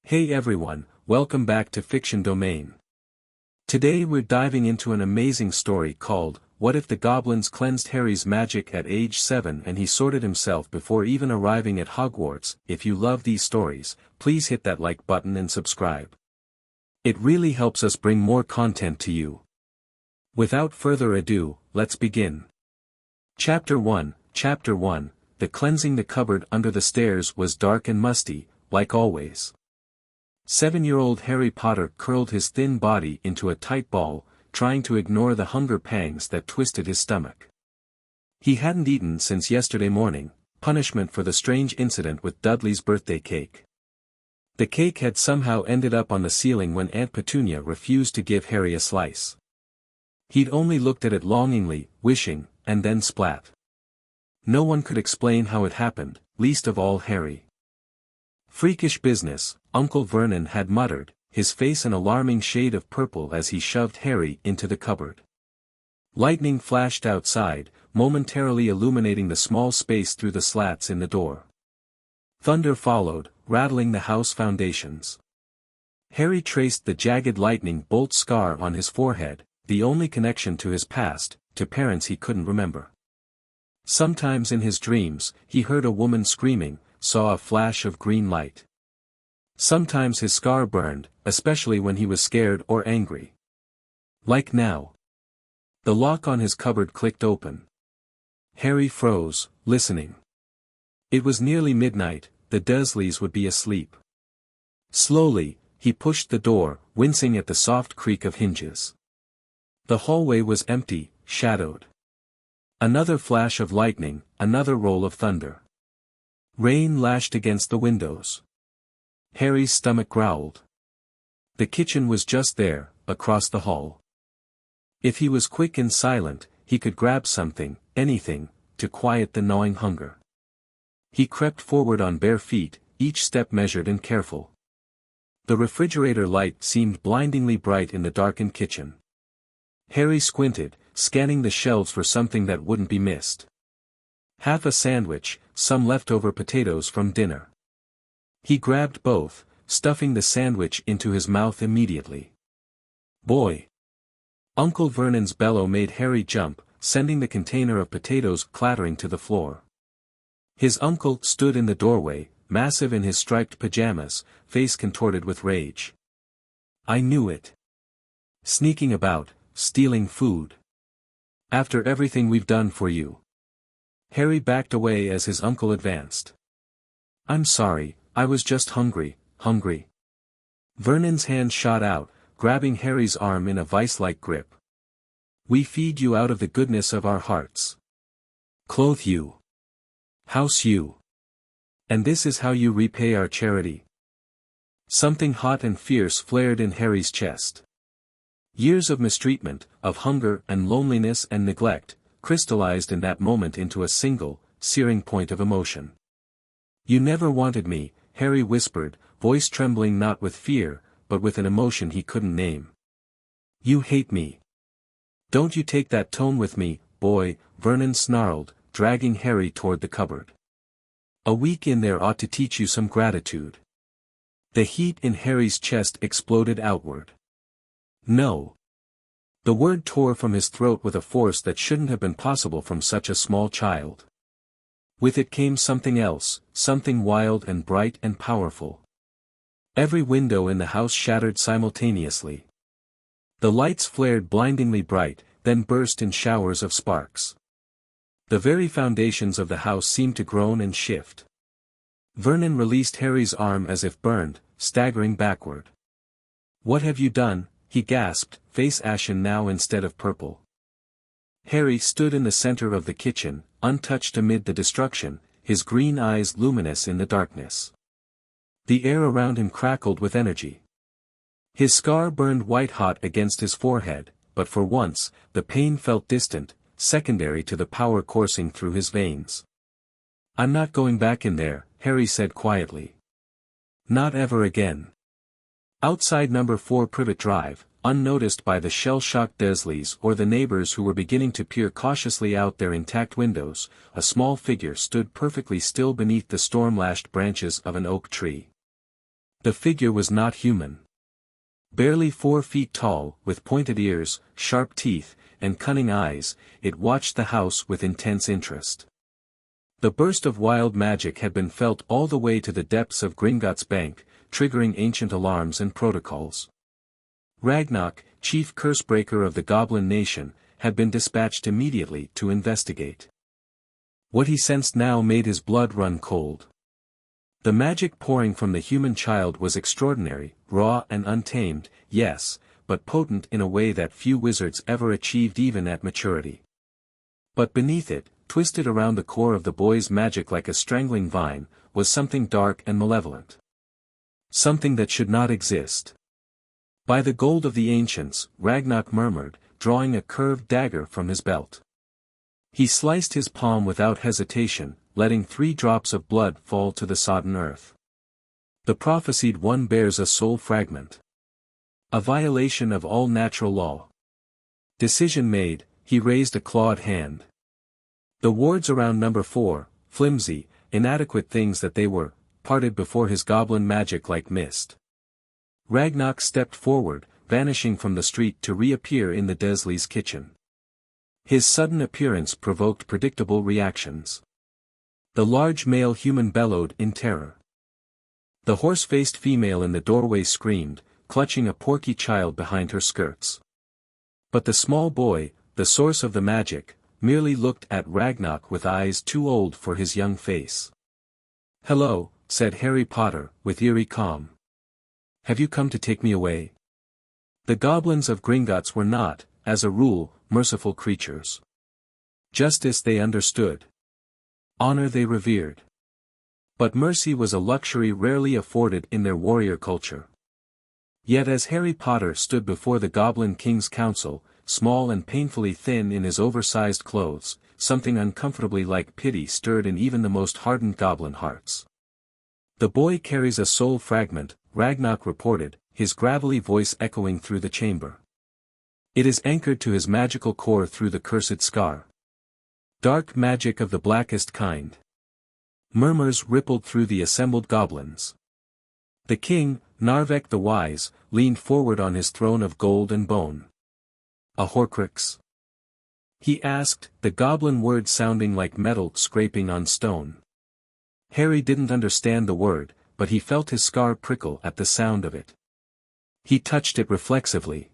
Hey everyone, welcome back to Fiction Domain. Today we're diving into an amazing story called, What If the Goblins Cleansed Harry's Magic at age 7 and He Sorted Himself Before Even Arriving at Hogwarts? If you love these stories, please hit that like button and subscribe. It really helps us bring more content to you. Without further ado, let's begin. Chapter 1, The Cleansing. The cupboard under the stairs was dark and musty, like always. 7-year-old Harry Potter curled his thin body into a tight ball, trying to ignore the hunger pangs that twisted his stomach. He hadn't eaten since yesterday morning, punishment for the strange incident with Dudley's birthday cake. The cake had somehow ended up on the ceiling when Aunt Petunia refused to give Harry a slice. He'd only looked at it longingly, wishing, and then splat. No one could explain how it happened, least of all Harry. "Freakish business," Uncle Vernon had muttered, his face an alarming shade of purple as he shoved Harry into the cupboard. Lightning flashed outside, momentarily illuminating the small space through the slats in the door. Thunder followed, rattling the house foundations. Harry traced the jagged lightning bolt scar on his forehead, the only connection to his past, to parents he couldn't remember. Sometimes in his dreams, he heard a woman screaming, saw a flash of green light. Sometimes his scar burned, especially when he was scared or angry. Like now. The lock on his cupboard clicked open. Harry froze, listening. It was nearly midnight, the Dursleys would be asleep. Slowly, he pushed the door, wincing at the soft creak of hinges. The hallway was empty, shadowed. Another flash of lightning, another roll of thunder. Rain lashed against the windows. Harry's stomach growled. The kitchen was just there, across the hall. If he was quick and silent, he could grab something, anything, to quiet the gnawing hunger. He crept forward on bare feet, each step measured and careful. The refrigerator light seemed blindingly bright in the darkened kitchen. Harry squinted, scanning the shelves for something that wouldn't be missed. Half a sandwich, some leftover potatoes from dinner. He grabbed both, stuffing the sandwich into his mouth immediately. "Boy!" Uncle Vernon's bellow made Harry jump, sending the container of potatoes clattering to the floor. His uncle stood in the doorway, massive in his striped pajamas, face contorted with rage. "I knew it. Sneaking about, stealing food. After everything we've done for you." Harry backed away as his uncle advanced. "I'm sorry, I was just hungry. Vernon's hand shot out, grabbing Harry's arm in a vice-like grip. "We feed you out of the goodness of our hearts. Clothe you. House you. And this is how you repay our charity." Something hot and fierce flared in Harry's chest. Years of mistreatment, of hunger and loneliness and neglect, crystallized in that moment into a single, searing point of emotion. "You never wanted me," Harry whispered, voice trembling not with fear, but with an emotion he couldn't name. "You hate me. Don't you take that tone with me, boy," Vernon snarled, dragging Harry toward the cupboard. "A week in there ought to teach you some gratitude." The heat in Harry's chest exploded outward. "No." The word tore from his throat with a force that shouldn't have been possible from such a small child. With it came something else, something wild and bright and powerful. Every window in the house shattered simultaneously. The lights flared blindingly bright, then burst in showers of sparks. The very foundations of the house seemed to groan and shift. Vernon released Harry's arm as if burned, staggering backward. "What have you done?" he gasped, face ashen now instead of purple. Harry stood in the center of the kitchen, untouched amid the destruction, his green eyes luminous in the darkness. The air around him crackled with energy. His scar burned white-hot against his forehead, but for once, the pain felt distant, secondary to the power coursing through his veins. "I'm not going back in there," Harry said quietly. "Not ever again." Outside number 4 Privet Drive, unnoticed by the shell-shocked Dursleys or the neighbors who were beginning to peer cautiously out their intact windows, a small figure stood perfectly still beneath the storm-lashed branches of an oak tree. The figure was not human. Barely 4 feet tall, with pointed ears, sharp teeth, and cunning eyes, it watched the house with intense interest. The burst of wild magic had been felt all the way to the depths of Gringotts Bank, triggering ancient alarms and protocols. Ragnarok, chief cursebreaker of the Goblin Nation, had been dispatched immediately to investigate. What he sensed now made his blood run cold. The magic pouring from the human child was extraordinary, raw and untamed, yes, but potent in a way that few wizards ever achieved even at maturity. But beneath it, twisted around the core of the boy's magic like a strangling vine, was something dark and malevolent. Something that should not exist. By the gold of the ancients, Ragnarok murmured, drawing a curved dagger from his belt. He sliced his palm without hesitation, letting 3 drops of blood fall to the sodden earth. The prophesied one bears a soul fragment. A violation of all natural law. Decision made, he raised a clawed hand. The wards around number 4, flimsy, inadequate things that they were, parted before his goblin magic like mist. Ragnarok stepped forward, vanishing from the street to reappear in the Desley's kitchen. His sudden appearance provoked predictable reactions. The large male human bellowed in terror. The horse-faced female in the doorway screamed, clutching a porky child behind her skirts. But the small boy, the source of the magic, merely looked at Ragnarok with eyes too old for his young face. "Hello," said Harry Potter, with eerie calm. "Have you come to take me away?" The goblins of Gringotts were not, as a rule, merciful creatures. Justice they understood. Honor they revered. But mercy was a luxury rarely afforded in their warrior culture. Yet as Harry Potter stood before the Goblin King's council, small and painfully thin in his oversized clothes, something uncomfortably like pity stirred in even the most hardened goblin hearts. "The boy carries a soul fragment," Ragnarok reported, his gravelly voice echoing through the chamber. "It is anchored to his magical core through the cursed scar. Dark magic of the blackest kind." Murmurs rippled through the assembled goblins. The king, Narvek the Wise, leaned forward on his throne of gold and bone. "A Horcrux?" he asked, the goblin word sounding like metal scraping on stone. Harry didn't understand the word, but he felt his scar prickle at the sound of it. He touched it reflexively.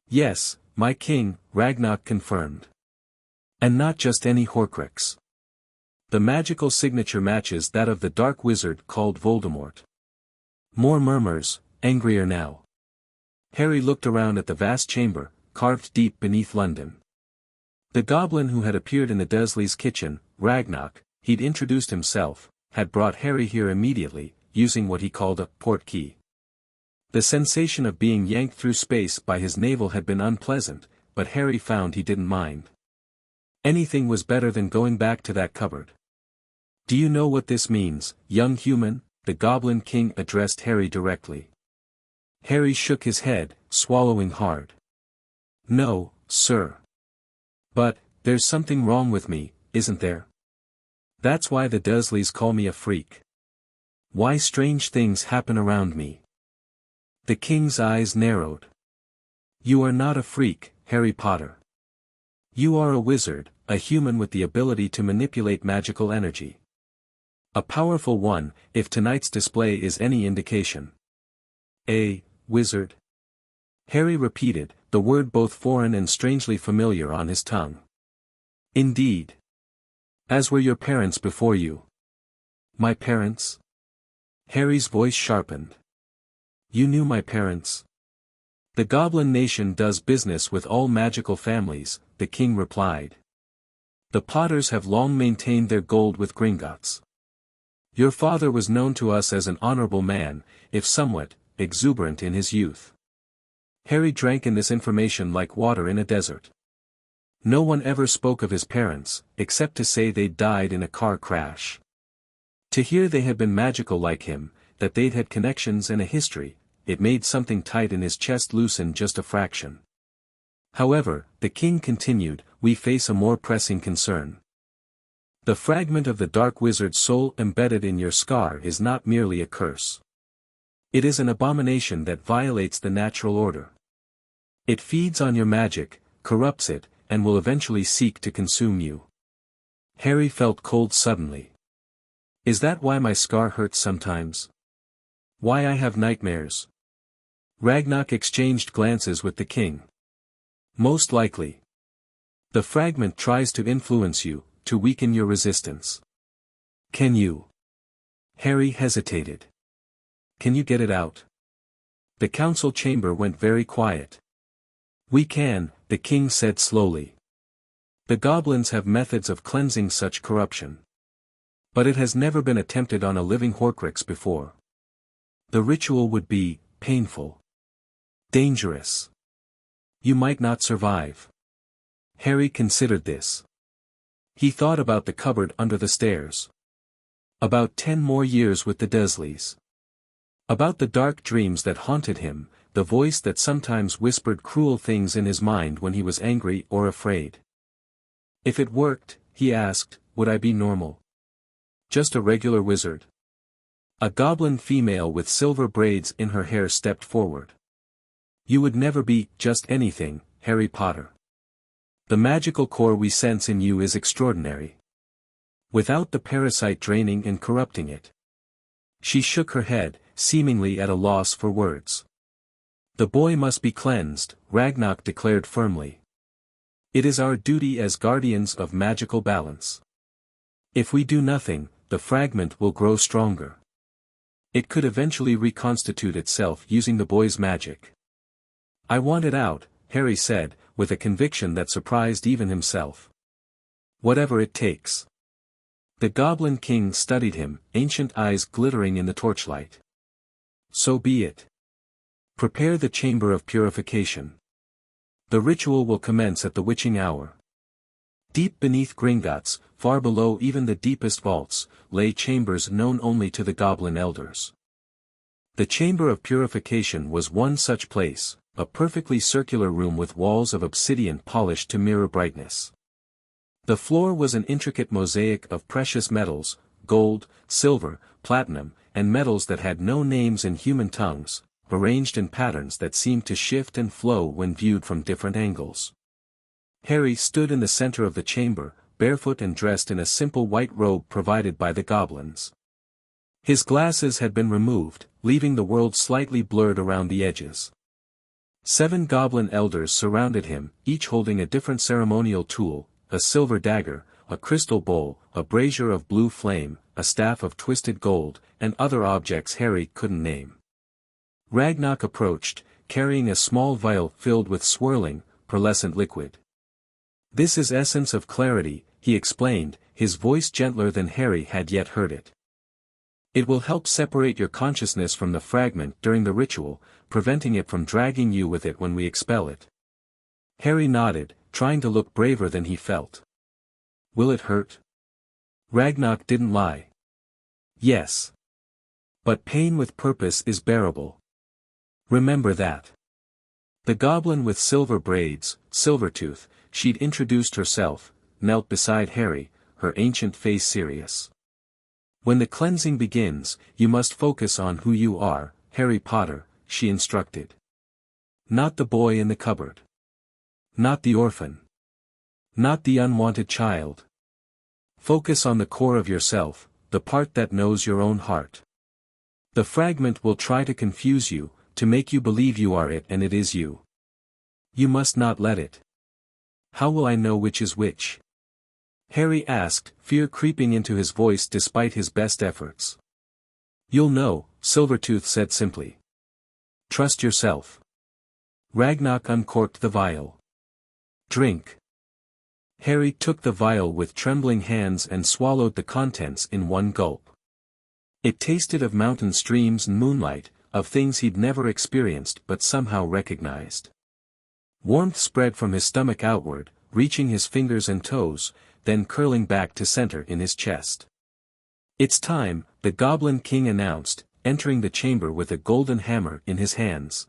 "Yes, my king," Ragnarok confirmed. "And not just any Horcrux. The magical signature matches that of the dark wizard called Voldemort." More murmurs, angrier now. Harry looked around at the vast chamber, carved deep beneath London. The goblin who had appeared in the Desley's kitchen, Ragnarok, he'd introduced himself, had brought Harry here immediately, using what he called a portkey. The sensation of being yanked through space by his navel had been unpleasant, but Harry found he didn't mind. Anything was better than going back to that cupboard. "Do you know what this means, young human?" the Goblin King addressed Harry directly. Harry shook his head, swallowing hard. "No, sir. But, there's something wrong with me, isn't there? That's why the Dursleys call me a freak. Why strange things happen around me." The king's eyes narrowed. "You are not a freak, Harry Potter. You are a wizard, a human with the ability to manipulate magical energy. A powerful one, if tonight's display is any indication." "A wizard?" Harry repeated, the word both foreign and strangely familiar on his tongue. "Indeed. As were your parents before you." "My parents?" Harry's voice sharpened. "You knew my parents?" "The Goblin Nation does business with all magical families," the king replied. "The Potters have long maintained their gold with Gringotts. Your father was known to us as an honorable man, if somewhat exuberant in his youth." Harry drank in this information like water in a desert. No one ever spoke of his parents, except to say they'd died in a car crash. To hear they had been magical like him, that they'd had connections and a history, it made something tight in his chest loosen just a fraction. "However," the king continued, "we face a more pressing concern. The fragment of the dark wizard's soul embedded in your scar is not merely a curse. It is an abomination that violates the natural order. It feeds on your magic, corrupts it, and will eventually seek to consume you. Harry felt cold suddenly. Is that why my scar hurts sometimes? Why I have nightmares? Ragnarok exchanged glances with the king. Most likely. The fragment tries to influence you, to weaken your resistance. Can you? Harry hesitated. Can you get it out? The council chamber went very quiet. We can, the king said slowly. The goblins have methods of cleansing such corruption. But it has never been attempted on a living Horcrux before. The ritual would be painful. Dangerous. You might not survive. Harry considered this. He thought about the cupboard under the stairs. About 10 more years with the Dursleys. About the dark dreams that haunted him, the voice that sometimes whispered cruel things in his mind when he was angry or afraid. If it worked, he asked, would I be normal? Just a regular wizard? A goblin female with silver braids in her hair stepped forward. You would never be just anything, Harry Potter. The magical core we sense in you is extraordinary. Without the parasite draining and corrupting it. She shook her head, seemingly at a loss for words. The boy must be cleansed, Ragnarok declared firmly. It is our duty as guardians of magical balance. If we do nothing, the fragment will grow stronger. It could eventually reconstitute itself using the boy's magic. I want it out, Harry said, with a conviction that surprised even himself. Whatever it takes. The Goblin King studied him, ancient eyes glittering in the torchlight. So be it. Prepare the chamber of purification. The ritual will commence at the witching hour. Deep beneath Gringotts, far below even the deepest vaults, lay chambers known only to the goblin elders. The chamber of purification was one such place, a perfectly circular room with walls of obsidian polished to mirror brightness. The floor was an intricate mosaic of precious metals, gold, silver, platinum, and metals that had no names in human tongues, arranged in patterns that seemed to shift and flow when viewed from different angles. Harry stood in the center of the chamber, barefoot and dressed in a simple white robe provided by the goblins. His glasses had been removed, leaving the world slightly blurred around the edges. 7 goblin elders surrounded him, each holding a different ceremonial tool, a silver dagger, a crystal bowl, a brazier of blue flame, a staff of twisted gold, and other objects Harry couldn't name. Ragnarok approached, carrying a small vial filled with swirling, pearlescent liquid. This is essence of clarity, he explained, his voice gentler than Harry had yet heard it. It will help separate your consciousness from the fragment during the ritual, preventing it from dragging you with it when we expel it. Harry nodded, trying to look braver than he felt. Will it hurt? Ragnarok didn't lie. Yes. But pain with purpose is bearable. Remember that. The goblin with silver braids, Silvertooth, she'd introduced herself, knelt beside Harry, her ancient face serious. When the cleansing begins, you must focus on who you are, Harry Potter, she instructed. Not the boy in the cupboard. Not the orphan. Not the unwanted child. Focus on the core of yourself, the part that knows your own heart. The fragment will try to confuse you, to make you believe you are it and it is you. You must not let it. How will I know which is which? Harry asked, fear creeping into his voice despite his best efforts. You'll know, Silvertooth said simply. Trust yourself. Ragnarok uncorked the vial. Drink. Harry took the vial with trembling hands and swallowed the contents in one gulp. It tasted of mountain streams and moonlight, of things he'd never experienced but somehow recognized. Warmth spread from his stomach outward, reaching his fingers and toes, then curling back to center in his chest. It's time, the Goblin King announced, entering the chamber with a golden hammer in his hands.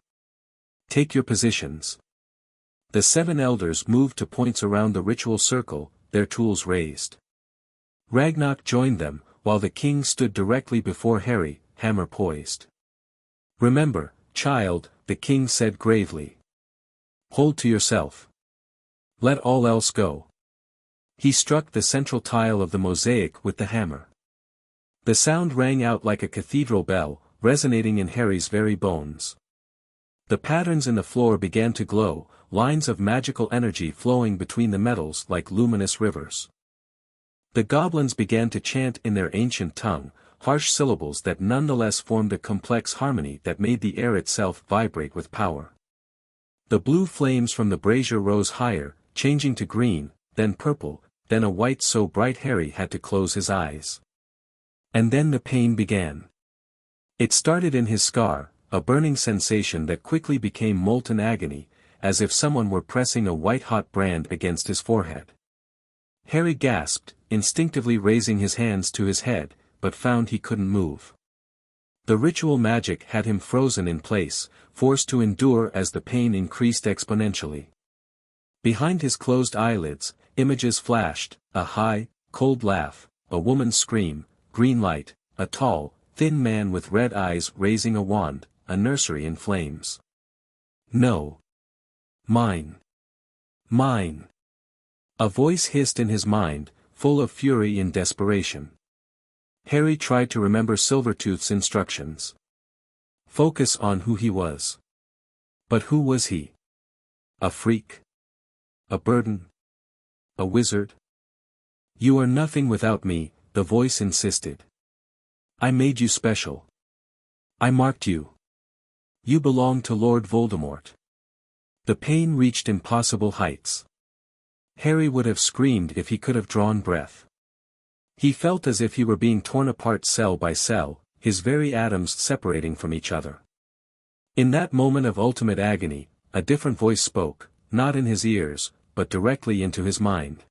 Take your positions. The 7 elders moved to points around the ritual circle, their tools raised. Ragnarok joined them, while the king stood directly before Harry, hammer poised. Remember, child, the king said gravely. Hold to yourself. Let all else go. He struck the central tile of the mosaic with the hammer. The sound rang out like a cathedral bell, resonating in Harry's very bones. The patterns in the floor began to glow, lines of magical energy flowing between the metals like luminous rivers. The goblins began to chant in their ancient tongue, harsh syllables that nonetheless formed a complex harmony that made the air itself vibrate with power. The blue flames from the brazier rose higher, changing to green, then purple, then a white so bright Harry had to close his eyes. And then the pain began. It started in his scar, a burning sensation that quickly became molten agony, as if someone were pressing a white-hot brand against his forehead. Harry gasped, instinctively raising his hands to his head, but found he couldn't move. The ritual magic had him frozen in place, forced to endure as the pain increased exponentially. Behind his closed eyelids, images flashed, a high, cold laugh, a woman's scream, green light, a tall, thin man with red eyes raising a wand, a nursery in flames. No. Mine. Mine. A voice hissed in his mind, full of fury and desperation. Harry tried to remember Silvertooth's instructions. Focus on who he was. But who was he? A freak? A burden? A wizard? You are nothing without me, the voice insisted. I made you special. I marked you. You belong to Lord Voldemort. The pain reached impossible heights. Harry would have screamed if he could have drawn breath. He felt as if he were being torn apart cell by cell, his very atoms separating from each other. In that moment of ultimate agony, a different voice spoke, not in his ears, but directly into his mind.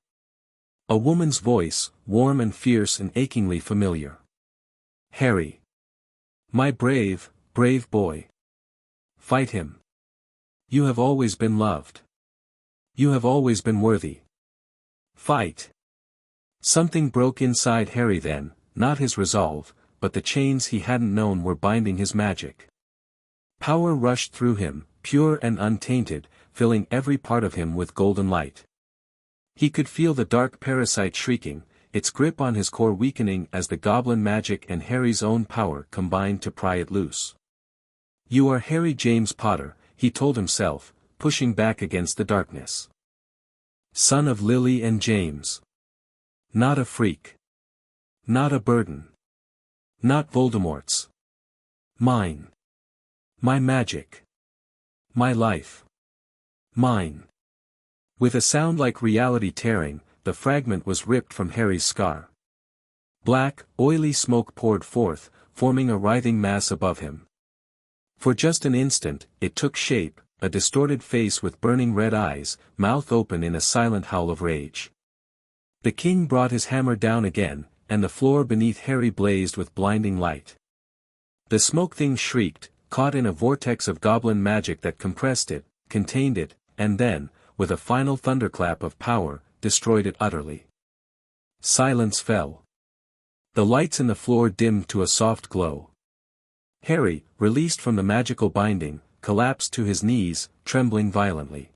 A woman's voice, warm and fierce and achingly familiar. Harry. My brave, brave boy. Fight him. You have always been loved. You have always been worthy. Fight. Something broke inside Harry then, not his resolve, but the chains he hadn't known were binding his magic. Power rushed through him, pure and untainted, filling every part of him with golden light. He could feel the dark parasite shrieking, its grip on his core weakening as the goblin magic and Harry's own power combined to pry it loose. You are Harry James Potter, he told himself, pushing back against the darkness. Son of Lily and James. Not a freak. Not a burden. Not Voldemort's. Mine. My magic. My life. Mine. With a sound like reality tearing, the fragment was ripped from Harry's scar. Black, oily smoke poured forth, forming a writhing mass above him. For just an instant, it took shape, a distorted face with burning red eyes, mouth open in a silent howl of rage. The king brought his hammer down again, and the floor beneath Harry blazed with blinding light. The smoke thing shrieked, caught in a vortex of goblin magic that compressed it, contained it, and then, with a final thunderclap of power, destroyed it utterly. Silence fell. The lights in the floor dimmed to a soft glow. Harry, released from the magical binding, collapsed to his knees, trembling violently.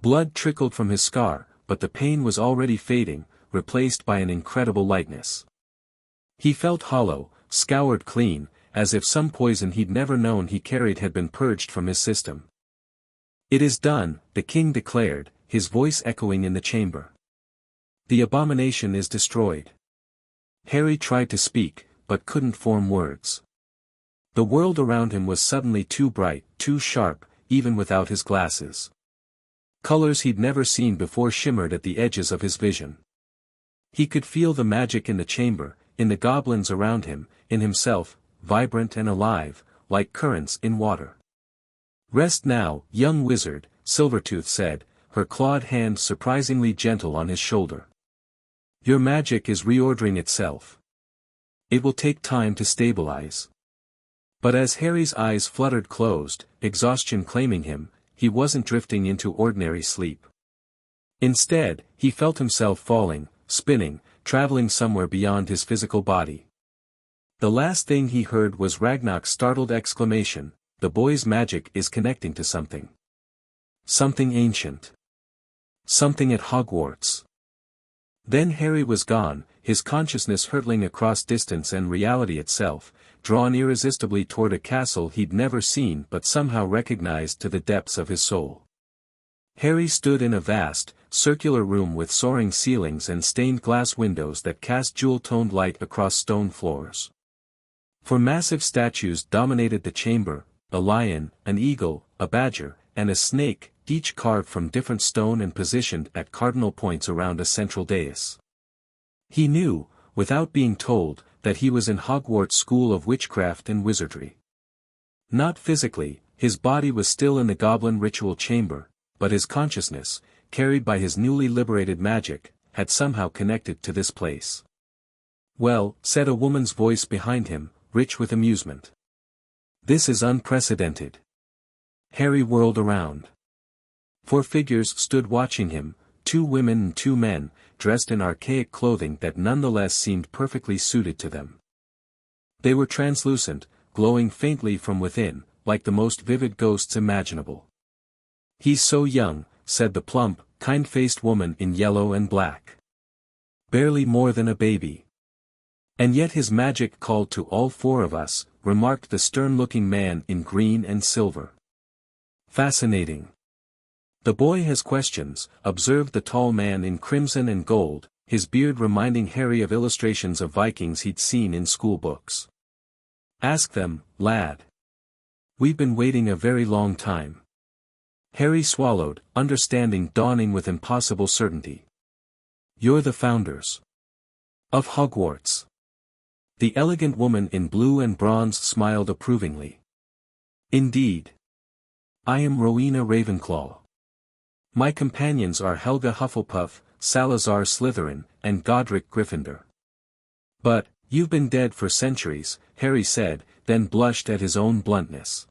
Blood trickled from his scar, but the pain was already fading, replaced by an incredible lightness. He felt hollow, scoured clean, as if some poison he'd never known he carried had been purged from his system. It is done, the king declared, his voice echoing in the chamber. The abomination is destroyed. Harry tried to speak, but couldn't form words. The world around him was suddenly too bright, too sharp, even without his glasses. Colors he'd never seen before shimmered at the edges of his vision. He could feel the magic in the chamber, in the goblins around him, in himself, vibrant and alive, like currents in water. Rest now, young wizard, Silvertooth said, her clawed hand surprisingly gentle on his shoulder. Your magic is reordering itself. It will take time to stabilize. But as Harry's eyes fluttered closed, exhaustion claiming him, he wasn't drifting into ordinary sleep. Instead, he felt himself falling, spinning, traveling somewhere beyond his physical body. The last thing he heard was Ragnar's startled exclamation, "The boy's magic is connecting to something. Something ancient. Something at Hogwarts." Then Harry was gone, his consciousness hurtling across distance and reality itself, drawn irresistibly toward a castle he'd never seen but somehow recognized to the depths of his soul. Harry stood in a vast, circular room with soaring ceilings and stained glass windows that cast jewel-toned light across stone floors. Four massive statues dominated the chamber, a lion, an eagle, a badger, and a snake, each carved from different stone and positioned at cardinal points around a central dais. He knew, without being told, that he was in Hogwarts School of Witchcraft and Wizardry. Not physically, his body was still in the Goblin ritual chamber, but his consciousness, carried by his newly liberated magic, had somehow connected to this place. "Well," said a woman's voice behind him, rich with amusement. "This is unprecedented." Harry whirled around. 4 figures stood watching him, 2 women and 2 men, dressed in archaic clothing that nonetheless seemed perfectly suited to them. They were translucent, glowing faintly from within, like the most vivid ghosts imaginable. "He's so young," said the plump, kind-faced woman in yellow and black. "Barely more than a baby." "And yet his magic called to all 4 of us," remarked the stern-looking man in green and silver. "Fascinating. The boy has questions," observed the tall man in crimson and gold, his beard reminding Harry of illustrations of Vikings he'd seen in schoolbooks. "Ask them, lad. We've been waiting a very long time." Harry swallowed, understanding dawning with impossible certainty. "You're the founders of Hogwarts." The elegant woman in blue and bronze smiled approvingly. "Indeed. I am Rowena Ravenclaw. My companions are Helga Hufflepuff, Salazar Slytherin, and Godric Gryffindor." "But, you've been dead for centuries," Harry said, then blushed at his own bluntness.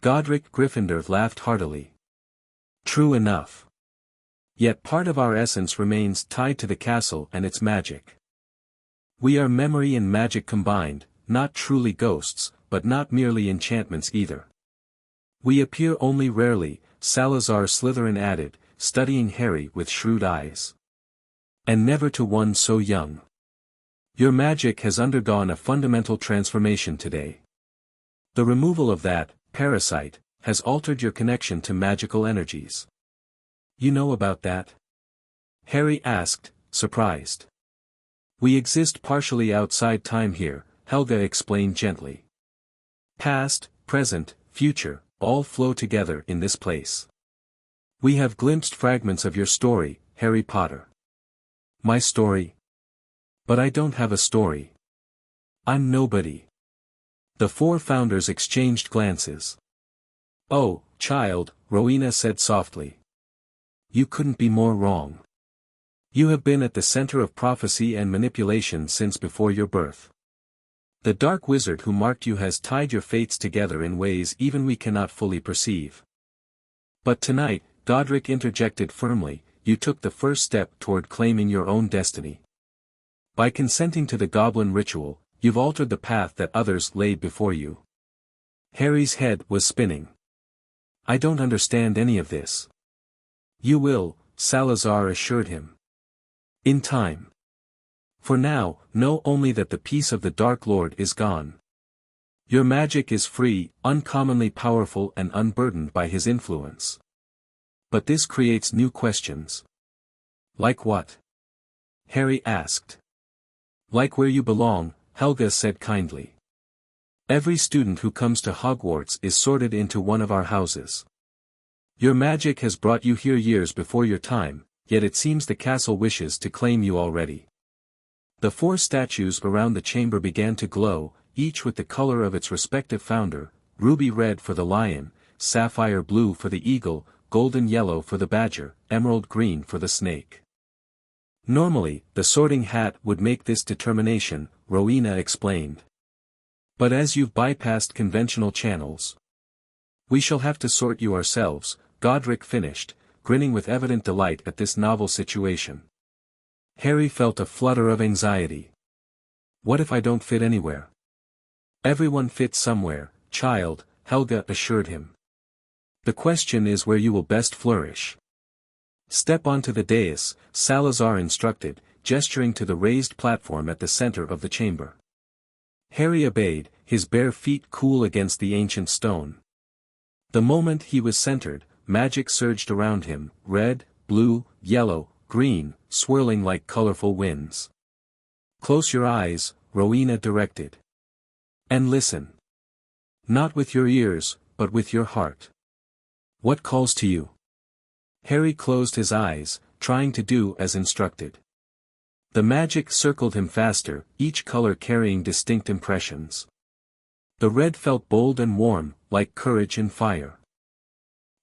Godric Gryffindor laughed heartily. "True enough. Yet part of our essence remains tied to the castle and its magic. We are memory and magic combined, not truly ghosts, but not merely enchantments either. We appear only rarely," Salazar Slytherin added, studying Harry with shrewd eyes. "And never to one so young. Your magic has undergone a fundamental transformation today. The removal of that parasite has altered your connection to magical energies." "You know about that?" Harry asked, surprised. "We exist partially outside time here," Helga explained gently. "Past, present, future, all flow together in this place. We have glimpsed fragments of your story, Harry Potter." "My story? But I don't have a story. I'm nobody." The 4 founders exchanged glances. "Oh, child," Rowena said softly. "You couldn't be more wrong. You have been at the center of prophecy and manipulation since before your birth. The dark wizard who marked you has tied your fates together in ways even we cannot fully perceive. But tonight," Godric interjected firmly, "you took the first step toward claiming your own destiny. By consenting to the Goblin ritual, you've altered the path that others laid before you." Harry's head was spinning. "I don't understand any of this." "You will," Salazar assured him. "In time. For now, know only that the peace of the Dark Lord is gone. Your magic is free, uncommonly powerful and unburdened by his influence. But this creates new questions." "Like what?" Harry asked. "Like where you belong," Helga said kindly. "Every student who comes to Hogwarts is sorted into one of our houses. Your magic has brought you here years before your time, yet it seems the castle wishes to claim you already." The 4 statues around the chamber began to glow, each with the color of its respective founder, ruby red for the lion, sapphire blue for the eagle, golden yellow for the badger, emerald green for the snake. "Normally, the sorting hat would make this determination," Rowena explained. "But as you've bypassed conventional channels, we shall have to sort you ourselves," Godric finished, grinning with evident delight at this novel situation. Harry felt a flutter of anxiety. What if I don't fit anywhere? Everyone fits somewhere, child, Helga assured him. The question is where you will best flourish. Step onto the dais, Salazar instructed, gesturing to the raised platform at the center of the chamber. Harry obeyed, his bare feet cool against the ancient stone. The moment he was centered, magic surged around him, red, blue, yellow, green, swirling like colorful winds. Close your eyes, Rowena directed. And listen. Not with your ears, but with your heart. What calls to you? Harry closed his eyes, trying to do as instructed. The magic circled him faster, each color carrying distinct impressions. The red felt bold and warm, like courage and fire.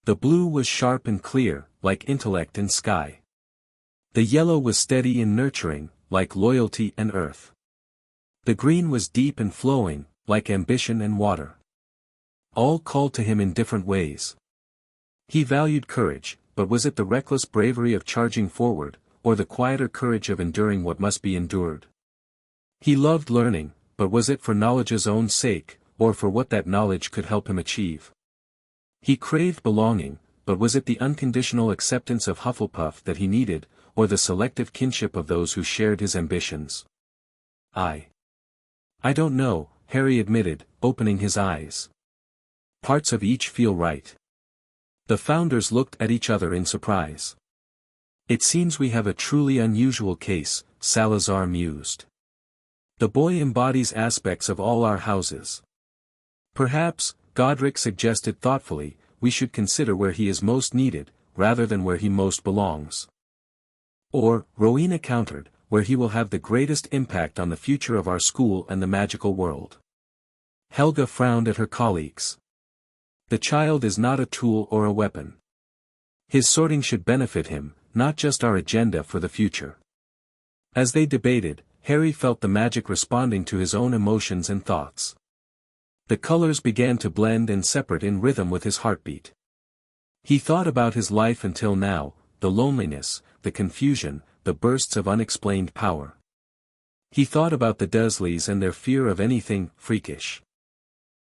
The blue was sharp and clear, like intellect and sky. The yellow was steady and nurturing, like loyalty and earth. The green was deep and flowing, like ambition and water. All called to him in different ways. He valued courage, but was it the reckless bravery of charging forward, or the quieter courage of enduring what must be endured? He loved learning, but was it for knowledge's own sake, or for what that knowledge could help him achieve? He craved belonging, but was it the unconditional acceptance of Hufflepuff that he needed, or the selective kinship of those who shared his ambitions? I don't know, Harry admitted, opening his eyes. Parts of each feel right. The founders looked at each other in surprise. It seems we have a truly unusual case, Salazar mused. The boy embodies aspects of all our houses. Perhaps, Godric suggested thoughtfully, we should consider where he is most needed, rather than where he most belongs. Or, Rowena countered, where he will have the greatest impact on the future of our school and the magical world. Helga frowned at her colleagues. The child is not a tool or a weapon. His sorting should benefit him, not just our agenda for the future. As they debated, Harry felt the magic responding to his own emotions and thoughts. The colors began to blend and separate in rhythm with his heartbeat. He thought about his life until now, the loneliness, the confusion, the bursts of unexplained power. He thought about the Dursleys and their fear of anything freakish.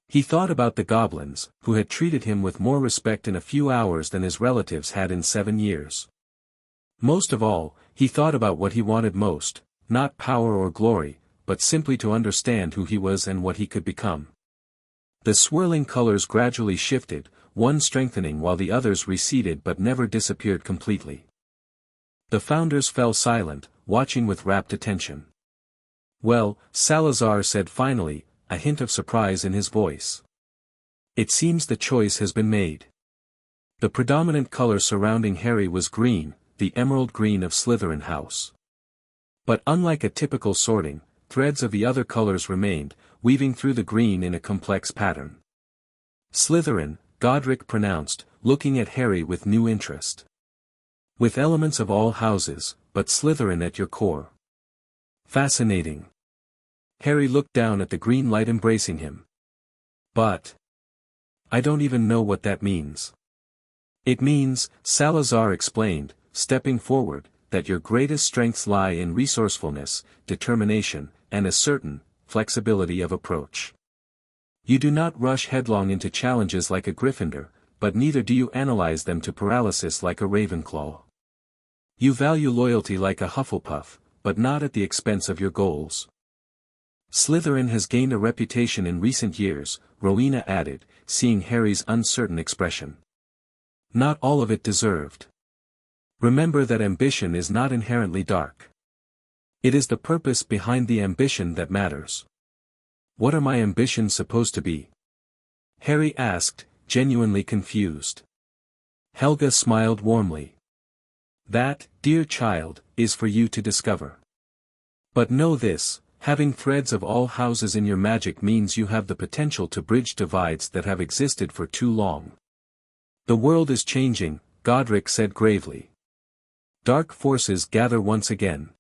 He thought about the Goblins, who had treated him with more respect in a few hours than his relatives had in 7 years. Most of all, he thought about what he wanted most, not power or glory, but simply to understand who he was and what he could become. The swirling colors gradually shifted, one strengthening while the others receded but never disappeared completely. The founders fell silent, watching with rapt attention. Well, Salazar said finally, a hint of surprise in his voice. It seems the choice has been made. The predominant color surrounding Harry was green, the emerald green of Slytherin House. But unlike a typical sorting, threads of the other colors remained, weaving through the green in a complex pattern. Slytherin, Godric pronounced, looking at Harry with new interest. With elements of all houses, but Slytherin at your core. Fascinating. Harry looked down at the green light embracing him. But I don't even know what that means. It means, Salazar explained, stepping forward, that your greatest strengths lie in resourcefulness, determination, and a certain flexibility of approach. You do not rush headlong into challenges like a Gryffindor, but neither do you analyze them to paralysis like a Ravenclaw. You value loyalty like a Hufflepuff, but not at the expense of your goals. Slytherin has gained a reputation in recent years, Rowena added, seeing Harry's uncertain expression. Not all of it deserved. Remember that ambition is not inherently dark. It is the purpose behind the ambition that matters. What are my ambitions supposed to be? Harry asked, genuinely confused. Helga smiled warmly. That, dear child, is for you to discover. But know this, having threads of all houses in your magic means you have the potential to bridge divides that have existed for too long. The world is changing, Godric said gravely. Dark forces gather once again.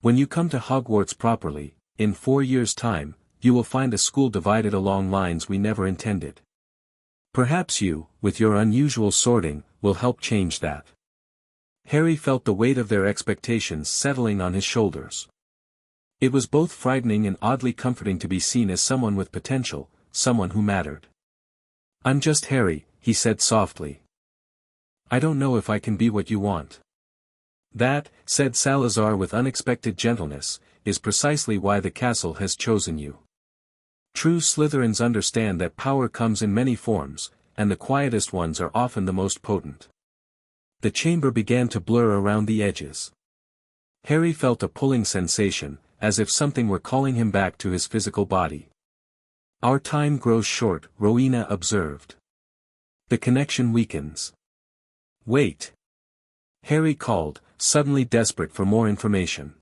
When you come to Hogwarts properly, in 4 years' time, you will find a school divided along lines we never intended. Perhaps you, with your unusual sorting, will help change that. Harry felt the weight of their expectations settling on his shoulders. It was both frightening and oddly comforting to be seen as someone with potential, someone who mattered. "I'm just Harry," he said softly. "I don't know if I can be what you want." "That," said Salazar with unexpected gentleness, "is precisely why the castle has chosen you. True Slytherins understand that power comes in many forms, and the quietest ones are often the most potent." The chamber began to blur around the edges. Harry felt a pulling sensation, as if something were calling him back to his physical body. "Our time grows short," Rowena observed. "The connection weakens." "Wait!" Harry called, suddenly desperate for more information.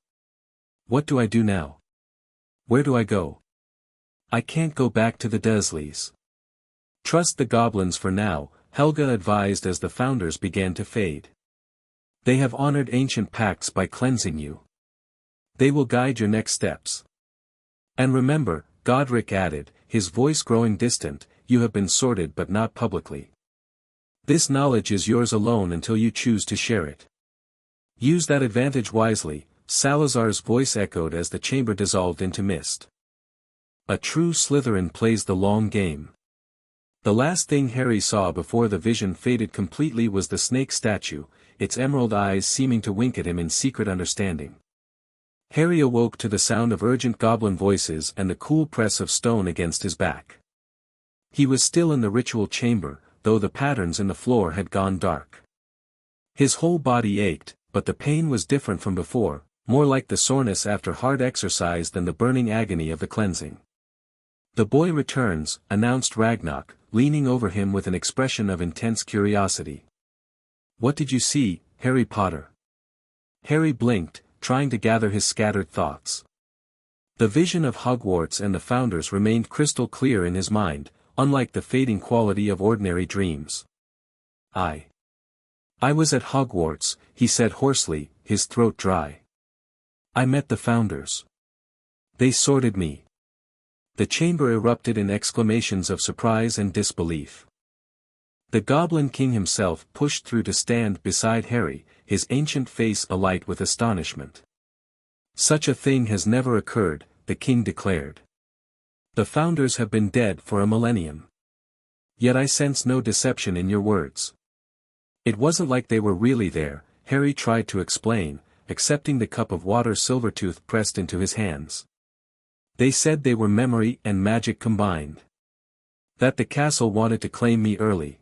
"What do I do now? Where do I go? I can't go back to the Dursleys." "Trust the goblins for now," Helga advised as the founders began to fade. "They have honored ancient pacts by cleansing you. They will guide your next steps. And remember," Godric added, his voice growing distant, "you have been sorted but not publicly. This knowledge is yours alone until you choose to share it. Use that advantage wisely," Salazar's voice echoed as the chamber dissolved into mist. "A true Slytherin plays the long game." The last thing Harry saw before the vision faded completely was the snake statue, its emerald eyes seeming to wink at him in secret understanding. Harry awoke to the sound of urgent goblin voices and the cool press of stone against his back. He was still in the ritual chamber, though the patterns in the floor had gone dark. His whole body ached, but the pain was different from before, more like the soreness after hard exercise than the burning agony of the cleansing. "The boy returns," announced Ragnarok, leaning over him with an expression of intense curiosity. "What did you see, Harry Potter?" Harry blinked, trying to gather his scattered thoughts. The vision of Hogwarts and the founders remained crystal clear in his mind, unlike the fading quality of ordinary dreams. I was at Hogwarts," he said hoarsely, his throat dry. "I met the founders. They sorted me." The chamber erupted in exclamations of surprise and disbelief. The Goblin King himself pushed through to stand beside Harry, his ancient face alight with astonishment. "Such a thing has never occurred," the king declared. "The founders have been dead for a millennium. Yet I sense no deception in your words." "It wasn't like they were really there," Harry tried to explain, accepting the cup of water Silvertooth pressed into his hands. "They said they were memory and magic combined. That the castle wanted to claim me early."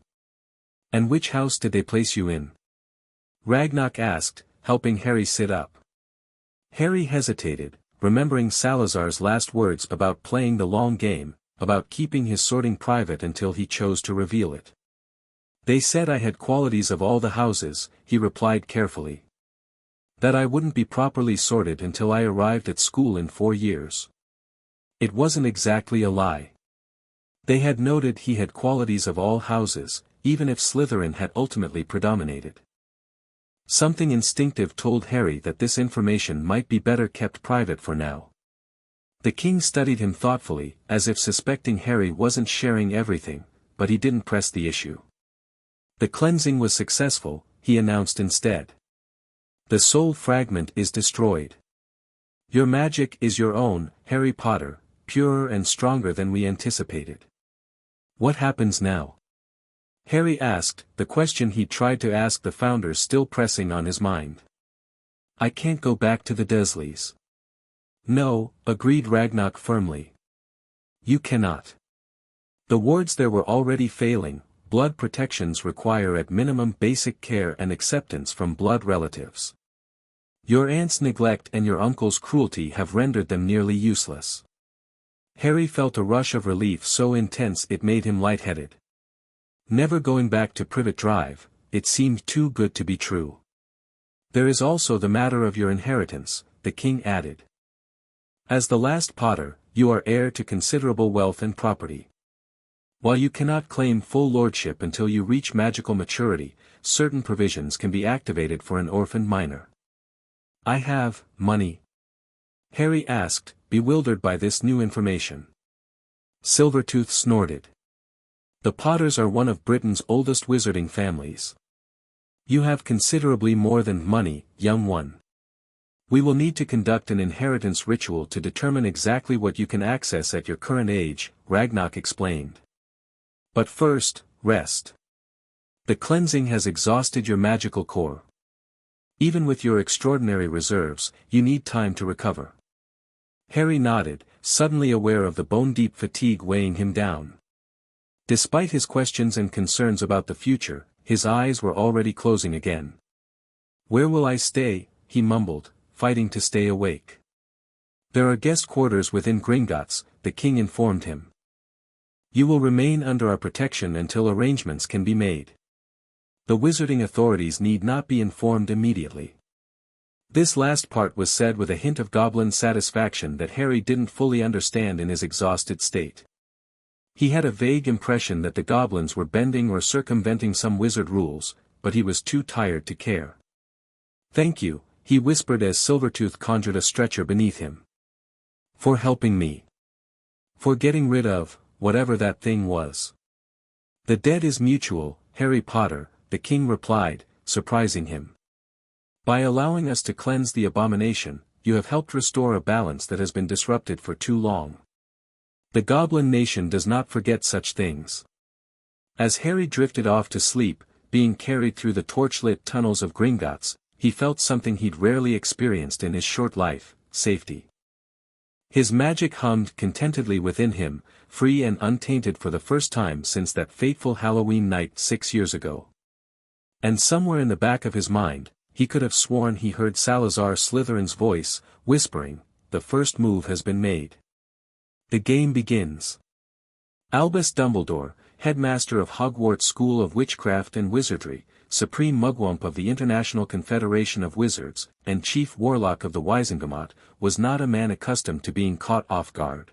"And which house did they place you in?" Ragnarok asked, helping Harry sit up. Harry hesitated, remembering Salazar's last words about playing the long game, about keeping his sorting private until he chose to reveal it. "They said I had qualities of all the houses," he replied carefully. "That I wouldn't be properly sorted until I arrived at school in 4 years. It wasn't exactly a lie. They had noted he had qualities of all houses, even if Slytherin had ultimately predominated. Something instinctive told Harry that this information might be better kept private for now. The king studied him thoughtfully, as if suspecting Harry wasn't sharing everything, but he didn't press the issue. "The cleansing was successful," he announced instead. "The soul fragment is destroyed. Your magic is your own, Harry Potter, purer and stronger than we anticipated." "What happens now?" Harry asked, the question he tried to ask the founders still pressing on his mind. "I can't go back to the Dursleys." "No," agreed Ragnarok firmly. "You cannot. The wards there were already failing. Blood protections require at minimum basic care and acceptance from blood relatives. Your aunt's neglect and your uncle's cruelty have rendered them nearly useless." Harry felt a rush of relief so intense it made him lightheaded. Never going back to Privet Drive, it seemed too good to be true. "There is also the matter of your inheritance," the king added. "As the last Potter, you are heir to considerable wealth and property. While you cannot claim full lordship until you reach magical maturity, certain provisions can be activated for an orphaned minor." "I have money?" Harry asked, bewildered by this new information. Silvertooth snorted. "The Potters are one of Britain's oldest wizarding families. You have considerably more than money, young one. We will need to conduct an inheritance ritual to determine exactly what you can access at your current age, Ragnarok explained. But first, rest. The cleansing has exhausted your magical core. Even with your extraordinary reserves, you need time to recover. Harry nodded, suddenly aware of the bone-deep fatigue weighing him down. Despite his questions and concerns about the future, his eyes were already closing again. "Where will I stay?" he mumbled, fighting to stay awake. "There are guest quarters within Gringotts," the king informed him. "You will remain under our protection until arrangements can be made. The wizarding authorities need not be informed immediately." This last part was said with a hint of goblin satisfaction that Harry didn't fully understand in his exhausted state. He had a vague impression that the goblins were bending or circumventing some wizard rules, but he was too tired to care. "Thank you," he whispered as Silvertooth conjured a stretcher beneath him. "For helping me. For getting rid of, whatever that thing was." "The debt is mutual, Harry Potter," the king replied, surprising him. "By allowing us to cleanse the abomination, you have helped restore a balance that has been disrupted for too long. The Goblin Nation does not forget such things." As Harry drifted off to sleep, being carried through the torchlit tunnels of Gringotts, he felt something he'd rarely experienced in his short life: safety. His magic hummed contentedly within him, free and untainted for the first time since that fateful Halloween night 6 years ago. And somewhere in the back of his mind, he could have sworn he heard Salazar Slytherin's voice, whispering, "The first move has been made. The game begins." Albus Dumbledore, headmaster of Hogwarts School of Witchcraft and Wizardry, supreme mugwump of the International Confederation of Wizards, and chief warlock of the Wizengamot, was not a man accustomed to being caught off guard.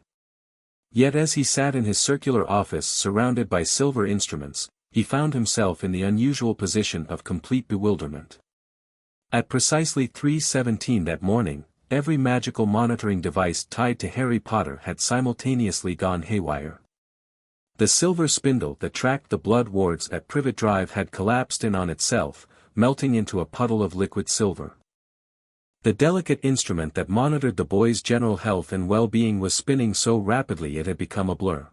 Yet as he sat in his circular office surrounded by silver instruments, he found himself in the unusual position of complete bewilderment. At precisely 3:17 that morning, every magical monitoring device tied to Harry Potter had simultaneously gone haywire. The silver spindle that tracked the blood wards at Privet Drive had collapsed in on itself, melting into a puddle of liquid silver. The delicate instrument that monitored the boy's general health and well-being was spinning so rapidly it had become a blur.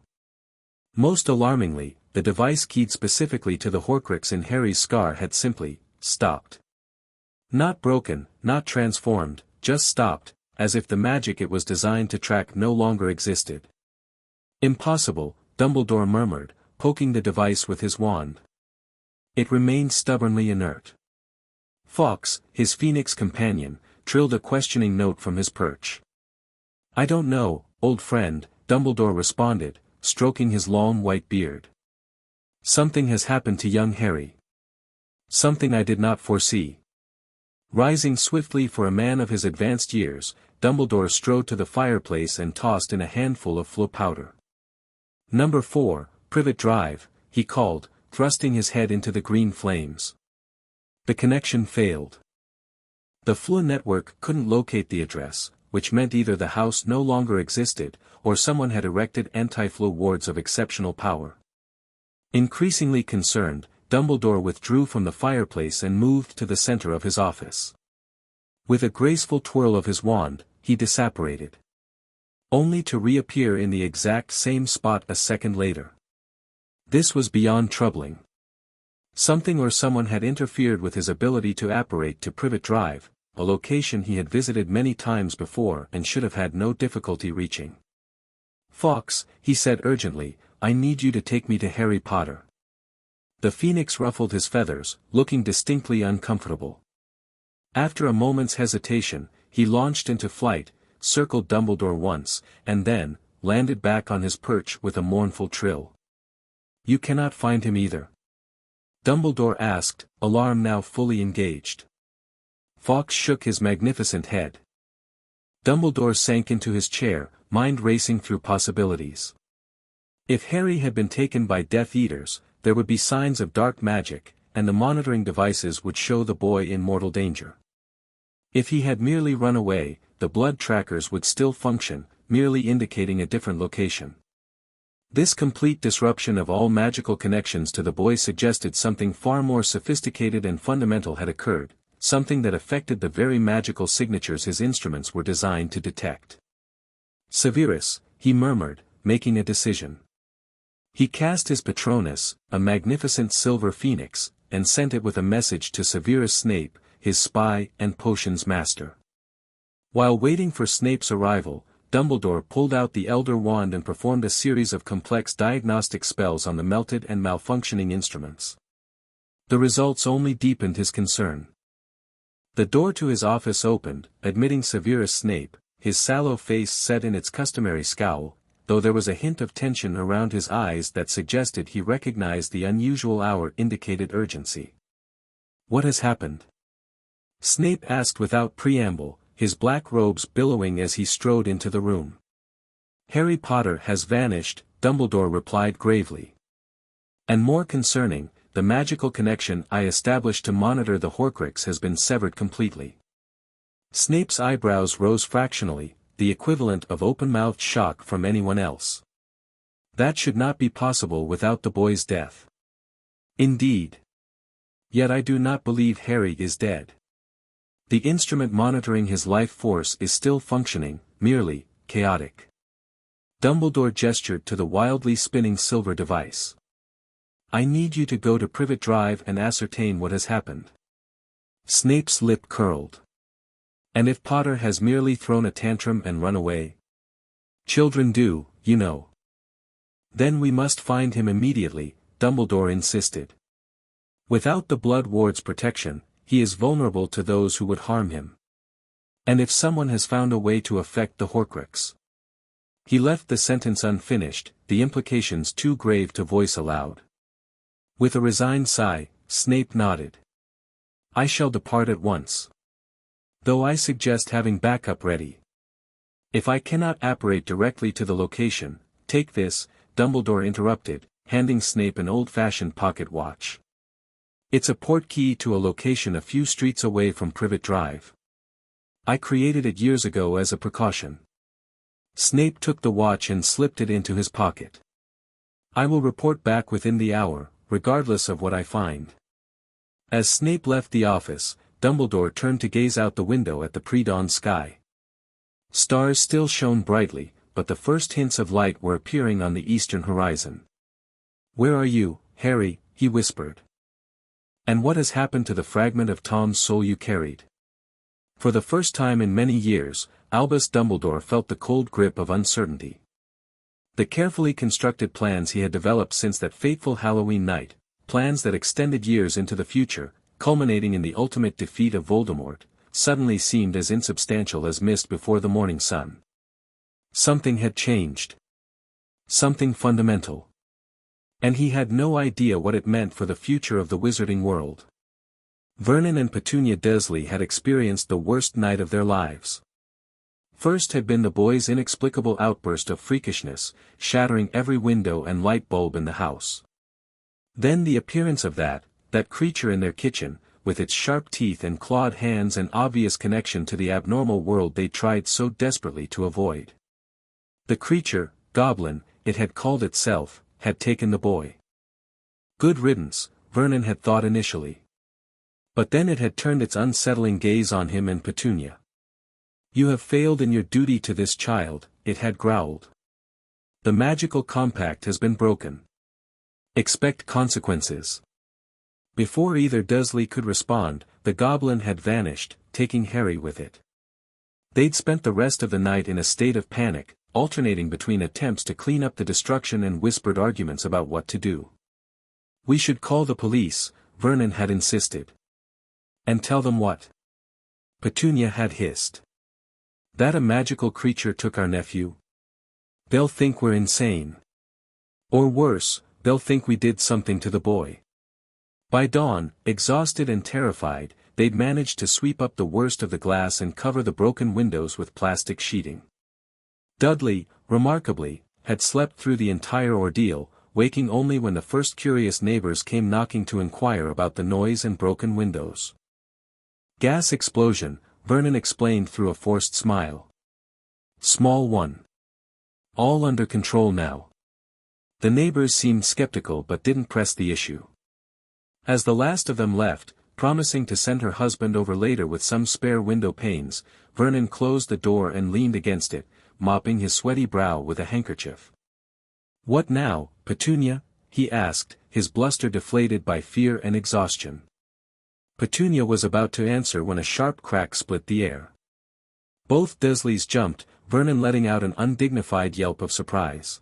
Most alarmingly, the device keyed specifically to the Horcrux in Harry's scar had simply stopped. Not broken, not transformed, just stopped, as if the magic it was designed to track no longer existed. "Impossible," Dumbledore murmured, poking the device with his wand. It remained stubbornly inert. Fawkes, his phoenix companion, trilled a questioning note from his perch. "I don't know, old friend," Dumbledore responded, stroking his long white beard. "Something has happened to young Harry. Something I did not foresee." Rising swiftly for a man of his advanced years, Dumbledore strode to the fireplace and tossed in a handful of Floo powder. "Number 4, Privet Drive," he called, thrusting his head into the green flames. The connection failed. The Floo network couldn't locate the address, which meant either the house no longer existed, or someone had erected anti-Floo wards of exceptional power. Increasingly concerned, Dumbledore withdrew from the fireplace and moved to the center of his office. With a graceful twirl of his wand, he disapparated. Only to reappear in the exact same spot a second later. This was beyond troubling. Something or someone had interfered with his ability to apparate to Privet Drive, a location he had visited many times before and should have had no difficulty reaching. "Fawkes," he said urgently, "I need you to take me to Harry Potter." The phoenix ruffled his feathers, looking distinctly uncomfortable. After a moment's hesitation, he launched into flight, circled Dumbledore once, and then, landed back on his perch with a mournful trill. "You cannot find him either?" Dumbledore asked, alarm now fully engaged. Fawkes shook his magnificent head. Dumbledore sank into his chair, mind racing through possibilities. If Harry had been taken by Death Eaters, there would be signs of dark magic, and the monitoring devices would show the boy in mortal danger. If he had merely run away, the blood trackers would still function, merely indicating a different location. This complete disruption of all magical connections to the boy suggested something far more sophisticated and fundamental had occurred, something that affected the very magical signatures his instruments were designed to detect. "Severus," he murmured, making a decision. He cast his Patronus, a magnificent silver phoenix, and sent it with a message to Severus Snape, his spy and potions master. While waiting for Snape's arrival, Dumbledore pulled out the Elder Wand and performed a series of complex diagnostic spells on the melted and malfunctioning instruments. The results only deepened his concern. The door to his office opened, admitting Severus Snape, his sallow face set in its customary scowl, though there was a hint of tension around his eyes that suggested he recognized the unusual hour indicated urgency. "What has happened?" Snape asked without preamble, his black robes billowing as he strode into the room. "Harry Potter has vanished," Dumbledore replied gravely. "And more concerning, the magical connection I established to monitor the Horcrux has been severed completely." Snape's eyebrows rose fractionally, the equivalent of open-mouthed shock from anyone else. "That should not be possible without the boy's death." "Indeed. Yet I do not believe Harry is dead. The instrument monitoring his life force is still functioning, merely chaotic." Dumbledore gestured to the wildly spinning silver device. "I need you to go to Privet Drive and ascertain what has happened." Snape's lip curled. "And if Potter has merely thrown a tantrum and run away? Children do, you know." "Then we must find him immediately," Dumbledore insisted. "Without the Blood Ward's protection, he is vulnerable to those who would harm him. And if someone has found a way to affect the Horcrux." He left the sentence unfinished, the implications too grave to voice aloud. With a resigned sigh, Snape nodded. "I shall depart at once. Though I suggest having backup ready. If I cannot apparate directly to the location, take this," Dumbledore interrupted, handing Snape an old-fashioned pocket watch. "It's a portkey to a location a few streets away from Privet Drive. I created it years ago as a precaution." Snape took the watch and slipped it into his pocket. "I will report back within the hour, regardless of what I find." As Snape left the office, Dumbledore turned to gaze out the window at the pre-dawn sky. Stars still shone brightly, but the first hints of light were appearing on the eastern horizon. "Where are you, Harry?" he whispered. "And what has happened to the fragment of Tom's soul you carried?" For the first time in many years, Albus Dumbledore felt the cold grip of uncertainty. The carefully constructed plans he had developed since that fateful Halloween night, plans that extended years into the future, culminating in the ultimate defeat of Voldemort, suddenly seemed as insubstantial as mist before the morning sun. Something had changed. Something fundamental. And he had no idea what it meant for the future of the wizarding world. Vernon and Petunia Dursley had experienced the worst night of their lives. First had been the boys' inexplicable outburst of freakishness, shattering every window and light bulb in the house. Then the appearance of that creature in their kitchen, with its sharp teeth and clawed hands and obvious connection to the abnormal world they tried so desperately to avoid. The creature, Goblin, it had called itself, had taken the boy. Good riddance, Vernon had thought initially. But then it had turned its unsettling gaze on him and Petunia. "You have failed in your duty to this child," it had growled. "The magical compact has been broken. Expect consequences." Before either Dursley could respond, the goblin had vanished, taking Harry with it. They'd spent the rest of the night in a state of panic, alternating between attempts to clean up the destruction and whispered arguments about what to do. "We should call the police," Vernon had insisted. "And tell them what?" Petunia had hissed. "That a magical creature took our nephew? They'll think we're insane. Or worse, they'll think we did something to the boy." By dawn, exhausted and terrified, they'd managed to sweep up the worst of the glass and cover the broken windows with plastic sheeting. Dudley, remarkably, had slept through the entire ordeal, waking only when the first curious neighbors came knocking to inquire about the noise and broken windows. "Gas explosion," Vernon explained through a forced smile. "Small one. All under control now." The neighbors seemed skeptical but didn't press the issue. As the last of them left, Promising to send her husband over later with some spare window panes, Vernon closed the door and leaned against it, mopping his sweaty brow with a handkerchief. "What now, Petunia?" he asked, his bluster deflated by fear and exhaustion. Petunia was about to answer when a sharp crack split the air. Both Dursleys jumped, Vernon letting out an undignified yelp of surprise.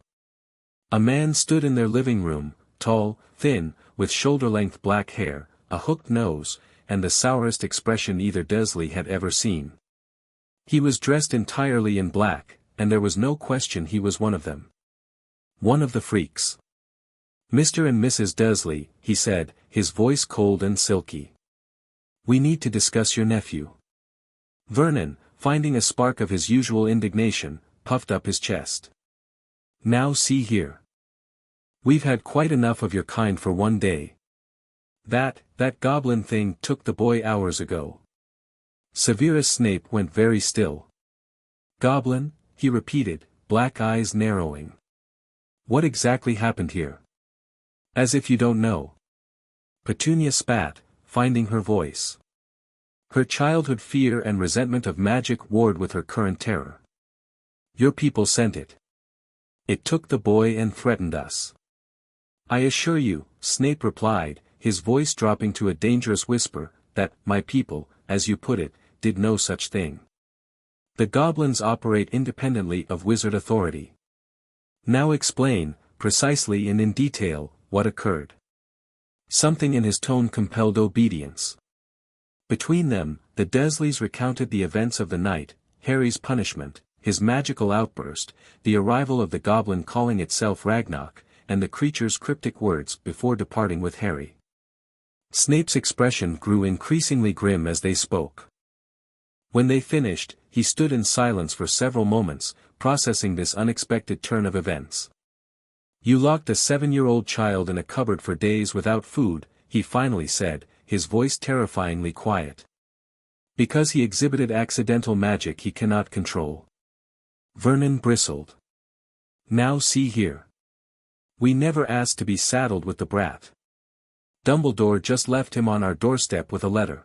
A man stood in their living room, tall, thin, with shoulder-length black hair, a hooked nose, and the sourest expression either Dursley had ever seen. He was dressed entirely in black, and there was no question he was one of them. One of the freaks. "Mr. and Mrs. Dursley," he said, his voice cold and silky. "We need to discuss your nephew." Vernon, finding a spark of his usual indignation, puffed up his chest. "Now see here. We've had quite enough of your kind for one day. That goblin thing took the boy hours ago." Severus Snape went very still. "Goblin?" he repeated, black eyes narrowing. "What exactly happened here? As if you don't know." Petunia spat, finding her voice. Her childhood fear and resentment of magic warred with her current terror. "Your people sent it. It took the boy and threatened us." "I assure you," Snape replied, his voice dropping to a dangerous whisper, "that my people, as you put it, did no such thing. The goblins operate independently of wizard authority. Now explain, precisely and in detail, what occurred." Something in his tone compelled obedience. Between them, the Dursleys recounted the events of the night, Harry's punishment, his magical outburst, the arrival of the goblin calling itself Ragnarok, and the creature's cryptic words before departing with Harry. Snape's expression grew increasingly grim as they spoke. When they finished, he stood in silence for several moments, processing this unexpected turn of events. "You locked a 7-year-old child in a cupboard for days without food," he finally said, his voice terrifyingly quiet. "Because he exhibited accidental magic he cannot control." Vernon bristled. "Now see here. We never asked to be saddled with the brat. Dumbledore just left him on our doorstep with a letter.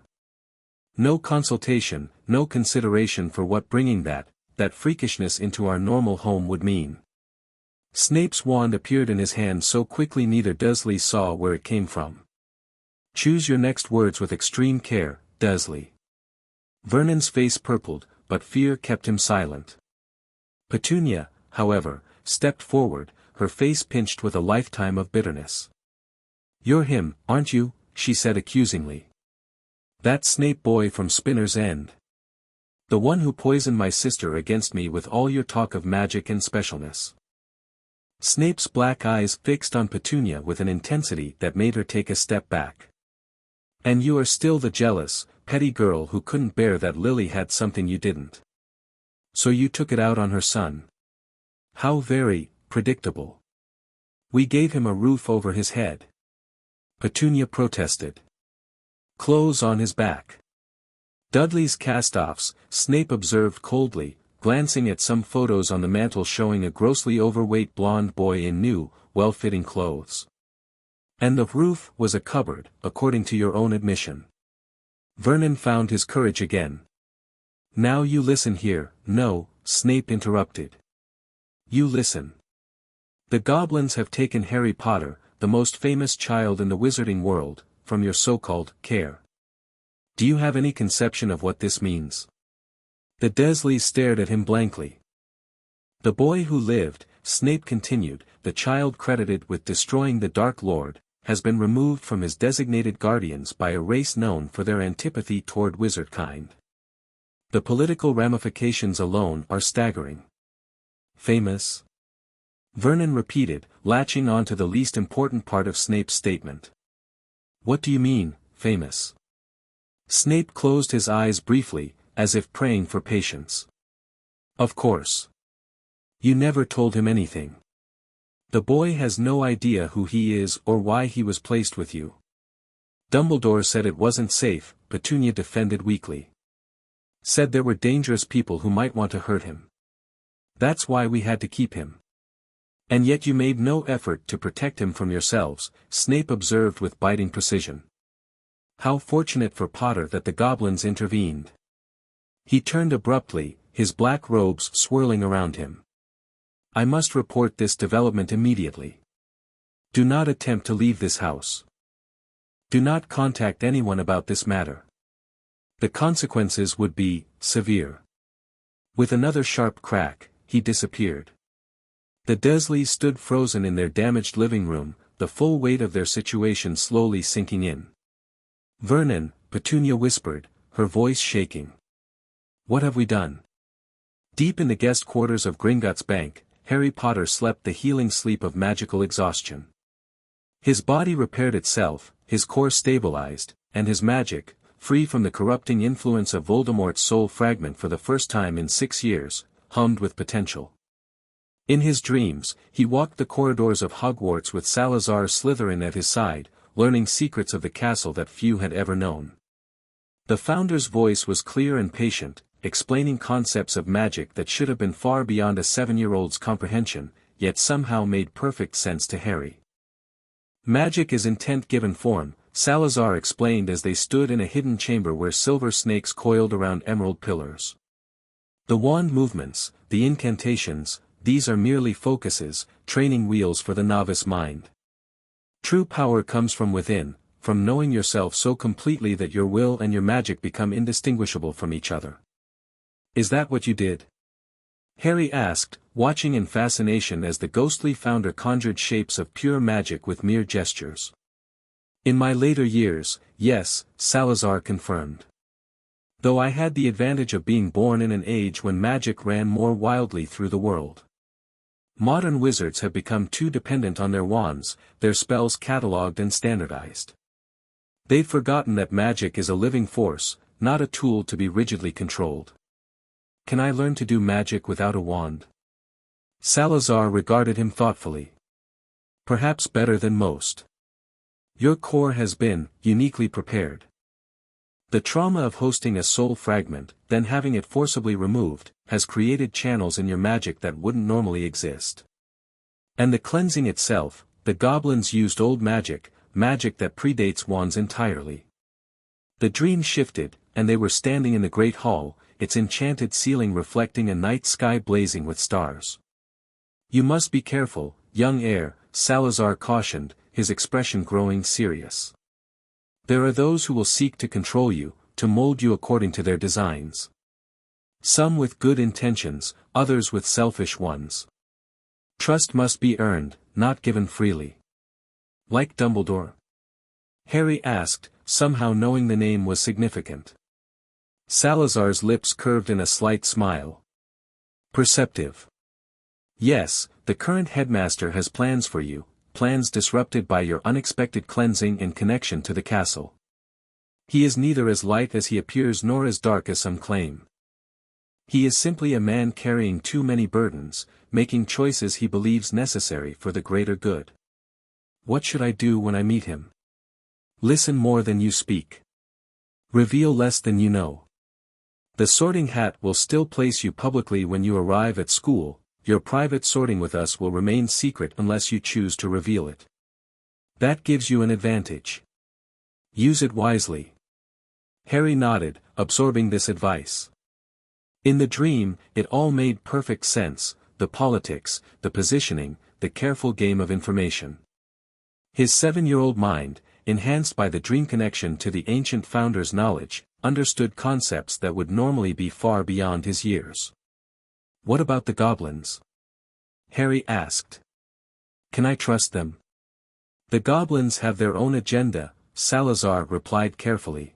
No consultation, no consideration for what bringing that freakishness into our normal home would mean." Snape's wand appeared in his hand so quickly neither Dursley saw where it came from. "Choose your next words with extreme care, Dursley." Vernon's face purpled, but fear kept him silent. Petunia, however, stepped forward, her face pinched with a lifetime of bitterness. "You're him, aren't you?" she said accusingly. "That Snape boy from Spinner's End. The one who poisoned my sister against me with all your talk of magic and specialness." Snape's black eyes fixed on Petunia with an intensity that made her take a step back. "And you are still the jealous, petty girl who couldn't bear that Lily had something you didn't. So you took it out on her son. How very predictable. We gave him a roof over his head." Petunia protested. "Clothes on his back. Dudley's cast-offs," Snape observed coldly, glancing at some photos on the mantel showing a grossly overweight blonde boy in new, well-fitting clothes. "And the roof was a cupboard, according to your own admission." Vernon found his courage again. "Now you listen here." "No," Snape interrupted. "You listen. The goblins have taken Harry Potter, the most famous child in the wizarding world, from your so-called care. Do you have any conception of what this means?" The Dursleys stared at him blankly. "The boy who lived," Snape continued, "the child credited with destroying the Dark Lord, has been removed from his designated guardians by a race known for their antipathy toward wizardkind. The political ramifications alone are staggering." "Famous?" Vernon repeated, latching on to the least important part of Snape's statement. "What do you mean, famous?" Snape closed his eyes briefly, as if praying for patience. "Of course. You never told him anything. The boy has no idea who he is or why he was placed with you." "Dumbledore said it wasn't safe," Petunia defended weakly. "Said there were dangerous people who might want to hurt him. That's why we had to keep him." "And yet you made no effort to protect him from yourselves," Snape observed with biting precision. How fortunate for Potter that the goblins intervened. He turned abruptly, his black robes swirling around him. I must report this development immediately. Do not attempt to leave this house. Do not contact anyone about this matter. The consequences would be severe. With another sharp crack, he disappeared. The Dursleys stood frozen in their damaged living room, the full weight of their situation slowly sinking in. Vernon, Petunia whispered, her voice shaking. What have we done? Deep in the guest quarters of Gringotts Bank, Harry Potter slept the healing sleep of magical exhaustion. His body repaired itself, his core stabilized, and his magic, free from the corrupting influence of Voldemort's soul fragment for the first time in 6 years, hummed with potential. In his dreams, he walked the corridors of Hogwarts with Salazar Slytherin at his side, learning secrets of the castle that few had ever known. The Founder's voice was clear and patient, explaining concepts of magic that should have been far beyond a 7-year-old's comprehension, yet somehow made perfect sense to Harry. Magic is intent-given form, Salazar explained as they stood in a hidden chamber where silver snakes coiled around emerald pillars. The wand movements, the incantations, these are merely focuses, training wheels for the novice mind. True power comes from within, from knowing yourself so completely that your will and your magic become indistinguishable from each other. Is that what you did? Harry asked, watching in fascination as the ghostly Founder conjured shapes of pure magic with mere gestures. In my later years, yes, Salazar confirmed. Though I had the advantage of being born in an age when magic ran more wildly through the world. Modern wizards have become too dependent on their wands, their spells catalogued and standardized. They've forgotten that magic is a living force, not a tool to be rigidly controlled. Can I learn to do magic without a wand? Salazar regarded him thoughtfully. Perhaps better than most. Your core has been uniquely prepared. The trauma of hosting a soul fragment, then having it forcibly removed, has created channels in your magic that wouldn't normally exist. And the cleansing itself, the goblins used old magic, magic that predates wands entirely. The dream shifted, and they were standing in the great hall, its enchanted ceiling reflecting a night sky blazing with stars. You must be careful, young heir, Salazar cautioned, his expression growing serious. There are those who will seek to control you, to mold you according to their designs. Some with good intentions, others with selfish ones. Trust must be earned, not given freely. Like Dumbledore? Harry asked, somehow knowing the name was significant. Salazar's lips curved in a slight smile. Perceptive. Yes, the current headmaster has plans for you, plans disrupted by your unexpected cleansing and connection to the castle. He is neither as light as he appears nor as dark as some claim. He is simply a man carrying too many burdens, making choices he believes necessary for the greater good. What should I do when I meet him? Listen more than you speak. Reveal less than you know. The sorting hat will still place you publicly when you arrive at school. Your private sorting with us will remain secret unless you choose to reveal it. That gives you an advantage. Use it wisely. Harry nodded, absorbing this advice. In the dream, it all made perfect sense, the politics, the positioning, the careful game of information. His 7-year-old mind, enhanced by the dream connection to the ancient Founder's knowledge, understood concepts that would normally be far beyond his years. What about the goblins? Harry asked. Can I trust them? The goblins have their own agenda, Salazar replied carefully.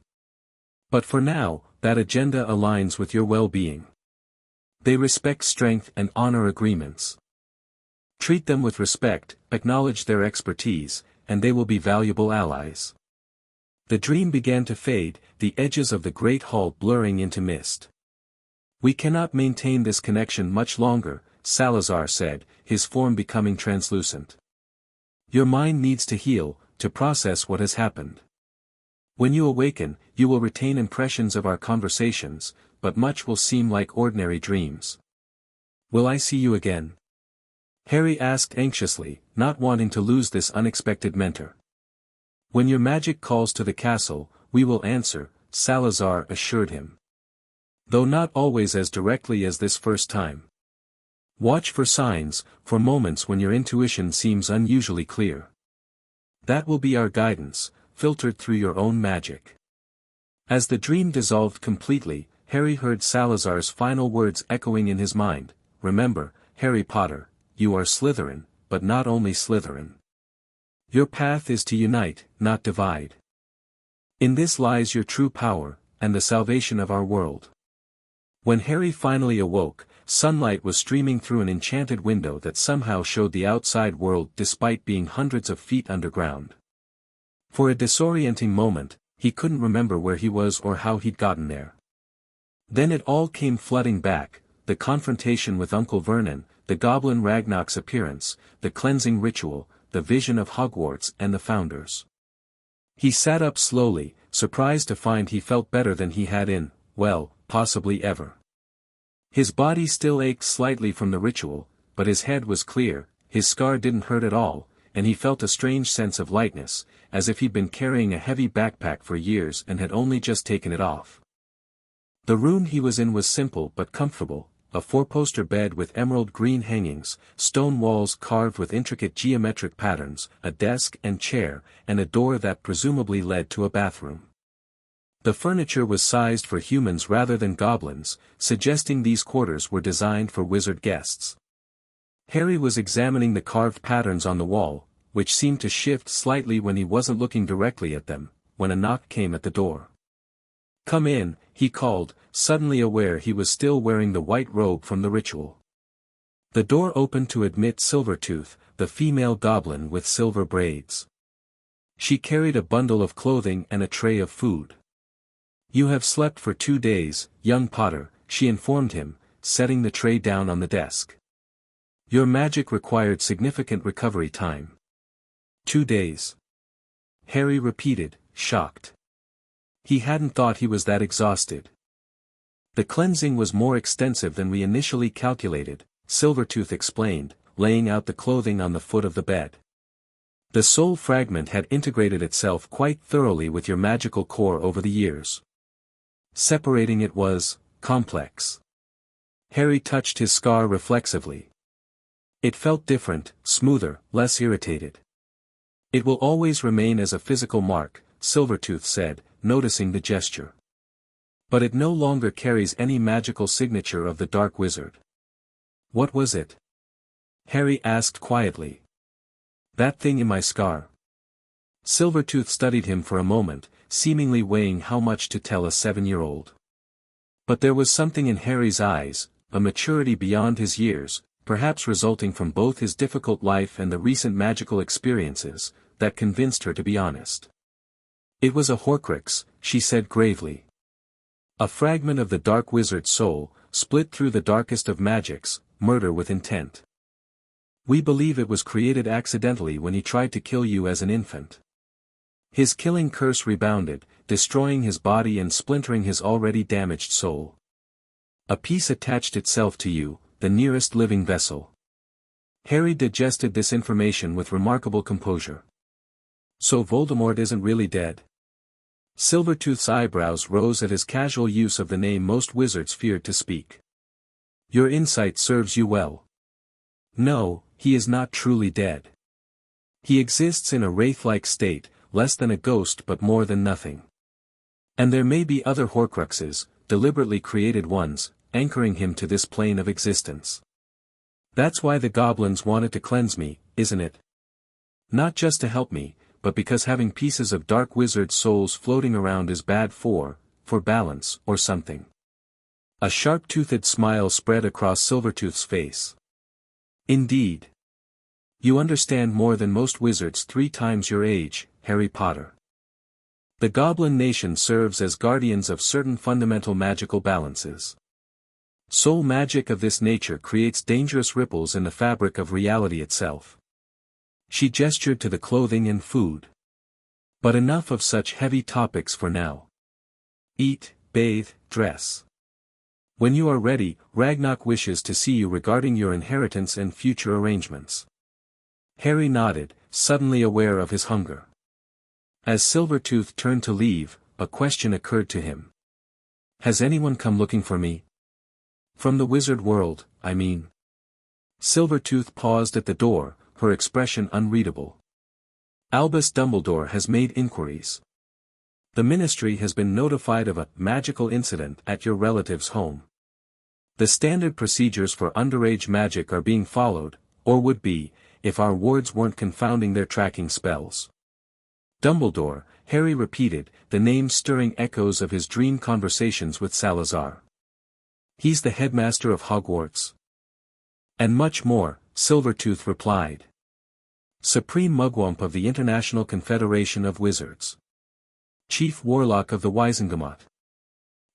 But for now, that agenda aligns with your well-being. They respect strength and honor agreements. Treat them with respect, acknowledge their expertise, and they will be valuable allies. The dream began to fade, the edges of the great hall blurring into mist. We cannot maintain this connection much longer, Salazar said, his form becoming translucent. Your mind needs to heal, to process what has happened. When you awaken, you will retain impressions of our conversations, but much will seem like ordinary dreams. Will I see you again? Harry asked anxiously, not wanting to lose this unexpected mentor. When your magic calls to the castle, we will answer, Salazar assured him. Though not always as directly as this first time. Watch for signs, for moments when your intuition seems unusually clear. That will be our guidance, filtered through your own magic. As the dream dissolved completely, Harry heard Salazar's final words echoing in his mind. Remember, Harry Potter, you are Slytherin, but not only Slytherin. Your path is to unite, not divide. In this lies your true power, and the salvation of our world. When Harry finally awoke, sunlight was streaming through an enchanted window that somehow showed the outside world despite being hundreds of feet underground. For a disorienting moment, he couldn't remember where he was or how he'd gotten there. Then it all came flooding back, the confrontation with Uncle Vernon, the Goblin Ragnarok's appearance, the cleansing ritual, the vision of Hogwarts and the Founders. He sat up slowly, surprised to find he felt better than he had in, well, possibly ever. His body still ached slightly from the ritual, but his head was clear, his scar didn't hurt at all, and he felt a strange sense of lightness, as if he'd been carrying a heavy backpack for years and had only just taken it off. The room he was in was simple but comfortable, a four-poster bed with emerald green hangings, stone walls carved with intricate geometric patterns, a desk and chair, and a door that presumably led to a bathroom. The furniture was sized for humans rather than goblins, suggesting these quarters were designed for wizard guests. Harry was examining the carved patterns on the wall, which seemed to shift slightly when he wasn't looking directly at them, when a knock came at the door. "Come in," he called, suddenly aware he was still wearing the white robe from the ritual. The door opened to admit Silvertooth, the female goblin with silver braids. She carried a bundle of clothing and a tray of food. "You have slept for 2 days, young Potter," she informed him, setting the tray down on the desk. "Your magic required significant recovery time." 2 days. Harry repeated, shocked. He hadn't thought he was that exhausted. "The cleansing was more extensive than we initially calculated," Silvertooth explained, laying out the clothing on the foot of the bed. "The soul fragment had integrated itself quite thoroughly with your magical core over the years. Separating it was complex." Harry touched his scar reflexively. It felt different, smoother, less irritated. "It will always remain as a physical mark," Silvertooth said, noticing the gesture. "But it no longer carries any magical signature of the Dark Wizard." "What was it?" Harry asked quietly. "That thing in my scar." Silvertooth studied him for a moment, seemingly weighing how much to tell a 7-year-old. But there was something in Harry's eyes, a maturity beyond his years, perhaps resulting from both his difficult life and the recent magical experiences, that convinced her to be honest. "It was a Horcrux," she said gravely. "A fragment of the Dark Wizard's soul, split through the darkest of magics, murder with intent. We believe it was created accidentally when he tried to kill you as an infant. His killing curse rebounded, destroying his body and splintering his already damaged soul. A piece attached itself to you, the nearest living vessel." Harry digested this information with remarkable composure. "So Voldemort isn't really dead?" Silvertooth's eyebrows rose at his casual use of the name most wizards feared to speak. "Your insight serves you well. No, he is not truly dead. He exists in a wraith-like state, less than a ghost but more than nothing. And there may be other Horcruxes, deliberately created ones, anchoring him to this plane of existence. That's why the goblins wanted to cleanse me, isn't it? Not just to help me, but because having pieces of Dark Wizard souls floating around is bad for balance, or something." A sharp-toothed smile spread across Silvertooth's face. "Indeed. You understand more than most wizards 3 times your age, Harry Potter. The Goblin Nation serves as guardians of certain fundamental magical balances. Soul magic of this nature creates dangerous ripples in the fabric of reality itself." She gestured to the clothing and food. "But enough of such heavy topics for now. Eat, bathe, dress. When you are ready, Ragnarok wishes to see you regarding your inheritance and future arrangements." Harry nodded, suddenly aware of his hunger. As Silvertooth turned to leave, a question occurred to him. Has anyone come looking for me? From the wizard world, I mean. Silvertooth paused at the door, her expression unreadable. Albus Dumbledore has made inquiries. The Ministry has been notified of a magical incident at your relative's home. The standard procedures for underage magic are being followed, or would be, if our wards weren't confounding their tracking spells. Dumbledore, Harry repeated, the name stirring echoes of his dream conversations with Salazar. He's the headmaster of Hogwarts. And much more, Silvertooth replied. Supreme Mugwump of the International Confederation of Wizards. Chief Warlock of the Wizengamot.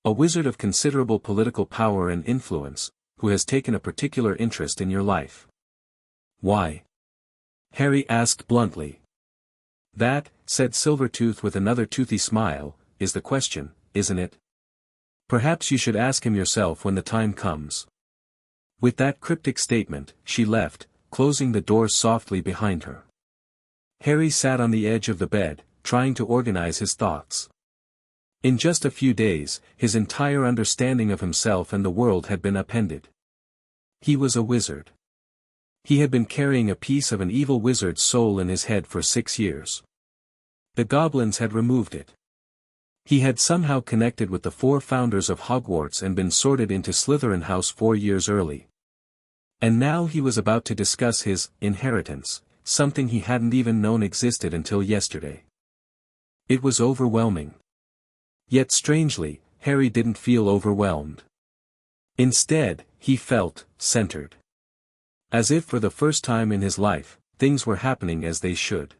A wizard of considerable political power and influence, who has taken a particular interest in your life. Why? Harry asked bluntly. That, said Silvertooth with another toothy smile, is the question, isn't it? Perhaps you should ask him yourself when the time comes. With that cryptic statement, she left, closing the door softly behind her. Harry sat on the edge of the bed, trying to organize his thoughts. In just a few days, his entire understanding of himself and the world had been upended. He was a wizard. He had been carrying a piece of an evil wizard's soul in his head for 6 years. The goblins had removed it. He had somehow connected with the 4 founders of Hogwarts and been sorted into Slytherin House 4 years early. And now he was about to discuss his inheritance, something he hadn't even known existed until yesterday. It was overwhelming. Yet strangely, Harry didn't feel overwhelmed. Instead, he felt centered. As if for the first time in his life, things were happening as they should.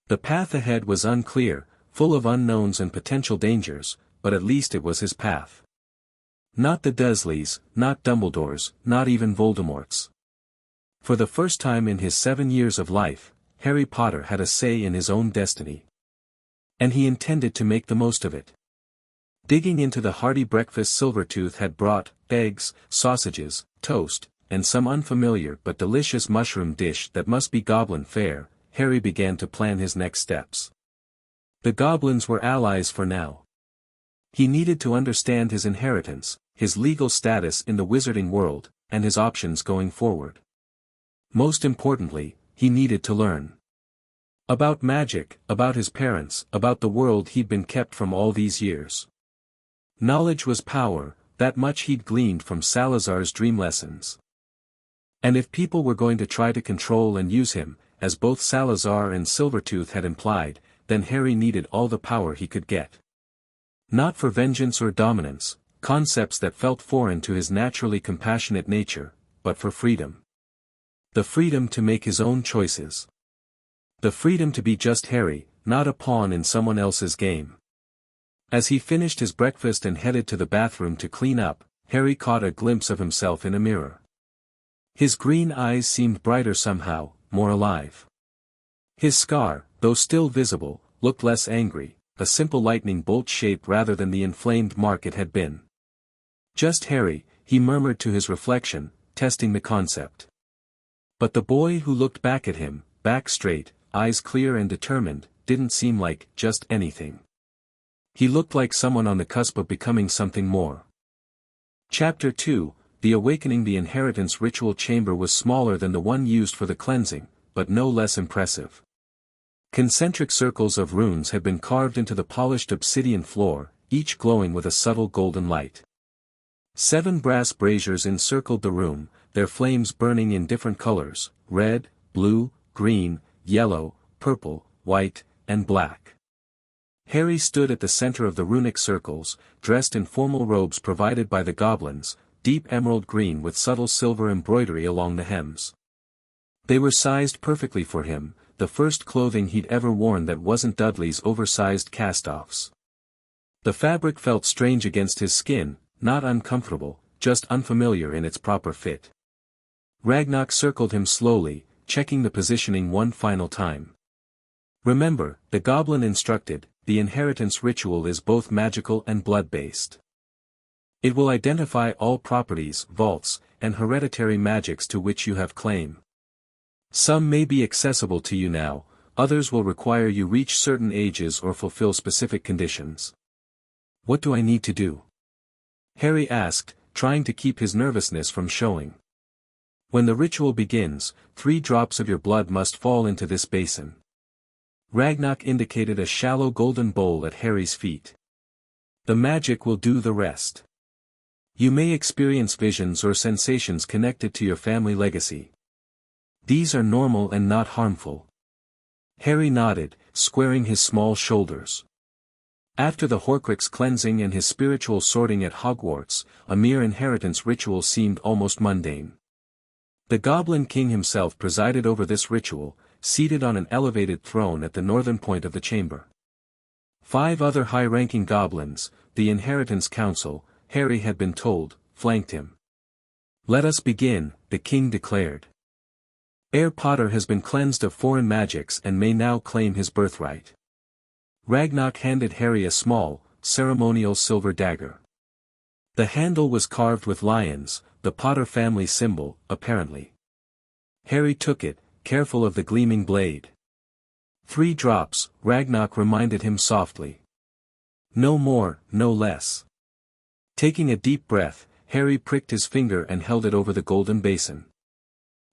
The path ahead was unclear, full of unknowns and potential dangers, but at least it was his path. Not the Dursleys, not Dumbledore's, not even Voldemort's. For the first time in his 7 years of life, Harry Potter had a say in his own destiny. And he intended to make the most of it. Digging into the hearty breakfast Silvertooth had brought, eggs, sausages, toast, and some unfamiliar but delicious mushroom dish that must be goblin fare, Harry began to plan his next steps. The goblins were allies for now. He needed to understand his inheritance, his legal status in the wizarding world, and his options going forward. Most importantly, he needed to learn. About magic, about his parents, about the world he'd been kept from all these years. Knowledge was power, that much he'd gleaned from Salazar's dream lessons. And if people were going to try to control and use him, as both Salazar and Silvertooth had implied, then Harry needed all the power he could get. Not for vengeance or dominance, concepts that felt foreign to his naturally compassionate nature, but for freedom. The freedom to make his own choices. The freedom to be just Harry, not a pawn in someone else's game. As he finished his breakfast and headed to the bathroom to clean up, Harry caught a glimpse of himself in a mirror. His green eyes seemed brighter somehow, more alive. His scar, though still visible, looked less angry, a simple lightning bolt shape rather than the inflamed mark it had been. Just Harry, he murmured to his reflection, testing the concept. But the boy who looked back at him, back straight, eyes clear and determined, didn't seem like just anything. He looked like someone on the cusp of becoming something more. Chapter 2, The Awakening. The inheritance ritual chamber was smaller than the one used for the cleansing, but no less impressive. Concentric circles of runes had been carved into the polished obsidian floor, each glowing with a subtle golden light. 7 brass braziers encircled the room, their flames burning in different colors, red, blue, green, yellow, purple, white, and black. Harry stood at the center of the runic circles, dressed in formal robes provided by the goblins, deep emerald green with subtle silver embroidery along the hems. They were sized perfectly for him, the first clothing he'd ever worn that wasn't Dudley's oversized cast-offs. The fabric felt strange against his skin, not uncomfortable, just unfamiliar in its proper fit. Ragnarok circled him slowly, checking the positioning one final time. Remember, the goblin instructed, the inheritance ritual is both magical and blood-based. It will identify all properties, vaults, and hereditary magics to which you have claim. Some may be accessible to you now, others will require you reach certain ages or fulfill specific conditions. What do I need to do? Harry asked, trying to keep his nervousness from showing. When the ritual begins, 3 drops of your blood must fall into this basin. Ragnarok indicated a shallow golden bowl at Harry's feet. The magic will do the rest. You may experience visions or sensations connected to your family legacy. These are normal and not harmful. Harry nodded, squaring his small shoulders. After the Horcrux cleansing and his spiritual sorting at Hogwarts, a mere inheritance ritual seemed almost mundane. The Goblin King himself presided over this ritual, seated on an elevated throne at the northern point of the chamber. 5 other high-ranking goblins, the Inheritance Council, Harry had been told, flanked him. "Let us begin," the king declared. Heir Potter has been cleansed of foreign magics and may now claim his birthright. Ragnarok handed Harry a small, ceremonial silver dagger. The handle was carved with lions, the Potter family symbol, apparently. Harry took it, careful of the gleaming blade. 3 drops, Ragnarok reminded him softly. No more, no less. Taking a deep breath, Harry pricked his finger and held it over the golden basin.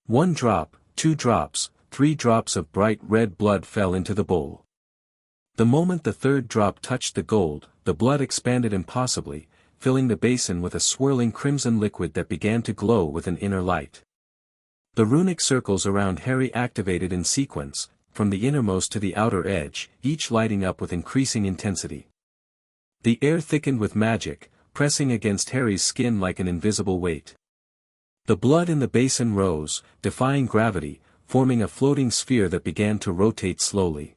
1 drop, 2 drops, 3 drops of bright red blood fell into the bowl. The moment the 3rd drop touched the gold, the blood expanded impossibly, filling the basin with a swirling crimson liquid that began to glow with an inner light. The runic circles around Harry activated in sequence, from the innermost to the outer edge, each lighting up with increasing intensity. The air thickened with magic, pressing against Harry's skin like an invisible weight. The blood in the basin rose, defying gravity, forming a floating sphere that began to rotate slowly.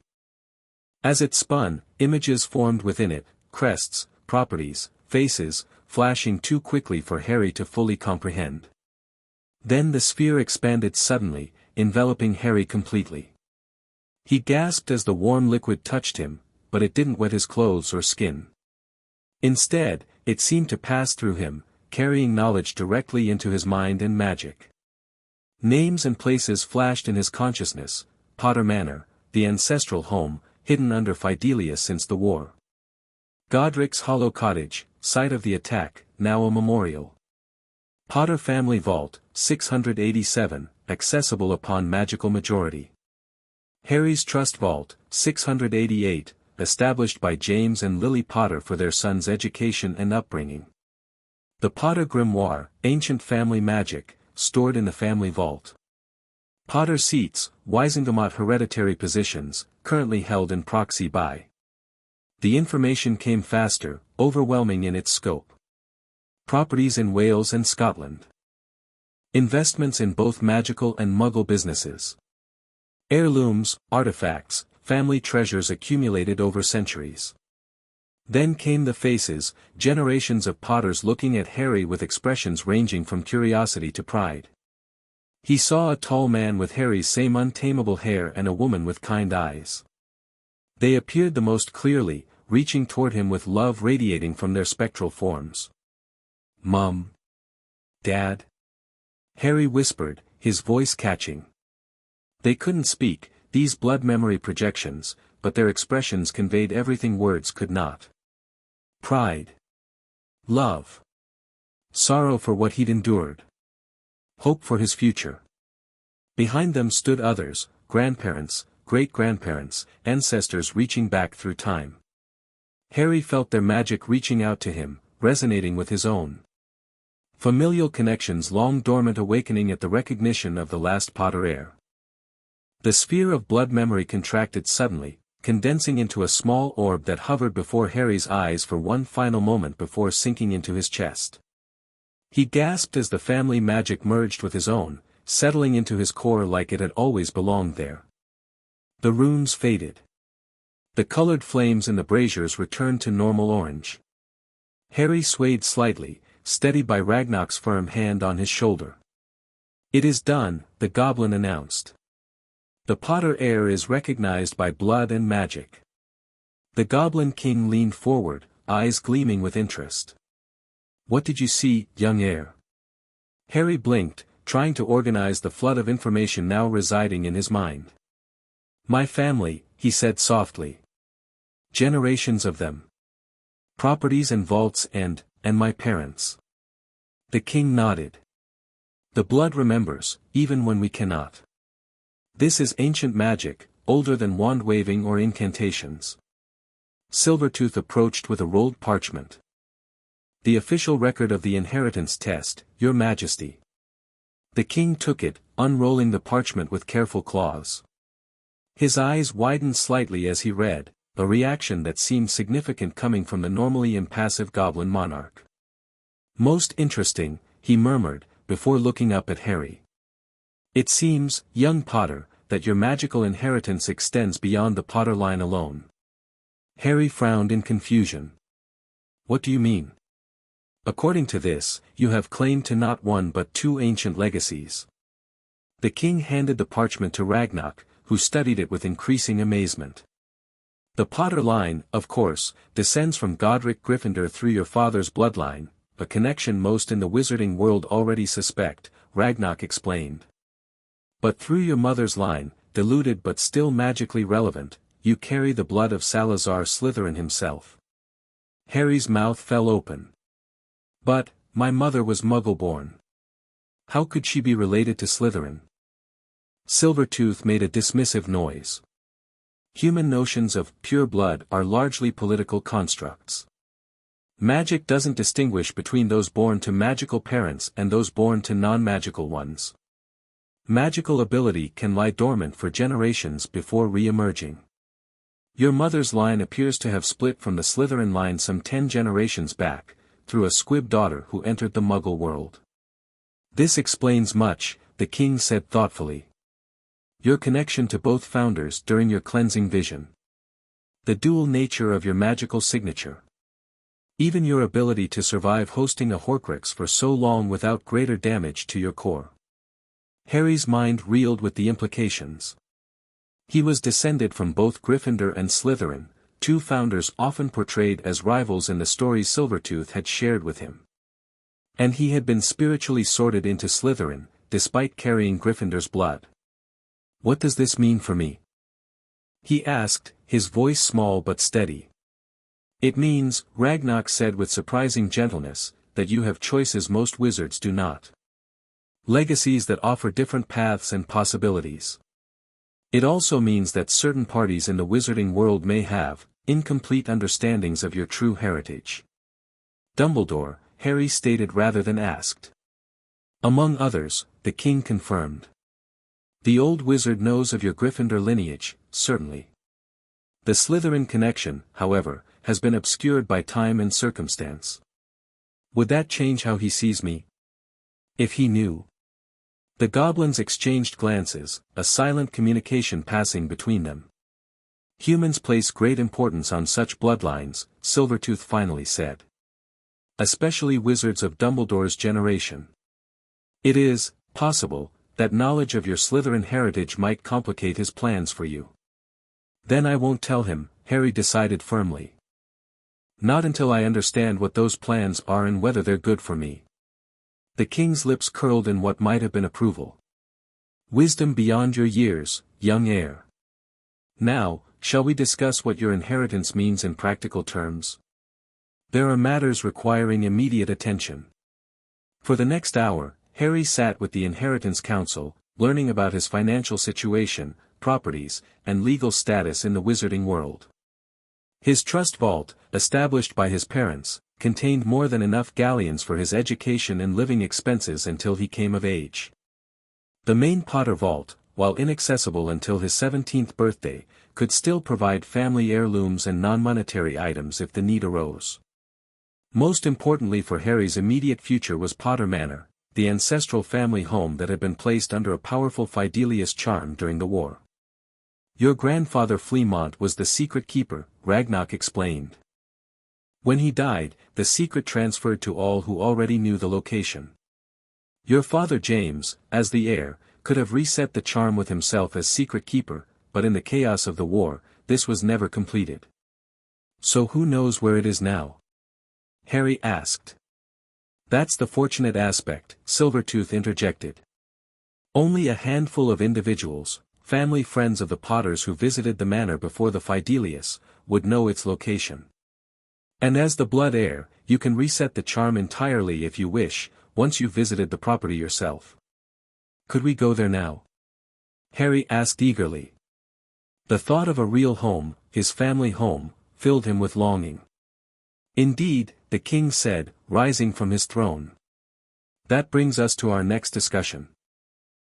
As it spun, images formed within it, crests, properties, faces, flashing too quickly for Harry to fully comprehend. Then the sphere expanded suddenly, enveloping Harry completely. He gasped as the warm liquid touched him, but it didn't wet his clothes or skin. Instead, it seemed to pass through him, carrying knowledge directly into his mind and magic. Names and places flashed in his consciousness: Potter Manor, the ancestral home, hidden under Fidelia since the war. Godric's Hollow Cottage, site of the attack, now a memorial. Potter Family Vault, 687, accessible upon magical majority. Harry's Trust Vault, 688, established by James and Lily Potter for their son's education and upbringing. The Potter Grimoire, ancient family magic, stored in the family vault. Potter Seats, Wisengamot hereditary positions, currently held in proxy by. The information came faster, overwhelming in its scope. Properties in Wales and Scotland. Investments in both magical and Muggle businesses. Heirlooms, artifacts, family treasures accumulated over centuries. Then came the faces, generations of Potters looking at Harry with expressions ranging from curiosity to pride. He saw a tall man with Harry's same untamable hair and a woman with kind eyes. They appeared the most clearly, reaching toward him with love radiating from their spectral forms. "Mum. Dad?" Harry whispered, his voice catching. They couldn't speak, these blood memory projections, but their expressions conveyed everything words could not. Pride. Love. Sorrow for what he'd endured. Hope for his future. Behind them stood others, grandparents, great-grandparents, ancestors reaching back through time. Harry felt their magic reaching out to him, resonating with his own. Familial connections long dormant awakening at the recognition of the last Potter heir. The sphere of blood memory contracted suddenly, condensing into a small orb that hovered before Harry's eyes for one final moment before sinking into his chest. He gasped as the family magic merged with his own, settling into his core like it had always belonged there. The runes faded. The colored flames in the braziers returned to normal orange. Harry swayed slightly, steadied by Ragnarok's firm hand on his shoulder. "It is done," the goblin announced. "The Potter heir is recognized by blood and magic." The Goblin King leaned forward, eyes gleaming with interest. "What did you see, young heir?" Harry blinked, trying to organize the flood of information now residing in his mind. My family, he said softly. Generations of them. Properties and vaults and my parents. The king nodded. The blood remembers, even when we cannot. This is ancient magic, older than wand-waving or incantations. Silvertooth approached with a rolled parchment. The official record of the inheritance test, Your Majesty. The king took it, unrolling the parchment with careful claws. His eyes widened slightly as he read, a reaction that seemed significant coming from the normally impassive goblin monarch. Most interesting, he murmured, before looking up at Harry. It seems, young Potter, that your magical inheritance extends beyond the Potter line alone. Harry frowned in confusion. What do you mean? According to this, you have claim to not one but two ancient legacies. The king handed the parchment to Ragnar, who studied it with increasing amazement. The Potter line, of course, descends from Godric Gryffindor through your father's bloodline, a connection most in the wizarding world already suspect, Ragnar explained. But through your mother's line, diluted but still magically relevant, you carry the blood of Salazar Slytherin himself. Harry's mouth fell open. But, my mother was Muggle-born. How could she be related to Slytherin? Silvertooth made a dismissive noise. Human notions of pure blood are largely political constructs. Magic doesn't distinguish between those born to magical parents and those born to non-magical ones. Magical ability can lie dormant for generations before re-emerging. Your mother's line appears to have split from the Slytherin line some 10 generations back, through a squib daughter who entered the Muggle world. This explains much, the king said thoughtfully. Your connection to both founders during your cleansing vision. The dual nature of your magical signature. Even your ability to survive hosting a Horcrux for so long without greater damage to your core. Harry's mind reeled with the implications. He was descended from both Gryffindor and Slytherin, two founders often portrayed as rivals in the stories Silvertooth had shared with him. And he had been spiritually sorted into Slytherin, despite carrying Gryffindor's blood. What does this mean for me? He asked, his voice small but steady. It means, Ragnar said with surprising gentleness, that you have choices most wizards do not. Legacies that offer different paths and possibilities. It also means that certain parties in the wizarding world may have incomplete understandings of your true heritage. Dumbledore, Harry stated rather than asked. Among others, the king confirmed. The old wizard knows of your Gryffindor lineage, certainly. The Slytherin connection, however, has been obscured by time and circumstance. Would that change how he sees me? If he knew. The goblins exchanged glances, a silent communication passing between them. Humans place great importance on such bloodlines, Silvertooth finally said. Especially wizards of Dumbledore's generation. It is possible that knowledge of your Slytherin heritage might complicate his plans for you. Then I won't tell him, Harry decided firmly. Not until I understand what those plans are and whether they're good for me. The king's lips curled in what might have been approval. Wisdom beyond your years, young heir. Now, shall we discuss what your inheritance means in practical terms? There are matters requiring immediate attention. For the next hour, Harry sat with the Inheritance Council, learning about his financial situation, properties, and legal status in the wizarding world. His trust vault, established by his parents, contained more than enough galleons for his education and living expenses until he came of age. The main Potter vault, while inaccessible until his 17th birthday, could still provide family heirlooms and non-monetary items if the need arose. Most importantly for Harry's immediate future was Potter Manor, the ancestral family home that had been placed under a powerful Fidelius charm during the war. Your grandfather Fleamont was the secret keeper, Ragnar explained. When he died, the secret transferred to all who already knew the location. Your father James, as the heir, could have reset the charm with himself as secret keeper, but in the chaos of the war, this was never completed. So who knows where it is now? Harry asked. That's the fortunate aspect, Silvertooth interjected. Only a handful of individuals, family friends of the Potters who visited the manor before the Fidelius, would know its location. And as the blood heir, you can reset the charm entirely if you wish, once you've visited the property yourself. Could we go there now? Harry asked eagerly. The thought of a real home, his family home, filled him with longing. Indeed, the king said, rising from his throne. That brings us to our next discussion.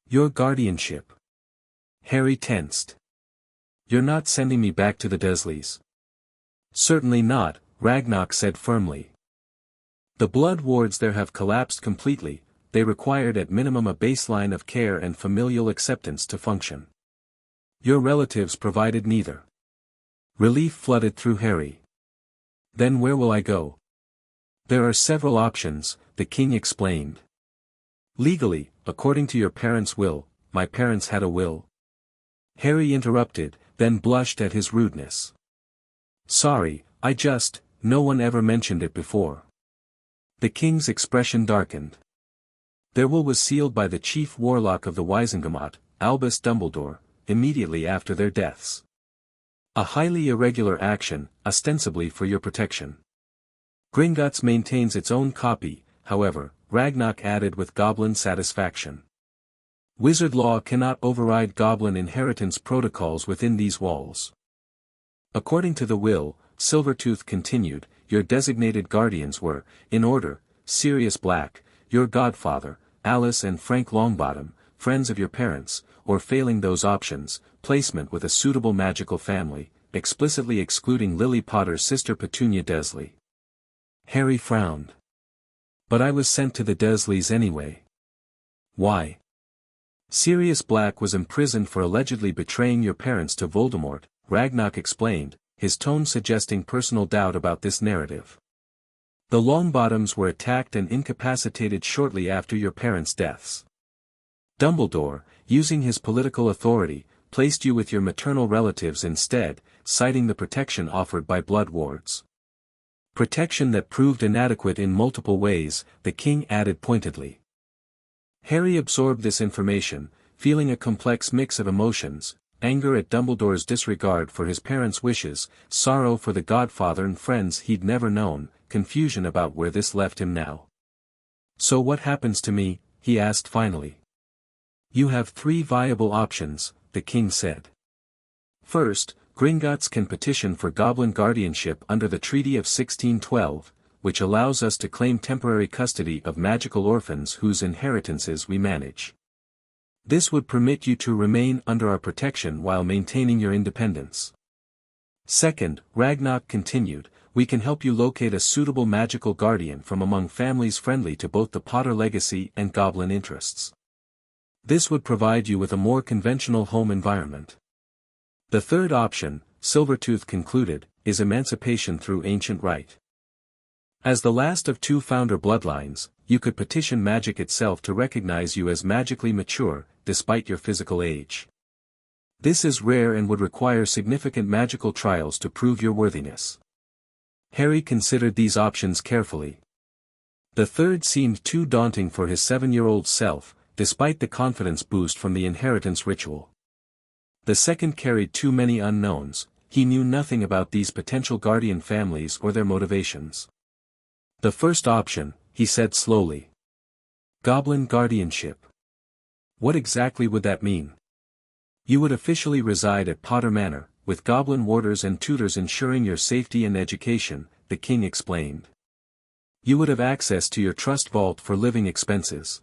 Your guardianship. Harry tensed. You're not sending me back to the Dursleys. Certainly not, Ragnarok said firmly. The blood wards there have collapsed completely, they required at minimum a baseline of care and familial acceptance to function. Your relatives provided neither. Relief flooded through Harry. Then where will I go? There are several options, the king explained. Legally, according to your parents' will, my parents had a will. Harry interrupted, then blushed at his rudeness. Sorry, no one ever mentioned it before. The king's expression darkened. Their will was sealed by the chief warlock of the Wizengamot, Albus Dumbledore, immediately after their deaths. A highly irregular action, ostensibly for your protection. Gringotts maintains its own copy, however, Ragnarok added with goblin satisfaction. Wizard law cannot override goblin inheritance protocols within these walls. According to the will, Silvertooth continued, your designated guardians were, in order, Sirius Black, your godfather, Alice and Frank Longbottom, friends of your parents, or failing those options, placement with a suitable magical family, explicitly excluding Lily Potter's sister Petunia Dursley. Harry frowned. But I was sent to the Dursleys anyway. Why? Sirius Black was imprisoned for allegedly betraying your parents to Voldemort, Ragnarok explained, his tone suggesting personal doubt about this narrative. The Longbottoms were attacked and incapacitated shortly after your parents' deaths. Dumbledore, using his political authority, placed you with your maternal relatives instead, citing the protection offered by blood wards. Protection that proved inadequate in multiple ways, the king added pointedly. Harry absorbed this information, feeling a complex mix of emotions, anger at Dumbledore's disregard for his parents' wishes, sorrow for the godfather and friends he'd never known, confusion about where this left him now. So what happens to me? He asked finally. You have 3 viable options, the king said. First, Gringotts can petition for goblin guardianship under the Treaty of 1612, which allows us to claim temporary custody of magical orphans whose inheritances we manage. This would permit you to remain under our protection while maintaining your independence. Second, Ragnarok continued, we can help you locate a suitable magical guardian from among families friendly to both the Potter legacy and goblin interests. This would provide you with a more conventional home environment. The third option, Silvertooth concluded, is emancipation through ancient right. As the last of 2 founder bloodlines, you could petition magic itself to recognize you as magically mature, despite your physical age. This is rare and would require significant magical trials to prove your worthiness. Harry considered these options carefully. The third seemed too daunting for his 7-year-old self, despite the confidence boost from the inheritance ritual. The second carried too many unknowns, he knew nothing about these potential guardian families or their motivations. The first option, he said slowly. Goblin guardianship. What exactly would that mean? You would officially reside at Potter Manor, with goblin warders and tutors ensuring your safety and education, the king explained. You would have access to your trust vault for living expenses.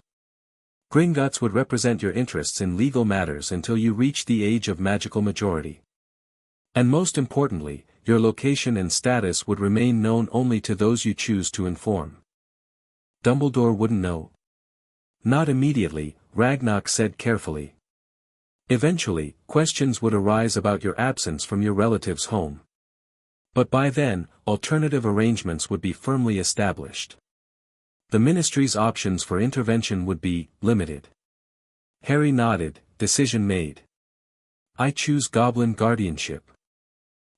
Gringotts would represent your interests in legal matters until you reach the age of magical majority. And most importantly, your location and status would remain known only to those you choose to inform. Dumbledore wouldn't know. Not immediately, Ragnarok said carefully. Eventually, questions would arise about your absence from your relative's home. But by then, alternative arrangements would be firmly established. The ministry's options for intervention would be limited. Harry nodded, decision made. I choose goblin guardianship.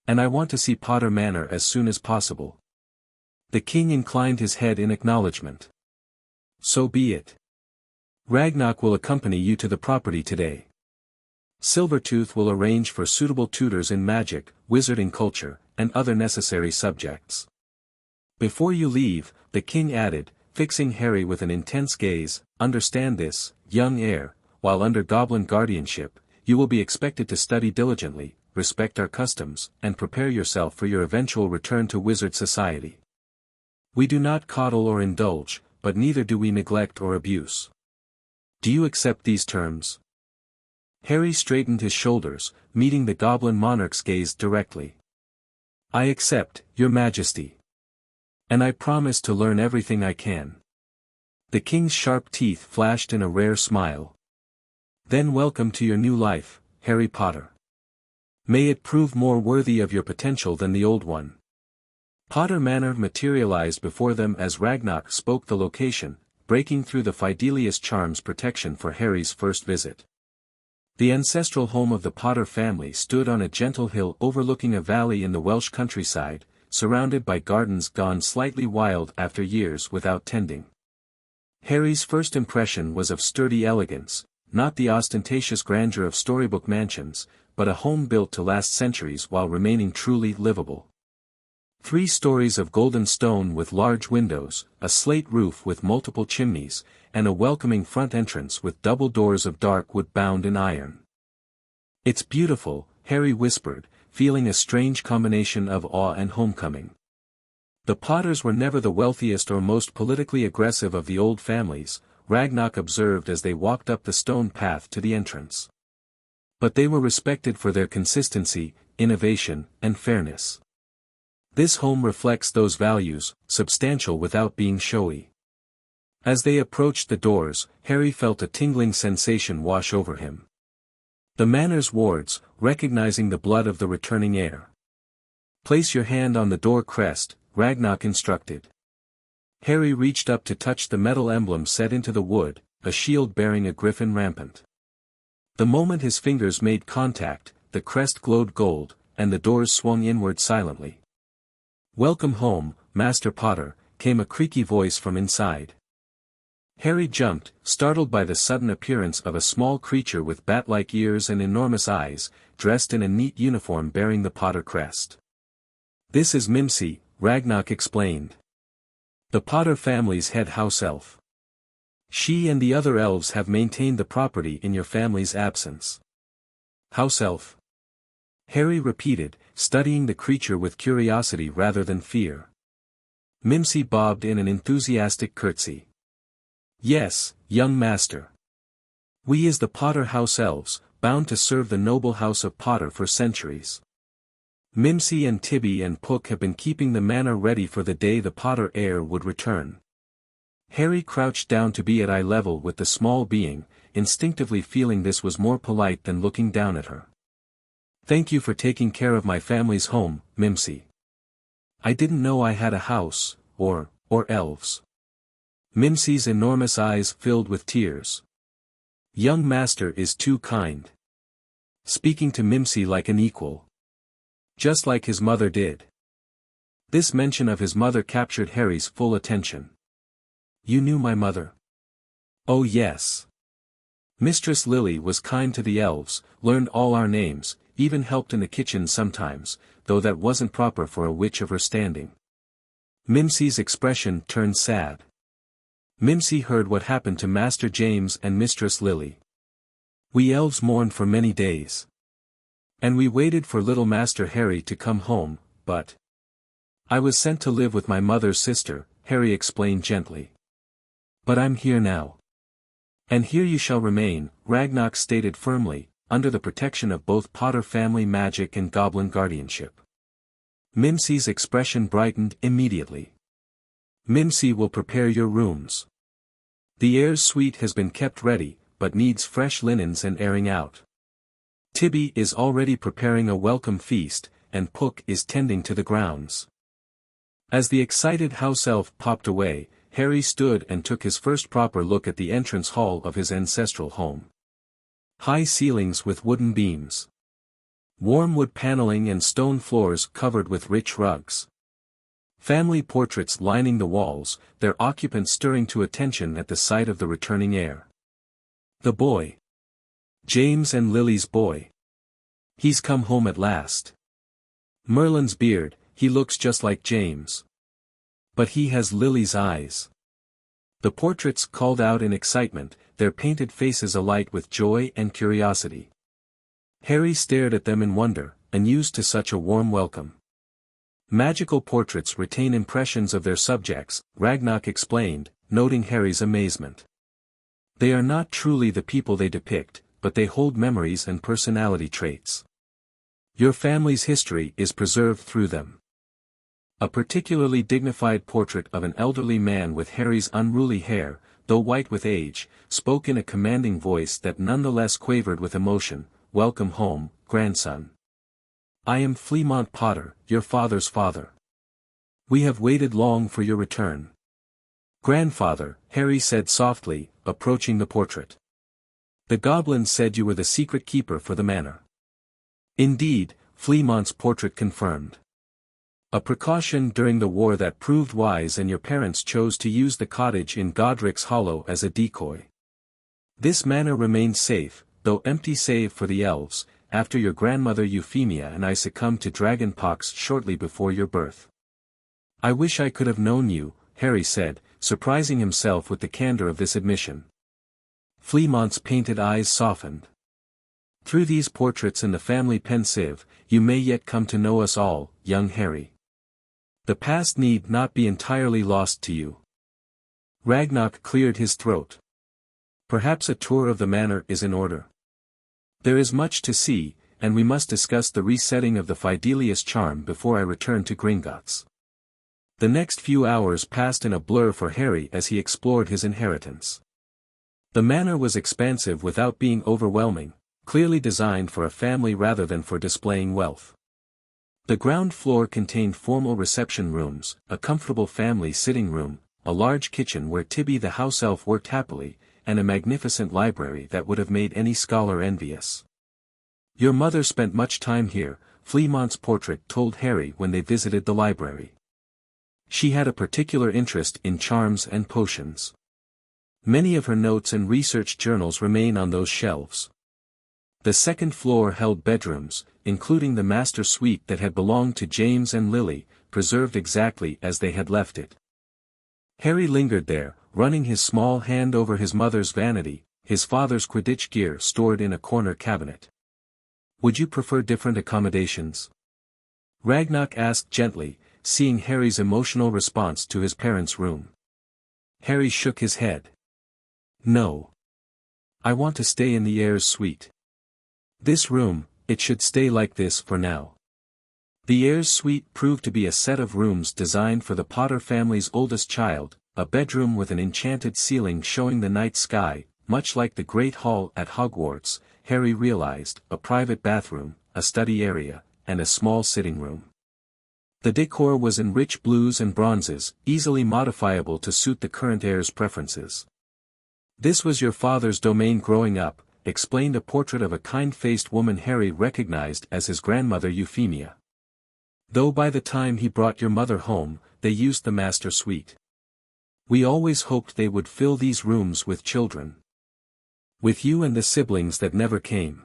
And I want to see Potter Manor as soon as possible. The king inclined his head in acknowledgement. So be it. Ragnarok will accompany you to the property today. Silvertooth will arrange for suitable tutors in magic, wizarding culture, and other necessary subjects. Before you leave, the king added, fixing Harry with an intense gaze, understand this, young heir, while under goblin guardianship, you will be expected to study diligently, respect our customs, and prepare yourself for your eventual return to wizard society. We do not coddle or indulge, but neither do we neglect or abuse. Do you accept these terms? Harry straightened his shoulders, meeting the goblin monarch's gaze directly. I accept, your majesty. And I promise to learn everything I can. The king's sharp teeth flashed in a rare smile. Then welcome to your new life, Harry Potter. May it prove more worthy of your potential than the old one. Potter Manor materialized before them as Ragnarok spoke the location, breaking through the Fidelius charm's protection for Harry's first visit. The ancestral home of the Potter family stood on a gentle hill overlooking a valley in the Welsh countryside, surrounded by gardens gone slightly wild after years without tending. Harry's first impression was of sturdy elegance, not the ostentatious grandeur of storybook mansions, but a home built to last centuries while remaining truly livable. 3 stories of golden stone with large windows, a slate roof with multiple chimneys, and a welcoming front entrance with double doors of dark wood bound in iron. It's beautiful, Harry whispered, feeling a strange combination of awe and homecoming. The Potters were never the wealthiest or most politically aggressive of the old families, Ragnarok observed as they walked up the stone path to the entrance. But they were respected for their consistency, innovation, and fairness. This home reflects those values, substantial without being showy. As they approached the doors, Harry felt a tingling sensation wash over him. The manor's wards, recognizing the blood of the returning heir. Place your hand on the door crest, Ragnarok instructed. Harry reached up to touch the metal emblem set into the wood, a shield bearing a griffin rampant. The moment his fingers made contact, the crest glowed gold, and the doors swung inward silently. Welcome home, Master Potter, came a creaky voice from inside. Harry jumped, startled by the sudden appearance of a small creature with bat-like ears and enormous eyes, dressed in a neat uniform bearing the Potter crest. This is Mimsy, Ragnarok explained. The Potter family's head house elf. She and the other elves have maintained the property in your family's absence. House elf? Harry repeated, studying the creature with curiosity rather than fear. Mimsy bobbed in an enthusiastic curtsy. Yes, young master. We as the Potter house elves, bound to serve the noble house of Potter for centuries. Mimsy and Tibby and Puck have been keeping the manor ready for the day the Potter heir would return. Harry crouched down to be at eye level with the small being, instinctively feeling this was more polite than looking down at her. Thank you for taking care of my family's home, Mimsy. I didn't know I had a house, or elves. Mimsy's enormous eyes filled with tears. Young master is too kind. Speaking to Mimsy like an equal. Just like his mother did. This mention of his mother captured Harry's full attention. You knew my mother? Oh yes. Mistress Lily was kind to the elves, learned all our names, even helped in the kitchen sometimes, though that wasn't proper for a witch of her standing. Mimsy's expression turned sad. Mimsy heard what happened to Master James and Mistress Lily. We elves mourned for many days. And we waited for little Master Harry to come home, but I was sent to live with my mother's sister, Harry explained gently. But I'm here now. And here you shall remain, Ragnarok stated firmly, under the protection of both Potter family magic and goblin guardianship. Mimsy's expression brightened immediately. Mimsy will prepare your rooms. The heir's suite has been kept ready, but needs fresh linens and airing out. Tibby is already preparing a welcome feast, and Puck is tending to the grounds. As the excited house elf popped away, Harry stood and took his first proper look at the entrance hall of his ancestral home. High ceilings with wooden beams. Warm wood paneling and stone floors covered with rich rugs. Family portraits lining the walls, their occupants stirring to attention at the sight of the returning heir. The boy. James and Lily's boy. He's come home at last. Merlin's beard, he looks just like James. But he has Lily's eyes. The portraits called out in excitement, their painted faces alight with joy and curiosity. Harry stared at them in wonder, unused to such a warm welcome. Magical portraits retain impressions of their subjects, Ragnarok explained, noting Harry's amazement. They are not truly the people they depict, but they hold memories and personality traits. Your family's history is preserved through them. A particularly dignified portrait of an elderly man with Harry's unruly hair, though white with age, spoke in a commanding voice that nonetheless quavered with emotion, "Welcome home, grandson. I am Fleamont Potter, your father's father. We have waited long for your return." "Grandfather," Harry said softly, approaching the portrait. "The goblins said you were the secret keeper for the manor." "Indeed," Fleamont's portrait confirmed. "A precaution during the war that proved wise, and your parents chose to use the cottage in Godric's Hollow as a decoy. This manor remains safe, though empty save for the elves, after your grandmother Euphemia and I succumbed to dragonpox shortly before your birth." "I wish I could have known you," Harry said, surprising himself with the candor of this admission. Fleamont's painted eyes softened. "Through these portraits and the family pensive, you may yet come to know us all, young Harry. The past need not be entirely lost to you." Ragnarok cleared his throat. "Perhaps a tour of the manor is in order. There is much to see, and we must discuss the resetting of the Fidelius charm before I return to Gringotts." The next few hours passed in a blur for Harry as he explored his inheritance. The manor was expansive without being overwhelming, clearly designed for a family rather than for displaying wealth. The ground floor contained formal reception rooms, a comfortable family sitting room, a large kitchen where Tibby the house elf worked happily, and a magnificent library that would have made any scholar envious. "Your mother spent much time here," Fleamont's portrait told Harry when they visited the library. "She had a particular interest in charms and potions. Many of her notes and research journals remain on those shelves." The second floor held bedrooms, including the master suite that had belonged to James and Lily, preserved exactly as they had left it. Harry lingered there, running his small hand over his mother's vanity, his father's Quidditch gear stored in a corner cabinet. "Would you prefer different accommodations?" Ragnarok asked gently, seeing Harry's emotional response to his parents' room. Harry shook his head. "No. I want to stay in the heir's suite. This room, it should stay like this for now." The heir's suite proved to be a set of rooms designed for the Potter family's oldest child, a bedroom with an enchanted ceiling showing the night sky, much like the Great Hall at Hogwarts, Harry realized, a private bathroom, a study area, and a small sitting room. The decor was in rich blues and bronzes, easily modifiable to suit the current heir's preferences. "This was your father's domain growing up," explained a portrait of a kind-faced woman Harry recognized as his grandmother Euphemia. "Though by the time he brought your mother home, they used the master suite. We always hoped they would fill these rooms with children. With you and the siblings that never came."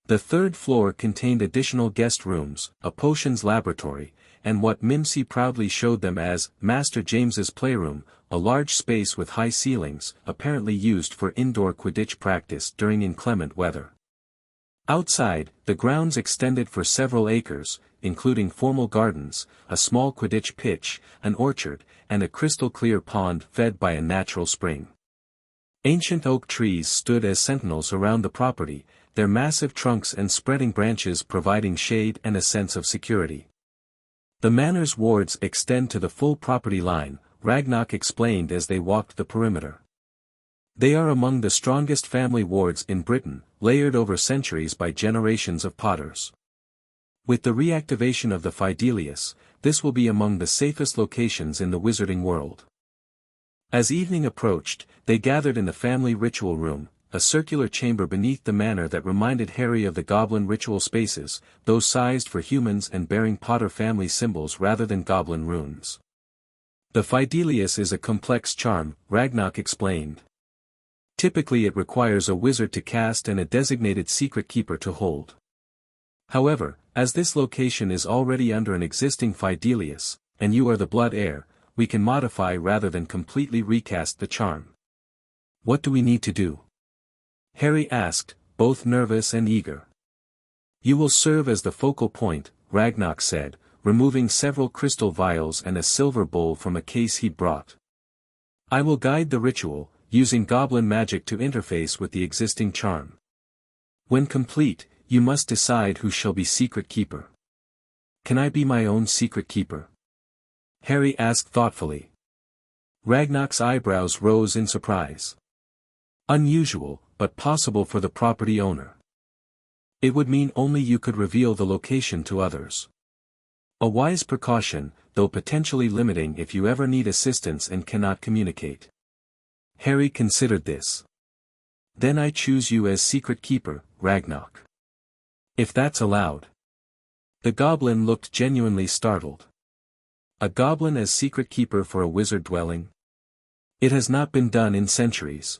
The third floor contained additional guest rooms, a potions laboratory, and what Mimsy proudly showed them as Master James's playroom, a large space with high ceilings, apparently used for indoor Quidditch practice during inclement weather. Outside, the grounds extended for several acres, including formal gardens, a small Quidditch pitch, an orchard, and a crystal-clear pond fed by a natural spring. Ancient oak trees stood as sentinels around the property, their massive trunks and spreading branches providing shade and a sense of security. "The manor's wards extend to the full property line," Ragnarok explained as they walked the perimeter. "They are among the strongest family wards in Britain, layered over centuries by generations of Potters. With the reactivation of the Fidelius, this will be among the safest locations in the wizarding world." As evening approached, they gathered in the family ritual room, a circular chamber beneath the manor that reminded Harry of the goblin ritual spaces, those sized for humans and bearing Potter family symbols rather than goblin runes. "The Fidelius is a complex charm," Ragnarok explained. Typically it requires a wizard to cast and a designated secret keeper to hold. However, as this location is already under an existing Fidelius, and you are the blood heir, we can modify rather than completely recast the charm. What do we need to do? Harry asked, both nervous and eager. You will serve as the focal point, Ragnarok said, removing several crystal vials and a silver bowl from a case he'd brought. I will guide the ritual, using goblin magic to interface with the existing charm. When complete, you must decide who shall be secret keeper. Can I be my own secret keeper? Harry asked thoughtfully. Ragnarok's eyebrows rose in surprise. Unusual, but possible for the property owner. It would mean only you could reveal the location to others. A wise precaution, though potentially limiting if you ever need assistance and cannot communicate. Harry considered this. Then I choose you as secret keeper, Ragnarok. If that's allowed. The goblin looked genuinely startled. A goblin as secret keeper for a wizard dwelling? It has not been done in centuries.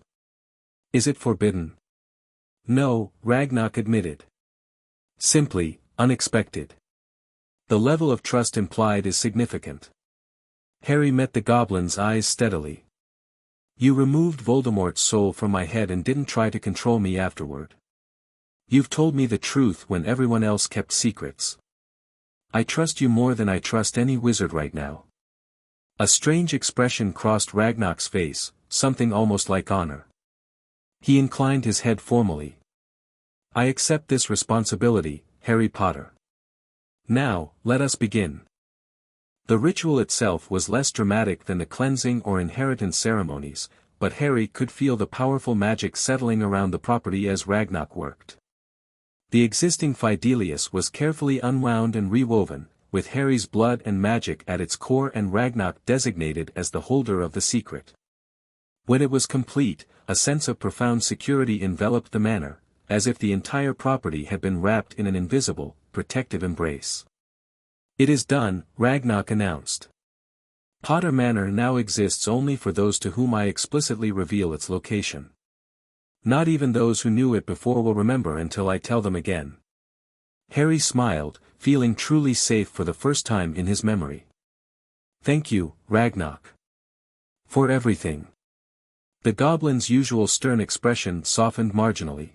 Is it forbidden? No, Ragnarok admitted. Simply, unexpected. The level of trust implied is significant. Harry met the goblin's eyes steadily. You removed Voldemort's soul from my head and didn't try to control me afterward. You've told me the truth when everyone else kept secrets. I trust you more than I trust any wizard right now. A strange expression crossed Ragnarok's face, something almost like honor. He inclined his head formally. I accept this responsibility, Harry Potter. Now, let us begin. The ritual itself was less dramatic than the cleansing or inheritance ceremonies, but Harry could feel the powerful magic settling around the property as Ragnarok worked. The existing Fidelius was carefully unwound and rewoven, with Harry's blood and magic at its core and Ragnarok designated as the holder of the secret. When it was complete, a sense of profound security enveloped the manor, as if the entire property had been wrapped in an invisible, protective embrace. It is done, Ragnarok announced. Potter Manor now exists only for those to whom I explicitly reveal its location. Not even those who knew it before will remember until I tell them again. Harry smiled, feeling truly safe for the first time in his memory. Thank you, Ragnarok. For everything. The goblin's usual stern expression softened marginally.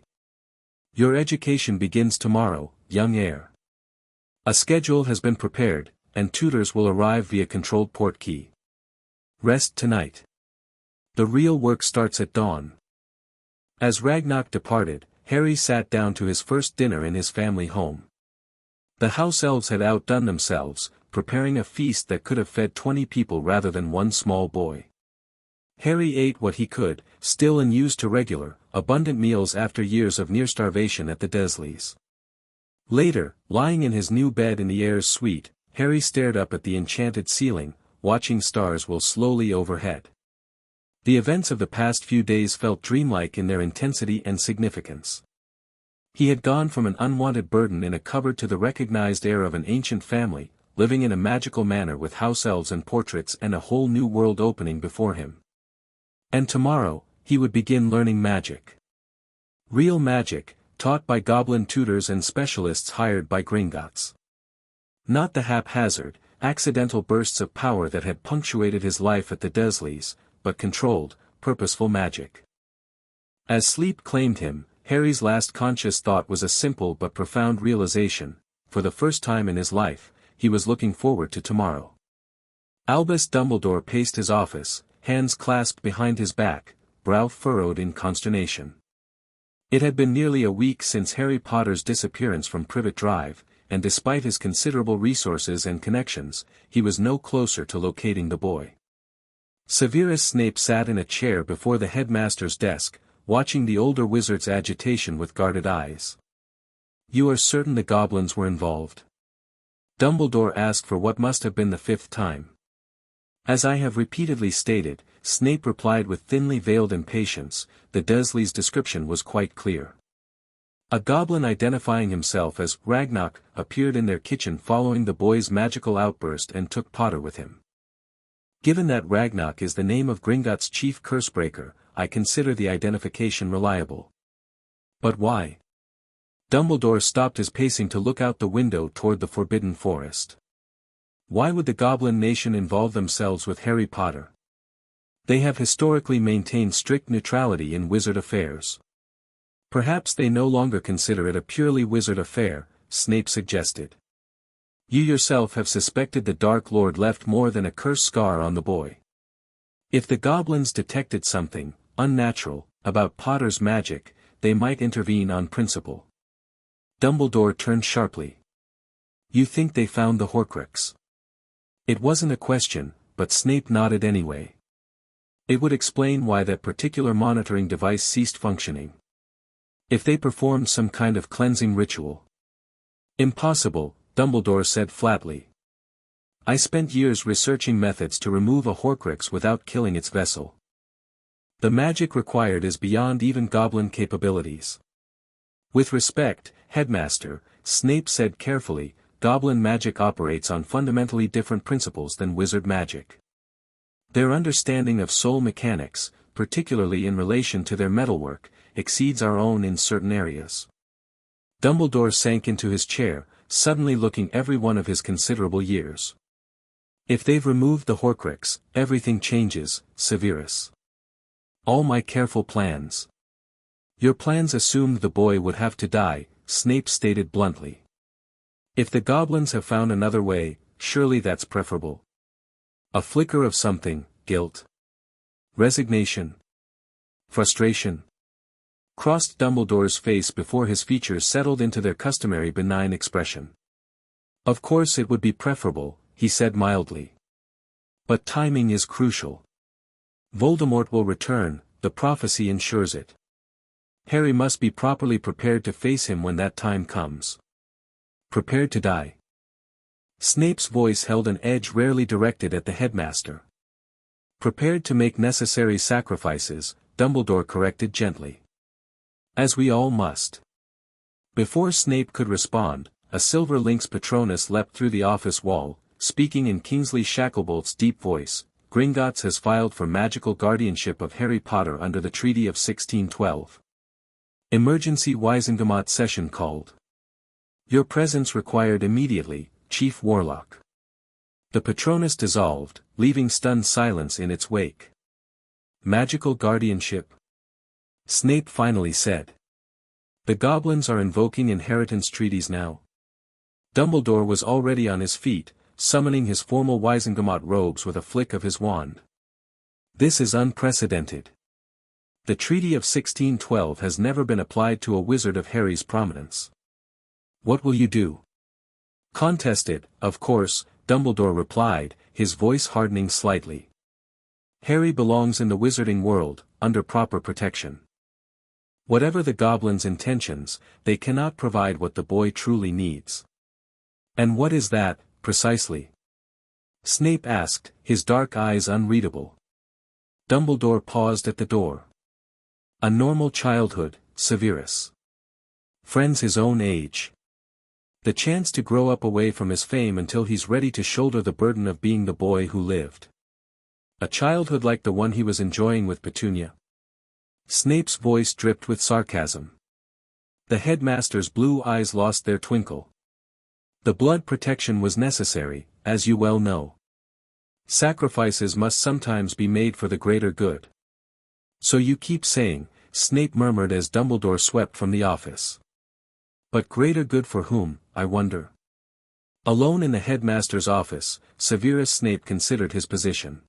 Your education begins tomorrow, young heir. A schedule has been prepared, and tutors will arrive via controlled port key. Rest tonight. The real work starts at dawn. As Ragnarok departed, Harry sat down to his first dinner in his family home. The house elves had outdone themselves, preparing a feast that could have fed 20 people rather than one small boy. Harry ate what he could, still unused to regular, abundant meals after years of near starvation at the Dursleys. Later, lying in his new bed in the heir's suite, Harry stared up at the enchanted ceiling, watching stars whirl slowly overhead. The events of the past few days felt dreamlike in their intensity and significance. He had gone from an unwanted burden in a cupboard to the recognized heir of an ancient family, living in a magical manor with house elves and portraits and a whole new world opening before him. And tomorrow, he would begin learning magic. Real magic, taught by goblin tutors and specialists hired by Gringotts. Not the haphazard, accidental bursts of power that had punctuated his life at the Dursleys, but controlled, purposeful magic. As sleep claimed him, Harry's last conscious thought was a simple but profound realization: for the first time in his life, he was looking forward to tomorrow. Albus Dumbledore paced his office, hands clasped behind his back, brow furrowed in consternation. It had been nearly a week since Harry Potter's disappearance from Privet Drive, and despite his considerable resources and connections, he was no closer to locating the boy. Severus Snape sat in a chair before the headmaster's desk, watching the older wizard's agitation with guarded eyes. You are certain the goblins were involved? Dumbledore asked for what must have been the 5th time. As I have repeatedly stated, Snape replied with thinly veiled impatience, the Dursleys' description was quite clear. A goblin identifying himself as Ragnarok appeared in their kitchen following the boy's magical outburst and took Potter with him. Given that Ragnarok is the name of Gringotts' chief cursebreaker, I consider the identification reliable. But why? Dumbledore stopped his pacing to look out the window toward the Forbidden Forest. Why would the Goblin Nation involve themselves with Harry Potter? They have historically maintained strict neutrality in wizard affairs. Perhaps they no longer consider it a purely wizard affair, Snape suggested. You yourself have suspected the Dark Lord left more than a curse scar on the boy. If the goblins detected something unnatural about Potter's magic, they might intervene on principle. Dumbledore turned sharply. You think they found the Horcrux? It wasn't a question, but Snape nodded anyway. It would explain why that particular monitoring device ceased functioning. If they performed some kind of cleansing ritual. Impossible, Dumbledore said flatly. I spent years researching methods to remove a Horcrux without killing its vessel. The magic required is beyond even goblin capabilities. With respect, Headmaster, Snape said carefully, goblin magic operates on fundamentally different principles than wizard magic. Their understanding of soul mechanics, particularly in relation to their metalwork, exceeds our own in certain areas. Dumbledore sank into his chair, suddenly looking every one of his considerable years. If they've removed the Horcrux, everything changes, Severus. All my careful plans. Your plans assumed the boy would have to die, Snape stated bluntly. If the goblins have found another way, surely that's preferable. A flicker of something, guilt. Resignation. Frustration. Crossed Dumbledore's face before his features settled into their customary benign expression. Of course it would be preferable, he said mildly. But timing is crucial. Voldemort will return, the prophecy ensures it. Harry must be properly prepared to face him when that time comes. Prepared to die. Snape's voice held an edge rarely directed at the headmaster. Prepared to make necessary sacrifices, Dumbledore corrected gently. As we all must. Before Snape could respond, a silver lynx Patronus leapt through the office wall, speaking in Kingsley Shacklebolt's deep voice. Gringotts has filed for magical guardianship of Harry Potter under the Treaty of 1612. Emergency Wizengamot session called. Your presence required immediately, Chief Warlock. The Patronus dissolved, leaving stunned silence in its wake. Magical guardianship? Snape finally said. The goblins are invoking inheritance treaties now. Dumbledore was already on his feet, summoning his formal Wizengamot robes with a flick of his wand. This is unprecedented. The Treaty of 1612 has never been applied to a wizard of Harry's prominence. What will you do? Contest it, of course, Dumbledore replied, his voice hardening slightly. Harry belongs in the wizarding world, under proper protection. Whatever the goblins' intentions, they cannot provide what the boy truly needs. And what is that, precisely? Snape asked, his dark eyes unreadable. Dumbledore paused at the door. A normal childhood, Severus. Friends his own age. The chance to grow up away from his fame until he's ready to shoulder the burden of being the boy who lived. A childhood like the one he was enjoying with Petunia. Snape's voice dripped with sarcasm. The headmaster's blue eyes lost their twinkle. The blood protection was necessary, as you well know. Sacrifices must sometimes be made for the greater good. So you keep saying, Snape murmured as Dumbledore swept from the office. But greater good for whom, I wonder? Alone in the headmaster's office, Severus Snape considered his position.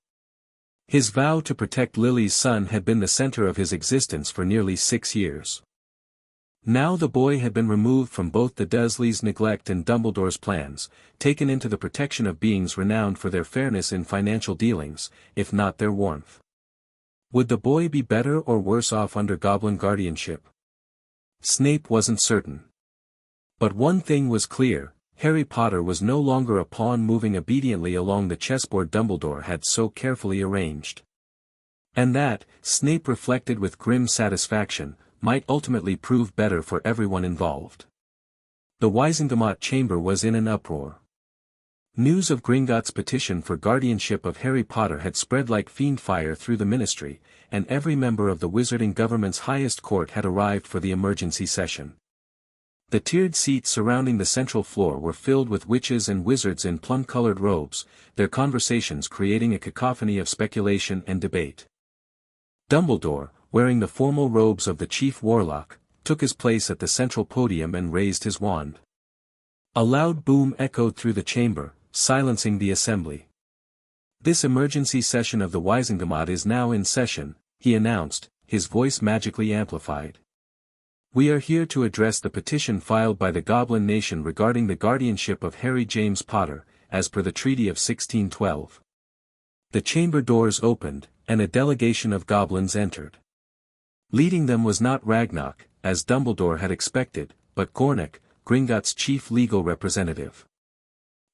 His vow to protect Lily's son had been the center of his existence for nearly 6 years. Now the boy had been removed from both the Dursleys' neglect and Dumbledore's plans, taken into the protection of beings renowned for their fairness in financial dealings, if not their warmth. Would the boy be better or worse off under goblin guardianship? Snape wasn't certain. But one thing was clear, Harry Potter was no longer a pawn moving obediently along the chessboard Dumbledore had so carefully arranged. And that, Snape reflected with grim satisfaction, might ultimately prove better for everyone involved. The Wizengamot chamber was in an uproar. News of Gringotts' petition for guardianship of Harry Potter had spread like fiendfire through the ministry, and every member of the wizarding government's highest court had arrived for the emergency session. The tiered seats surrounding the central floor were filled with witches and wizards in plum-colored robes, their conversations creating a cacophony of speculation and debate. Dumbledore, wearing the formal robes of the chief warlock, took his place at the central podium and raised his wand. A loud boom echoed through the chamber, silencing the assembly. "This emergency session of the Wizengamot is now in session," he announced, his voice magically amplified. "We are here to address the petition filed by the Goblin Nation regarding the guardianship of Harry James Potter, as per the Treaty of 1612. The chamber doors opened, and a delegation of goblins entered. Leading them was not Ragnarok, as Dumbledore had expected, but Gornik, Gringotts' chief legal representative.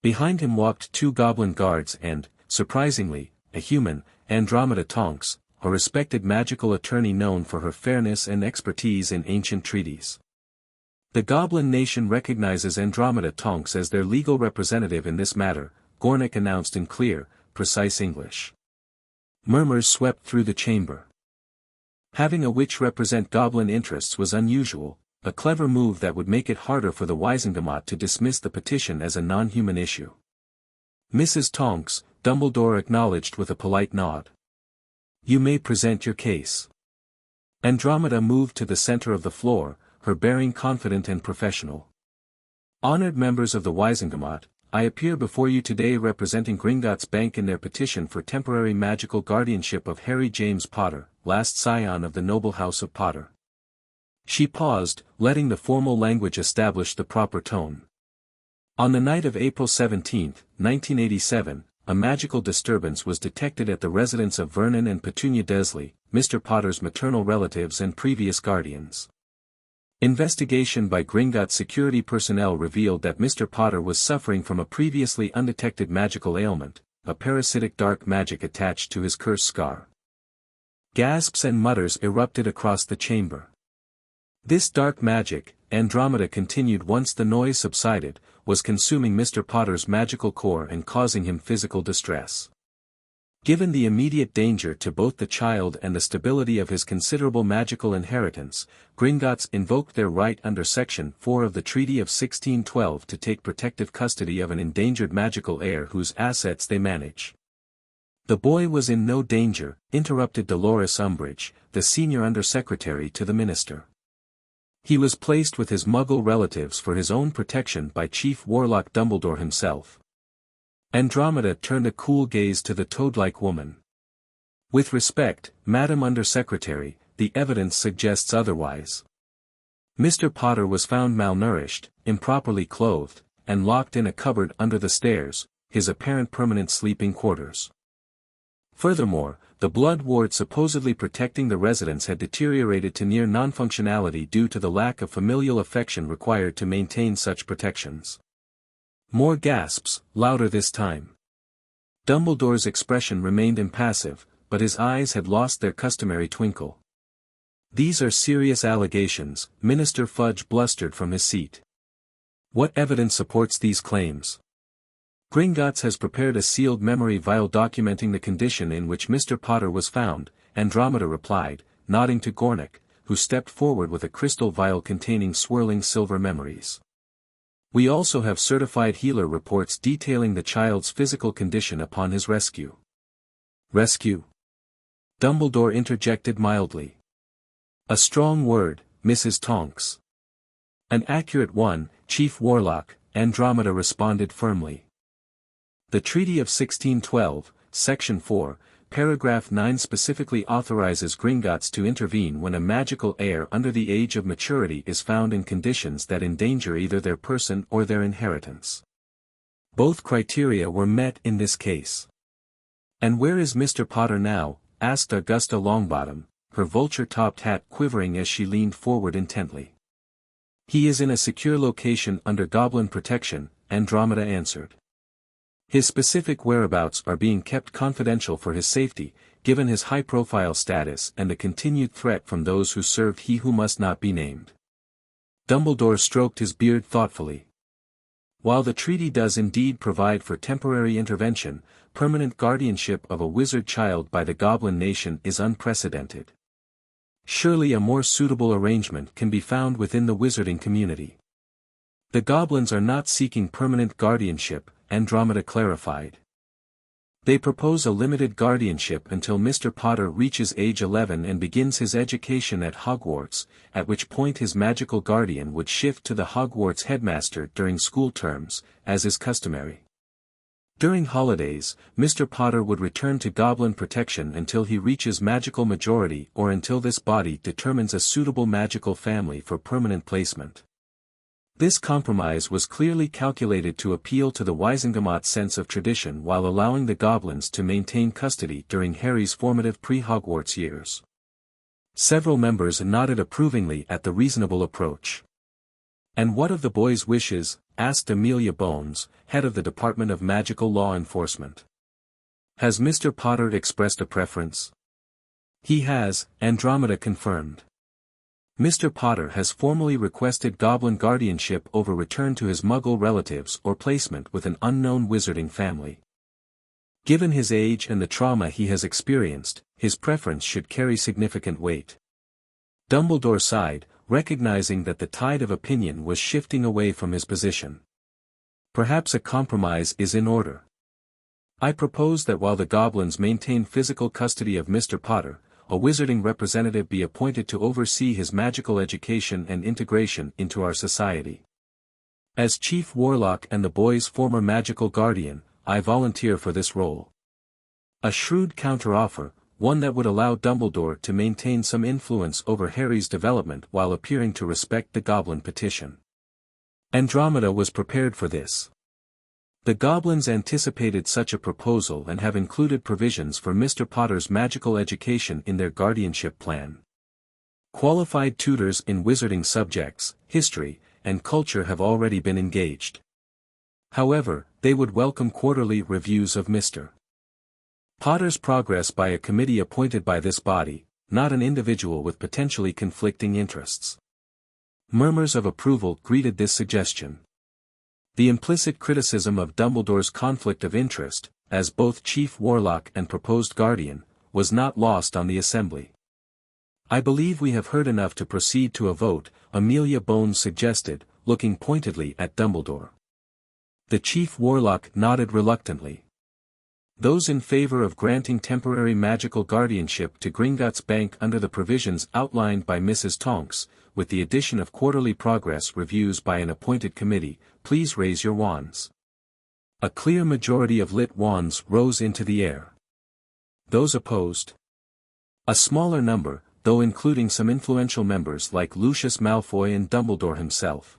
Behind him walked 2 goblin guards and, surprisingly, a human, Andromeda Tonks, a respected magical attorney known for her fairness and expertise in ancient treaties. The Goblin Nation recognizes Andromeda Tonks as their legal representative in this matter, Gornik announced in clear, precise English. Murmurs swept through the chamber. Having a witch represent goblin interests was unusual, a clever move that would make it harder for the Wizengamot to dismiss the petition as a non-human issue. "Mrs. Tonks," Dumbledore acknowledged with a polite nod. "You may present your case." Andromeda moved to the center of the floor, her bearing confident and professional. "Honored members of the Wizengamot, I appear before you today representing Gringotts Bank in their petition for temporary magical guardianship of Harry James Potter, last scion of the noble house of Potter." She paused, letting the formal language establish the proper tone. "On the night of April 17, 1987, a magical disturbance was detected at the residence of Vernon and Petunia Desley, Mr. Potter's maternal relatives and previous guardians. Investigation by Gringotts security personnel revealed that Mr. Potter was suffering from a previously undetected magical ailment, a parasitic dark magic attached to his curse scar." Gasps and mutters erupted across the chamber. This dark magic, Andromeda continued once the noise subsided, was consuming Mr. Potter's magical core and causing him physical distress. Given the immediate danger to both the child and the stability of his considerable magical inheritance, Gringotts invoked their right under Section 4 of the Treaty of 1612 to take protective custody of an endangered magical heir whose assets they manage. "The boy was in no danger," interrupted Dolores Umbridge, the senior undersecretary to the minister. "He was placed with his Muggle relatives for his own protection by Chief Warlock Dumbledore himself." Andromeda turned a cool gaze to the toad-like woman. "With respect, Madam Undersecretary, the evidence suggests otherwise. Mr. Potter was found malnourished, improperly clothed, and locked in a cupboard under the stairs, his apparent permanent sleeping quarters. Furthermore, the blood ward supposedly protecting the residence had deteriorated to near non-functionality due to the lack of familial affection required to maintain such protections." More gasps, louder this time. Dumbledore's expression remained impassive, but his eyes had lost their customary twinkle. "These are serious allegations," Minister Fudge blustered from his seat. "What evidence supports these claims?" "Gringotts has prepared a sealed memory vial documenting the condition in which Mr. Potter was found," Andromeda replied, nodding to Gornik, who stepped forward with a crystal vial containing swirling silver memories. "We also have certified healer reports detailing the child's physical condition upon his rescue." "Rescue?" Dumbledore interjected mildly. "A strong word, Mrs. Tonks." "An accurate one, Chief Warlock," Andromeda responded firmly. The Treaty of 1612, Section 4, Paragraph 9 specifically authorizes Gringotts to intervene when a magical heir under the age of maturity is found in conditions that endanger either their person or their inheritance. Both criteria were met in this case. "And where is Mr. Potter now?" asked Augusta Longbottom, her vulture-topped hat quivering as she leaned forward intently. "He is in a secure location under Goblin protection," Andromeda answered. "His specific whereabouts are being kept confidential for his safety, given his high-profile status and the continued threat from those who served He Who Must Not Be Named." Dumbledore stroked his beard thoughtfully. While the treaty does indeed provide for temporary intervention, permanent guardianship of a wizard child by the Goblin nation is unprecedented. Surely a more suitable arrangement can be found within the wizarding community. The Goblins are not seeking permanent guardianship, Andromeda clarified. They propose a limited guardianship until Mr. Potter reaches age 11 and begins his education at Hogwarts, at which point his magical guardian would shift to the Hogwarts headmaster during school terms, as is customary. During holidays, Mr. Potter would return to Goblin protection until he reaches magical majority or until this body determines a suitable magical family for permanent placement. This compromise was clearly calculated to appeal to the Wizengamot sense of tradition while allowing the Goblins to maintain custody during Harry's formative pre-Hogwarts years. Several members nodded approvingly at the reasonable approach. "And what of the boy's wishes?" asked Amelia Bones, head of the Department of Magical Law Enforcement. "Has Mr. Potter expressed a preference?" "He has," Andromeda confirmed. "Mr. Potter has formally requested Goblin guardianship over return to his Muggle relatives or placement with an unknown wizarding family. Given his age and the trauma he has experienced, his preference should carry significant weight." Dumbledore sighed, recognizing that the tide of opinion was shifting away from his position. "Perhaps a compromise is in order. I propose that while the Goblins maintain physical custody of Mr. Potter, a wizarding representative be appointed to oversee his magical education and integration into our society. As Chief Warlock and the boy's former magical guardian, I volunteer for this role." A shrewd counteroffer, one that would allow Dumbledore to maintain some influence over Harry's development while appearing to respect the Goblin petition. Andromeda was prepared for this. The Goblins anticipated such a proposal and have included provisions for Mr. Potter's magical education in their guardianship plan. Qualified tutors in wizarding subjects, history, and culture have already been engaged. However, they would welcome quarterly reviews of Mr. Potter's progress by a committee appointed by this body, not an individual with potentially conflicting interests. Murmurs of approval greeted this suggestion. The implicit criticism of Dumbledore's conflict of interest, as both Chief Warlock and proposed guardian, was not lost on the assembly. "I believe we have heard enough to proceed to a vote," Amelia Bones suggested, looking pointedly at Dumbledore. The Chief Warlock nodded reluctantly. "Those in favor of granting temporary magical guardianship to Gringotts Bank under the provisions outlined by Mrs. Tonks, with the addition of quarterly progress reviews by an appointed committee, please raise your wands." A clear majority of lit wands rose into the air. Those opposed? A smaller number, though including some influential members like Lucius Malfoy and Dumbledore himself.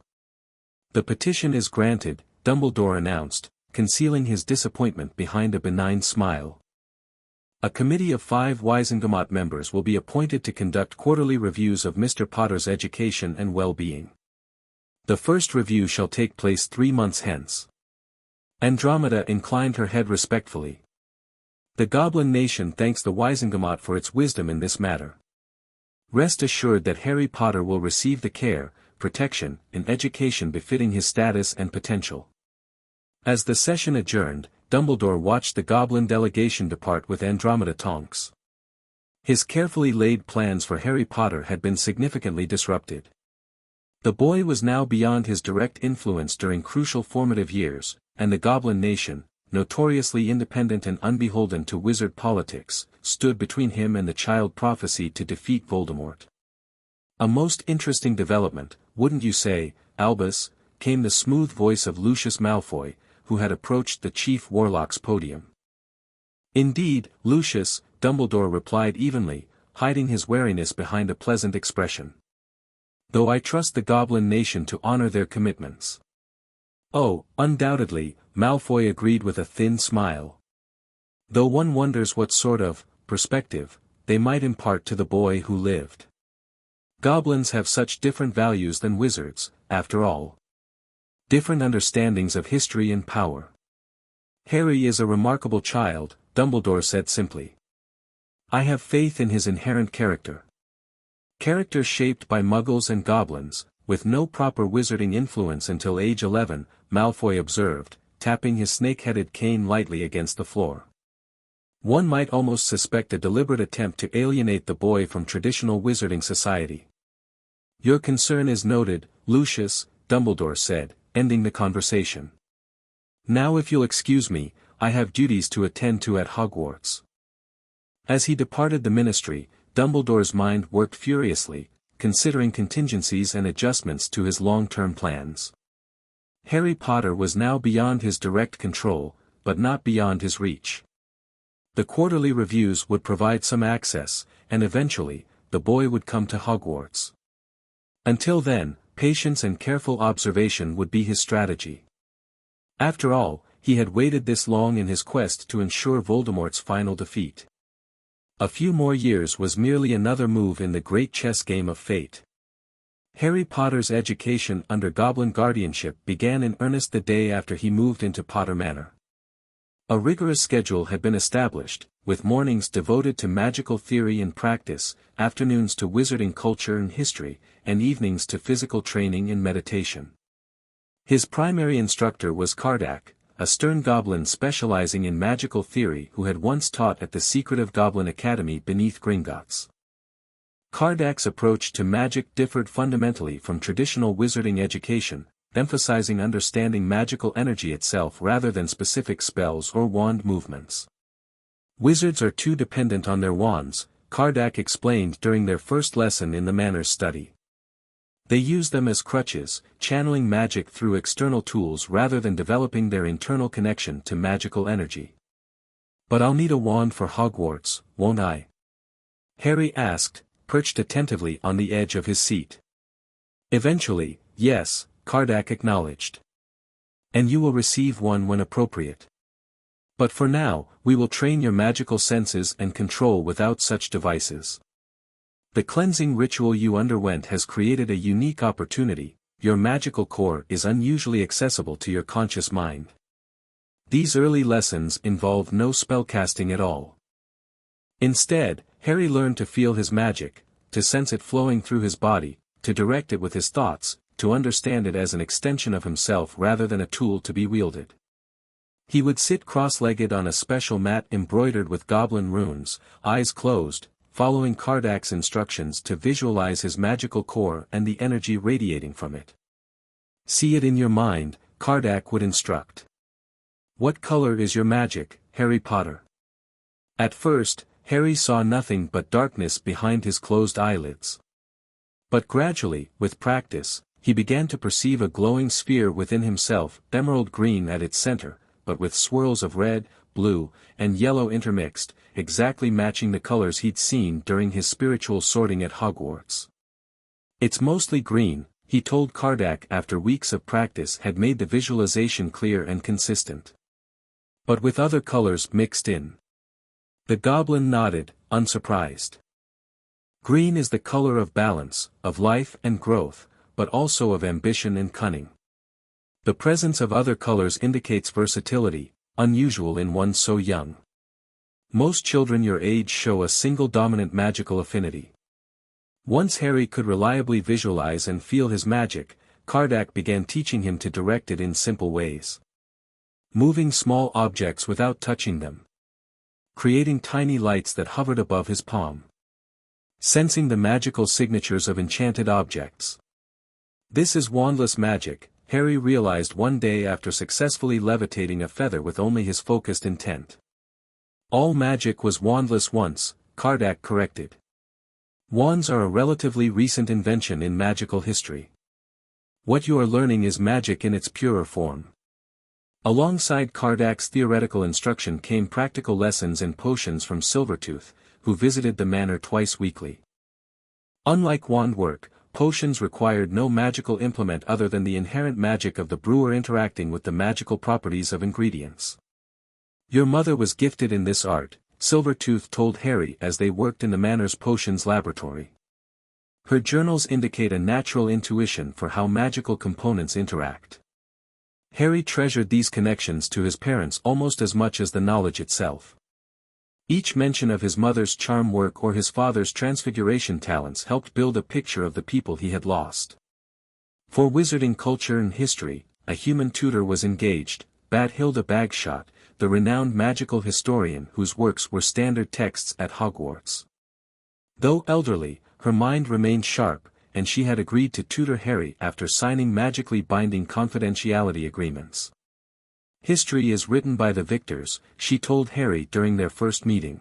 "The petition is granted," Dumbledore announced, concealing his disappointment behind a benign smile. "A committee of 5 Wizengamot members will be appointed to conduct quarterly reviews of Mr. Potter's education and well-being. The first review shall take place 3 months hence." Andromeda inclined her head respectfully. "The Goblin nation thanks the Wizengamot for its wisdom in this matter. Rest assured that Harry Potter will receive the care, protection, and education befitting his status and potential." As the session adjourned, Dumbledore watched the Goblin delegation depart with Andromeda Tonks. His carefully laid plans for Harry Potter had been significantly disrupted. The boy was now beyond his direct influence during crucial formative years, and the Goblin nation, notoriously independent and unbeholden to wizard politics, stood between him and the child prophecy to defeat Voldemort. "A most interesting development, wouldn't you say, Albus?" came the smooth voice of Lucius Malfoy, who had approached the Chief Warlock's podium. "Indeed, Lucius," Dumbledore replied evenly, hiding his wariness behind a pleasant expression. "Though I trust the Goblin nation to honor their commitments." "Oh, undoubtedly," Malfoy agreed with a thin smile. "Though one wonders what sort of perspective they might impart to the boy who lived. Goblins have such different values than wizards, after all. Different understandings of history and power." "Harry is a remarkable child," Dumbledore said simply. "I have faith in his inherent character. Character shaped by Muggles and Goblins, with no proper wizarding influence until age 11, Malfoy observed, tapping his snake-headed cane lightly against the floor. One might almost suspect a deliberate attempt to alienate the boy from traditional wizarding society. Your concern is noted, Lucius, Dumbledore said, ending the conversation. Now if you'll excuse me, I have duties to attend to at Hogwarts. As he departed the ministry, Dumbledore's mind worked furiously, considering contingencies and adjustments to his long-term plans. Harry Potter was now beyond his direct control, but not beyond his reach. The quarterly reviews would provide some access, and eventually, the boy would come to Hogwarts. Until then, patience and careful observation would be his strategy. After all, he had waited this long in his quest to ensure Voldemort's final defeat. A few more years was merely another move in the great chess game of fate. Harry Potter's education under Goblin guardianship began in earnest the day after he moved into Potter Manor. A rigorous schedule had been established, with mornings devoted to magical theory and practice, afternoons to wizarding culture and history, and evenings to physical training and meditation. His primary instructor was Cardack, a stern goblin specializing in magical theory who had once taught at the secretive Goblin Academy beneath Gringotts. Cardack's approach to magic differed fundamentally from traditional wizarding education, emphasizing understanding magical energy itself rather than specific spells or wand movements. Wizards are too dependent on their wands, Cardack explained during their first lesson in the Manor's study. They use them as crutches, channeling magic through external tools rather than developing their internal connection to magical energy. But I'll need a wand for Hogwarts, won't I? Harry asked, perched attentively on the edge of his seat. Eventually, yes, Cardack acknowledged. And you will receive one when appropriate. But for now, we will train your magical senses and control without such devices. The cleansing ritual you underwent has created a unique opportunity, your magical core is unusually accessible to your conscious mind. These early lessons involve no spellcasting at all. Instead, Harry learned to feel his magic, to sense it flowing through his body, to direct it with his thoughts, to understand it as an extension of himself rather than a tool to be wielded. He would sit cross-legged on a special mat embroidered with goblin runes, eyes closed, following Cardack's instructions to visualize his magical core and the energy radiating from it. See it in your mind, Cardack would instruct. What color is your magic, Harry Potter? At first, Harry saw nothing but darkness behind his closed eyelids. But gradually, with practice, he began to perceive a glowing sphere within himself, emerald green at its center, but with swirls of red, blue, and yellow intermixed, exactly matching the colors he'd seen during his spiritual sorting at Hogwarts. It's mostly green, he told Cardack after weeks of practice had made the visualization clear and consistent. But with other colors mixed in. The goblin nodded, unsurprised. Green is the color of balance, of life and growth, but also of ambition and cunning. The presence of other colors indicates versatility, unusual in one so young. Most children your age show a single dominant magical affinity. Once Harry could reliably visualize and feel his magic, Cardack began teaching him to direct it in simple ways. Moving small objects without touching them. Creating tiny lights that hovered above his palm. Sensing the magical signatures of enchanted objects. This is wandless magic, Harry realized one day after successfully levitating a feather with only his focused intent. All magic was wandless once, Cardack corrected. Wands are a relatively recent invention in magical history. What you are learning is magic in its purer form. Alongside Cardack's theoretical instruction came practical lessons and potions from Silvertooth, who visited the manor twice weekly. Unlike wand work, potions required no magical implement other than the inherent magic of the brewer interacting with the magical properties of ingredients. Your mother was gifted in this art, Silvertooth told Harry as they worked in the manor's potions laboratory. Her journals indicate a natural intuition for how magical components interact. Harry treasured these connections to his parents almost as much as the knowledge itself. Each mention of his mother's charm work or his father's transfiguration talents helped build a picture of the people he had lost. For wizarding culture and history, a human tutor was engaged, Bathilda Bagshot, the renowned magical historian whose works were standard texts at Hogwarts. Though elderly, her mind remained sharp, and she had agreed to tutor Harry after signing magically binding confidentiality agreements. History is written by the victors, she told Harry during their first meeting.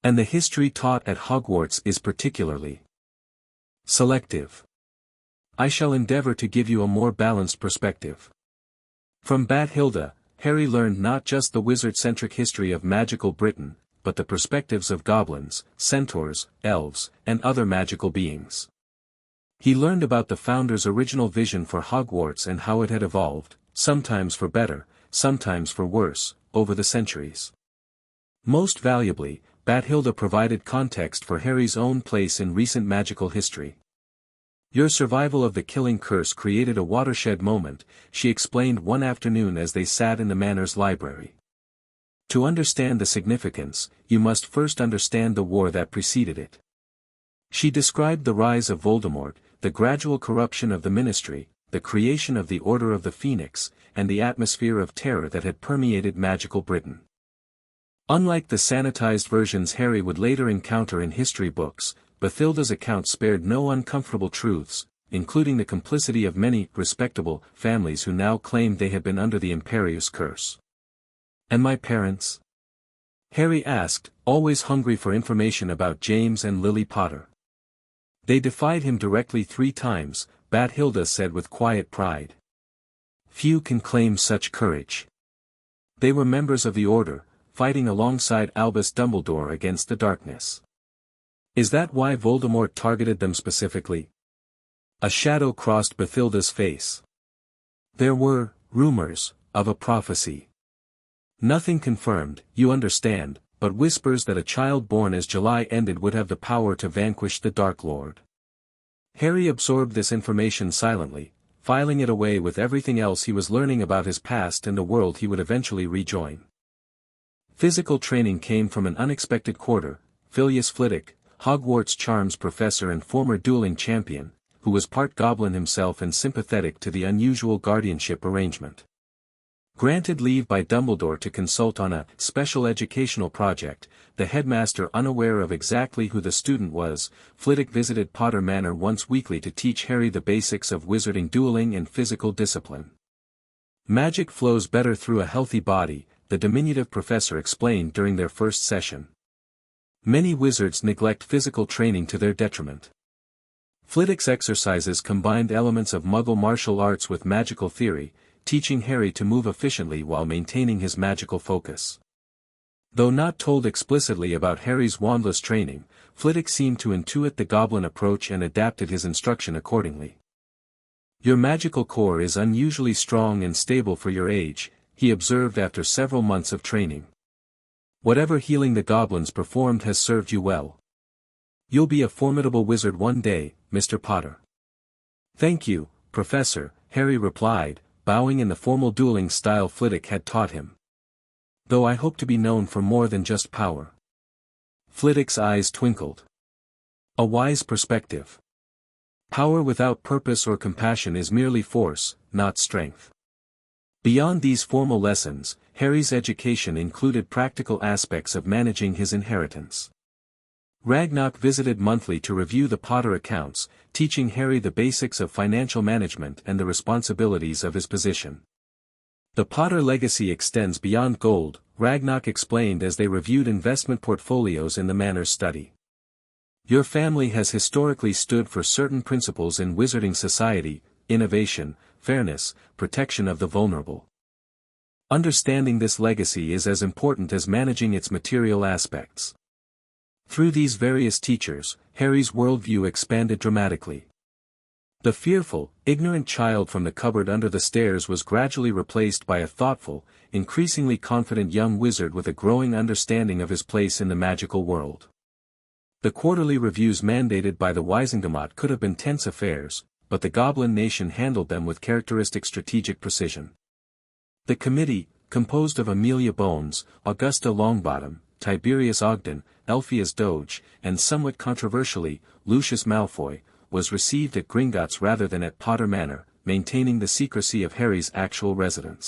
And the history taught at Hogwarts is particularly selective. I shall endeavor to give you a more balanced perspective. From Bathilda, Harry learned not just the wizard-centric history of magical Britain, but the perspectives of goblins, centaurs, elves, and other magical beings. He learned about the founder's original vision for Hogwarts and how it had evolved, sometimes for better, sometimes for worse, over the centuries. Most valuably, Bathilda provided context for Harry's own place in recent magical history. Your survival of the killing curse created a watershed moment, she explained one afternoon as they sat in the manor's library. To understand the significance, you must first understand the war that preceded it. She described the rise of Voldemort, the gradual corruption of the Ministry, the creation of the Order of the Phoenix, and the atmosphere of terror that had permeated magical Britain. Unlike the sanitized versions Harry would later encounter in history books, Bathilda's account spared no uncomfortable truths, including the complicity of many respectable families who now claimed they had been under the Imperius curse. And my parents? Harry asked, always hungry for information about James and Lily Potter. They defied him directly 3 times, Bathilda said with quiet pride. Few can claim such courage. They were members of the Order, fighting alongside Albus Dumbledore against the darkness. Is that why Voldemort targeted them specifically? A shadow crossed Bathilda's face. There were rumors of a prophecy. Nothing confirmed, you understand, but whispers that a child born as July ended would have the power to vanquish the Dark Lord. Harry absorbed this information silently, filing it away with everything else he was learning about his past and the world he would eventually rejoin. Physical training came from an unexpected quarter. Phileas Flitwick, Hogwarts charms professor and former dueling champion, who was part goblin himself and sympathetic to the unusual guardianship arrangement. Granted leave by Dumbledore to consult on a special educational project, the headmaster unaware of exactly who the student was, Flitwick visited Potter Manor once weekly to teach Harry the basics of wizarding, dueling and physical discipline. Magic flows better through a healthy body, the diminutive professor explained during their first session. Many wizards neglect physical training to their detriment. Flitwick's exercises combined elements of Muggle martial arts with magical theory, teaching Harry to move efficiently while maintaining his magical focus. Though not told explicitly about Harry's wandless training, Flitwick seemed to intuit the goblin approach and adapted his instruction accordingly. Your magical core is unusually strong and stable for your age, he observed after several months of training. Whatever healing the goblins performed has served you well. You'll be a formidable wizard one day, Mr. Potter. Thank you, Professor, Harry replied, bowing in the formal dueling style Flitwick had taught him. Though I hope to be known for more than just power. Flitwick's eyes twinkled. A wise perspective. Power without purpose or compassion is merely force, not strength. Beyond these formal lessons, Harry's education included practical aspects of managing his inheritance. Ragnarok visited monthly to review the Potter accounts, teaching Harry the basics of financial management and the responsibilities of his position. The Potter legacy extends beyond gold, Ragnarok explained as they reviewed investment portfolios in the Manor's study. Your family has historically stood for certain principles in wizarding society: innovation, fairness, protection of the vulnerable. Understanding this legacy is as important as managing its material aspects. Through these various teachers, Harry's worldview expanded dramatically. The fearful, ignorant child from the cupboard under the stairs was gradually replaced by a thoughtful, increasingly confident young wizard with a growing understanding of his place in the magical world. The quarterly reviews mandated by the Wisingamot could have been tense affairs, but the Goblin Nation handled them with characteristic strategic precision. The committee, composed of Amelia Bones, Augusta Longbottom, Tiberius Ogden, Elphias Doge, and somewhat controversially, Lucius Malfoy, was received at Gringotts rather than at Potter Manor, maintaining the secrecy of Harry's actual residence.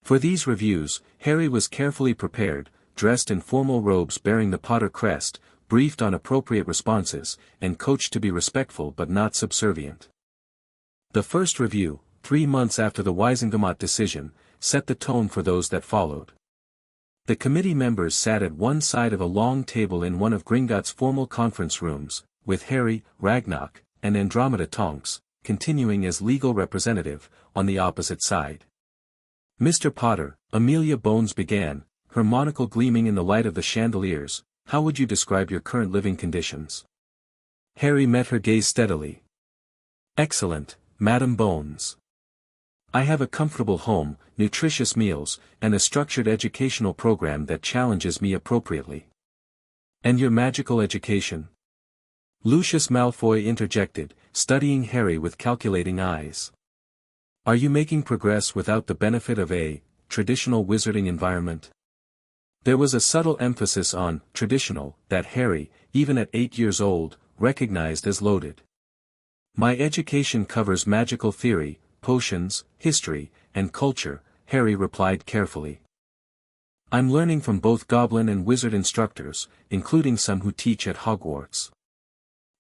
For these reviews, Harry was carefully prepared, dressed in formal robes bearing the Potter crest, briefed on appropriate responses, and coached to be respectful but not subservient. The first review, 3 months after the Wisengamot decision, set the tone for those that followed. The committee members sat at one side of a long table in one of Gringotts' formal conference rooms, with Harry, Ragnarok, and Andromeda Tonks, continuing as legal representative, on the opposite side. "Mr. Potter," Amelia Bones began, her monocle gleaming in the light of the chandeliers, "how would you describe your current living conditions?" Harry met her gaze steadily. "Excellent, Madam Bones. I have a comfortable home, nutritious meals, and a structured educational program that challenges me appropriately." "And your magical education?" Lucius Malfoy interjected, studying Harry with calculating eyes. "Are you making progress without the benefit of a traditional wizarding environment?" There was a subtle emphasis on traditional that Harry, even at 8 years old, recognized as loaded. "My education covers magical theory, potions, history, and culture," Harry replied carefully. "I'm learning from both goblin and wizard instructors, including some who teach at Hogwarts."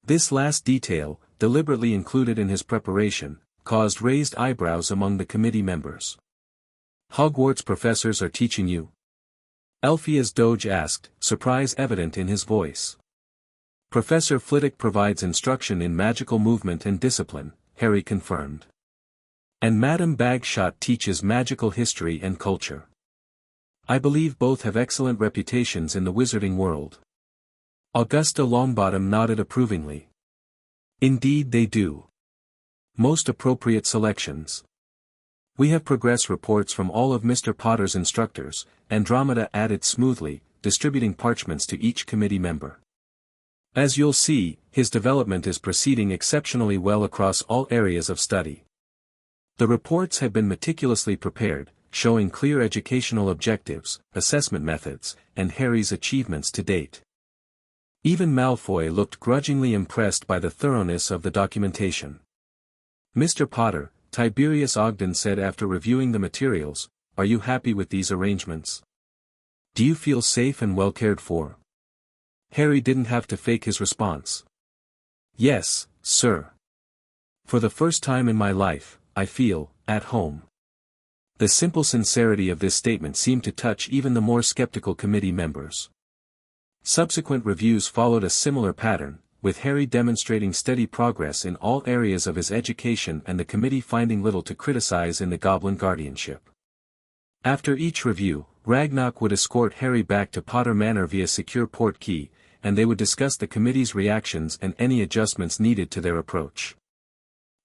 This last detail, deliberately included in his preparation, caused raised eyebrows among the committee members. "Hogwarts professors are teaching you?" Elphias Doge asked, surprise evident in his voice. "Professor Flitwick provides instruction in magical movement and discipline," Harry confirmed. "And Madame Bagshot teaches magical history and culture. I believe both have excellent reputations in the wizarding world." Augusta Longbottom nodded approvingly. "Indeed they do. Most appropriate selections. We have progress reports from all of Mr. Potter's instructors," Andromeda added smoothly, distributing parchments to each committee member. "As you'll see, his development is proceeding exceptionally well across all areas of study." The reports had been meticulously prepared, showing clear educational objectives, assessment methods, and Harry's achievements to date. Even Malfoy looked grudgingly impressed by the thoroughness of the documentation. "Mr. Potter," Tiberius Ogden said after reviewing the materials, "are you happy with these arrangements? Do you feel safe and well cared for?" Harry didn't have to fake his response. "Yes, sir. For the first time in my life, I feel at home." The simple sincerity of this statement seemed to touch even the more skeptical committee members. Subsequent reviews followed a similar pattern, with Harry demonstrating steady progress in all areas of his education and the committee finding little to criticize in the Goblin guardianship. After each review, Ragnarok would escort Harry back to Potter Manor via secure port key, and they would discuss the committee's reactions and any adjustments needed to their approach.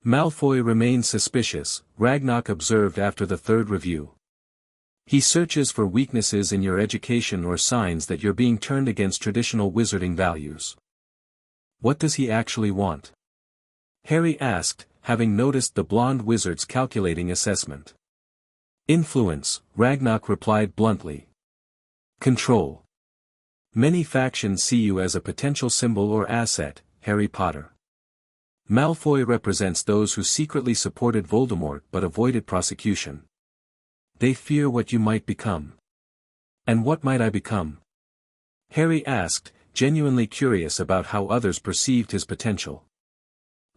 "Malfoy remains suspicious," Ragnarok observed after the third review. "He searches for weaknesses in your education or signs that you're being turned against traditional wizarding values." "What does he actually want?" Harry asked, having noticed the blonde wizard's calculating assessment. "Influence," Ragnarok replied bluntly. "Control. Many factions see you as a potential symbol or asset, Harry Potter. Malfoy represents those who secretly supported Voldemort but avoided prosecution. They fear what you might become." "And what might I become?" Harry asked, genuinely curious about how others perceived his potential.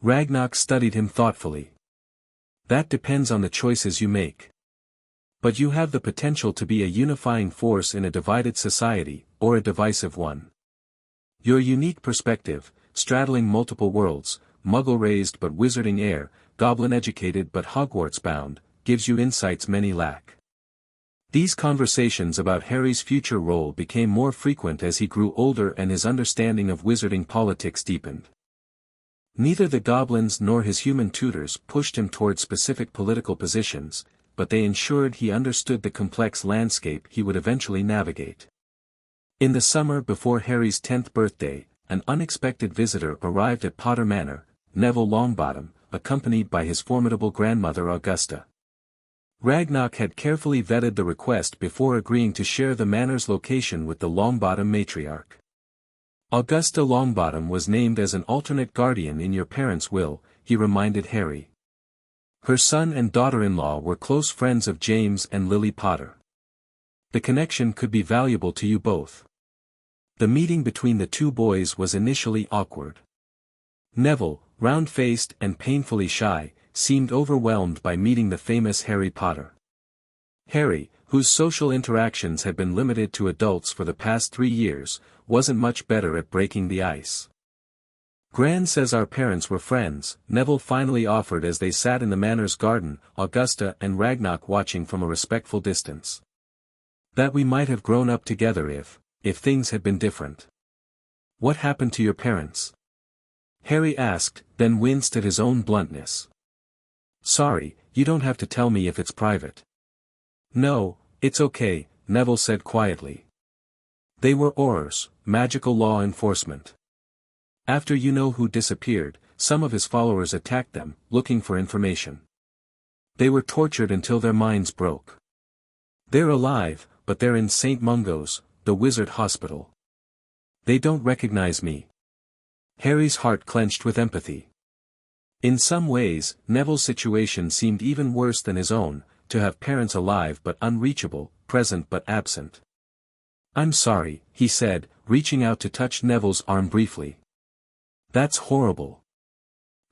Ragnarok studied him thoughtfully. "That depends on the choices you make. But you have the potential to be a unifying force in a divided society, or a divisive one. Your unique perspective, straddling multiple worlds, Muggle-raised but wizarding heir, Goblin-educated but Hogwarts-bound, gives you insights many lack." These conversations about Harry's future role became more frequent as he grew older and his understanding of wizarding politics deepened. Neither the Goblins nor his human tutors pushed him toward specific political positions, but they ensured he understood the complex landscape he would eventually navigate. In the summer before Harry's 10th birthday, an unexpected visitor arrived at Potter Manor, Neville Longbottom, accompanied by his formidable grandmother Augusta. Ragnarok had carefully vetted the request before agreeing to share the manor's location with the Longbottom matriarch. "Augusta Longbottom was named as an alternate guardian in your parents' will," he reminded Harry. Her son and daughter-in-law were close friends of James and Lily Potter. The connection could be valuable to you both. The meeting between the two boys was initially awkward. Neville, round-faced and painfully shy, seemed overwhelmed by meeting the famous Harry Potter. Harry, whose social interactions had been limited to adults for the past 3 years, wasn't much better at breaking the ice. "Gran says our parents were friends," Neville finally offered as they sat in the manor's garden, Augusta and Ragnar watching from a respectful distance. "That we might have grown up together if things had been different." "What happened to your parents?" Harry asked, then winced at his own bluntness. "Sorry, you don't have to tell me if it's private." "No, it's okay," Neville said quietly. "They were Aurors, magical law enforcement. After you know who disappeared, some of his followers attacked them, looking for information. They were tortured until their minds broke. They're alive, but they're in St. Mungo's, the wizard hospital. They don't recognize me." Harry's heart clenched with empathy. In some ways, Neville's situation seemed even worse than his own, to have parents alive but unreachable, present but absent. "I'm sorry," he said, reaching out to touch Neville's arm briefly. "That's horrible."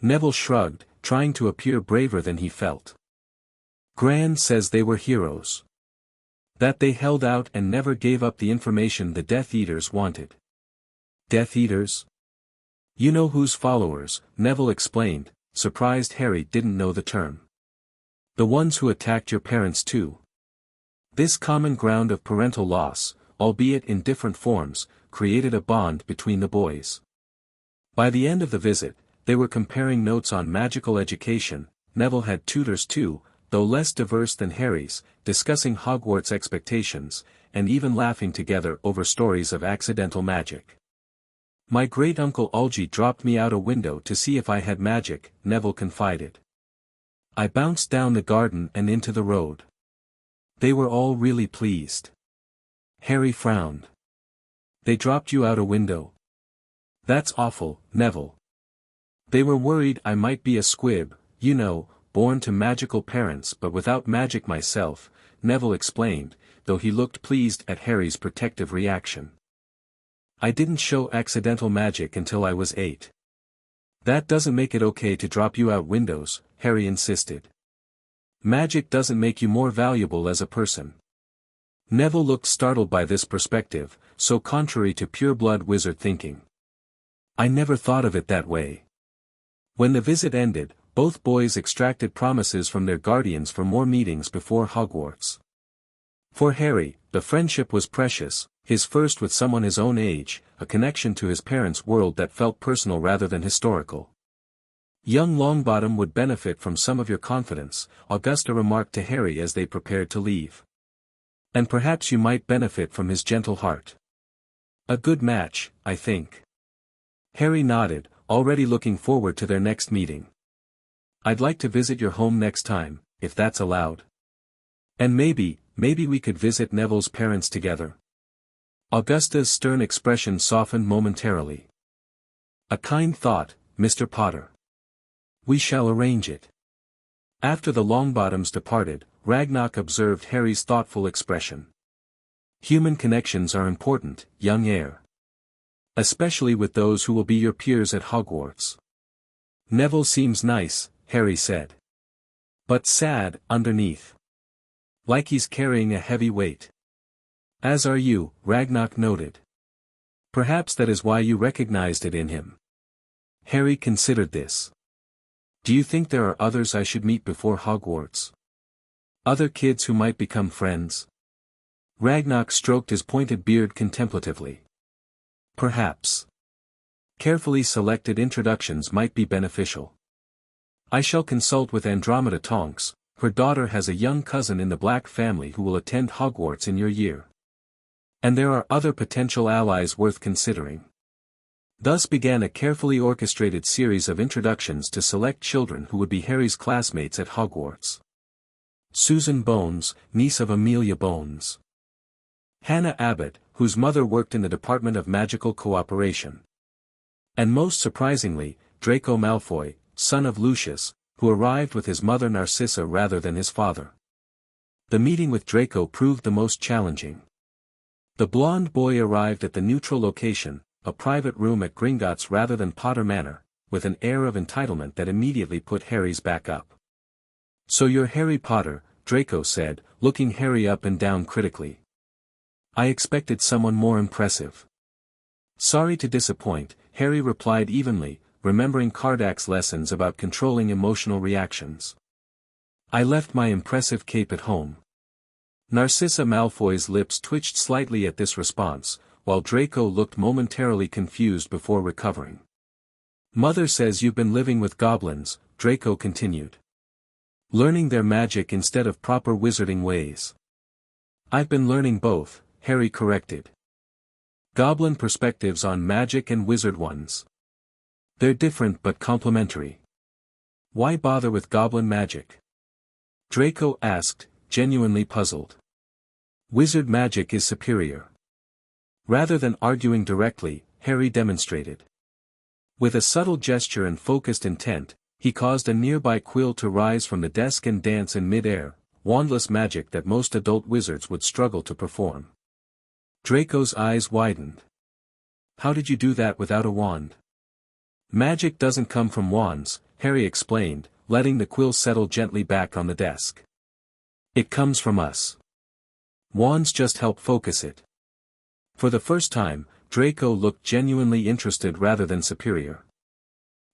Neville shrugged, trying to appear braver than he felt. "Gran says they were heroes. That they held out and never gave up the information the Death Eaters wanted." "Death Eaters?" "You know whose followers," Neville explained, surprised Harry didn't know the term. "The ones who attacked your parents too." This common ground of parental loss, albeit in different forms, created a bond between the boys. By the end of the visit, they were comparing notes on magical education. Neville had tutors too, though less diverse than Harry's, discussing Hogwarts expectations, and even laughing together over stories of accidental magic. "My great-uncle Algy dropped me out a window to see if I had magic," Neville confided. "I bounced down the garden and into the road." They were all really pleased. Harry frowned. "They dropped you out a window? That's awful, Neville." "They were worried I might be a squib, you know, born to magical parents but without magic myself," Neville explained, though he looked pleased at Harry's protective reaction. "I didn't show accidental magic until I was 8. "That doesn't make it okay to drop you out windows," Harry insisted. "Magic doesn't make you more valuable as a person." Neville looked startled by this perspective, so contrary to pure-blood wizard thinking. "I never thought of it that way." When the visit ended, both boys extracted promises from their guardians for more meetings before Hogwarts. For Harry, the friendship was precious, his first with someone his own age, a connection to his parents' world that felt personal rather than historical. "Young Longbottom would benefit from some of your confidence," Augusta remarked to Harry as they prepared to leave. "And perhaps you might benefit from his gentle heart. A good match, I think." Harry nodded, already looking forward to their next meeting. "I'd like to visit your home next time, if that's allowed. And maybe we could visit Neville's parents together." Augusta's stern expression softened momentarily. "A kind thought, Mr. Potter. We shall arrange it." After the Longbottoms departed, Ragnar observed Harry's thoughtful expression. "Human connections are important, young heir. Especially with those who will be your peers at Hogwarts." "Neville seems nice," Harry said. "But sad, underneath. Like he's carrying a heavy weight." "As are you," Ragnar noted. "Perhaps that is why you recognized it in him." Harry considered this. "Do you think there are others I should meet before Hogwarts? Other kids who might become friends?" Ragnar stroked his pointed beard contemplatively. "Perhaps. Carefully selected introductions might be beneficial. I shall consult with Andromeda Tonks. Her daughter has a young cousin in the Black family who will attend Hogwarts in your year. And there are other potential allies worth considering." Thus began a carefully orchestrated series of introductions to select children who would be Harry's classmates at Hogwarts. Susan Bones, niece of Amelia Bones. Hannah Abbott, whose mother worked in the Department of Magical Cooperation. And most surprisingly, Draco Malfoy, son of Lucius, who arrived with his mother Narcissa rather than his father. The meeting with Draco proved the most challenging. The blonde boy arrived at the neutral location, a private room at Gringotts rather than Potter Manor, with an air of entitlement that immediately put Harry's back up. "So you're Harry Potter," Draco said, looking Harry up and down critically. "I expected someone more impressive." "Sorry to disappoint," Harry replied evenly, remembering Kardak's lessons about controlling emotional reactions. "I left my impressive cape at home." Narcissa Malfoy's lips twitched slightly at this response, while Draco looked momentarily confused before recovering. "Mother says you've been living with goblins," Draco continued. "Learning their magic instead of proper wizarding ways." "I've been learning both," Harry corrected. "Goblin perspectives on magic and wizard ones. They're different but complementary." "Why bother with goblin magic?" Draco asked, genuinely puzzled. "Wizard magic is superior." Rather than arguing directly, Harry demonstrated. With a subtle gesture and focused intent, he caused a nearby quill to rise from the desk and dance in mid-air, wandless magic that most adult wizards would struggle to perform. Draco's eyes widened. "How did you do that without a wand?" "Magic doesn't come from wands," Harry explained, letting the quill settle gently back on the desk. "It comes from us. Wands just help focus it." For the first time, Draco looked genuinely interested rather than superior.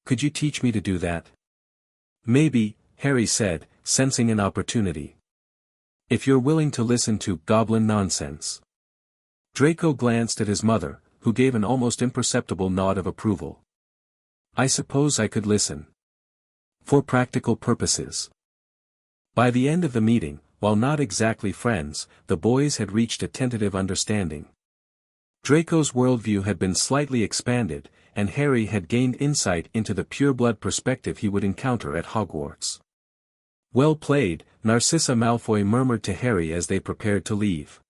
"Could you teach me to do that?" "Maybe," Harry said, sensing an opportunity. "If you're willing to listen to goblin nonsense." Draco glanced at his mother, who gave an almost imperceptible nod of approval. "I suppose I could listen. For practical purposes." By the end of the meeting, while not exactly friends, the boys had reached a tentative understanding. Draco's worldview had been slightly expanded, and Harry had gained insight into the pure-blood perspective he would encounter at Hogwarts. "Well played," Narcissa Malfoy murmured to Harry as they prepared to leave.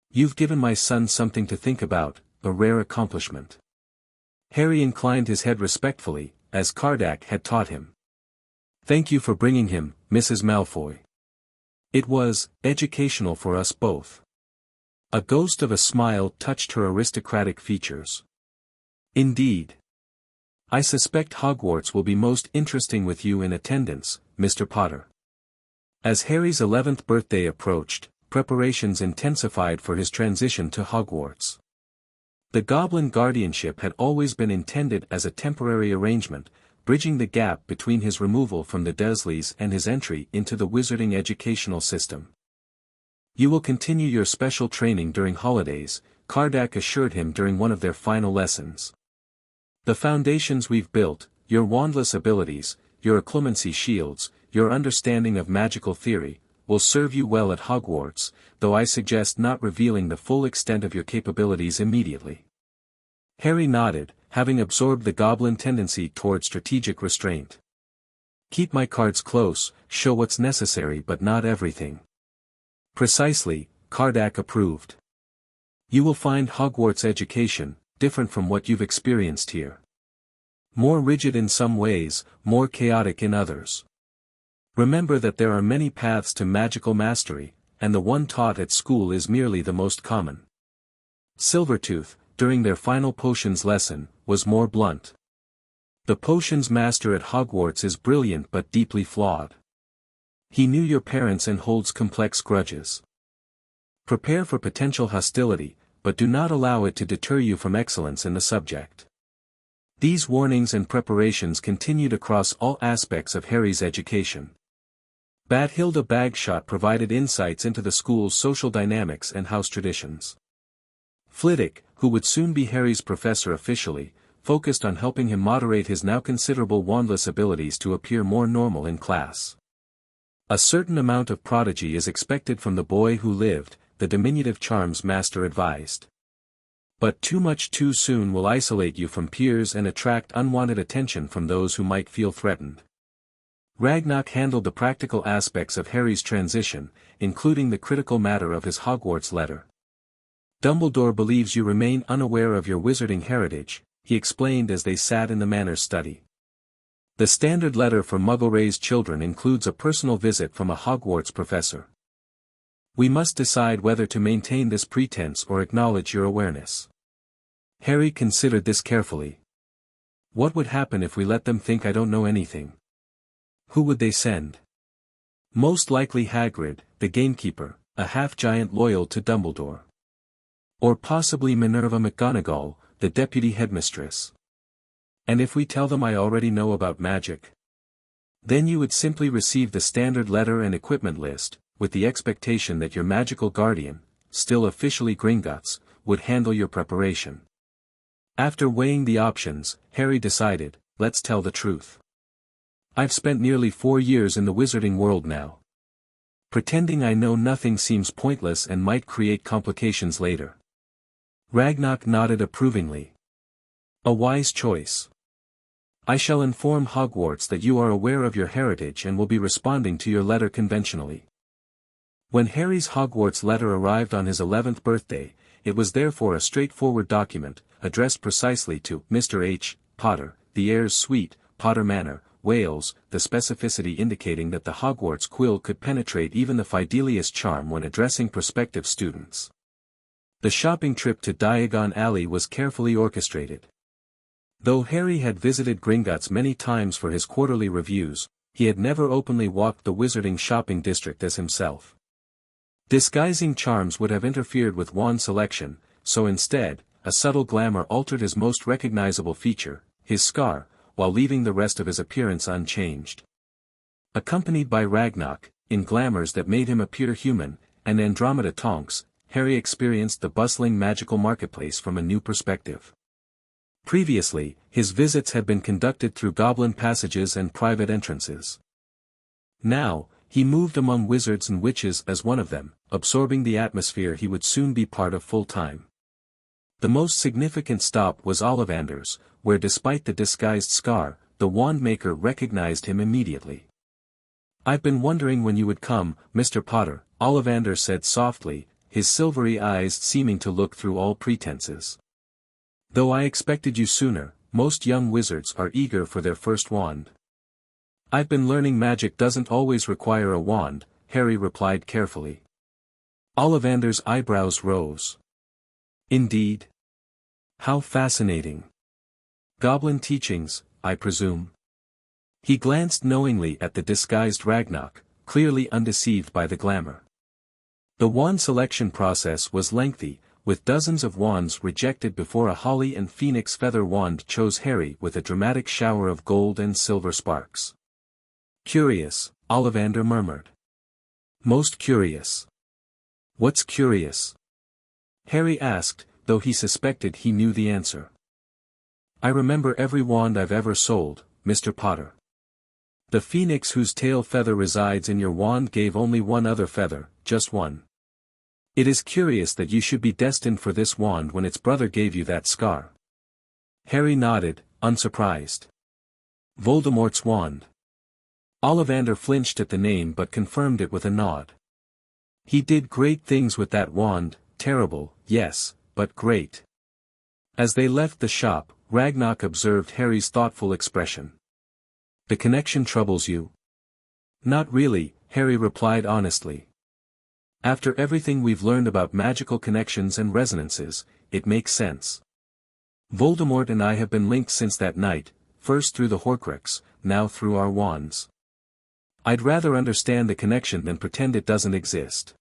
"You've given my son something to think about, a rare accomplishment." Harry inclined his head respectfully, as Kardak had taught him. "Thank you for bringing him, Mrs. Malfoy. It was educational for us both." A ghost of a smile touched her aristocratic features. "Indeed. I suspect Hogwarts will be most interesting with you in attendance, Mr. Potter." As Harry's 11th birthday approached, preparations intensified for his transition to Hogwarts. The Goblin guardianship had always been intended as a temporary arrangement, bridging the gap between his removal from the Dursleys and his entry into the wizarding educational system. "You will continue your special training during holidays," Kardak assured him during one of their final lessons. "The foundations we've built, your wandless abilities, your occlumency shields, your understanding of magical theory, will serve you well at Hogwarts, though I suggest not revealing the full extent of your capabilities immediately." Harry nodded, having absorbed the goblin tendency toward strategic restraint. "Keep my cards close, show what's necessary but not everything." "Precisely," Kardak approved. "You will find Hogwarts education different from what you've experienced here. More rigid in some ways, more chaotic in others. Remember that there are many paths to magical mastery, and the one taught at school is merely the most common." Silvertooth, during their final potions lesson, was more blunt. "The potions master at Hogwarts is brilliant but deeply flawed. He knew your parents and holds complex grudges. Prepare for potential hostility, but do not allow it to deter you from excellence in the subject." These warnings and preparations continued across all aspects of Harry's education. Bathilda Bagshot provided insights into the school's social dynamics and house traditions. Flitwick, who would soon be Harry's professor officially, focused on helping him moderate his now considerable wandless abilities to appear more normal in class. "A certain amount of prodigy is expected from the boy who lived," the diminutive charms master advised. "But too much too soon will isolate you from peers and attract unwanted attention from those who might feel threatened." Ragnarok handled the practical aspects of Harry's transition, including the critical matter of his Hogwarts letter. "Dumbledore believes you remain unaware of your wizarding heritage," he explained as they sat in the manor's study. The standard letter for Muggle-raised children includes a personal visit from a Hogwarts professor. We must decide whether to maintain this pretense or acknowledge your awareness. Harry considered this carefully. What would happen if we let them think I don't know anything? Who would they send? Most likely Hagrid, the gamekeeper, a half-giant loyal to Dumbledore. Or possibly Minerva McGonagall, the deputy headmistress. And if we tell them I already know about magic? Then you would simply receive the standard letter and equipment list, with the expectation that your magical guardian, still officially Gringotts, would handle your preparation. After weighing the options, Harry decided, let's tell the truth. I've spent nearly 4 years in the wizarding world now. Pretending I know nothing seems pointless and might create complications later. Ragnarok nodded approvingly. A wise choice. I shall inform Hogwarts that you are aware of your heritage and will be responding to your letter conventionally. When Harry's Hogwarts letter arrived on his 11th birthday, it was therefore a straightforward document, addressed precisely to Mr. H. Potter, the Heirs Suite, Potter Manor, Wales, the specificity indicating that the Hogwarts quill could penetrate even the Fidelius charm when addressing prospective students. The shopping trip to Diagon Alley was carefully orchestrated. Though Harry had visited Gringotts many times for his quarterly reviews, he had never openly walked the wizarding shopping district as himself. Disguising charms would have interfered with wand selection, so instead, a subtle glamour altered his most recognizable feature, his scar, while leaving the rest of his appearance unchanged. Accompanied by Ragnarok, in glamours that made him appear human, and Andromeda Tonks, Harry experienced the bustling magical marketplace from a new perspective. Previously, his visits had been conducted through goblin passages and private entrances. Now, he moved among wizards and witches as one of them, absorbing the atmosphere he would soon be part of full-time. The most significant stop was Ollivander's, where despite the disguised scar, the wand-maker recognized him immediately. "I've been wondering when you would come, Mr. Potter," Ollivander said softly, his silvery eyes seeming to look through all pretenses. "Though I expected you sooner, most young wizards are eager for their first wand." "I've been learning magic doesn't always require a wand," Harry replied carefully. Ollivander's eyebrows rose. "Indeed? How fascinating. Goblin teachings, I presume?" He glanced knowingly at the disguised Ragnarok, clearly undeceived by the glamour. The wand selection process was lengthy, with dozens of wands rejected before a holly and phoenix feather wand chose Harry with a dramatic shower of gold and silver sparks. "Curious," Ollivander murmured. "Most curious." "What's curious?" Harry asked, though he suspected he knew the answer. "I remember every wand I've ever sold, Mr. Potter. The phoenix whose tail feather resides in your wand gave only one other feather, just one. It is curious that you should be destined for this wand when its brother gave you that scar." Harry nodded, unsurprised. "Voldemort's wand." Ollivander flinched at the name but confirmed it with a nod. "He did great things with that wand, terrible, yes, but great." As they left the shop, Ragnarok observed Harry's thoughtful expression. "The connection troubles you?" "Not really," Harry replied honestly. "After everything we've learned about magical connections and resonances, it makes sense. Voldemort and I have been linked since that night, first through the Horcrux, now through our wands. I'd rather understand the connection than pretend it doesn't exist."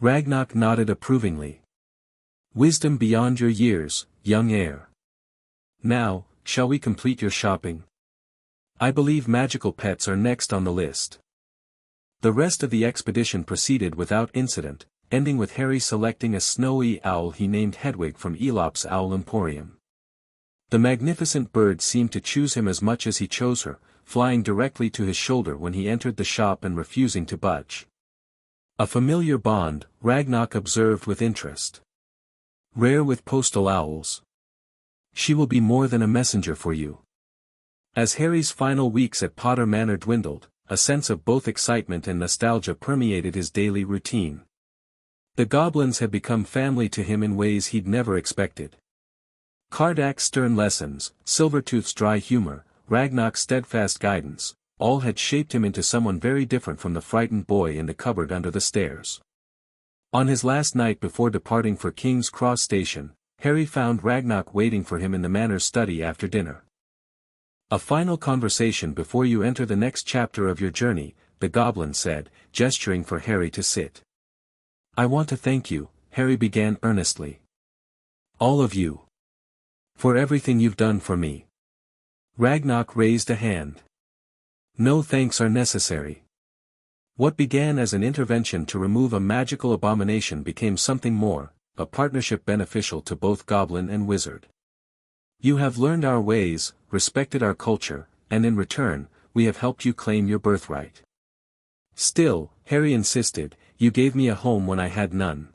Ragnarok nodded approvingly. "Wisdom beyond your years, young heir. Now, shall we complete your shopping? I believe magical pets are next on the list." The rest of the expedition proceeded without incident, ending with Harry selecting a snowy owl he named Hedwig from Aesop's Owl Emporium. The magnificent bird seemed to choose him as much as he chose her, flying directly to his shoulder when he entered the shop and refusing to budge. "A familiar bond," Ragnarok observed with interest. "Rare with postal owls. She will be more than a messenger for you." As Harry's final weeks at Potter Manor dwindled, a sense of both excitement and nostalgia permeated his daily routine. The goblins had become family to him in ways he'd never expected. Kardak's stern lessons, Silvertooth's dry humor, Ragnar's steadfast guidance, all had shaped him into someone very different from the frightened boy in the cupboard under the stairs. On his last night before departing for King's Cross Station, Harry found Ragnar waiting for him in the manor's study after dinner. "A final conversation before you enter the next chapter of your journey," the goblin said, gesturing for Harry to sit. "I want to thank you," Harry began earnestly. "All of you. For everything you've done for me." Ragnar raised a hand. "No thanks are necessary." What began as an intervention to remove a magical abomination became something more, a partnership beneficial to both goblin and wizard. "You have learned our ways, respected our culture, and in return, we have helped you claim your birthright. Still," Harry insisted, "you gave me a home when I had none.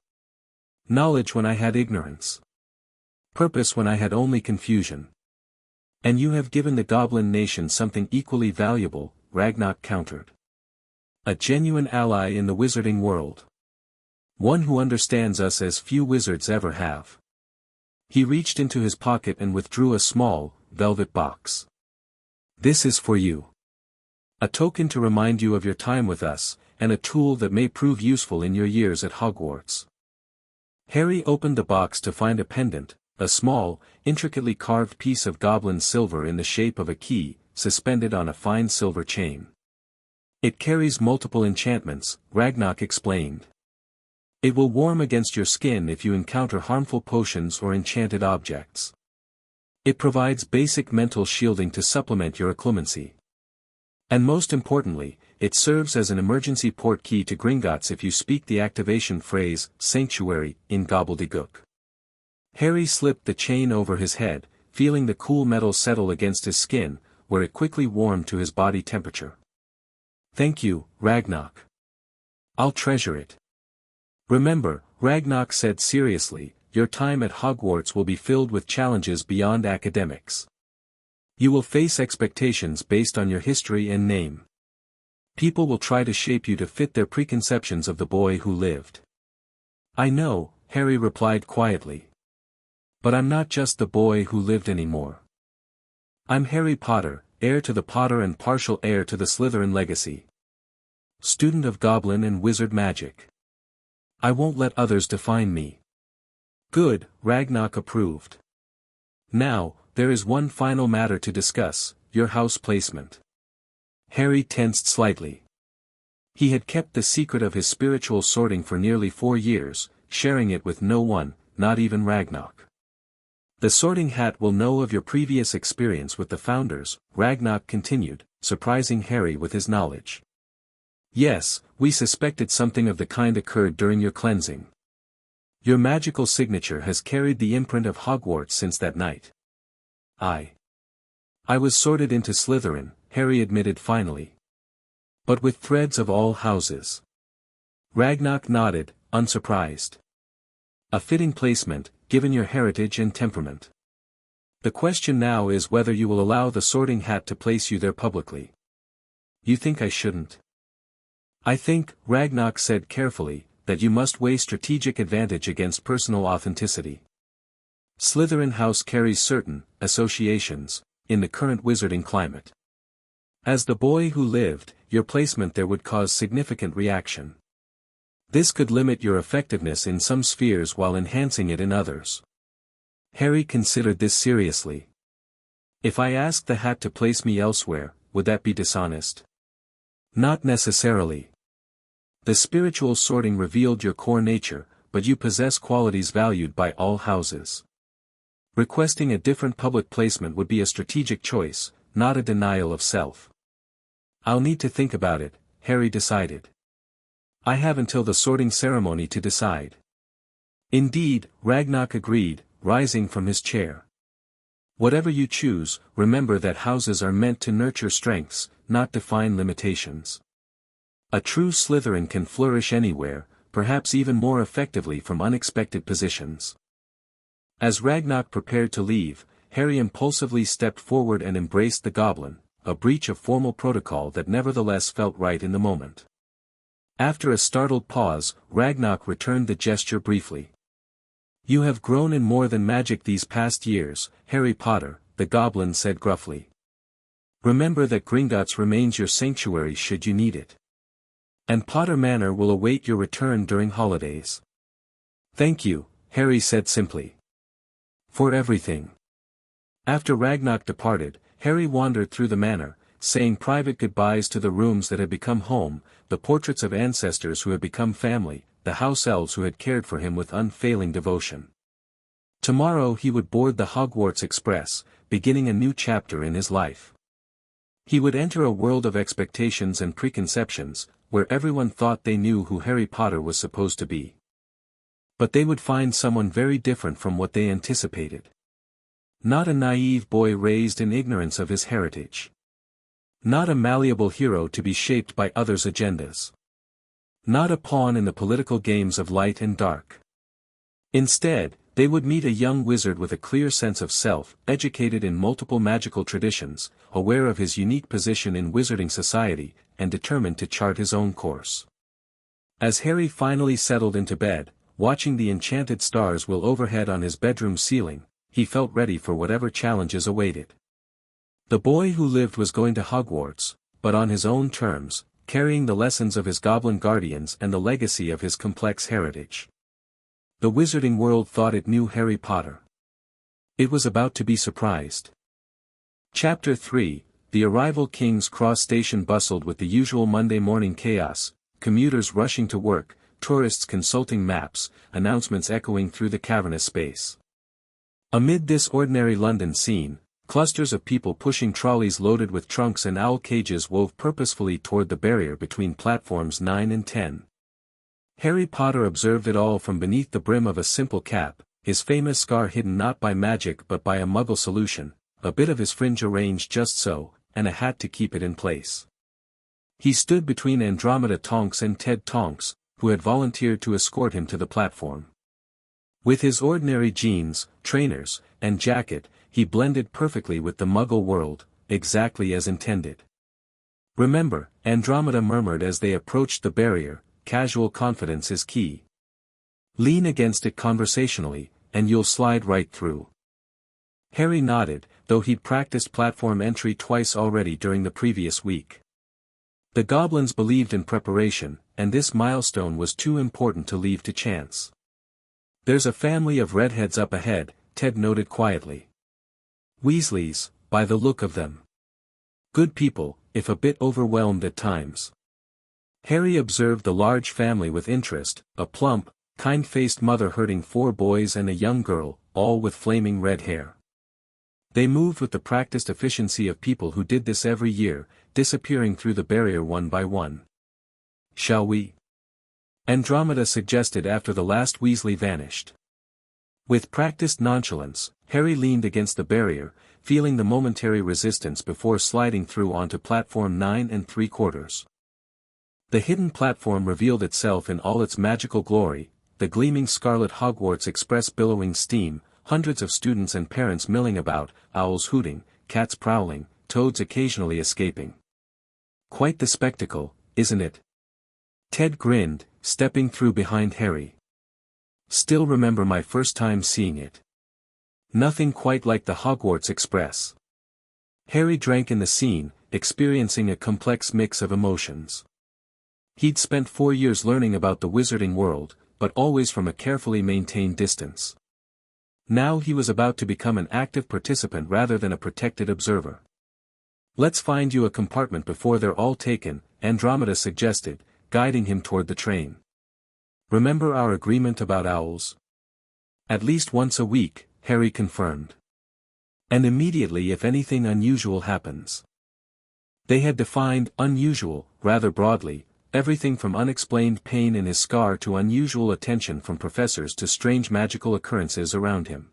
Knowledge when I had ignorance. Purpose when I had only confusion. And you have given the goblin nation something equally valuable," Ragnar countered. "A genuine ally in the wizarding world. One who understands us as few wizards ever have." He reached into his pocket and withdrew a small, velvet box. "This is for you. A token to remind you of your time with us, and a tool that may prove useful in your years at Hogwarts." Harry opened the box to find a pendant, a small, intricately carved piece of goblin silver in the shape of a key, suspended on a fine silver chain. "It carries multiple enchantments," Ragnar explained. "It will warm against your skin if you encounter harmful potions or enchanted objects. It provides basic mental shielding to supplement your occlumency. And most importantly, it serves as an emergency port key to Gringotts if you speak the activation phrase, Sanctuary, in gobbledygook." Harry slipped the chain over his head, feeling the cool metal settle against his skin, where it quickly warmed to his body temperature. "Thank you, Ragnar. I'll treasure it. Remember," Ragnar said seriously, "your time at Hogwarts will be filled with challenges beyond academics. You will face expectations based on your history and name. People will try to shape you to fit their preconceptions of the boy who lived." "I know," Harry replied quietly. "But I'm not just the boy who lived anymore. I'm Harry Potter, heir to the Potter and partial heir to the Slytherin legacy. Student of goblin and wizard magic. I won't let others define me." "Good," Ragnar approved. "Now, there is one final matter to discuss, your house placement." Harry tensed slightly. He had kept the secret of his spiritual sorting for nearly 4 years, sharing it with no one, not even Ragnar. "The Sorting Hat will know of your previous experience with the Founders," Ragnar continued, surprising Harry with his knowledge. "Yes, we suspected something of the kind occurred during your cleansing. Your magical signature has carried the imprint of Hogwarts since that night." I was sorted into Slytherin," Harry admitted finally. "But with threads of all houses." Ragnar nodded, unsurprised. "A fitting placement, given your heritage and temperament. The question now is whether you will allow the Sorting Hat to place you there publicly." "You think I shouldn't?" "I think," Ragnar said carefully, "that you must weigh strategic advantage against personal authenticity. Slytherin House carries certain associations in the current wizarding climate. As the boy who lived, your placement there would cause significant reaction. This could limit your effectiveness in some spheres while enhancing it in others." Harry considered this seriously. "If I asked the hat to place me elsewhere, would that be dishonest?" "Not necessarily. The spiritual sorting revealed your core nature, but you possess qualities valued by all houses. Requesting a different public placement would be a strategic choice, not a denial of self." "I'll need to think about it," Harry decided. "I have until the sorting ceremony to decide." "Indeed," Ragnar agreed, rising from his chair. "Whatever you choose, remember that houses are meant to nurture strengths, not define limitations. A true Slytherin can flourish anywhere, perhaps even more effectively from unexpected positions." As Ragnar prepared to leave, Harry impulsively stepped forward and embraced the goblin, a breach of formal protocol that nevertheless felt right in the moment. After a startled pause, Ragnar returned the gesture briefly. "You have grown in more than magic these past years, Harry Potter," the goblin said gruffly. Remember that Gringotts remains your sanctuary should you need it. And Potter Manor will await your return during holidays. Thank you, Harry said simply. For everything. After Ragnarok departed, Harry wandered through the manor, saying private goodbyes to the rooms that had become home, the portraits of ancestors who had become family, the house elves who had cared for him with unfailing devotion. Tomorrow he would board the Hogwarts Express, beginning a new chapter in his life. He would enter a world of expectations and preconceptions, where everyone thought they knew who Harry Potter was supposed to be. But they would find someone very different from what they anticipated. Not a naive boy raised in ignorance of his heritage. Not a malleable hero to be shaped by others' agendas. Not a pawn in the political games of light and dark. Instead, they would meet a young wizard with a clear sense of self, educated in multiple magical traditions, aware of his unique position in wizarding society, and determined to chart his own course. As Harry finally settled into bed, watching the enchanted stars will overhead on his bedroom ceiling, he felt ready for whatever challenges awaited. The boy who lived was going to Hogwarts, but on his own terms, carrying the lessons of his goblin guardians and the legacy of his complex heritage. The wizarding world thought it knew Harry Potter. It was about to be surprised. Chapter 3, The arrival. King's Cross Station bustled with the usual Monday morning chaos, commuters rushing to work, tourists consulting maps, announcements echoing through the cavernous space. Amid this ordinary London scene, clusters of people pushing trolleys loaded with trunks and owl cages wove purposefully toward the barrier between platforms 9 and 10. Harry Potter observed it all from beneath the brim of a simple cap, his famous scar hidden not by magic but by a Muggle solution, a bit of his fringe arranged just so, and a hat to keep it in place. He stood between Andromeda Tonks and Ted Tonks, who had volunteered to escort him to the platform. With his ordinary jeans, trainers, and jacket, he blended perfectly with the Muggle world, exactly as intended. Remember, Andromeda murmured as they approached the barrier, casual confidence is key. Lean against it conversationally, and you'll slide right through. Harry nodded, though he'd practiced platform entry twice already during the previous week. The goblins believed in preparation, and this milestone was too important to leave to chance. There's a family of redheads up ahead, Ted noted quietly. Weasleys, by the look of them. Good people, if a bit overwhelmed at times. Harry observed the large family with interest, a plump, kind-faced mother herding 4 boys and a young girl, all with flaming red hair. They moved with the practiced efficiency of people who did this every year, disappearing through the barrier one by one. Shall we? Andromeda suggested after the last Weasley vanished. With practiced nonchalance, Harry leaned against the barrier, feeling the momentary resistance before sliding through onto platform 9 3/4. The hidden platform revealed itself in all its magical glory, the gleaming scarlet Hogwarts Express billowing steam, hundreds of students and parents milling about, owls hooting, cats prowling, toads occasionally escaping. Quite the spectacle, isn't it? Ted grinned, stepping through behind Harry. Still remember my first time seeing it. Nothing quite like the Hogwarts Express. Harry drank in the scene, experiencing a complex mix of emotions. He'd spent 4 years learning about the wizarding world, but always from a carefully maintained distance. Now he was about to become an active participant rather than a protected observer. Let's find you a compartment before they're all taken, Andromeda suggested, guiding him toward the train. Remember our agreement about owls? At least once a week, Harry confirmed. And immediately if anything unusual happens. They had defined unusual, rather broadly, everything from unexplained pain in his scar to unusual attention from professors to strange magical occurrences around him.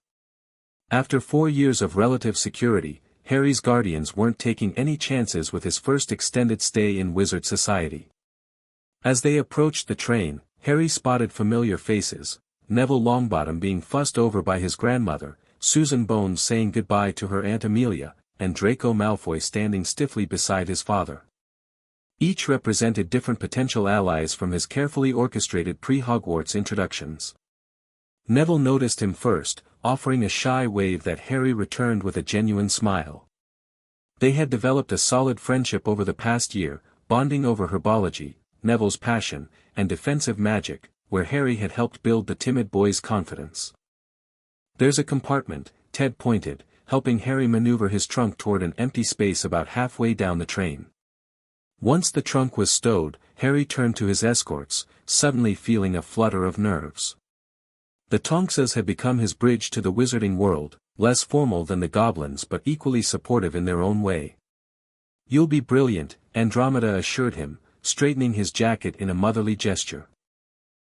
After 4 years of relative security, Harry's guardians weren't taking any chances with his first extended stay in wizard society. As they approached the train, Harry spotted familiar faces, Neville Longbottom being fussed over by his grandmother, Susan Bones saying goodbye to her Aunt Amelia, and Draco Malfoy standing stiffly beside his father. Each represented different potential allies from his carefully orchestrated pre-Hogwarts introductions. Neville noticed him first, offering a shy wave that Harry returned with a genuine smile. They had developed a solid friendship over the past year, bonding over herbology, Neville's passion, and defensive magic, where Harry had helped build the timid boy's confidence. "There's a compartment," Ted pointed, helping Harry maneuver his trunk toward an empty space about halfway down the train. Once the trunk was stowed, Harry turned to his escorts, suddenly feeling a flutter of nerves. The Tonksas had become his bridge to the wizarding world, less formal than the Goblins but equally supportive in their own way. "You'll be brilliant," Andromeda assured him, straightening his jacket in a motherly gesture.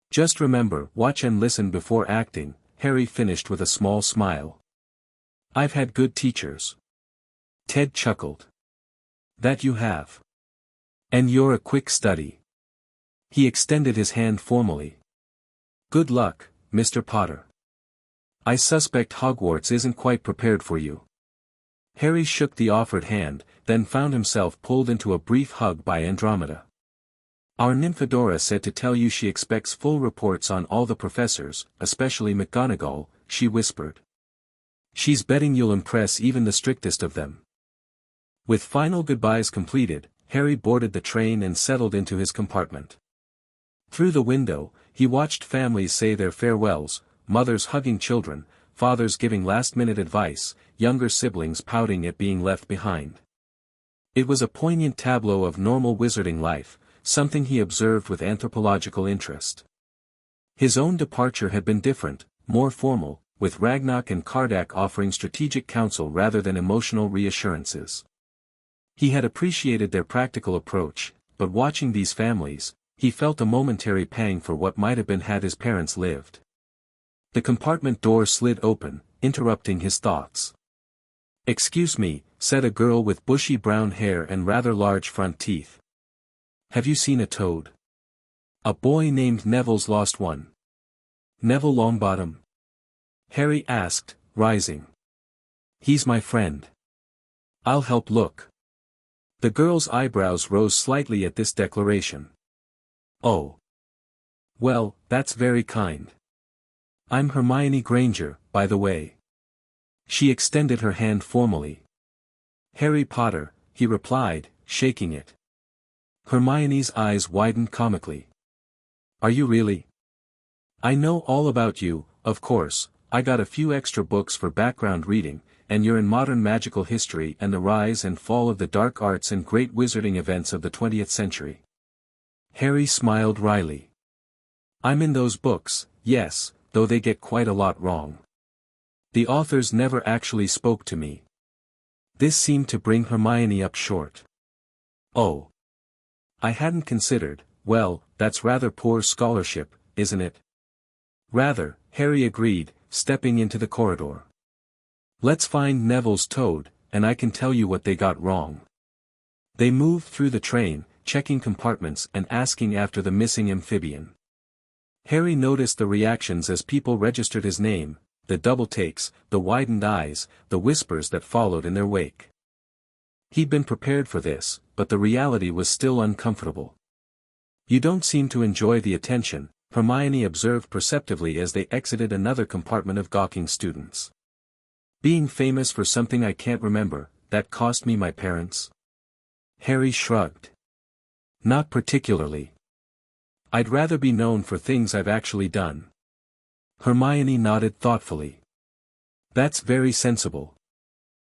"Just remember, watch and listen before acting," Harry finished with a small smile. "I've had good teachers." Ted chuckled. "That you have. And you're a quick study." He extended his hand formally. "Good luck, Mr. Potter. I suspect Hogwarts isn't quite prepared for you." Harry shook the offered hand, then found himself pulled into a brief hug by Andromeda. "Our Nymphadora said to tell you she expects full reports on all the professors, especially McGonagall," she whispered. "She's betting you'll impress even the strictest of them." With final goodbyes completed, Harry boarded the train and settled into his compartment. Through the window, he watched families say their farewells, mothers hugging children, fathers giving last-minute advice, younger siblings pouting at being left behind. It was a poignant tableau of normal wizarding life, something he observed with anthropological interest. His own departure had been different, more formal, with Ragnarok and Kardak offering strategic counsel rather than emotional reassurances. He had appreciated their practical approach, but watching these families, he felt a momentary pang for what might have been had his parents lived. The compartment door slid open, interrupting his thoughts. "Excuse me," said a girl with bushy brown hair and rather large front teeth. "Have you seen a toad?" "A boy named Neville's lost one." "Neville Longbottom?" Harry asked, rising. "He's my friend. I'll help look." The girl's eyebrows rose slightly at this declaration. "Oh. Well, that's very kind. I'm Hermione Granger, by the way." She extended her hand formally. "Harry Potter," he replied, shaking it. Hermione's eyes widened comically. "Are you really? I know all about you, of course. I got a few extra books for background reading, and you're in modern magical history and the rise and fall of the dark arts and great wizarding events of the 20th century. Harry smiled wryly. "I'm in those books, yes, though they get quite a lot wrong. The authors never actually spoke to me." This seemed to bring Hermione up short. "Oh. I hadn't considered. Well, that's rather poor scholarship, isn't it?" "Rather," Harry agreed, stepping into the corridor. "Let's find Neville's toad, and I can tell you what they got wrong." They moved through the train, checking compartments and asking after the missing amphibian. Harry noticed the reactions as people registered his name, the double takes, the widened eyes, the whispers that followed in their wake. He'd been prepared for this, but the reality was still uncomfortable. "You don't seem to enjoy the attention," Hermione observed perceptively as they exited another compartment of gawking students. "Being famous for something I can't remember, that cost me my parents?" Harry shrugged. "Not particularly. I'd rather be known for things I've actually done." Hermione nodded thoughtfully. "That's very sensible.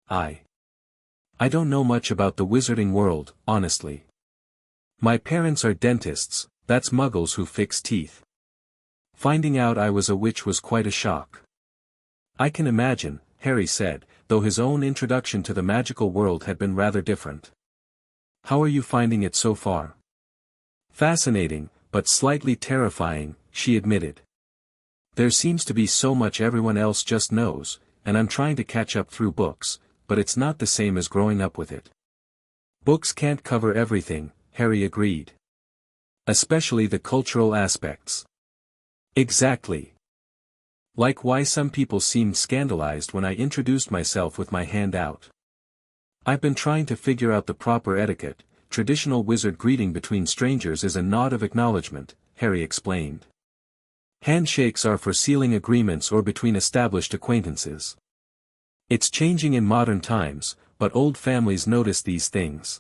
I don't know much about the wizarding world, honestly. My parents are dentists, that's muggles who fix teeth. Finding out I was a witch was quite a shock." "I can imagine," Harry said, though his own introduction to the magical world had been rather different. "How are you finding it so far?" "Fascinating, but slightly terrifying," she admitted. "There seems to be so much everyone else just knows, and I'm trying to catch up through books, but it's not the same as growing up with it." "Books can't cover everything," Harry agreed. "Especially the cultural aspects." "Exactly. Like why some people seemed scandalized when I introduced myself with my hand out. I've been trying to figure out the proper etiquette. Traditional wizard greeting between strangers is a nod of acknowledgement," Harry explained. "Handshakes are for sealing agreements or between established acquaintances." It's changing in modern times, but old families notice these things.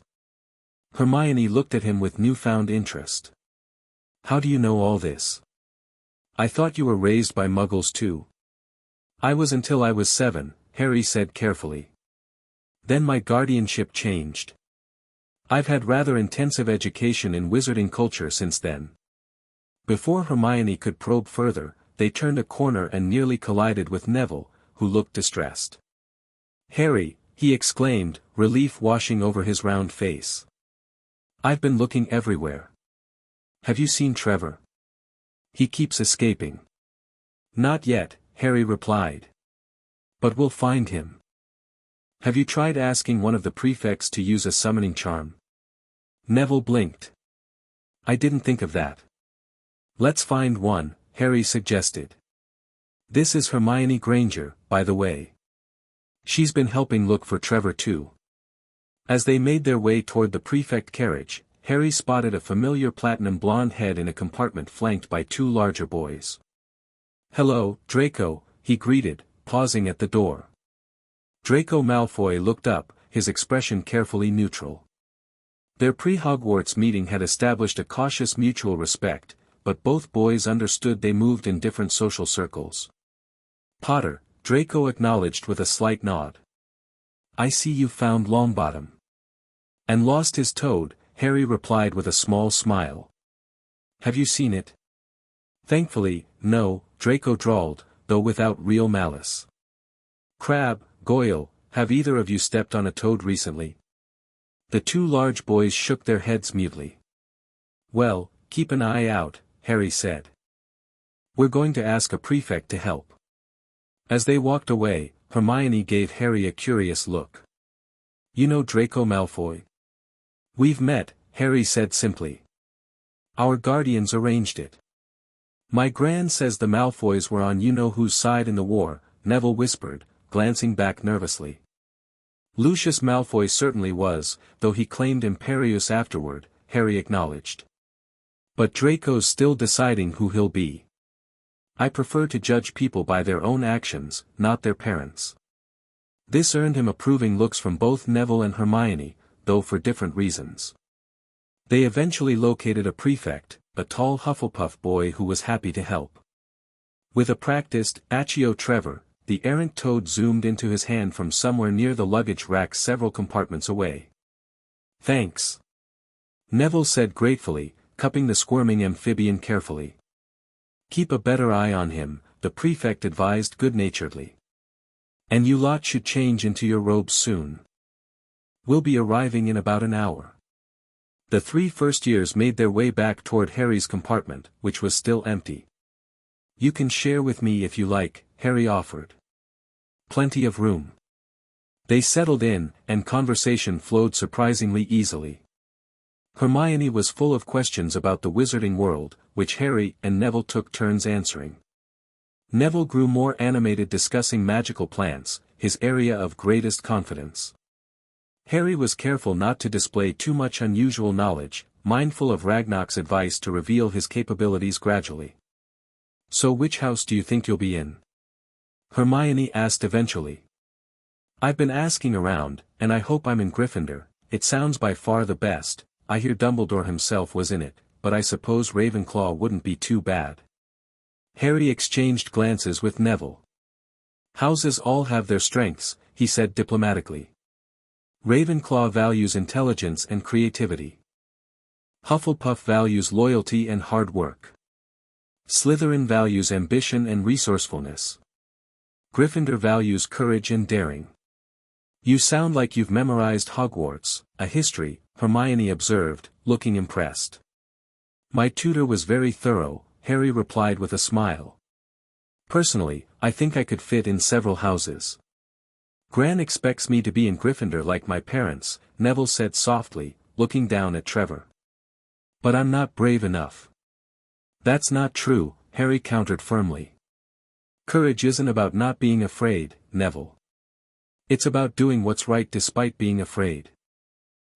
Hermione looked at him with newfound interest. How do you know all this? I thought you were raised by muggles too. I was until I was 7, Harry said carefully. Then my guardianship changed. I've had rather intensive education in wizarding culture since then. Before Hermione could probe further, they turned a corner and nearly collided with Neville, who looked distressed. Harry, he exclaimed, relief washing over his round face. I've been looking everywhere. Have you seen Trevor? He keeps escaping. Not yet, Harry replied. But we'll find him. Have you tried asking one of the prefects to use a summoning charm? Neville blinked. I didn't think of that. Let's find one, Harry suggested. This is Hermione Granger, by the way. She's been helping look for Trevor too. As they made their way toward the prefect carriage, Harry spotted a familiar platinum blonde head in a compartment flanked by 2 larger boys. Hello, Draco, he greeted, pausing at the door. Draco Malfoy looked up, his expression carefully neutral. Their pre-Hogwarts meeting had established a cautious mutual respect, but both boys understood they moved in different social circles. Potter, Draco acknowledged with a slight nod. I see you found Longbottom. And lost his toad, Harry replied with a small smile. Have you seen it? Thankfully, no, Draco drawled, though without real malice. Crabbe, Goyle, have either of you stepped on a toad recently? The 2 large boys shook their heads mutely. Well, keep an eye out, Harry said. We're going to ask a prefect to help. As they walked away, Hermione gave Harry a curious look. You know Draco Malfoy? We've met, Harry said simply. Our guardians arranged it. My gran says the Malfoys were on you-know-whose side in the war, Neville whispered, glancing back nervously. Lucius Malfoy certainly was, though he claimed Imperius afterward, Harry acknowledged. But Draco's still deciding who he'll be. I prefer to judge people by their own actions, not their parents. This earned him approving looks from both Neville and Hermione, though for different reasons. They eventually located a prefect, a tall Hufflepuff boy who was happy to help. With a practiced, Accio Trevor, the errant toad zoomed into his hand from somewhere near the luggage rack several compartments away. Thanks. Neville said gratefully, cupping the squirming amphibian carefully. Keep a better eye on him, the prefect advised good-naturedly. And you lot should change into your robes soon. We'll be arriving in about an hour. The 3 first-years made their way back toward Harry's compartment, which was still empty. You can share with me if you like, Harry offered. Plenty of room. They settled in, and conversation flowed surprisingly easily. Hermione was full of questions about the wizarding world, which Harry and Neville took turns answering. Neville grew more animated discussing magical plants, his area of greatest confidence. Harry was careful not to display too much unusual knowledge, mindful of Ragnarok's advice to reveal his capabilities gradually. So which house do you think you'll be in? Hermione asked eventually. I've been asking around, and I hope I'm in Gryffindor. It sounds by far the best. I hear Dumbledore himself was in it, but I suppose Ravenclaw wouldn't be too bad. Harry exchanged glances with Neville. Houses all have their strengths, he said diplomatically. Ravenclaw values intelligence and creativity. Hufflepuff values loyalty and hard work. Slytherin values ambition and resourcefulness. Gryffindor values courage and daring. You sound like you've memorized Hogwarts, a history, Hermione observed, looking impressed. My tutor was very thorough, Harry replied with a smile. Personally, I think I could fit in several houses. Gran expects me to be in Gryffindor like my parents, Neville said softly, looking down at Trevor. But I'm not brave enough. That's not true, Harry countered firmly. Courage isn't about not being afraid, Neville. It's about doing what's right despite being afraid.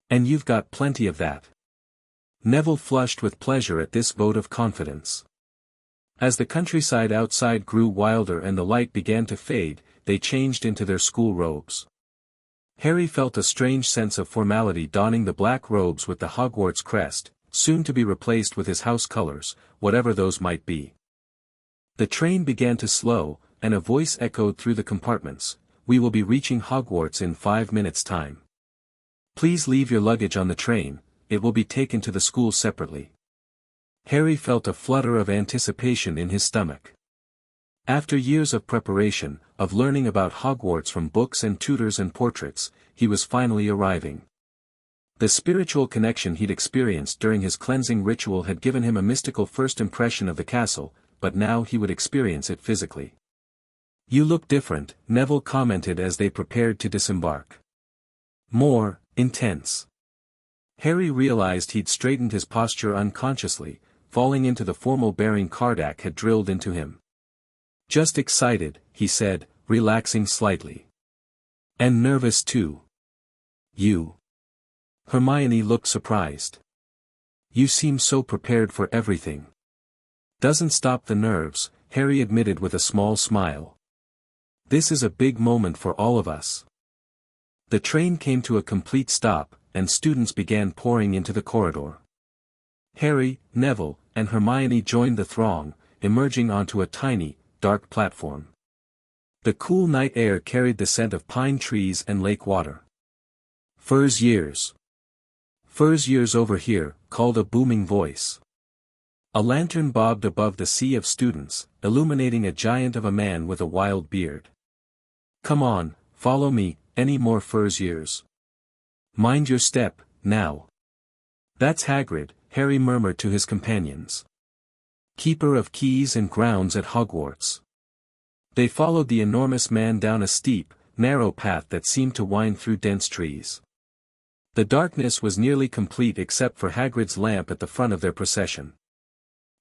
And you've got plenty of that. Neville flushed with pleasure at this vote of confidence. As the countryside outside grew wilder and the light began to fade, they changed into their school robes. Harry felt a strange sense of formality donning the black robes with the Hogwarts crest, soon to be replaced with his house colors, whatever those might be. The train began to slow, and a voice echoed through the compartments, "We will be reaching Hogwarts in 5 minutes' time. Please leave your luggage on the train, it will be taken to the school separately." Harry felt a flutter of anticipation in his stomach. After years of preparation, of learning about Hogwarts from books and tutors and portraits, he was finally arriving. The spiritual connection he'd experienced during his cleansing ritual had given him a mystical first impression of the castle, but now he would experience it physically. "You look different," Neville commented as they prepared to disembark. "More intense." Harry realized he'd straightened his posture unconsciously, falling into the formal bearing Cardack had drilled into him. "Just excited," he said, relaxing slightly. "And nervous too." "You?" Hermione looked surprised. "You seem so prepared for everything." "Doesn't stop the nerves," Harry admitted with a small smile. "This is a big moment for all of us." The train came to a complete stop, and students began pouring into the corridor. Harry, Neville, and Hermione joined the throng, emerging onto a tiny, dark platform. The cool night air carried the scent of pine trees and lake water. "Furs years. Furs years over here," called a booming voice. A lantern bobbed above the sea of students, illuminating a giant of a man with a wild beard. "Come on, follow me, any more furs years. Mind your step, now." "That's Hagrid," Harry murmured to his companions. "Keeper of keys and grounds at Hogwarts." They followed the enormous man down a steep, narrow path that seemed to wind through dense trees. The darkness was nearly complete except for Hagrid's lamp at the front of their procession.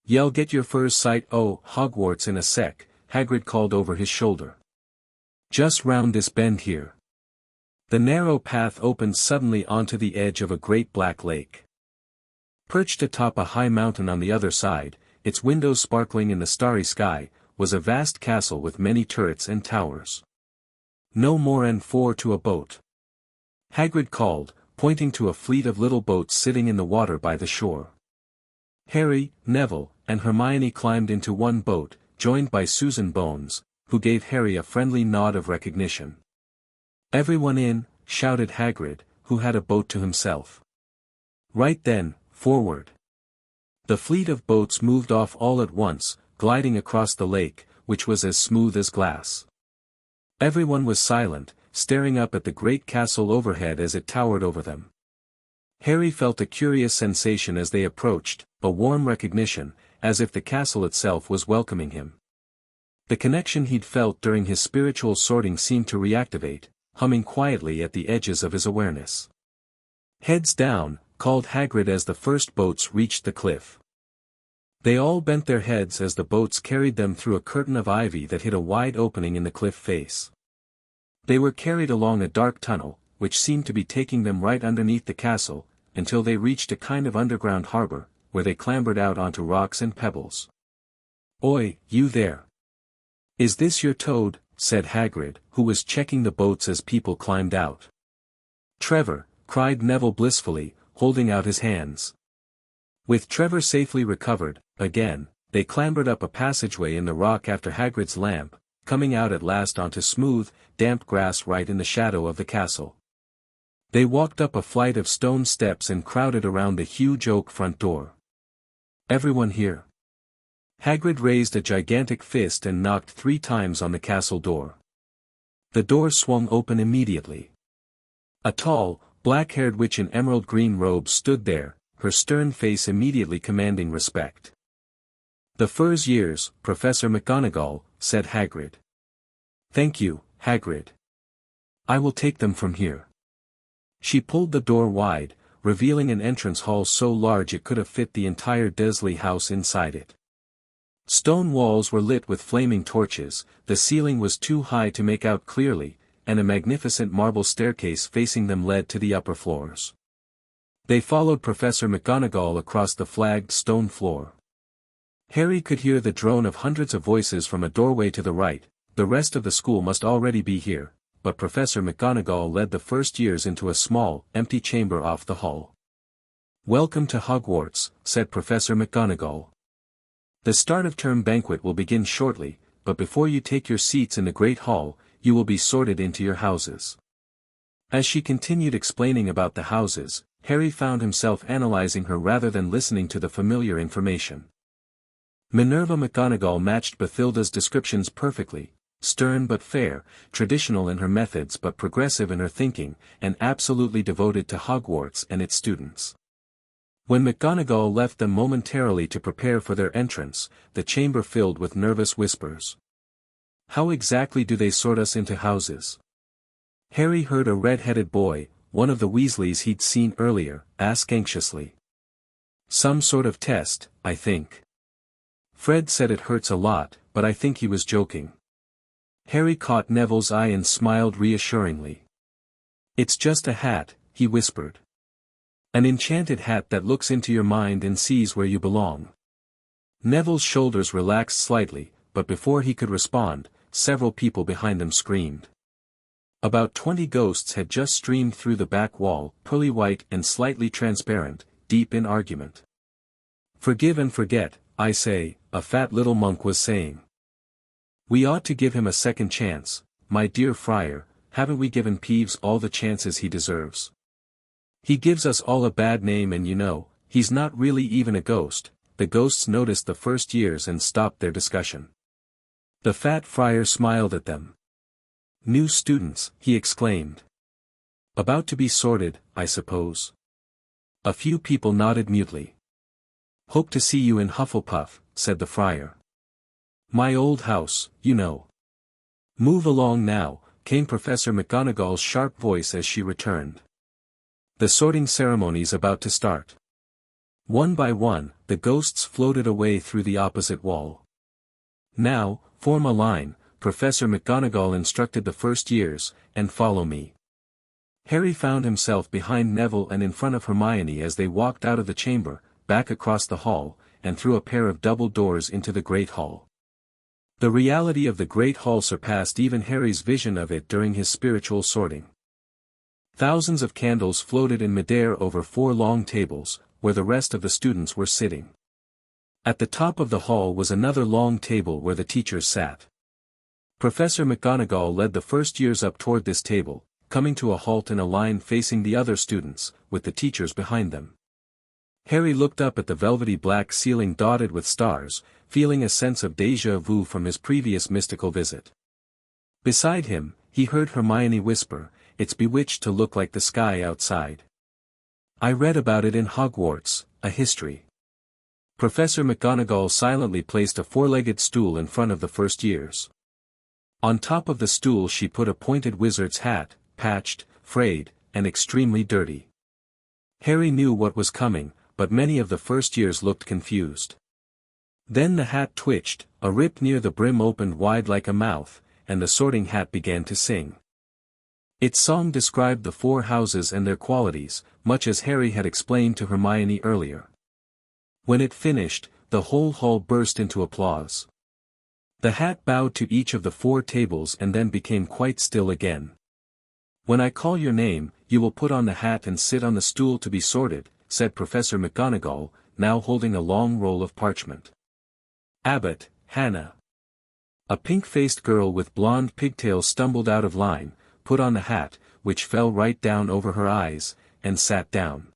"Y'all get your furs sight Hogwarts in a sec," Hagrid called over his shoulder. "Just round this bend here." The narrow path opened suddenly onto the edge of a great black lake. Perched atop a high mountain on the other side, its windows sparkling in the starry sky, was a vast castle with many turrets and towers. "No more and 4 to a boat," Hagrid called, pointing to a fleet of little boats sitting in the water by the shore. Harry, Neville, and Hermione climbed into one boat, joined by Susan Bones, who gave Harry a friendly nod of recognition. "Everyone in," shouted Hagrid, who had a boat to himself. Right then, forward. The fleet of boats moved off all at once, gliding across the lake, which was as smooth as glass. Everyone was silent, staring up at the great castle overhead as it towered over them. Harry felt a curious sensation as they approached, a warm recognition, as if the castle itself was welcoming him. The connection he'd felt during his spiritual sorting seemed to reactivate, humming quietly at the edges of his awareness. "Heads down," called Hagrid as the first boats reached the cliff. They all bent their heads as the boats carried them through a curtain of ivy that hid a wide opening in the cliff face. They were carried along a dark tunnel, which seemed to be taking them right underneath the castle, until they reached a kind of underground harbor, where they clambered out onto rocks and pebbles. "Oi, you there! Is this your Toad?" said Hagrid, who was checking the boats as people climbed out. "Trevor," cried Neville blissfully, holding out his hands. With Trevor safely recovered, again, they clambered up a passageway in the rock after Hagrid's lamp, coming out at last onto smooth, damp grass right in the shadow of the castle. They walked up a flight of stone steps and crowded around the huge oak front door. "Everyone here." Hagrid raised a gigantic fist and knocked 3 times on the castle door. The door swung open immediately. A tall, black-haired witch in emerald green robes stood there, her stern face immediately commanding respect. "The Furs years, Professor McGonagall," said Hagrid. "Thank you, Hagrid. I will take them from here." She pulled the door wide, revealing an entrance hall so large it could have fit the entire Dursley house inside it. Stone walls were lit with flaming torches, the ceiling was too high to make out clearly, and a magnificent marble staircase facing them led to the upper floors. They followed Professor McGonagall across the flagged stone floor. Harry could hear the drone of hundreds of voices from a doorway to the right, the rest of the school must already be here, but Professor McGonagall led the first years into a small, empty chamber off the hall. "Welcome to Hogwarts," said Professor McGonagall. "The start of term banquet will begin shortly, but before you take your seats in the Great Hall, you will be sorted into your houses." As she continued explaining about the houses, Harry found himself analyzing her rather than listening to the familiar information. Minerva McGonagall matched Bathilda's descriptions perfectly, stern but fair, traditional in her methods but progressive in her thinking, and absolutely devoted to Hogwarts and its students. When McGonagall left them momentarily to prepare for their entrance, the chamber filled with nervous whispers. "How exactly do they sort us into houses?" Harry heard a red-headed boy, one of the Weasleys he'd seen earlier, ask anxiously. "Some sort of test, I think. Fred said it hurts a lot, but I think he was joking." Harry caught Neville's eye and smiled reassuringly. "It's just a hat," he whispered. "An enchanted hat that looks into your mind and sees where you belong." Neville's shoulders relaxed slightly, but before he could respond, several people behind them screamed. About 20 ghosts had just streamed through the back wall, pearly white and slightly transparent, deep in argument. "Forgive and forget, I say," a fat little monk was saying. "We ought to give him a second chance, my dear friar, haven't we given Peeves all the chances he deserves? He gives us all a bad name and you know, he's not really even a ghost." The ghosts noticed the first years and stopped their discussion. The fat friar smiled at them. "New students," he exclaimed. "About to be sorted, I suppose?" A few people nodded mutely. "Hope to see you in Hufflepuff," said the friar. "My old house, you know." "Move along now," came Professor McGonagall's sharp voice as she returned. "The sorting ceremony's about to start." One by one, the ghosts floated away through the opposite wall. "Now, form a line," Professor McGonagall instructed the first years, "and follow me." Harry found himself behind Neville and in front of Hermione as they walked out of the chamber, back across the hall, and through a pair of double doors into the Great Hall. The reality of the Great Hall surpassed even Harry's vision of it during his spiritual sorting. Thousands of candles floated in midair over 4 long tables, where the rest of the students were sitting. At the top of the hall was another long table where the teachers sat. Professor McGonagall led the first years up toward this table, coming to a halt in a line facing the other students, with the teachers behind them. Harry looked up at the velvety black ceiling dotted with stars, feeling a sense of déjà vu from his previous mystical visit. Beside him, he heard Hermione whisper, "It's bewitched to look like the sky outside. I read about it in Hogwarts, a history." Professor McGonagall silently placed a 4-legged stool in front of the first years. On top of the stool she put a pointed wizard's hat, patched, frayed, and extremely dirty. Harry knew what was coming, but many of the first years looked confused. Then the hat twitched, a rip near the brim opened wide like a mouth, and the sorting hat began to sing. Its song described the 4 houses and their qualities, much as Harry had explained to Hermione earlier. When it finished, the whole hall burst into applause. The hat bowed to each of the 4 tables and then became quite still again. "When I call your name, you will put on the hat and sit on the stool to be sorted," said Professor McGonagall, now holding a long roll of parchment. "Abbott, Hannah." A pink-faced girl with blonde pigtails stumbled out of line, put on the hat, which fell right down over her eyes, and sat down.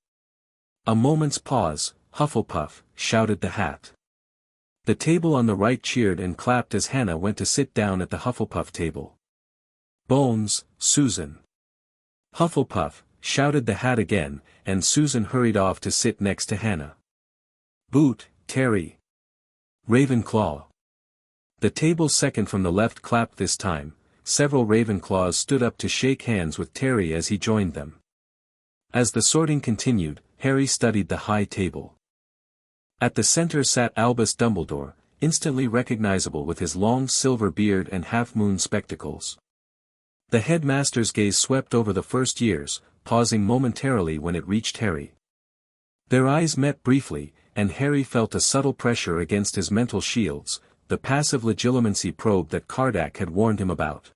A moment's pause. "Hufflepuff," shouted the hat. The table on the right cheered and clapped as Hannah went to sit down at the Hufflepuff table. "Bones, Susan." "Hufflepuff," shouted the hat again, and Susan hurried off to sit next to Hannah. "Boot, Terry." "Ravenclaw." The table second from the left clapped this time. Several Ravenclaws stood up to shake hands with Terry as he joined them. As the sorting continued, Harry studied the high table. At the center sat Albus Dumbledore, instantly recognizable with his long silver beard and half-moon spectacles. The headmaster's gaze swept over the first years, pausing momentarily when it reached Harry. Their eyes met briefly, and Harry felt a subtle pressure against his mental shields, the passive legitimacy probe that Kardak had warned him about.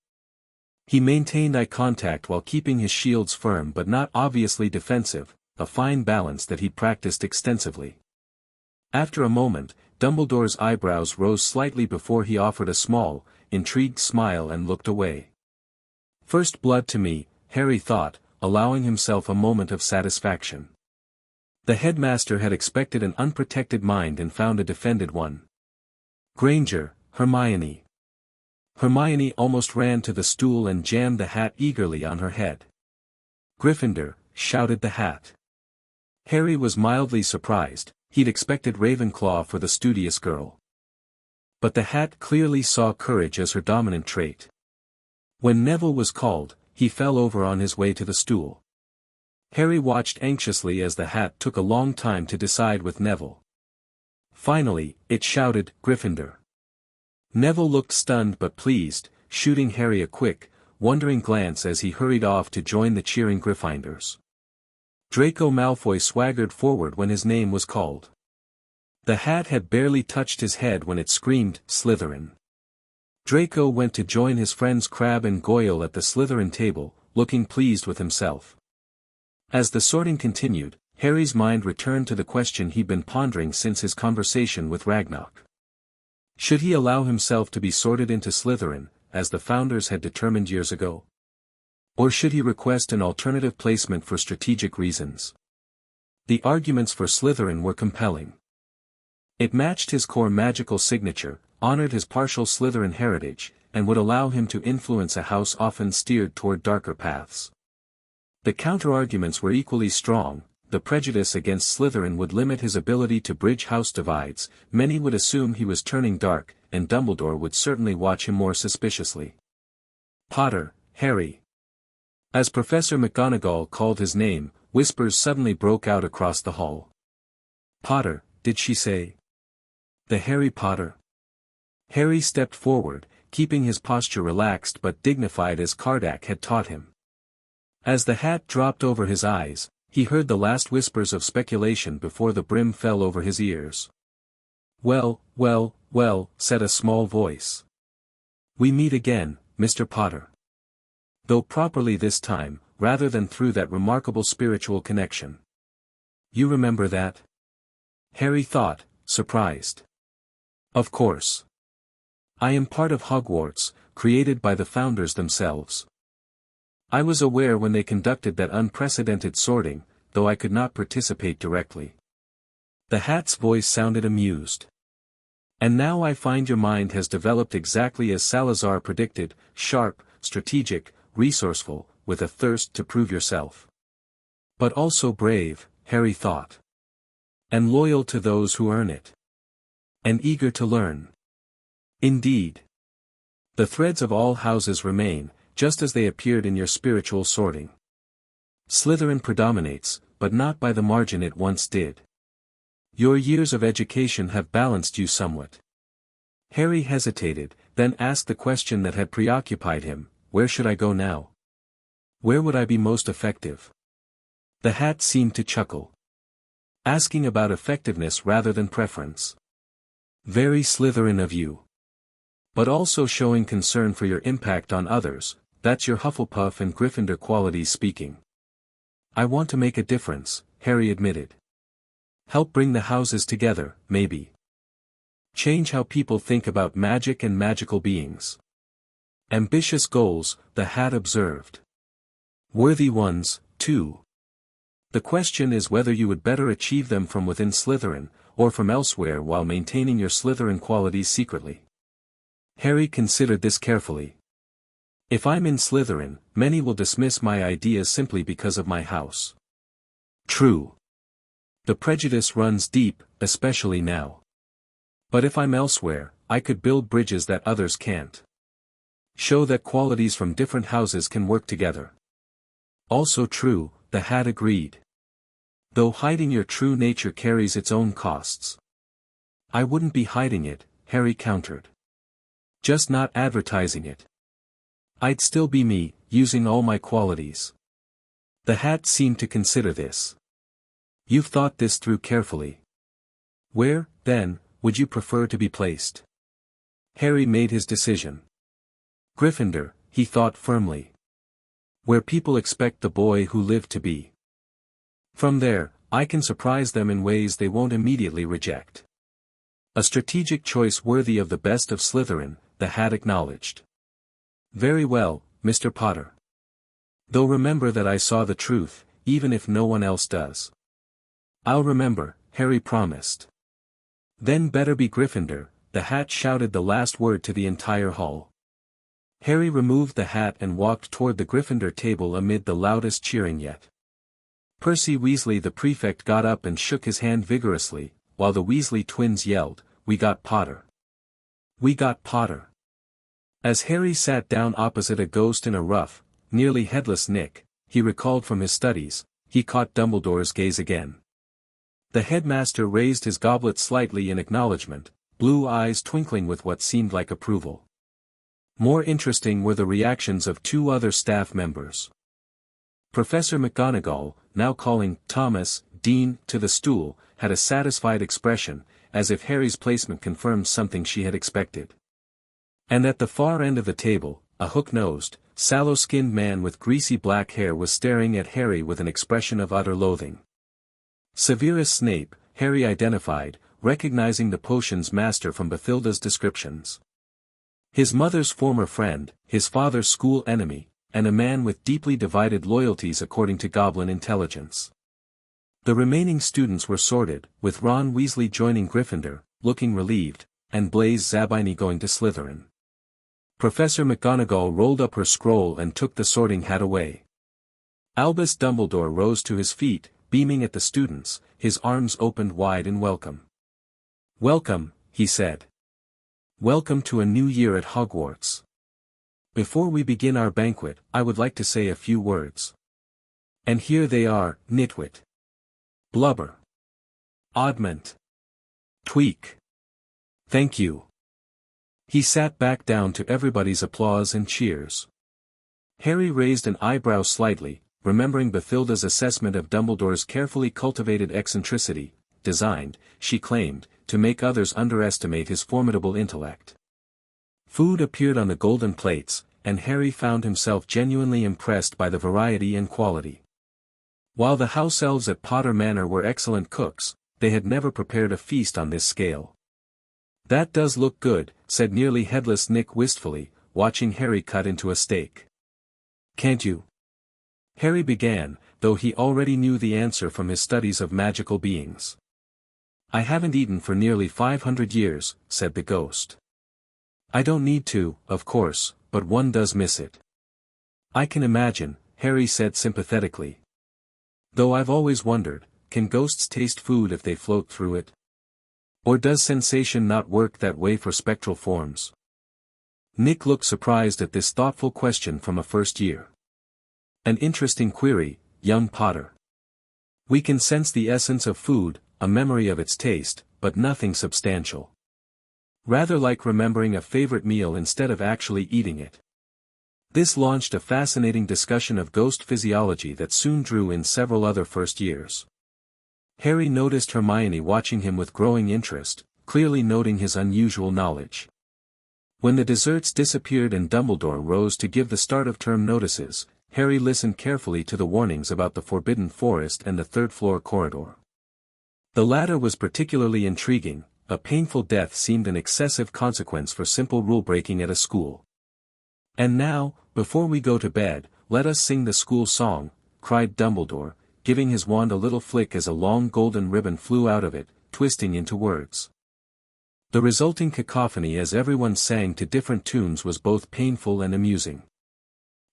He maintained eye contact while keeping his shields firm but not obviously defensive, a fine balance that he practiced extensively. After a moment, Dumbledore's eyebrows rose slightly before he offered a small, intrigued smile and looked away. First blood to me, Harry thought, allowing himself a moment of satisfaction. The headmaster had expected an unprotected mind and found a defended one. Granger, Hermione. Hermione almost ran to the stool and jammed the hat eagerly on her head. Gryffindor, shouted the hat. Harry was mildly surprised, he'd expected Ravenclaw for the studious girl. But the hat clearly saw courage as her dominant trait. When Neville was called, he fell over on his way to the stool. Harry watched anxiously as the hat took a long time to decide with Neville. Finally, it shouted, Gryffindor. Neville looked stunned but pleased, shooting Harry a quick, wondering glance as he hurried off to join the cheering Gryffindors. Draco Malfoy swaggered forward when his name was called. The hat had barely touched his head when it screamed, Slytherin. Draco went to join his friends Crabbe and Goyle at the Slytherin table, looking pleased with himself. As the sorting continued, Harry's mind returned to the question he'd been pondering since his conversation with Ragnarok. Should he allow himself to be sorted into Slytherin, as the founders had determined years ago? Or should he request an alternative placement for strategic reasons? The arguments for Slytherin were compelling. It matched his core magical signature, honored his partial Slytherin heritage, and would allow him to influence a house often steered toward darker paths. The counter-arguments were equally strong. The prejudice against Slytherin would limit his ability to bridge house divides, many would assume he was turning dark, and Dumbledore would certainly watch him more suspiciously. Potter, Harry. As Professor McGonagall called his name, whispers suddenly broke out across the hall. Potter, did she say? The Harry Potter. Harry stepped forward, keeping his posture relaxed but dignified as Kardak had taught him. As the hat dropped over his eyes, he heard the last whispers of speculation before the brim fell over his ears. Well, well, well, said a small voice. We meet again, Mr. Potter. Though properly this time, rather than through that remarkable spiritual connection. You remember that? Harry thought, surprised. Of course. I am part of Hogwarts, created by the founders themselves. I was aware when they conducted that unprecedented sorting, though I could not participate directly. The hat's voice sounded amused. And now I find your mind has developed exactly as Salazar predicted, sharp, strategic, resourceful, with a thirst to prove yourself. But also brave, Harry thought. And loyal to those who earn it. And eager to learn. Indeed. The threads of all houses remain, just as they appeared in your spiritual sorting. Slytherin predominates, but not by the margin it once did. Your years of education have balanced you somewhat. Harry hesitated, then asked the question that had preoccupied him, where should I go now? Where would I be most effective? The hat seemed to chuckle. Asking about effectiveness rather than preference. Very Slytherin of you. But also showing concern for your impact on others, that's your Hufflepuff and Gryffindor qualities speaking. I want to make a difference, Harry admitted. Help bring the houses together, maybe. Change how people think about magic and magical beings. Ambitious goals, the hat observed. Worthy ones, too. The question is whether you would better achieve them from within Slytherin, or from elsewhere while maintaining your Slytherin qualities secretly. Harry considered this carefully. If I'm in Slytherin, many will dismiss my ideas simply because of my house. True. The prejudice runs deep, especially now. But if I'm elsewhere, I could build bridges that others can't. Show that qualities from different houses can work together. Also true, the hat agreed. Though hiding your true nature carries its own costs. I wouldn't be hiding it, Harry countered. Just not advertising it. I'd still be me, using all my qualities. The hat seemed to consider this. You've thought this through carefully. Where, then, would you prefer to be placed? Harry made his decision. Gryffindor, he thought firmly. Where people expect the boy who lived to be. From there, I can surprise them in ways they won't immediately reject. A strategic choice worthy of the best of Slytherin, the Hat acknowledged. Very well, Mr. Potter. Though remember that I saw the truth, even if no one else does. I'll remember, Harry promised. Then better be Gryffindor, the Hat shouted the last word to the entire hall. Harry removed the hat and walked toward the Gryffindor table amid the loudest cheering yet. Percy Weasley the prefect got up and shook his hand vigorously, while the Weasley twins yelled, "We got Potter! We got Potter!" As Harry sat down opposite a ghost in a ruff, nearly headless Nick, he recalled from his studies, he caught Dumbledore's gaze again. The headmaster raised his goblet slightly in acknowledgement, blue eyes twinkling with what seemed like approval. More interesting were the reactions of two other staff members. Professor McGonagall, now calling Thomas, Dean, to the stool, had a satisfied expression, as if Harry's placement confirmed something she had expected. And at the far end of the table, a hook-nosed, sallow-skinned man with greasy black hair was staring at Harry with an expression of utter loathing. Severus Snape, Harry identified, recognizing the potion's master from Bathilda's descriptions. His mother's former friend, his father's school enemy, and a man with deeply divided loyalties according to Goblin intelligence. The remaining students were sorted, with Ron Weasley joining Gryffindor, looking relieved, and Blaise Zabini going to Slytherin. Professor McGonagall rolled up her scroll and took the sorting hat away. Albus Dumbledore rose to his feet, beaming at the students, his arms opened wide in welcome. "Welcome," he said. "Welcome to a new year at Hogwarts. Before we begin our banquet, I would like to say a few words. And here they are, nitwit. Blubber. Oddment. Tweak. Thank you." He sat back down to everybody's applause and cheers. Harry raised an eyebrow slightly, remembering Bathilda's assessment of Dumbledore's carefully cultivated eccentricity, designed, she claimed, to make others underestimate his formidable intellect. Food appeared on the golden plates, and Harry found himself genuinely impressed by the variety and quality. While the house elves at Potter Manor were excellent cooks, they had never prepared a feast on this scale. "That does look good," said nearly headless Nick wistfully, watching Harry cut into a steak. "Can't you?" Harry began, though he already knew the answer from his studies of magical beings. "I haven't eaten for nearly 500 years, said the ghost. "I don't need to, of course, but one does miss it." "I can imagine," Harry said sympathetically. "Though I've always wondered, can ghosts taste food if they float through it? Or does sensation not work that way for spectral forms?" Nick looked surprised at this thoughtful question from a first year. "An interesting query, young Potter. We can sense the essence of food, a memory of its taste, but nothing substantial. Rather like remembering a favorite meal instead of actually eating it." This launched a fascinating discussion of ghost physiology that soon drew in several other first years. Harry noticed Hermione watching him with growing interest, clearly noting his unusual knowledge. When the desserts disappeared and Dumbledore rose to give the start-of-term notices, Harry listened carefully to the warnings about the Forbidden Forest and the third-floor corridor. The latter was particularly intriguing. A painful death seemed an excessive consequence for simple rule-breaking at a school. "And now, before we go to bed, let us sing the school song," cried Dumbledore, giving his wand a little flick as a long golden ribbon flew out of it, twisting into words. The resulting cacophony as everyone sang to different tunes was both painful and amusing.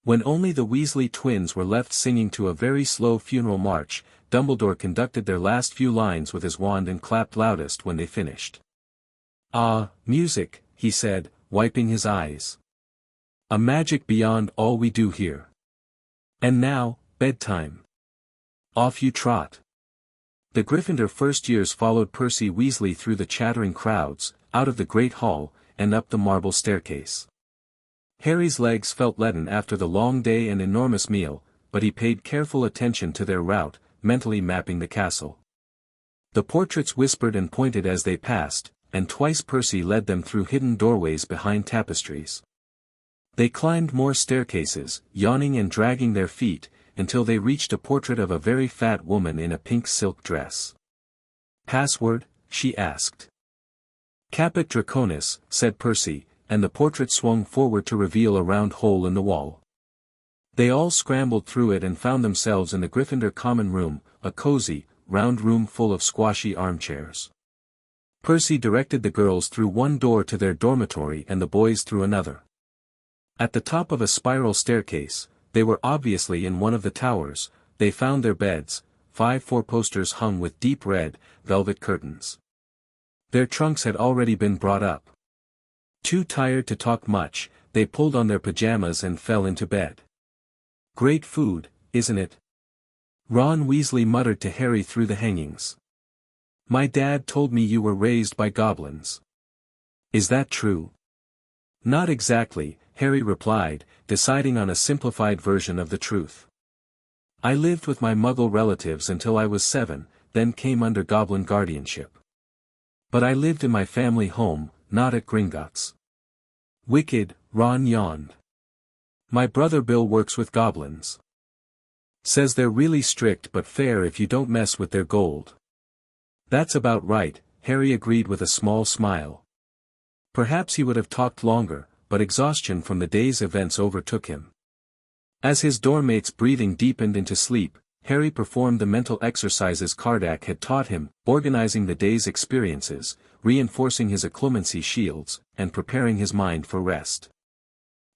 When only the Weasley twins were left singing to a very slow funeral march, Dumbledore conducted their last few lines with his wand and clapped loudest when they finished. "Ah, music," he said, wiping his eyes. "A magic beyond all we do here. And now, bedtime. Off you trot." The Gryffindor first years followed Percy Weasley through the chattering crowds, out of the great hall, and up the marble staircase. Harry's legs felt leaden after the long day and enormous meal, but he paid careful attention to their route, mentally mapping the castle. The portraits whispered and pointed as they passed, and twice Percy led them through hidden doorways behind tapestries. They climbed more staircases, yawning and dragging their feet, until they reached a portrait of a very fat woman in a pink silk dress. "Password?" she asked. "Caput Draconis," said Percy, and the portrait swung forward to reveal a round hole in the wall. They all scrambled through it and found themselves in the Gryffindor common room, a cozy, round room full of squashy armchairs. Percy directed the girls through one door to their dormitory and the boys through another. At the top of a spiral staircase, they were obviously in one of the towers. They found their beds, 5 four-posters hung with deep red, velvet curtains. Their trunks had already been brought up. Too tired to talk much, they pulled on their pajamas and fell into bed. "Great food, isn't it?" Ron Weasley muttered to Harry through the hangings. "My dad told me you were raised by goblins. Is that true?" "Not exactly," Harry replied, deciding on a simplified version of the truth. "I lived with my Muggle relatives until I was 7, then came under Goblin guardianship. But I lived in my family home, not at Gringotts." "Wicked," Ron yawned. "My brother Bill works with goblins. Says they're really strict but fair if you don't mess with their gold." "That's about right," Harry agreed with a small smile. Perhaps he would have talked longer, but exhaustion from the day's events overtook him. As his dormmate's breathing deepened into sleep, Harry performed the mental exercises Kardak had taught him, organizing the day's experiences, reinforcing his occlumency shields, and preparing his mind for rest.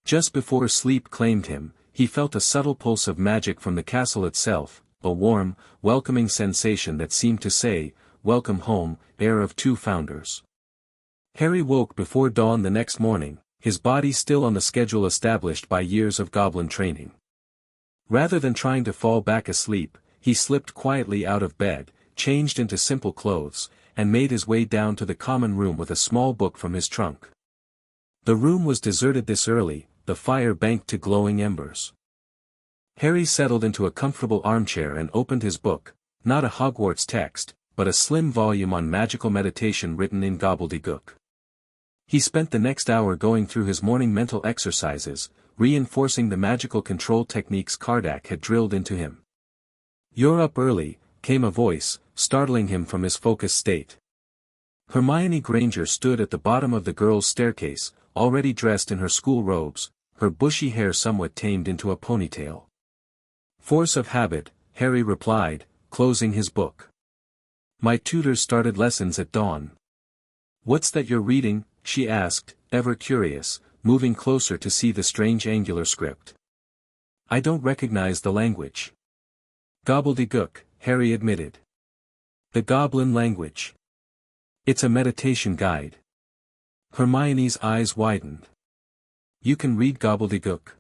Just before sleep claimed him, he felt a subtle pulse of magic from the castle itself, a warm, welcoming sensation that seemed to say, "Welcome home, heir of 2 founders." Harry woke before dawn the next morning, his body still on the schedule established by years of goblin training. Rather than trying to fall back asleep, he slipped quietly out of bed, changed into simple clothes, and made his way down to the common room with a small book from his trunk. The room was deserted this early, the fire banked to glowing embers. Harry settled into a comfortable armchair and opened his book, not a Hogwarts text, but a slim volume on magical meditation written in gobbledygook. He spent the next hour going through his morning mental exercises, reinforcing the magical control techniques Kardak had drilled into him. "You're up early," came a voice, startling him from his focused state. Hermione Granger stood at the bottom of the girls' staircase, already dressed in her school robes, her bushy hair somewhat tamed into a ponytail. "Force of habit," Harry replied, closing his book. "My tutors started lessons at dawn." "What's that you're reading?" she asked, ever curious, moving closer to see the strange angular script. "I don't recognize the language." "Gobbledygook," Harry admitted. "The goblin language. It's a meditation guide." Hermione's eyes widened. "You can read gobbledygook?"